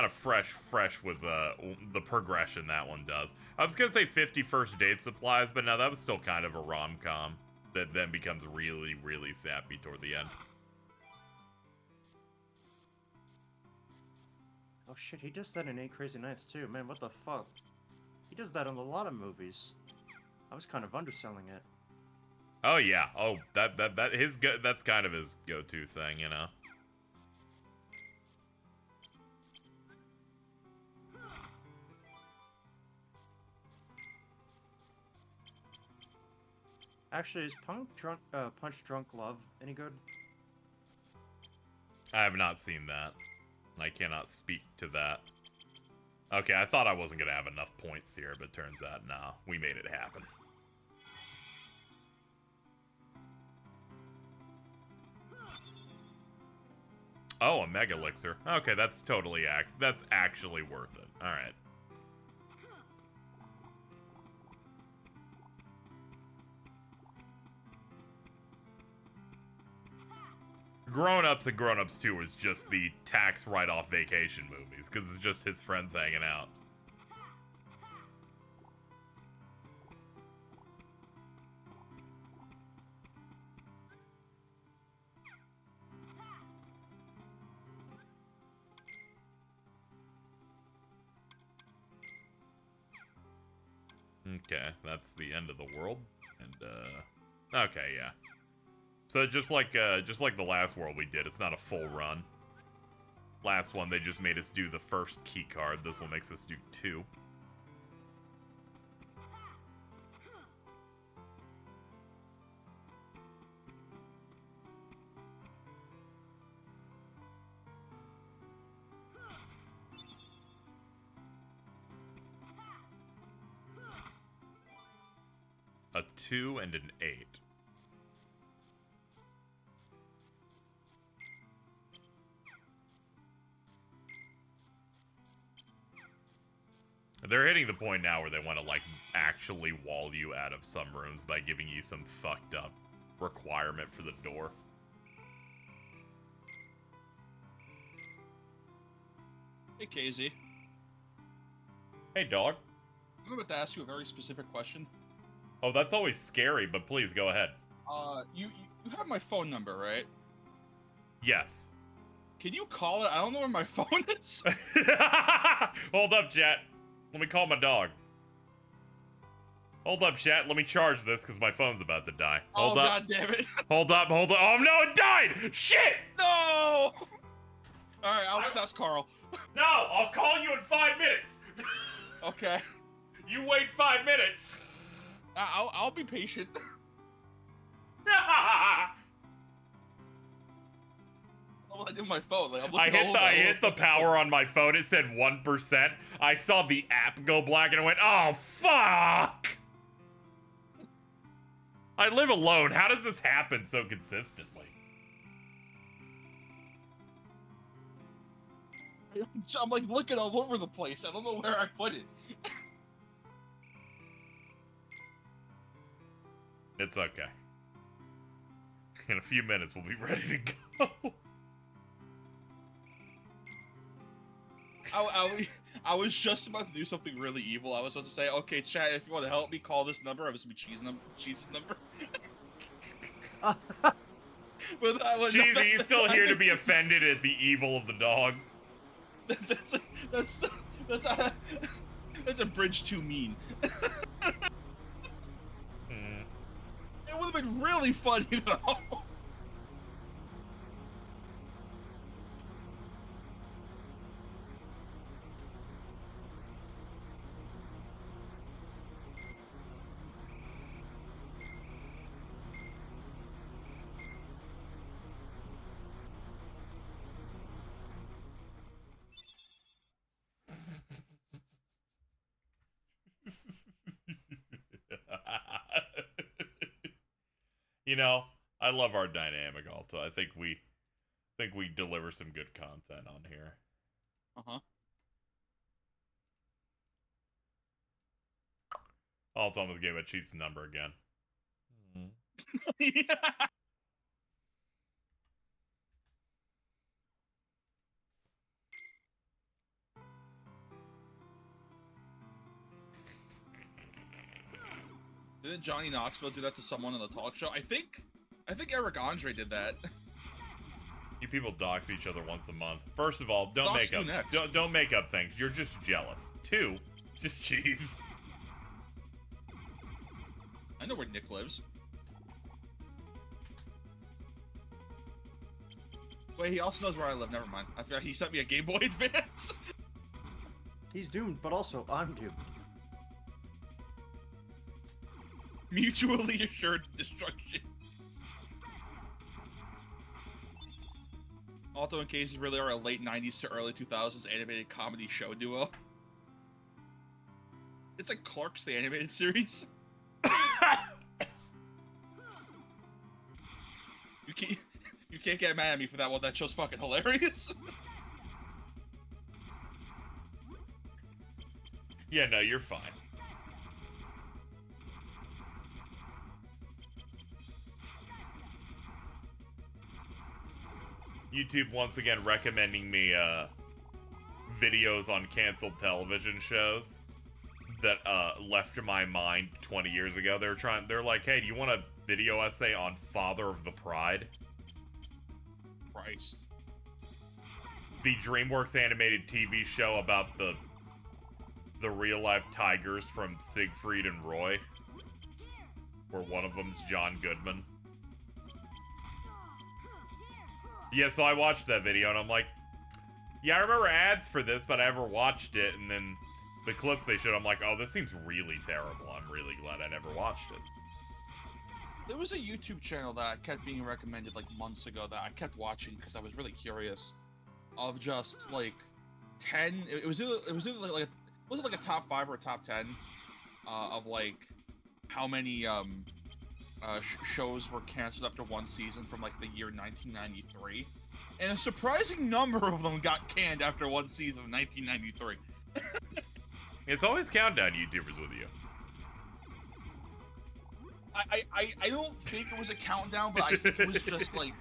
of fresh with the progression that one does. I was gonna say 50 First Dates applies, but no, that was still kind of a rom-com that then becomes really, really sappy toward the end. Oh shit, he does that in 8 Crazy Nights too. Man, what the fuck? He does that in a lot of movies. I was kind of underselling it. Oh yeah. Oh, that's kind of his go-to thing, you know. Actually, is Punch Drunk Love any good? I have not seen that. I cannot speak to that. Okay, I thought I wasn't gonna have enough points here, but turns out, nah, we made it happen. Oh, a Mega Elixir. Okay, that's totally that's actually worth it. All right. Grown-Ups and Grown-Ups 2 is just the tax write-off vacation movies, because it's just his friends hanging out. Okay, that's the end of the world, and, okay, yeah. So just like the last world we did, it's not a full run. Last one, they just made us do the first key card. This one makes us do 2. A 2 and an 8. They're hitting the point now where they want to, like, actually wall you out of some rooms by giving you some fucked up requirement for the door. Hey, KZ. Hey, dog. I'm about to ask you a very specific question. Oh, that's always scary, but please go ahead. You have my phone number, right? Yes. Can you call it? I don't know where my phone is. Hold up, chat. Let me call my dog. Hold up, chat. Let me charge this because my phone's about to die. Hold up. God damn it. Hold up. Oh, no, it died! Shit! No! Alright, I'll just ask Carl. No, I'll call you in 5 minutes. Okay. You wait 5 minutes. I'll be patient. What I do with my phone? Like, I hit the power on my phone. It said 1%. I saw the app go black and I went, oh, fuck! I live alone. How does this happen so consistently? I'm like looking all over the place. I don't know where I put it. It's okay. In a few minutes, we'll be ready to go. I was just about to do something really evil. I was about to say, okay, chat, if you want to help me, call this number. I was going to be cheese number. But Jeez, are you still here to be offended at the evil of the dog? That's a bridge too mean. It would have been really funny though. You know, I love our dynamic also. I think we deliver some good content on here. Uh-huh. Oh, it's almost gave a cheats number again. Yeah. Didn't Johnny Knoxville do that to someone on the talk show? I think Eric Andre did that. You people dox each other once a month. First of all, don't Dox make up next. don't make up things. You're just jealous. 2, just cheese. know where Nick lives. Wait, he also knows where I live. Never mind. I forgot he sent me a Game Boy Advance. He's doomed, but also I'm doomed. Mutually assured destruction. Alto and Casey really are a late 90s to early 2000s animated comedy show duo. It's like Clark's the animated series. You can't get mad at me for that one. That show's fucking hilarious. Yeah, no, you're fine. YouTube once again recommending me videos on canceled television shows that left my mind 20 years ago. They're like, hey, do you want a video essay on Father of the Pride? Christ. The DreamWorks animated TV show about the real life tigers from Siegfried and Roy, where one of them's John Goodman. Yeah, so I watched that video and I'm like, yeah, I remember ads for this, but I never watched it. And then the clips they showed, I'm like, oh, this seems really terrible. I'm really glad I never watched it. There was a YouTube channel that kept being recommended like months ago that I kept watching because I was really curious of just like 10. It was either like was it like a top 5 or a top 10 of like how many shows were canceled after one season from like the year 1993, and a surprising number of them got canned after one season of 1993. It's always countdown YouTubers with you. I don't think it was a countdown, but I think it was just like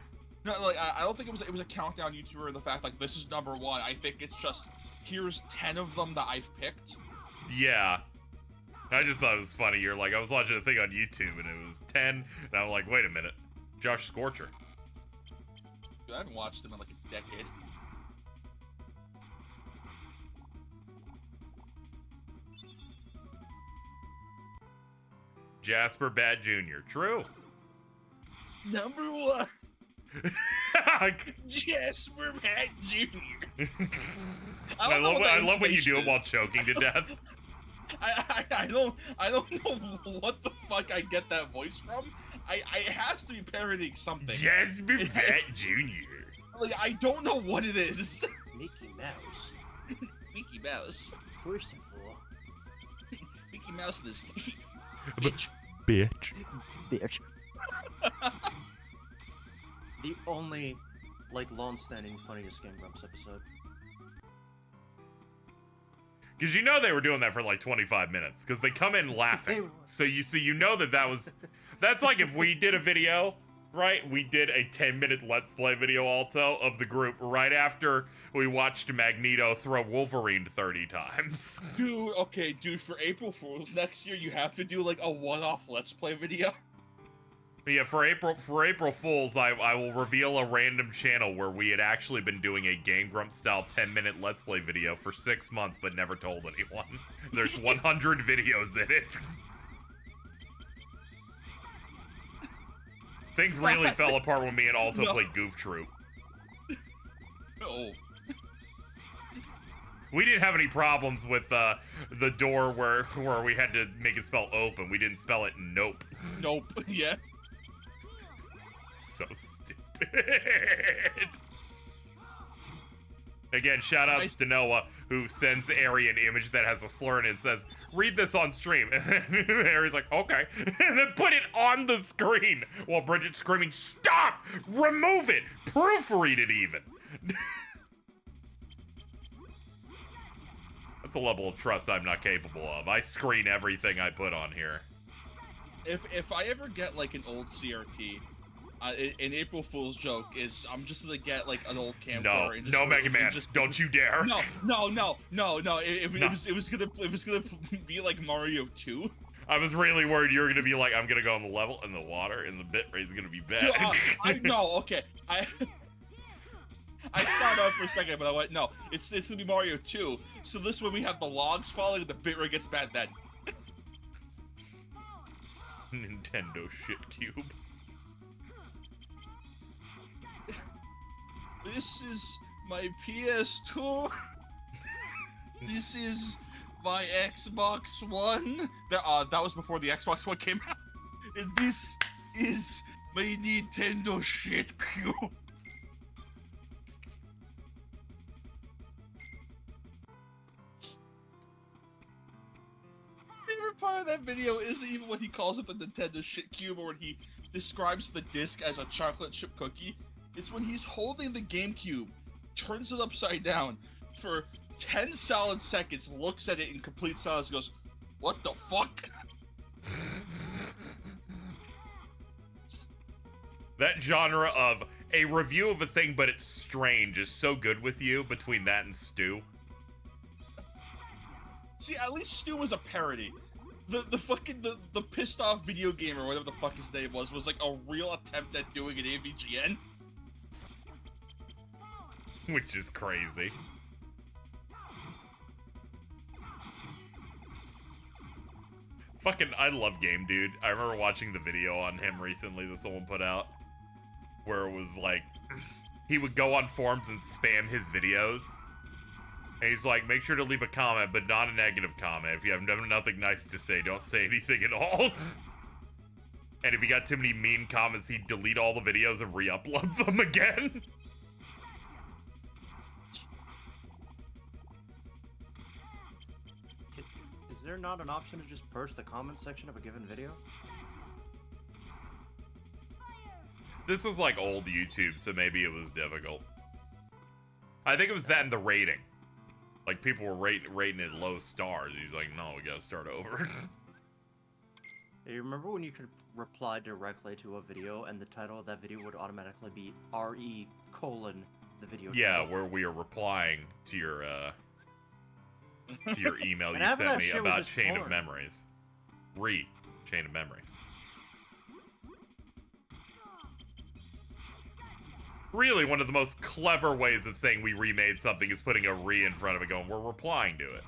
no, like I don't think it was a countdown YouTuber in the fact like this is number 1. I think it's just here's 10 of them that I've picked. Yeah. I just thought it was funny. You're like, I was watching a thing on YouTube and it was 10, and I'm like, wait a minute. Josh Scorcher. Dude, I haven't watched him in like a decade. Jasper Bat Jr. True. Number 1. Jasper Bat Jr. I love when you do it while choking to death. I don't know what the fuck I get that voice from. It has to be parodying something. Jasper Bat Jr. Like I don't know what it is. Mickey Mouse. Mickey Mouse. First of all, Mickey Mouse this Bitch. bitch. The only like long-standing funniest Game Grumps episode. Because you know they were doing that for like 25 minutes. Because they come in laughing. So you know that was... That's like if we did a video, right? We did a 10-minute Let's Play video also of the group right after we watched Magneto throw Wolverine 30 times. Dude, for April Fools next year, you have to do like a one-off Let's Play video. Yeah, for April Fools, I will reveal a random channel where we had actually been doing a Game Grump style 10-minute Let's Play video for 6 months, but never told anyone. There's 100 videos in it. Things really fell apart when me and Alto played Goof Troop. Oh. We didn't have any problems with the door where we had to make it spell open. We didn't spell it nope. Nope. Yeah. So stupid. Again, shout outs to Noah, who sends Ari an image that has a slur in it and says, read this on stream. And Ari's like, okay. And then put it on the screen while Bridget's screaming, stop! Remove it! Proofread it even! That's a level of trust I'm not capable of. I screen everything I put on here. If I ever get like an old CRT, an April Fool's joke is I'm just gonna get like an old camcorder. No, Mega Man, don't you dare! No. It was gonna be like Mario 2. I was really worried you were gonna be like, I'm gonna go on the level and the water and the bit rate is gonna be bad. Okay. I thought out for a second, but I went, no, it's gonna be Mario 2. So this one we have the logs falling and the bitrate gets bad then. Nintendo shit cube. This is my PS2. This is my Xbox One. That was before the Xbox One came out. And this is my Nintendo shit cube. Favorite part of that video isn't even when he calls it the Nintendo shit cube or when he describes the disc as a chocolate chip cookie. It's when he's holding the GameCube, turns it upside down for 10 solid seconds, looks at it in complete silence, and goes, "What the fuck?" That genre of a review of a thing, but it's strange, is so good with you between that and Stu. See, at least Stu was a parody. The fucking the pissed off video game or whatever the fuck his name was like a real attempt at doing an AVGN. Which is crazy. Fucking, I love Game Dude. I remember watching the video on him recently that someone put out, where it was like, he would go on forums and spam his videos. And he's like, make sure to leave a comment, but not a negative comment. If you have nothing nice to say, don't say anything at all. And if you got too many mean comments, he'd delete all the videos and re-upload them again. Is there not an option to just purge the comment section of a given video? This was like old YouTube, so maybe it was difficult. I think it was that and the rating. Like, people were rating it low stars. He's like, no, we gotta start over. Hey, you remember when you could reply directly to a video and the title of that video would automatically be RE: the video Yeah, title? where we are replying to your email And you half of sent that me shit was about just Chain of porn. Memories. Chain of Memories. Really, one of the most clever ways of saying we remade something is putting a re in front of it going, we're replying to it.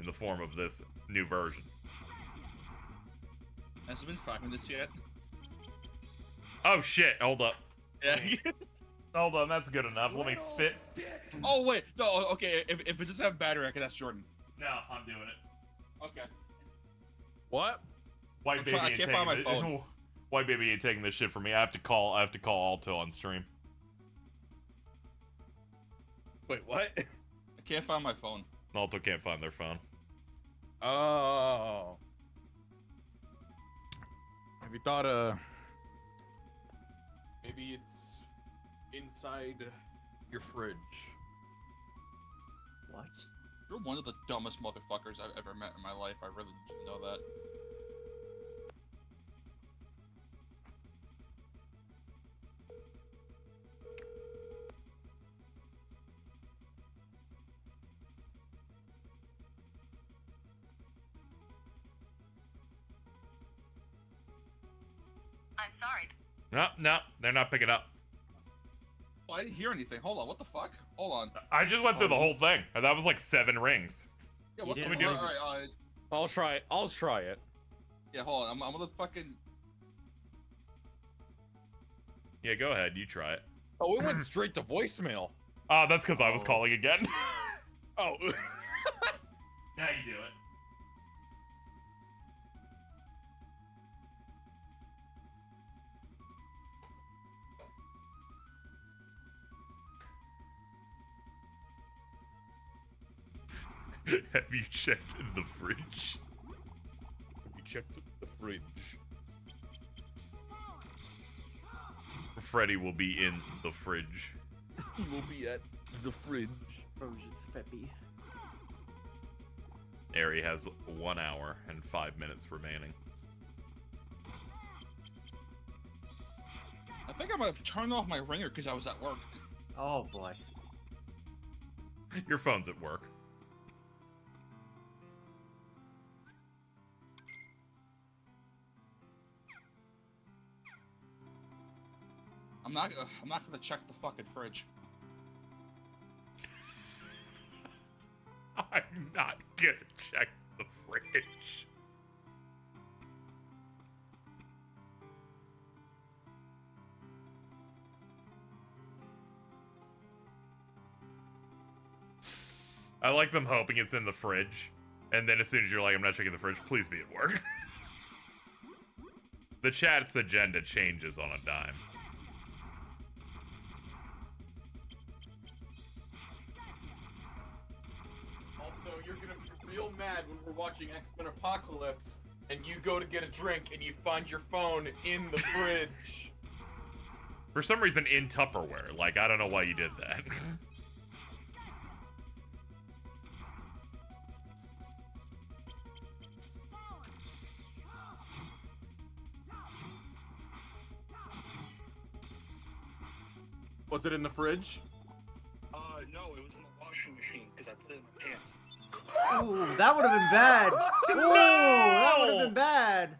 In the form of this new version. Has it been 5 minutes yet? Oh shit, hold up. Yeah. Hold on, that's good enough. Let me spit. Oh wait, no, okay. If it doesn't have battery, I can ask Jordan. No, I'm doing it. Okay. What? White baby I ain't can't taking find my this. phone. White baby ain't taking this shit from me. I have to call Alto on stream. Wait, what? I can't find my phone. Alto can't find their phone. Oh. Have you thought maybe it's inside your fridge? What? You're one of the dumbest motherfuckers I've ever met in my life. I really didn't know that. I'm sorry. No, they're not picking up. Oh, I didn't hear anything. Hold on, what the fuck? Hold on. I just went through the whole thing, and that was like 7 rings. Yeah, what You the didn't fuck? do? Alright, I'll try it. yeah, hold on. I'm gonna fucking... Yeah, go ahead, you try it. Oh, it went straight to voicemail. That's because I was calling again. Oh. Now you do it. Have you checked the fridge? You checked the fridge. Freddy will be in the fridge. He will be at the fridge. Frozen Feppy. Ari has 1 hour and 5 minutes remaining. I think I might have turned off my ringer because I was at work. Oh boy. Your phone's at work. I'm not gonna check the fucking fridge. I'm not gonna check the fridge. I like them hoping it's in the fridge, and then as soon as you're like, I'm not checking the fridge, please be at work. The chat's agenda changes on a dime. Also, you're gonna be real mad when we're watching X-Men Apocalypse, and you go to get a drink, and you find your phone in the fridge. For some reason, in Tupperware. Like, I don't know why you did that. Was it in the fridge? No, it was in the washing machine because I put it in my pants. Ooh, that would have been bad. Ooh, that would have been bad.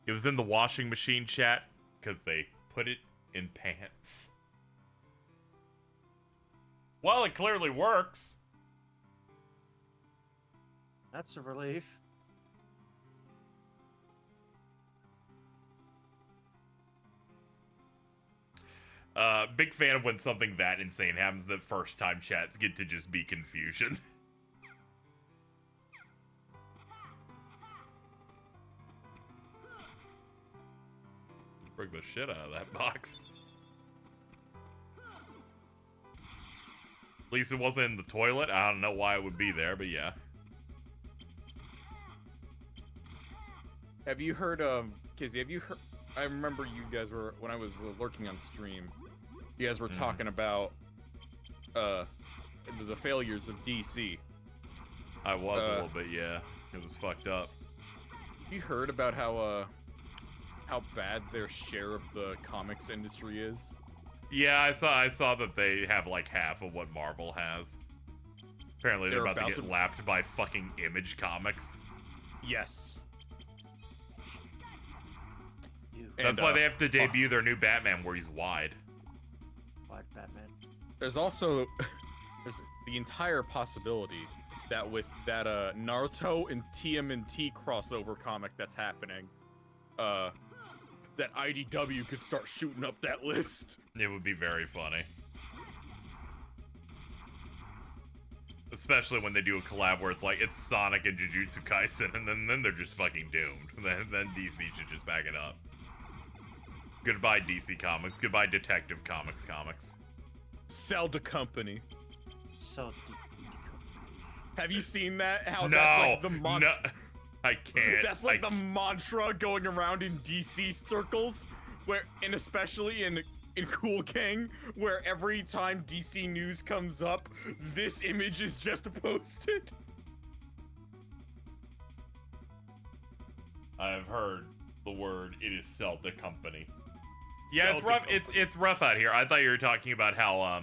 It was in the washing machine, chat, because they put it in pants. Well, it clearly works. That's a relief. Big fan of when something that insane happens that first time chats get to just be confusion. Break the shit out of that box. At least it wasn't in the toilet. I don't know why it would be there, but yeah. Have you heard, Kizzy, have you heard, I remember you guys were, when I was lurking on stream, you guys were talking about, the failures of DC. I was a little bit, yeah. It was fucked up. Have you heard about how bad their share of the comics industry is? Yeah, I saw that they have like half of what Marvel has. Apparently they're about to get lapped by fucking Image Comics. Yes. That's why they have to debut their new Batman where he's wide. Wide Batman. There's also there's the entire possibility that with that Naruto and TMNT crossover comic that's happening, that IDW could start shooting up that list. It would be very funny. Especially when they do a collab where it's like, it's Sonic and Jujutsu Kaisen, and then they're just fucking doomed. Then DC should just back it up. Goodbye DC Comics, goodbye Detective Comics. Sell the company. So. Have you seen that? How no, that's like the no, I can't. That's like the mantra going around in DC circles, where, and especially in Cool Gang, where every time DC news comes up, this image is just posted. I have heard the word. It is sell the company. Yeah, it's rough. It's rough out here. I thought you were talking about how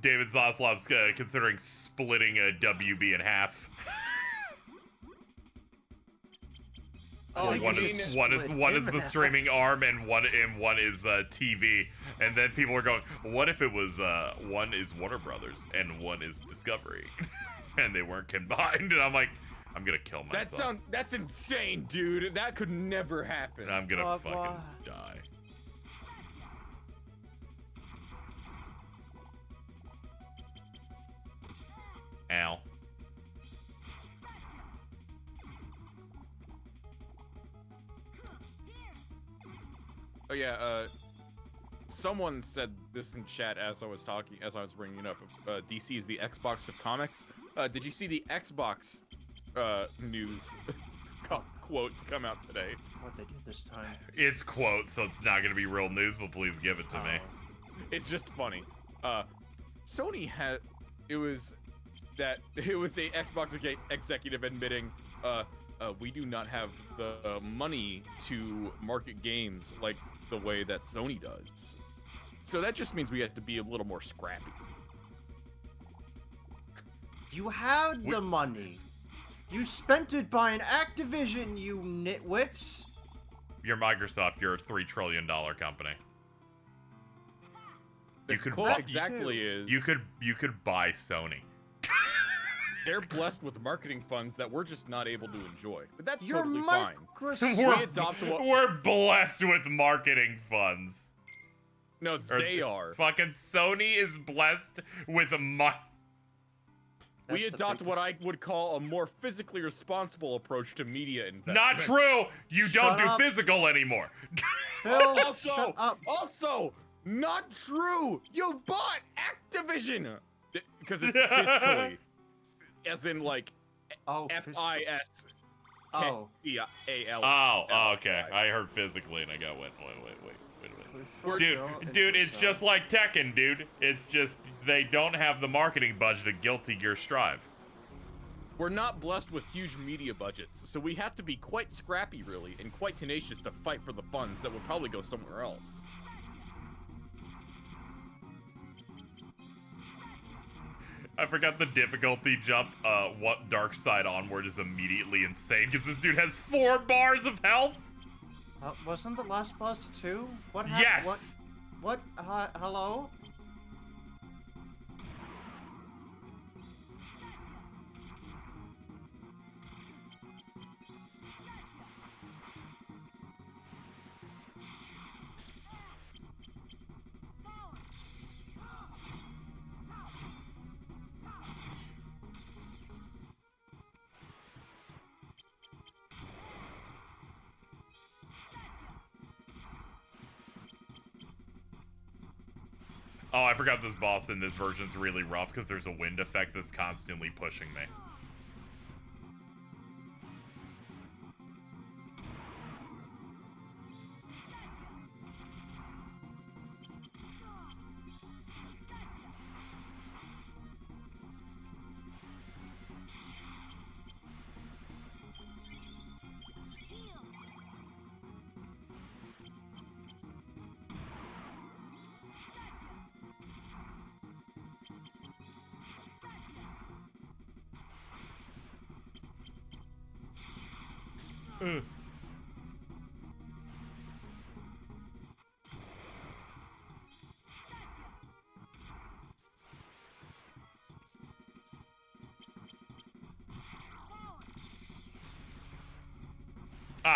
David Zaslav's considering splitting a WB in half. Oh, one is the streaming arm and one is TV, and then people are going, what if it was one is Warner Brothers and one is Discovery, and they weren't combined? And I'm like, I'm gonna kill myself. That's insane, dude. That could never happen. I'm gonna fucking die. Ow. Oh yeah, someone said this in chat as I was bringing it up. DC is the Xbox of comics. Did you see the Xbox news quote come out today? What they do this time? It's quote, so it's not gonna be real news, but please give it to me. It's just funny. Sony had, it was a Xbox executive admitting, we do not have the money to market games like the way that Sony does. So that just means we have to be a little more scrappy. You had the money. You spent it buying Activision, you nitwits. You're Microsoft. You're a $3 trillion company. The You could quote exactly is you could buy Sony. they're blessed with marketing funds that we're just not able to enjoy. But that's You're totally fine. We're blessed with marketing funds. No, they are. Fucking Sony is blessed with We adopt what I would call a more physically responsible approach to media investment. Not true! You don't Shut up. do physical anymore. Phil, Also, shut up. also, not true! You bought Activision! Because it's fiscally. As in, like, Oh, F-I-S. Oh. P-A-L. Oh, okay. I heard physically and I got, wait. Dude, it's just like Tekken, dude. It's just, they don't have the marketing budget of Guilty Gear Strive. We're not blessed with huge media budgets, so we have to be quite scrappy, really, and quite tenacious to fight for the funds that would probably go somewhere else. I forgot the difficulty jump. What Dark Side Onward is immediately insane because this dude has 4 bars of health. Wasn't the last boss 2? What happened? Yes. What? Hello? Oh, I forgot this boss in this version's really rough because there's a wind effect that's constantly pushing me.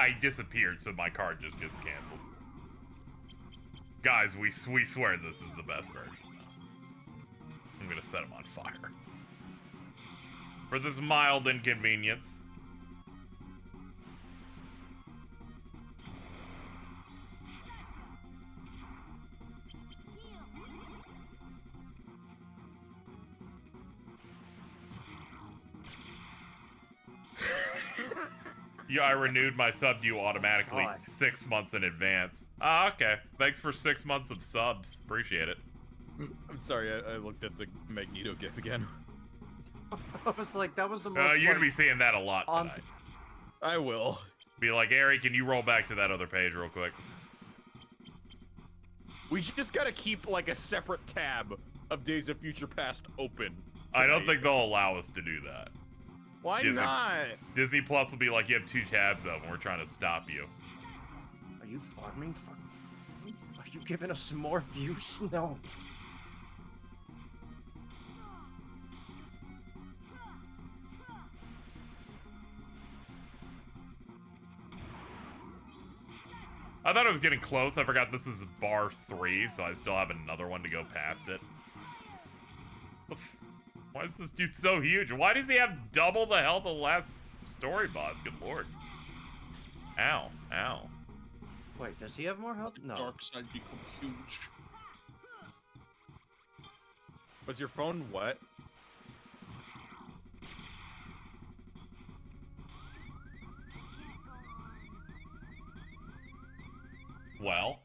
He disappeared, so my card just gets canceled. Guys, we swear this is the best version. I'm gonna set him on fire. For this mild inconvenience. Yeah, I renewed my sub to you automatically 6 months in advance. Ah, okay. Thanks for 6 months of subs. Appreciate it. I'm sorry, I looked at the Magneto gif again. I was like, that was the most. You're gonna be seeing that a lot tonight. I will. Be like, Ari, can you roll back to that other page real quick? We just gotta keep, like, a separate tab of Days of Future Past open. I don't think they'll allow us to do that. Why Disney, not? Disney Plus will be like, you have 2 tabs up and we're trying to stop you. Are you farming for... Are you giving us some more views? No. I thought I was getting close. I forgot this is bar 3, so I still have another one to go past it. Why is this dude so huge? Why does he have double the health of the last story boss? Good lord. Ow. Ow. Wait, does he have more health? No. Dark side become huge. Was your phone wet? Well?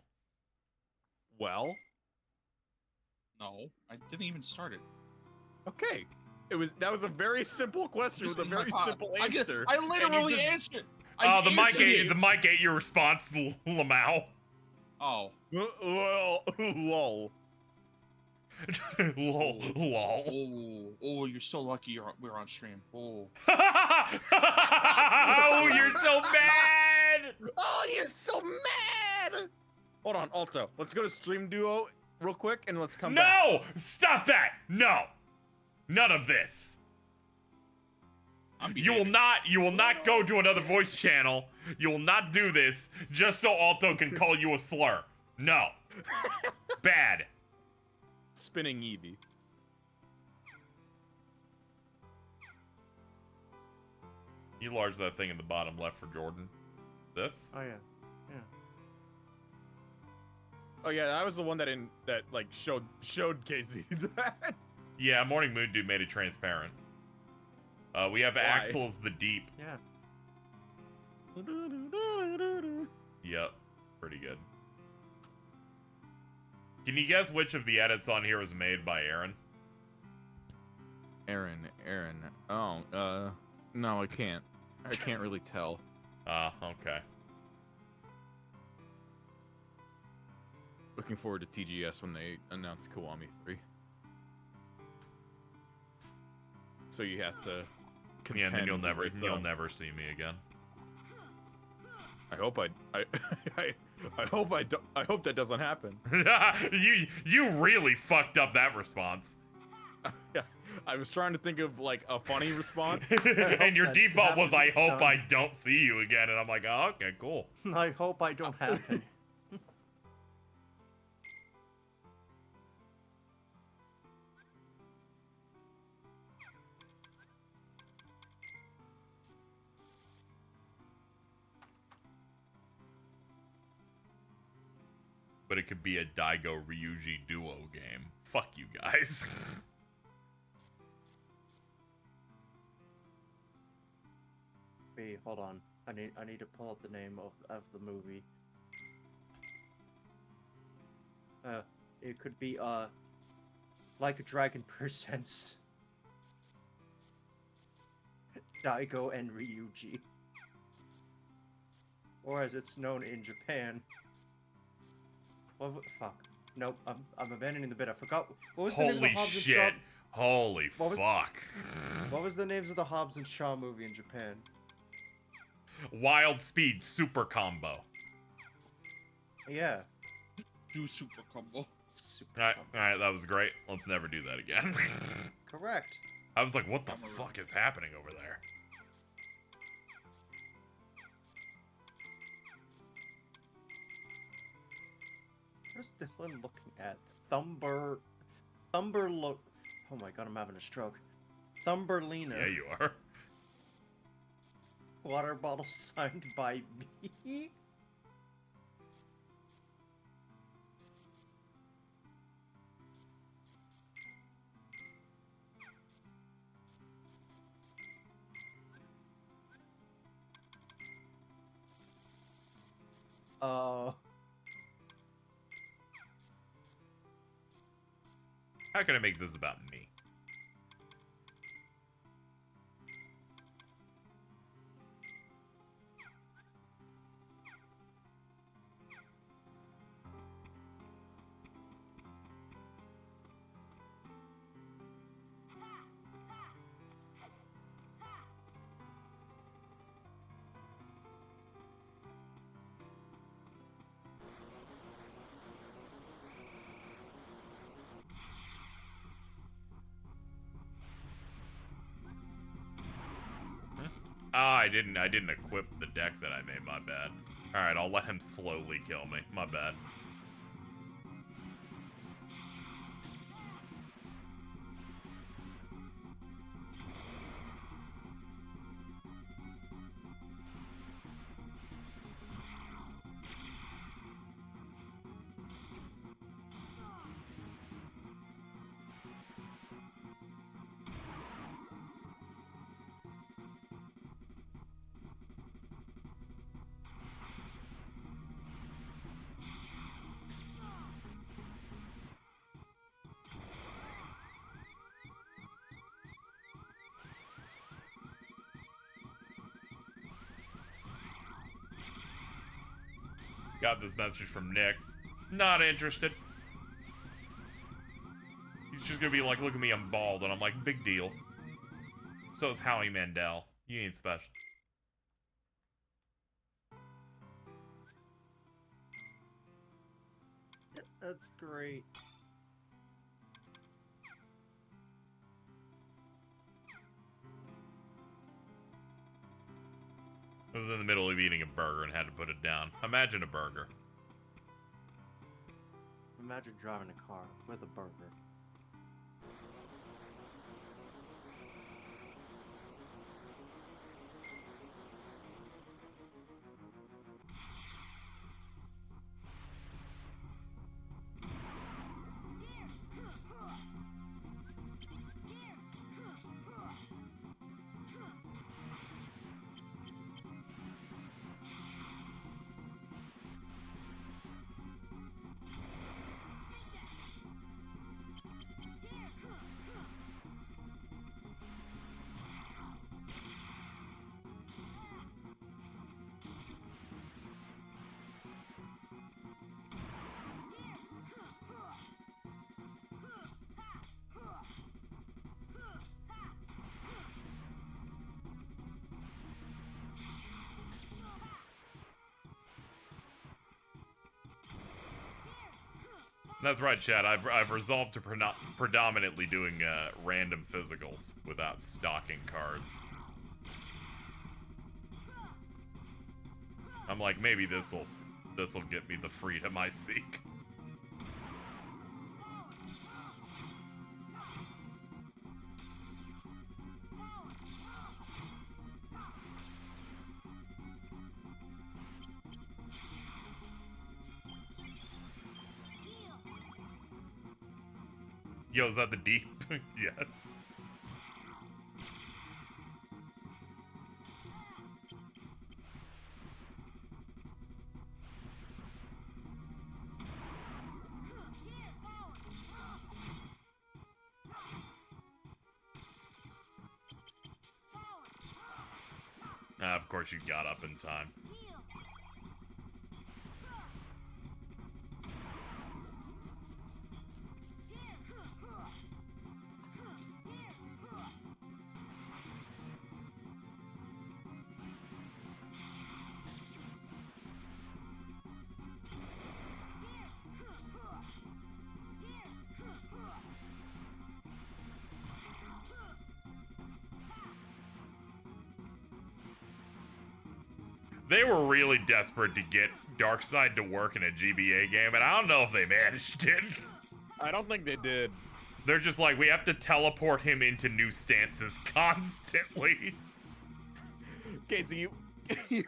No, I didn't even start it. Okay. That was a very simple question with a very simple answer. I literally answered. The mic ate your response, Lamau. Oh. Well, lol. Lol. Oh, you're so lucky we're on stream. Oh. Oh, you're so mad! Oh, you're so mad! Hold on, Alto. Let's go to Stream Duo real quick and let's come back. No! Stop that! No! None of this. You will not go to another voice channel. You will not do this just so Alto can call you a slur. No. Bad. Spinning Eevee. You large that thing in the bottom left for Jordan. This? Oh yeah. Yeah. Oh yeah, that was the one that showed Casey that. Yeah, Morning Moon Dude made it transparent. We have Why? Axel's the Deep. Yeah. Yep. Pretty good. Can you guess which of the edits on here was made by Aaron? Aaron. Oh, no, I can't. I can't really tell. Okay. Looking forward to TGS when they announce Kiwami 3. So you have to contend. Yeah, and then you'll with, never see me again. I hope I hope that doesn't happen. you really fucked up that response. Yeah, I was trying to think of like a funny response. And your default was, I hope done. I don't see you again. And I'm like, oh, okay, cool. I hope I don't happen. But it could be a Daigo Ryuji duo game. Fuck you guys. Wait, hold on. I need to pull up the name of the movie. It could be Like a Dragon presents Daigo and Ryuji, or as it's known in Japan. What? Fuck. Nope. I'm abandoning the bit. I forgot. What was the name of the Holy Hobbs and shit. Shaw? Holy fuck. What was the names of the Hobbs and Shaw movie in Japan? Wild Speed Super Combo. Yeah. Do super combo. Super Alright, combo. alright, that was great. Let's never do that again. Correct. I was like, what the fuck is happening over there? What's Dylan looking at? Oh my god, I'm having a stroke. Thumbelina. Yeah, you are. Water bottle signed by me. How can I make this about me? Ah, I didn't equip the deck that I made, my bad. Alright, I'll let him slowly kill me. My bad. Got this message from Nick. Not interested. He's just gonna be like, look at me, I'm bald. And I'm like, big deal. So is Howie Mandel. You ain't special. That's great. I was in the middle of eating a burger and had to put it down. Imagine a burger. Imagine driving a car with a burger. That's right, Chad. I've resolved to predominantly doing random physicals without stocking cards. I'm like, maybe this'll get me the freedom I seek. Yo, is that the deep? Yes. Of course you got up in time. They were really desperate to get Darkseid to work in a GBA game, and I don't know if they managed it. I don't think they did. They're just like, we have to teleport him into new stances constantly. Okay, so you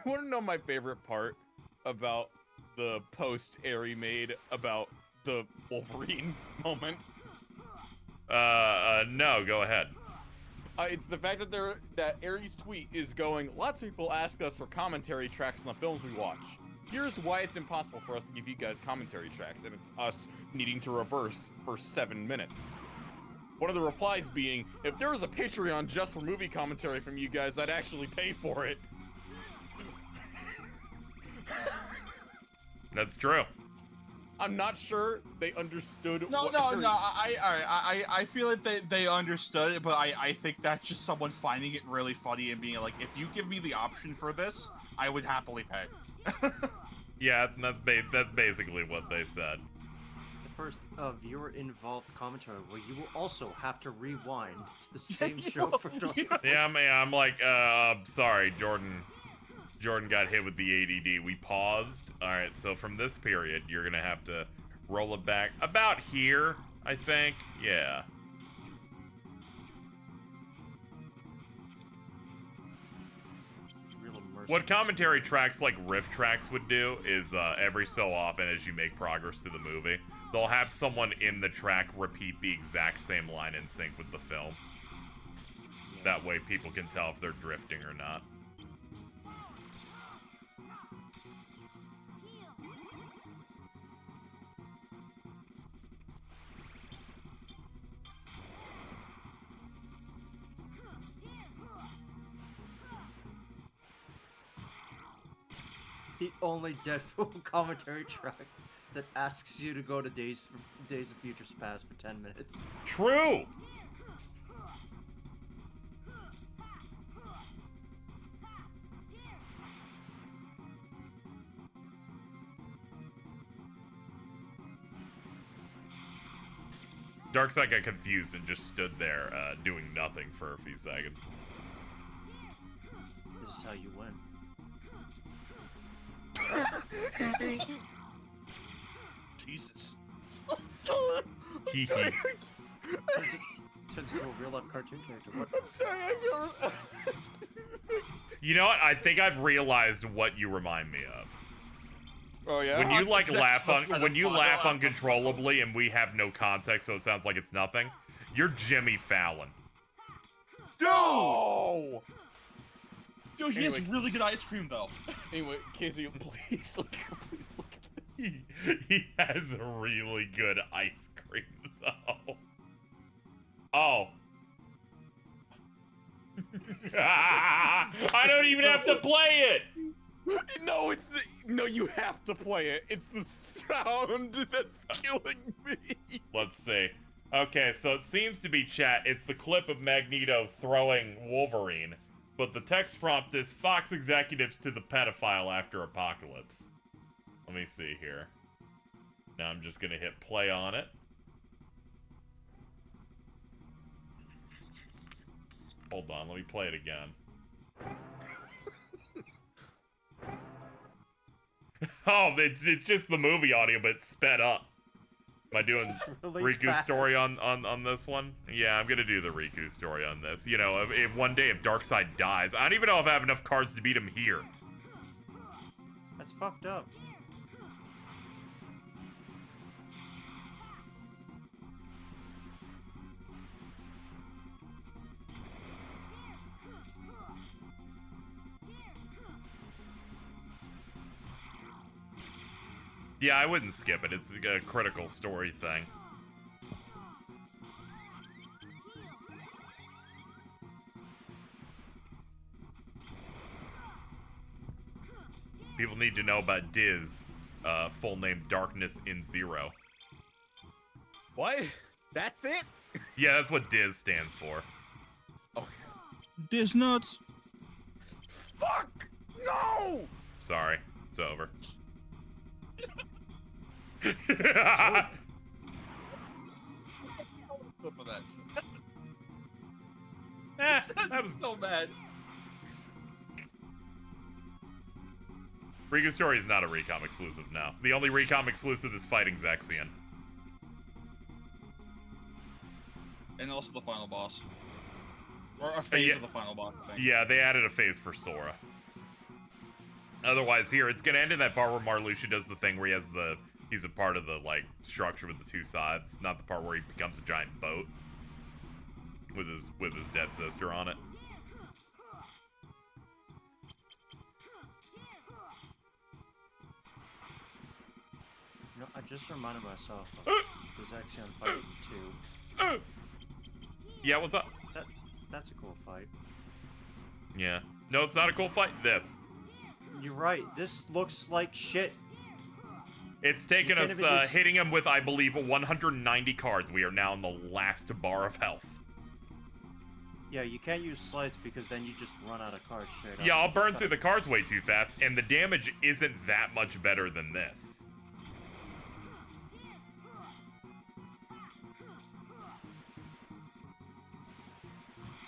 want to know my favorite part about the post Aerie made about the Wolverine moment? No, go ahead. It's the fact that Aerie's tweet is going, lots of people ask us for commentary tracks on the films we watch. Here's why it's impossible for us to give you guys commentary tracks, and it's us needing to reverse for 7 minutes. One of the replies being, if there was a Patreon just for movie commentary from you guys, I'd actually pay for it. That's true. I'm not sure they understood. No, I feel like they understood it, but I think that's just someone finding it really funny and being like, if you give me the option for this, I would happily pay. Yeah, that's basically what they said. The first viewer-involved commentary where you will also have to rewind to the same joke for Yeah, man, I'm like, sorry, Jordan got hit with the ADD. We paused. All right, so from this period, you're gonna have to roll it back about here, I think. Yeah. What commentary tracks like riff tracks would do is every so often as you make progress through the movie, they'll have someone in the track repeat the exact same line in sync with the film. That way people can tell if they're drifting or not. The only Deadpool commentary track that asks you to go to Days of Futures Past for 10 minutes. True! Darkseid got confused and just stood there doing nothing for a few seconds. This is how you win. Jesus. Hee hee. Turns into a real life cartoon character. What? I'm sorry, I don't... You know what? I think I've realized what you remind me of. Oh yeah? When you like That's laugh uncontrollably and we have no context, so it sounds like it's nothing. You're Jimmy Fallon. No! Dude, he has really good ice cream, though. Anyway, Casey, please look at this. He has really good ice cream, though. Oh. I don't even have to play it! No, no, you have to play it. It's the sound that's killing me. Let's see. Okay, so it seems to be chat. It's the clip of Magneto throwing Wolverine, but the text prompt is Fox executives to the pedophile after apocalypse. Let me see here. Now I'm just gonna hit play on it. Hold on, let me play it again. Oh, it's just the movie audio, but it's sped up. Am I doing really Riku's fast. story on this one? Yeah, I'm gonna do the Riku story on this. You know, if one day if Darkseid dies, I don't even know if I have enough cards to beat him here. That's fucked up. Yeah, I wouldn't skip it. It's a critical story thing. People need to know about Diz, full name Darkness in Zero. What? That's it? Yeah, that's what Diz stands for. Okay. Diz nuts. Fuck! No! Sorry, it's over. Clip of that. That was so bad. Riku Story is not a Recom exclusive now. The only Recom exclusive is fighting Vexen. And also the final boss. Or a phase of the final boss, I think. Yeah, they added a phase for Sora. Otherwise, here, it's gonna end in that part where Marluxia does the thing where he's a part of the, like, structure with the two sides, not the part where he becomes a giant boat. With his dead sister on it. You know, I just reminded myself of the Zexion fight from 2. Yeah, what's up? That's a cool fight. Yeah. No, it's not a cool fight. This. You're right. This looks like shit. It's taken us hitting him with, I believe, 190 cards. We are now in the last bar of health. Yeah, you can't use slides because then you just run out of cards straight up. Yeah, I'll burn through the cards way too fast, and the damage isn't that much better than this.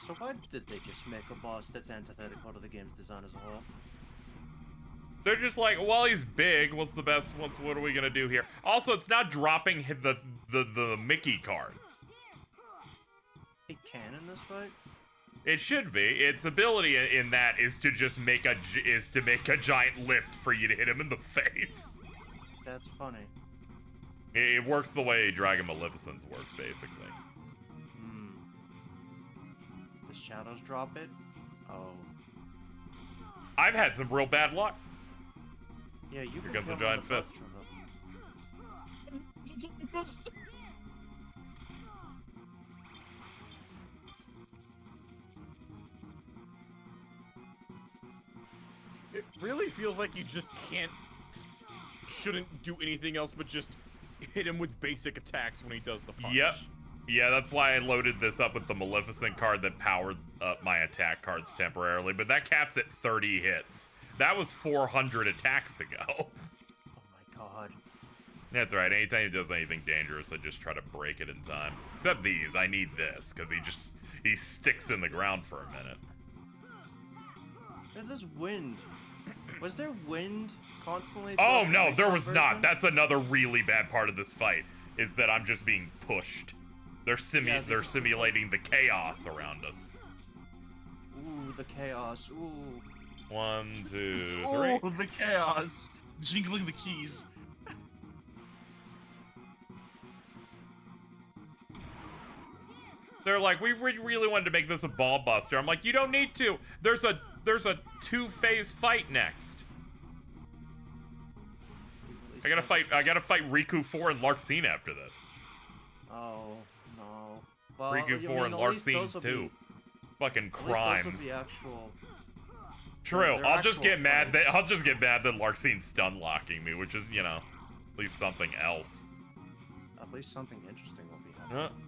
So why did they just make a boss that's antithetical to the game's design as a whole? They're just like, well, he's big. What's the best? What are we gonna do here? Also, it's not dropping the Mickey card. It can in this fight? It should be. Its ability in that is to just make a giant lift for you to hit him in the face. That's funny. It works the way Dragon Maleficence works, basically. The shadows drop it? Oh. I've had some real bad luck. Yeah, you Here can comes the kill giant the fist. It really feels like you just shouldn't do anything else but just hit him with basic attacks when he does the punch. Yep. Yeah, that's why I loaded this up with the Maleficent card that powered up my attack cards temporarily, but that caps at 30 hits. That was 400 attacks ago. Oh my god. That's right, anytime he does anything dangerous, I just try to break it in time. Except these, I need this, because he sticks in the ground for a minute. And this wind. Was there wind constantly? Oh throughout no, the there was version? not. That's another really bad part of this fight, is that I'm just being pushed. They're they're simulating the chaos around us. Ooh, the chaos. Ooh. 1, 2, 3. Oh, the chaos. Jingling the keys. They're like, we really wanted to make this a ball buster. I'm like, you don't need to. There's a 2-phase fight next. I gotta fight Riku 4 and Larxene after this. Oh no. Well, Riku 4 and Larxene 2. Fucking crimes. Those will be actual. True. They're I'll just actual get mad that fights. Larxene's stun locking me, which is, you know, at least something else. At least something interesting will be happening.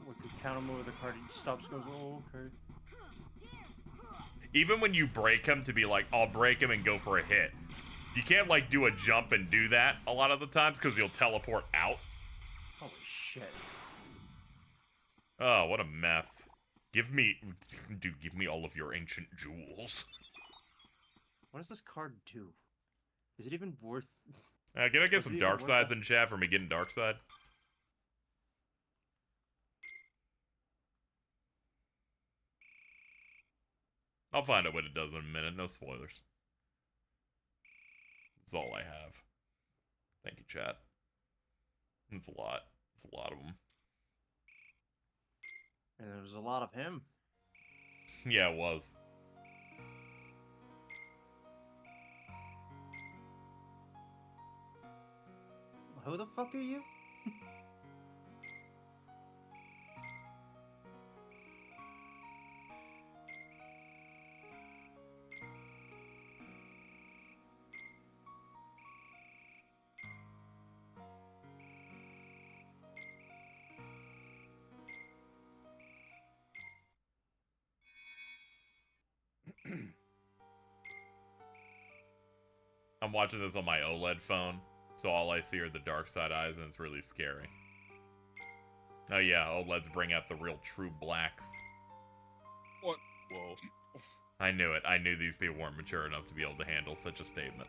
We could count him over the card. He stops, goes, oh, okay. Even when you break him to be like, I'll break him and go for a hit, you can't like do a jump and do that a lot of the times because he'll teleport out. Holy shit. Oh, what a mess. Give me all of your ancient jewels. What does this card do? Is it even worth... Can I get Was some it dark even worth sides that? in chat for me getting dark side? I'll find out what it does in a minute. No spoilers. That's all I have. Thank you, chat. It's a lot. It's a lot of them. And there was a lot of him. Yeah, it was. Who the fuck are you? I'm watching this on my OLED phone, so all I see are the dark side eyes, and it's really scary. Oh yeah, OLEDs bring out the real true blacks. What? Whoa. I knew it. I knew these people weren't mature enough to be able to handle such a statement.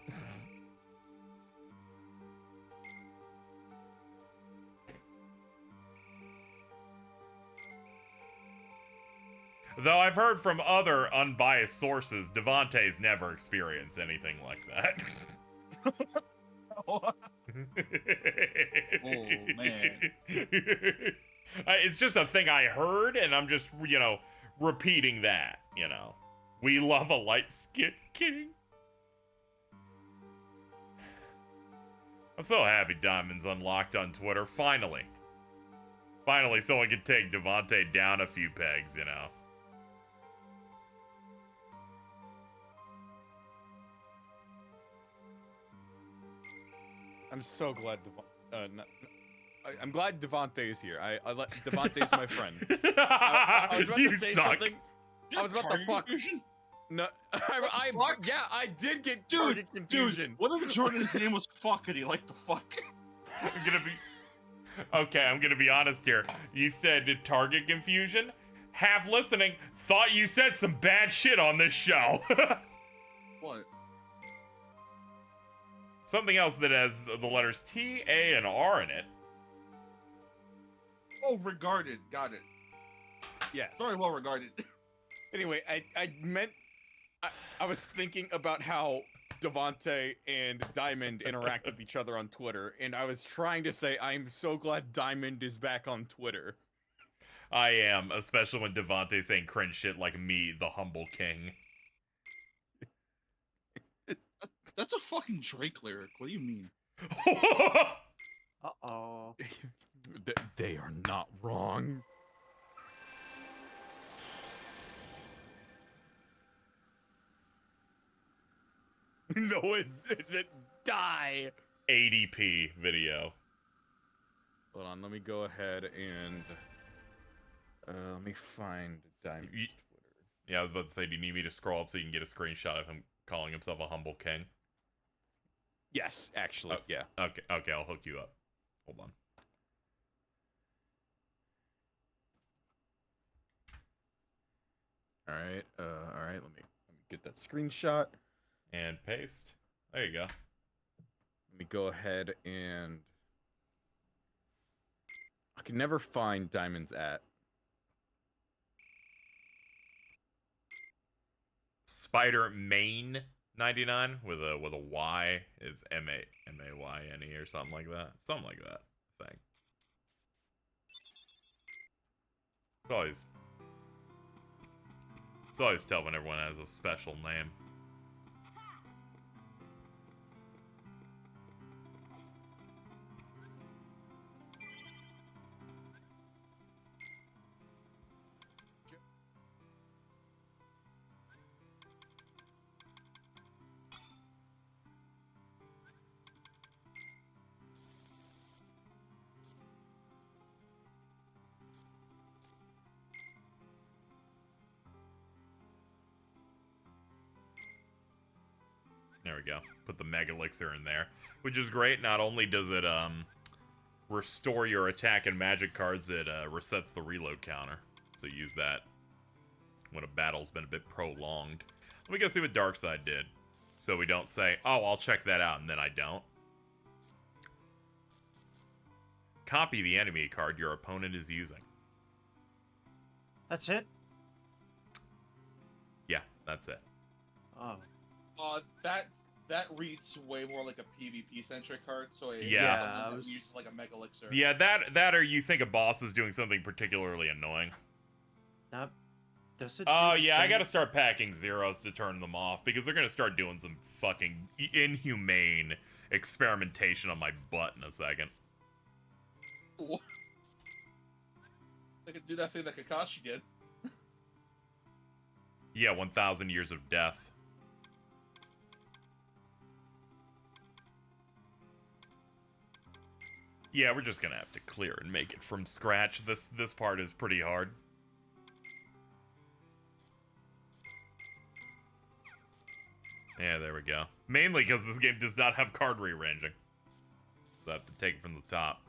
Though I've heard from other unbiased sources, Devontae's never experienced anything like that. Oh, man. It's just a thing I heard, and I'm just, you know, repeating that, you know. We love a light-skinned king. I'm so happy Diamond's unlocked on Twitter, finally. Finally, someone can take Devontae down a few pegs, you know. I'm so glad I'm glad Devontae is here. Devontae's my friend. I was about You to say suck. something. I was about to fuck. No, I did get target confusion. Dude, what if Jordan's name was fuck and he liked the fuck? I'm gonna be honest here. You said target confusion. Half listening, thought you said some bad shit on this show. What? Something else that has the letters T, A, and R in it. Oh, regarded. Got it. Yes. Very well regarded. Anyway, I was thinking about how Devontae and Diamond interact with each other on Twitter, and I was trying to say I'm so glad Diamond is back on Twitter. I am, especially when Devontae's saying cringe shit like me, the humble king. That's a fucking Drake lyric. What do you mean? Uh-oh. They are not wrong. No, it isn't. Die. 80p video. Hold on, let me go ahead and Let me find Diamond You- Twitter. Yeah, I was about to say, do you need me to scroll up so you can get a screenshot of him calling himself a humble king? Yes, actually, Oh. yeah. Okay, I'll hook you up. Hold on. All right, let me get that screenshot. And paste. There you go. Let me go ahead and I can never find Diamond's at. Spider Main 99 with a Y is MAYNE or something like that. Something like that thing. It's always tough when everyone has a special name. There we go. Put the Mega Elixir in there, which is great. Not only does it restore your attack and magic cards, it resets the reload counter. So use that when a battle's been a bit prolonged. Let me go see what Darkseid did, so we don't say, "Oh, I'll check that out," and then I don't. Copy the enemy card your opponent is using. That's it? Yeah, that's it. Oh. That reads way more like a PvP centric card. So Yeah. I was used like a Mega Elixir. Yeah, that or you think a boss is doing something particularly annoying. That does it? Oh, do the yeah, I same- gotta start packing zeros to turn them off, because they're gonna start doing some fucking inhumane experimentation on my butt in a second. What? They could do that thing that Kakashi did. Yeah, 1,000 years of death. Yeah, we're just gonna have to clear and make it from scratch. This part is pretty hard. Yeah, there we go. Mainly because this game does not have card rearranging. So I have to take it from the top.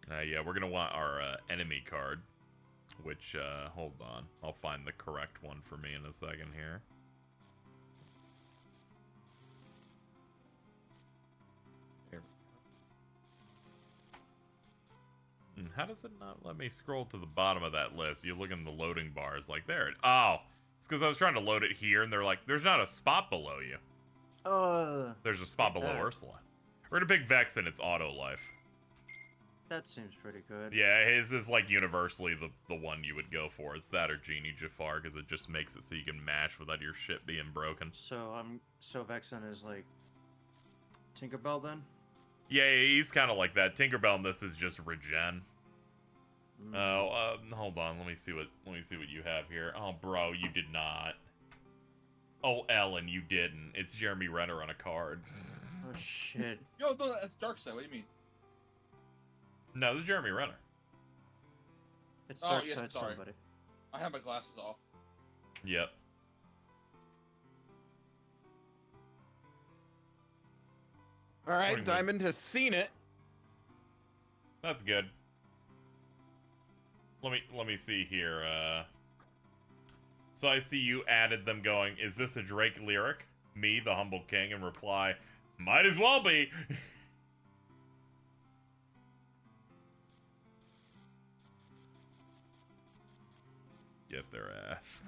Yeah, we're gonna want our enemy card. Which, hold on. I'll find the correct one for me in a second here. How does it not let me scroll to the bottom of that list? You look in the loading bars, like there. Oh, it's because I was trying to load it here, and they're like, "There's not a spot below you." There's a spot below Ursula. We're gonna pick Vexen. It's auto life. That seems pretty good. Yeah, his is like universally the one you would go for. It's that or Genie Jafar, because it just makes it so you can mash without your shit being broken. So Vexen is like Tinkerbell then? Yeah, he's kind of like that. Tinkerbell in this is just regen. Oh, hold on. Let me see what you have here. Oh, bro, you did not. Oh, Ellen, you didn't. It's Jeremy Renner on a card. Oh shit. Yo, no, that's Darkseid. What do you mean? No, this is Jeremy Renner. It's Oh, yes, Darkseid sorry. somebody. I have my glasses off. Yep. All right, According to- Diamond has seen it. That's good. Let me see here. So I see you added them going, "Is this a Drake lyric?" Me, the humble king, and reply, "Might as well be." Get their ass.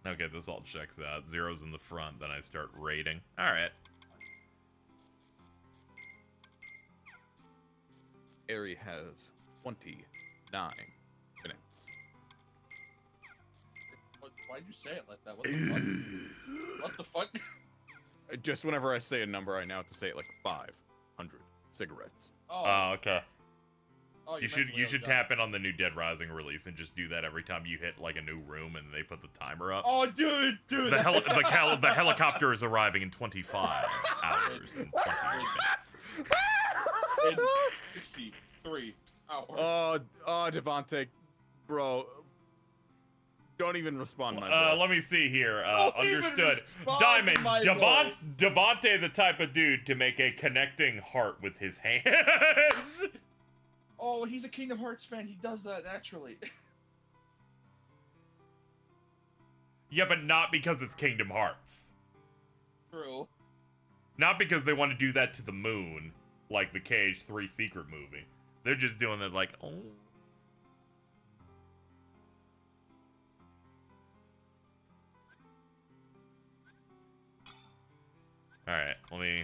Okay, this all checks out. Zero's in the front, then I start rating. Alright. Aerie has 29 minutes. Why'd you say it like that? What the fuck? What the fuck? Just whenever I say a number, I now have to say it like 500 cigarettes. Oh, okay. Oh, You should tap in on the new Dead Rising release and just do that every time you hit like a new room and they put the timer up. Oh, dude. The helicopter is arriving in 25 hours and 20 minutes. In 63 hours. Oh, Devontae, bro. Don't even respond, my boy. Let me see here. Don't even Understood. respond, Diamond, my boy. Devontae the type of dude to make a connecting heart with his hands. Oh, he's a Kingdom Hearts fan. He does that naturally. Yeah, but not because it's Kingdom Hearts. True. Not because they want to do that to the moon, like the KH3 secret movie. They're just doing it like, oh. Alright, let me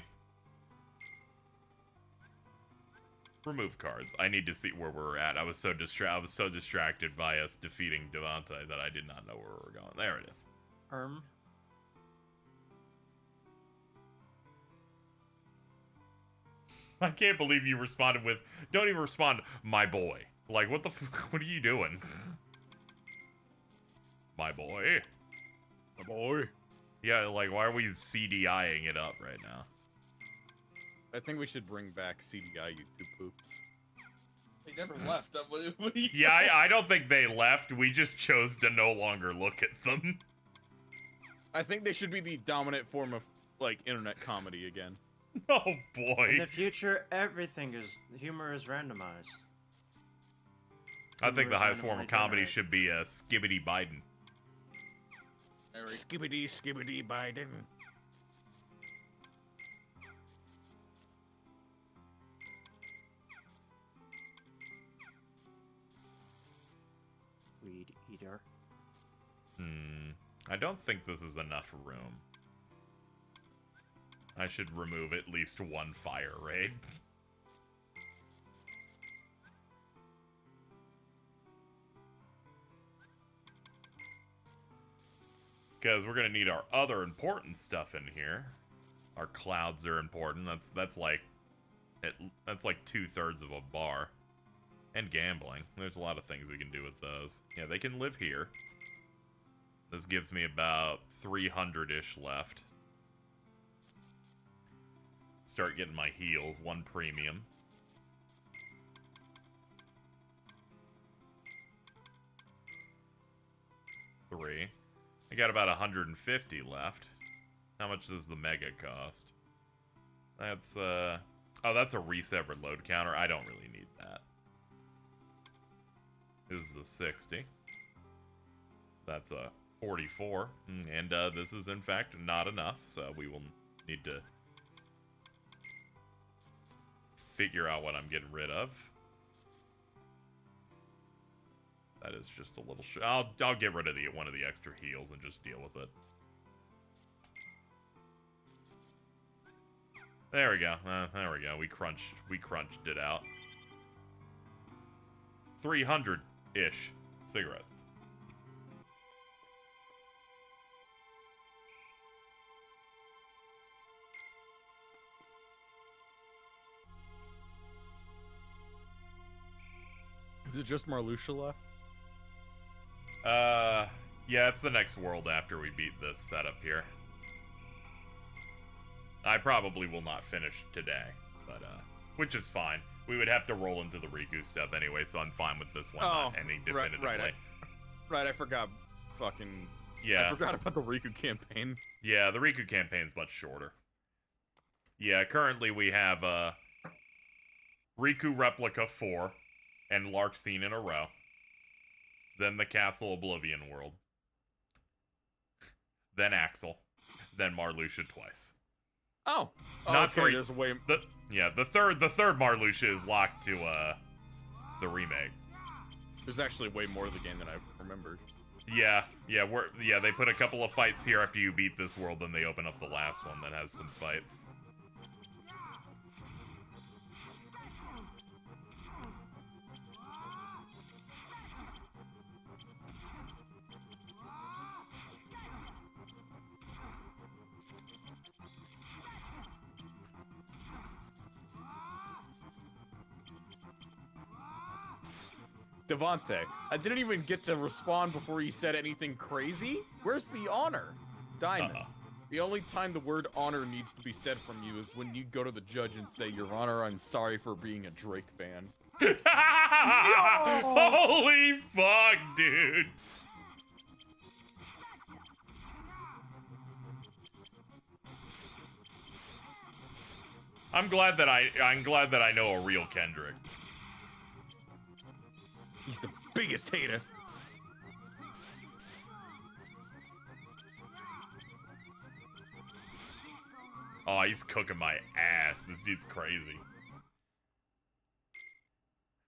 remove cards. I need to see where we're at. I was so distracted by us defeating Devontae that I did not know where we were going. There it is. I can't believe you responded with, don't even respond, my boy. Like, what the what are you doing? My boy. My boy. Yeah, like, why are we CDIing it up right now? I think we should bring back CDI, you two poops. They never left. What do you Yeah, I don't think they left. We just chose to no longer look at them. I think they should be the dominant form of, like, internet comedy again. Oh, boy. In the future, humor is randomized. I think the highest form of randomly comedy generated. should be Skibbity Biden. Skibbity Biden. Weed eater. I don't think this is enough room. I should remove at least one fire raid. Because we're gonna need our other important stuff in here. Our clouds are important. That's like 2/3 of a bar. And gambling. There's a lot of things we can do with those. Yeah, they can live here. This gives me about 300-ish left. Start getting my heals. 1 premium. Three. I got about 150 left. How much does the mega cost? That's, oh, that's a reset reload counter. I don't really need that. This is the 60. That's a 44. And, this is, in fact, not enough. So we will need to figure out what I'm getting rid of. That is just a little I'll get rid of one of the extra heals and just deal with it. There we go. There we go. We crunched it out. 300-ish cigarettes. Is it just Marluxia left? Yeah, it's the next world after we beat this setup here. I probably will not finish today, but, which is fine. We would have to roll into the Riku stuff anyway, so I'm fine with this one not ending definitively. Right, I forgot fucking... Yeah. I forgot about the Riku campaign. Yeah, the Riku campaign's much shorter. Yeah, currently we have, Riku Replica 4 and Larkscene in a row. Then the Castle Oblivion world. Then Axel. Then Marluxia twice. Oh! Not okay, 3. There's way... The third Marluxia is locked to, the remake. There's actually way more of the game than I remembered. Yeah, they put a couple of fights here after you beat this world, then they open up the last one that has some fights. Devante, I didn't even get to respond before you said anything crazy. Where's the honor? Diamond. The only time the word honor needs to be said from you is when you go to the judge and say, Your Honor, I'm sorry for being a Drake fan. Holy fuck, dude. I'm glad that I know a real Kendrick. He's the biggest hater. Oh, he's cooking my ass. This dude's crazy.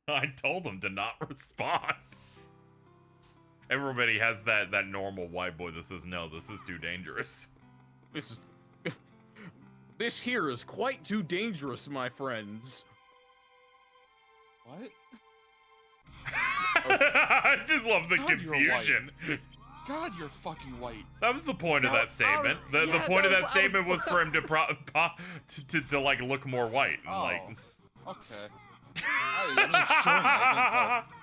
I told him to not respond. Everybody has that normal white boy that says, no, this is too dangerous. This here is quite too dangerous, my friends. What? I just love the God, you're confusion. God, you're fucking white. That was the point of that statement. The point of that statement was for him to like look more white. And, like, okay. I mean, sure, I think,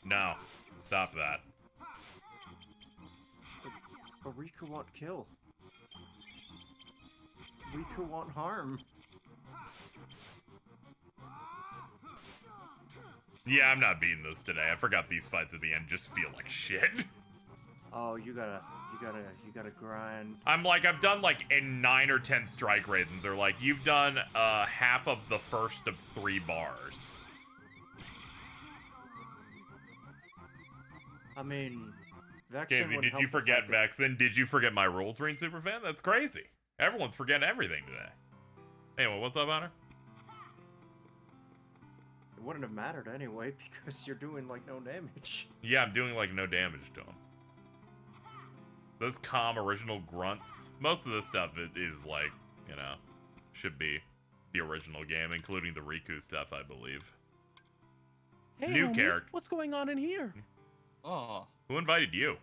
no, stop that. But Riku won't kill. Riku won't harm. Yeah, I'm not beating this today. I forgot these fights at the end just feel like shit. Oh, you gotta grind. I've done like in 9 or 10 strike raids, and they're like, you've done half of the first of 3 bars. I mean, Vexen Casey, would did help you the forget fact that- Vexen? Did you forget my rules, Green Superfan? That's crazy. Everyone's forgetting everything today. Anyway, what's up, Honor? It wouldn't have mattered anyway because you're doing like no damage. Yeah, I'm doing like no damage to him. Those calm original grunts. Most of this stuff is like, you know, should be the original game, including the Riku stuff, I believe. Hey, New homies, character. what's going on in here? oh. Who invited you?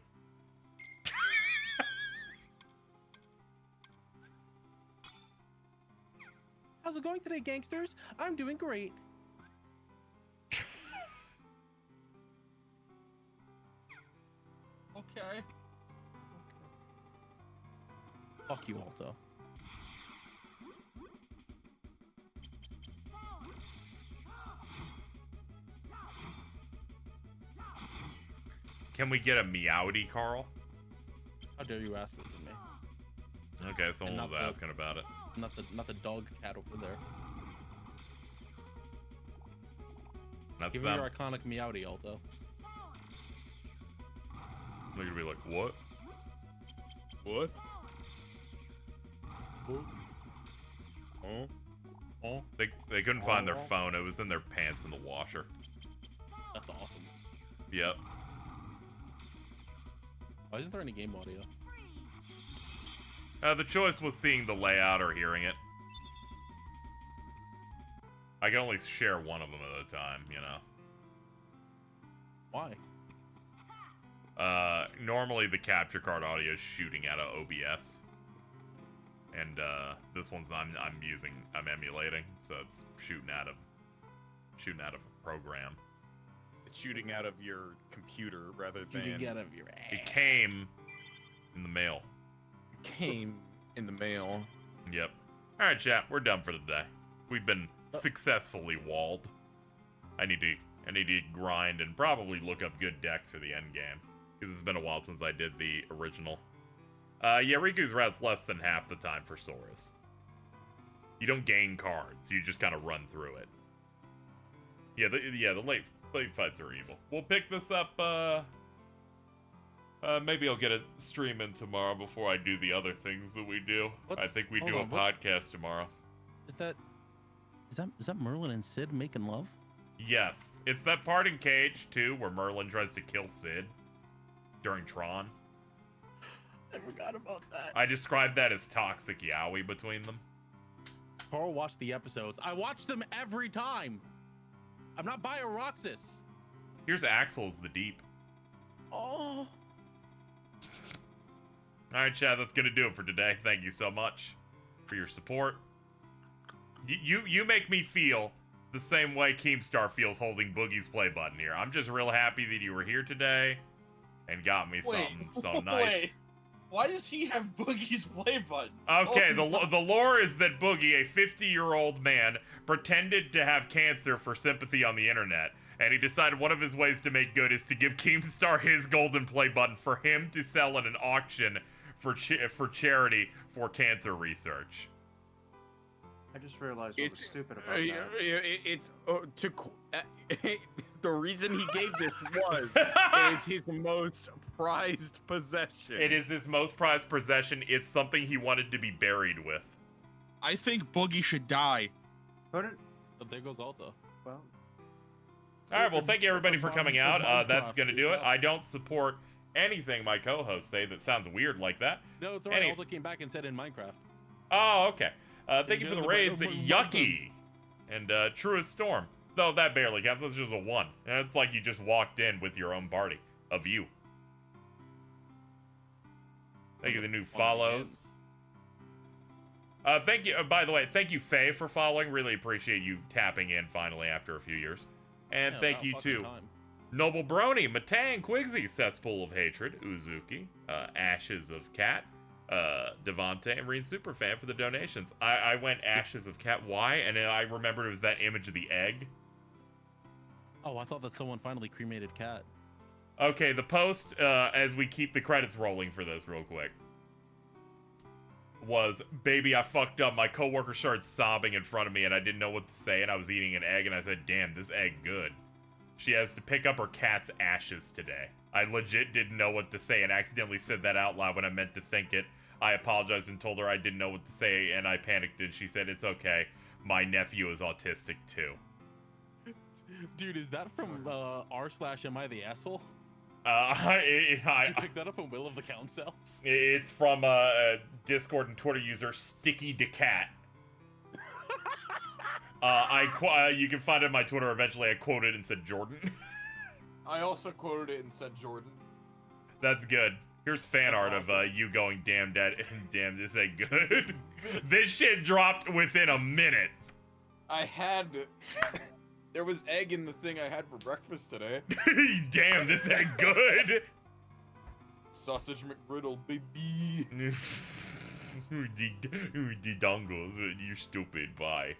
How's it going today, gangsters? I'm doing great. Okay. Fuck you, Alto. Can we get a Meowdy, Carl? How dare you ask this of me? Okay, someone And was not the- asking about it. Not the dog cat over there. That's Give me them. your iconic Meowdy, Alto. They're gonna be like, what? What? Oh? Oh? They couldn't find their phone. It was in their pants in the washer. That's awesome. Yep. Why isn't there any game audio? The choice was seeing the layout or hearing it. I can only share one of them at a time, you know. Why? Normally the capture card audio is shooting out of OBS. And, this one's I'm emulating, so it's shooting out of a program. It's shooting out of your computer rather than You can get out of your ass. It came in the mail. came in the mail. Yep. Alright, chat, we're done for the day. We've been successfully walled. I need to grind and probably look up good decks for the end game. Because it's been a while since I did the original. Yeah, Riku's route's less than half the time for Sora's. You don't gain cards, you just kind of run through it. Yeah, the late fights are evil. We'll pick this up, maybe I'll get a stream in tomorrow before I do the other things that we do. I think we do a podcast tomorrow. Is that Merlin and Sid making love? Yes. It's that part in Cage, too, where Merlin tries to kill Sid during Tron. I forgot about that. I described that as toxic yaoi between them. Carl watched the episodes. I watch them every time. I'm not Bio-Roxas. Here's Axel's the Deep. Oh. Alright, Chad, that's gonna do it for today. Thank you so much for your support. You make me feel the same way Keemstar feels holding Boogie's play button here. I'm just real happy that you were here today and got me something so nice. Wait. Why does he have Boogie's play button? Okay, Oh, the lore is that Boogie, a 50-year-old man, pretended to have cancer for sympathy on the internet, and he decided one of his ways to make good is to give Keemstar his golden play button for him to sell at an auction for charity for cancer research. I just realized what was stupid about that. The reason he gave this was is his most prized possession. It is his most prized possession. It's something he wanted to be buried with. I think Boogie should die. But it, But there goes Alta. well, All right, well, thank you everybody for coming out. That's gonna do it. I don't support anything my co-hosts say that sounds weird like that. No, it's alright. Alta came back and said in Minecraft. Oh, okay. Thank you for the raids, Yucky and Truest Storm. Though that barely counts. That's just a 1. It's like you just walked in with your own party of you. Thank you for the new follows. Thank you. By the way, thank you, Faye, for following. Really appreciate you tapping in finally after a few years. And thank you to Noble Brony, Matang, Quigsy, Cesspool of Hatred, Uzuki, Ashes of Cat, Devonte, and Marine Superfan for the donations. I went Ashes of Cat. Why? And I remembered it was that image of the egg. Oh, I thought that someone finally cremated Cat. Okay, the post, as we keep the credits rolling for this real quick, was, baby, I fucked up. My coworker started sobbing in front of me and I didn't know what to say, and I was eating an egg and I said, damn, this egg good. She has to pick up her cat's ashes today. I legit didn't know what to say and accidentally said that out loud when I meant to think it. I apologized and told her I didn't know what to say, and I panicked, and she said, it's okay. My nephew is autistic, too. Dude, is that from r/am I the asshole? Did you pick that up from Will of the Council? It's from Discord and Twitter user Sticky DeCat. You can find it on my Twitter eventually. I quoted and said Jordan. I also quoted it and said Jordan. That's good. Here's fan art of you going, damn, dad, damn, this ain't good. This shit dropped within a minute. I had... There was egg in the thing I had for breakfast today. Damn, this ain't good. Sausage McGriddle, baby. The dongles, you stupid, bye.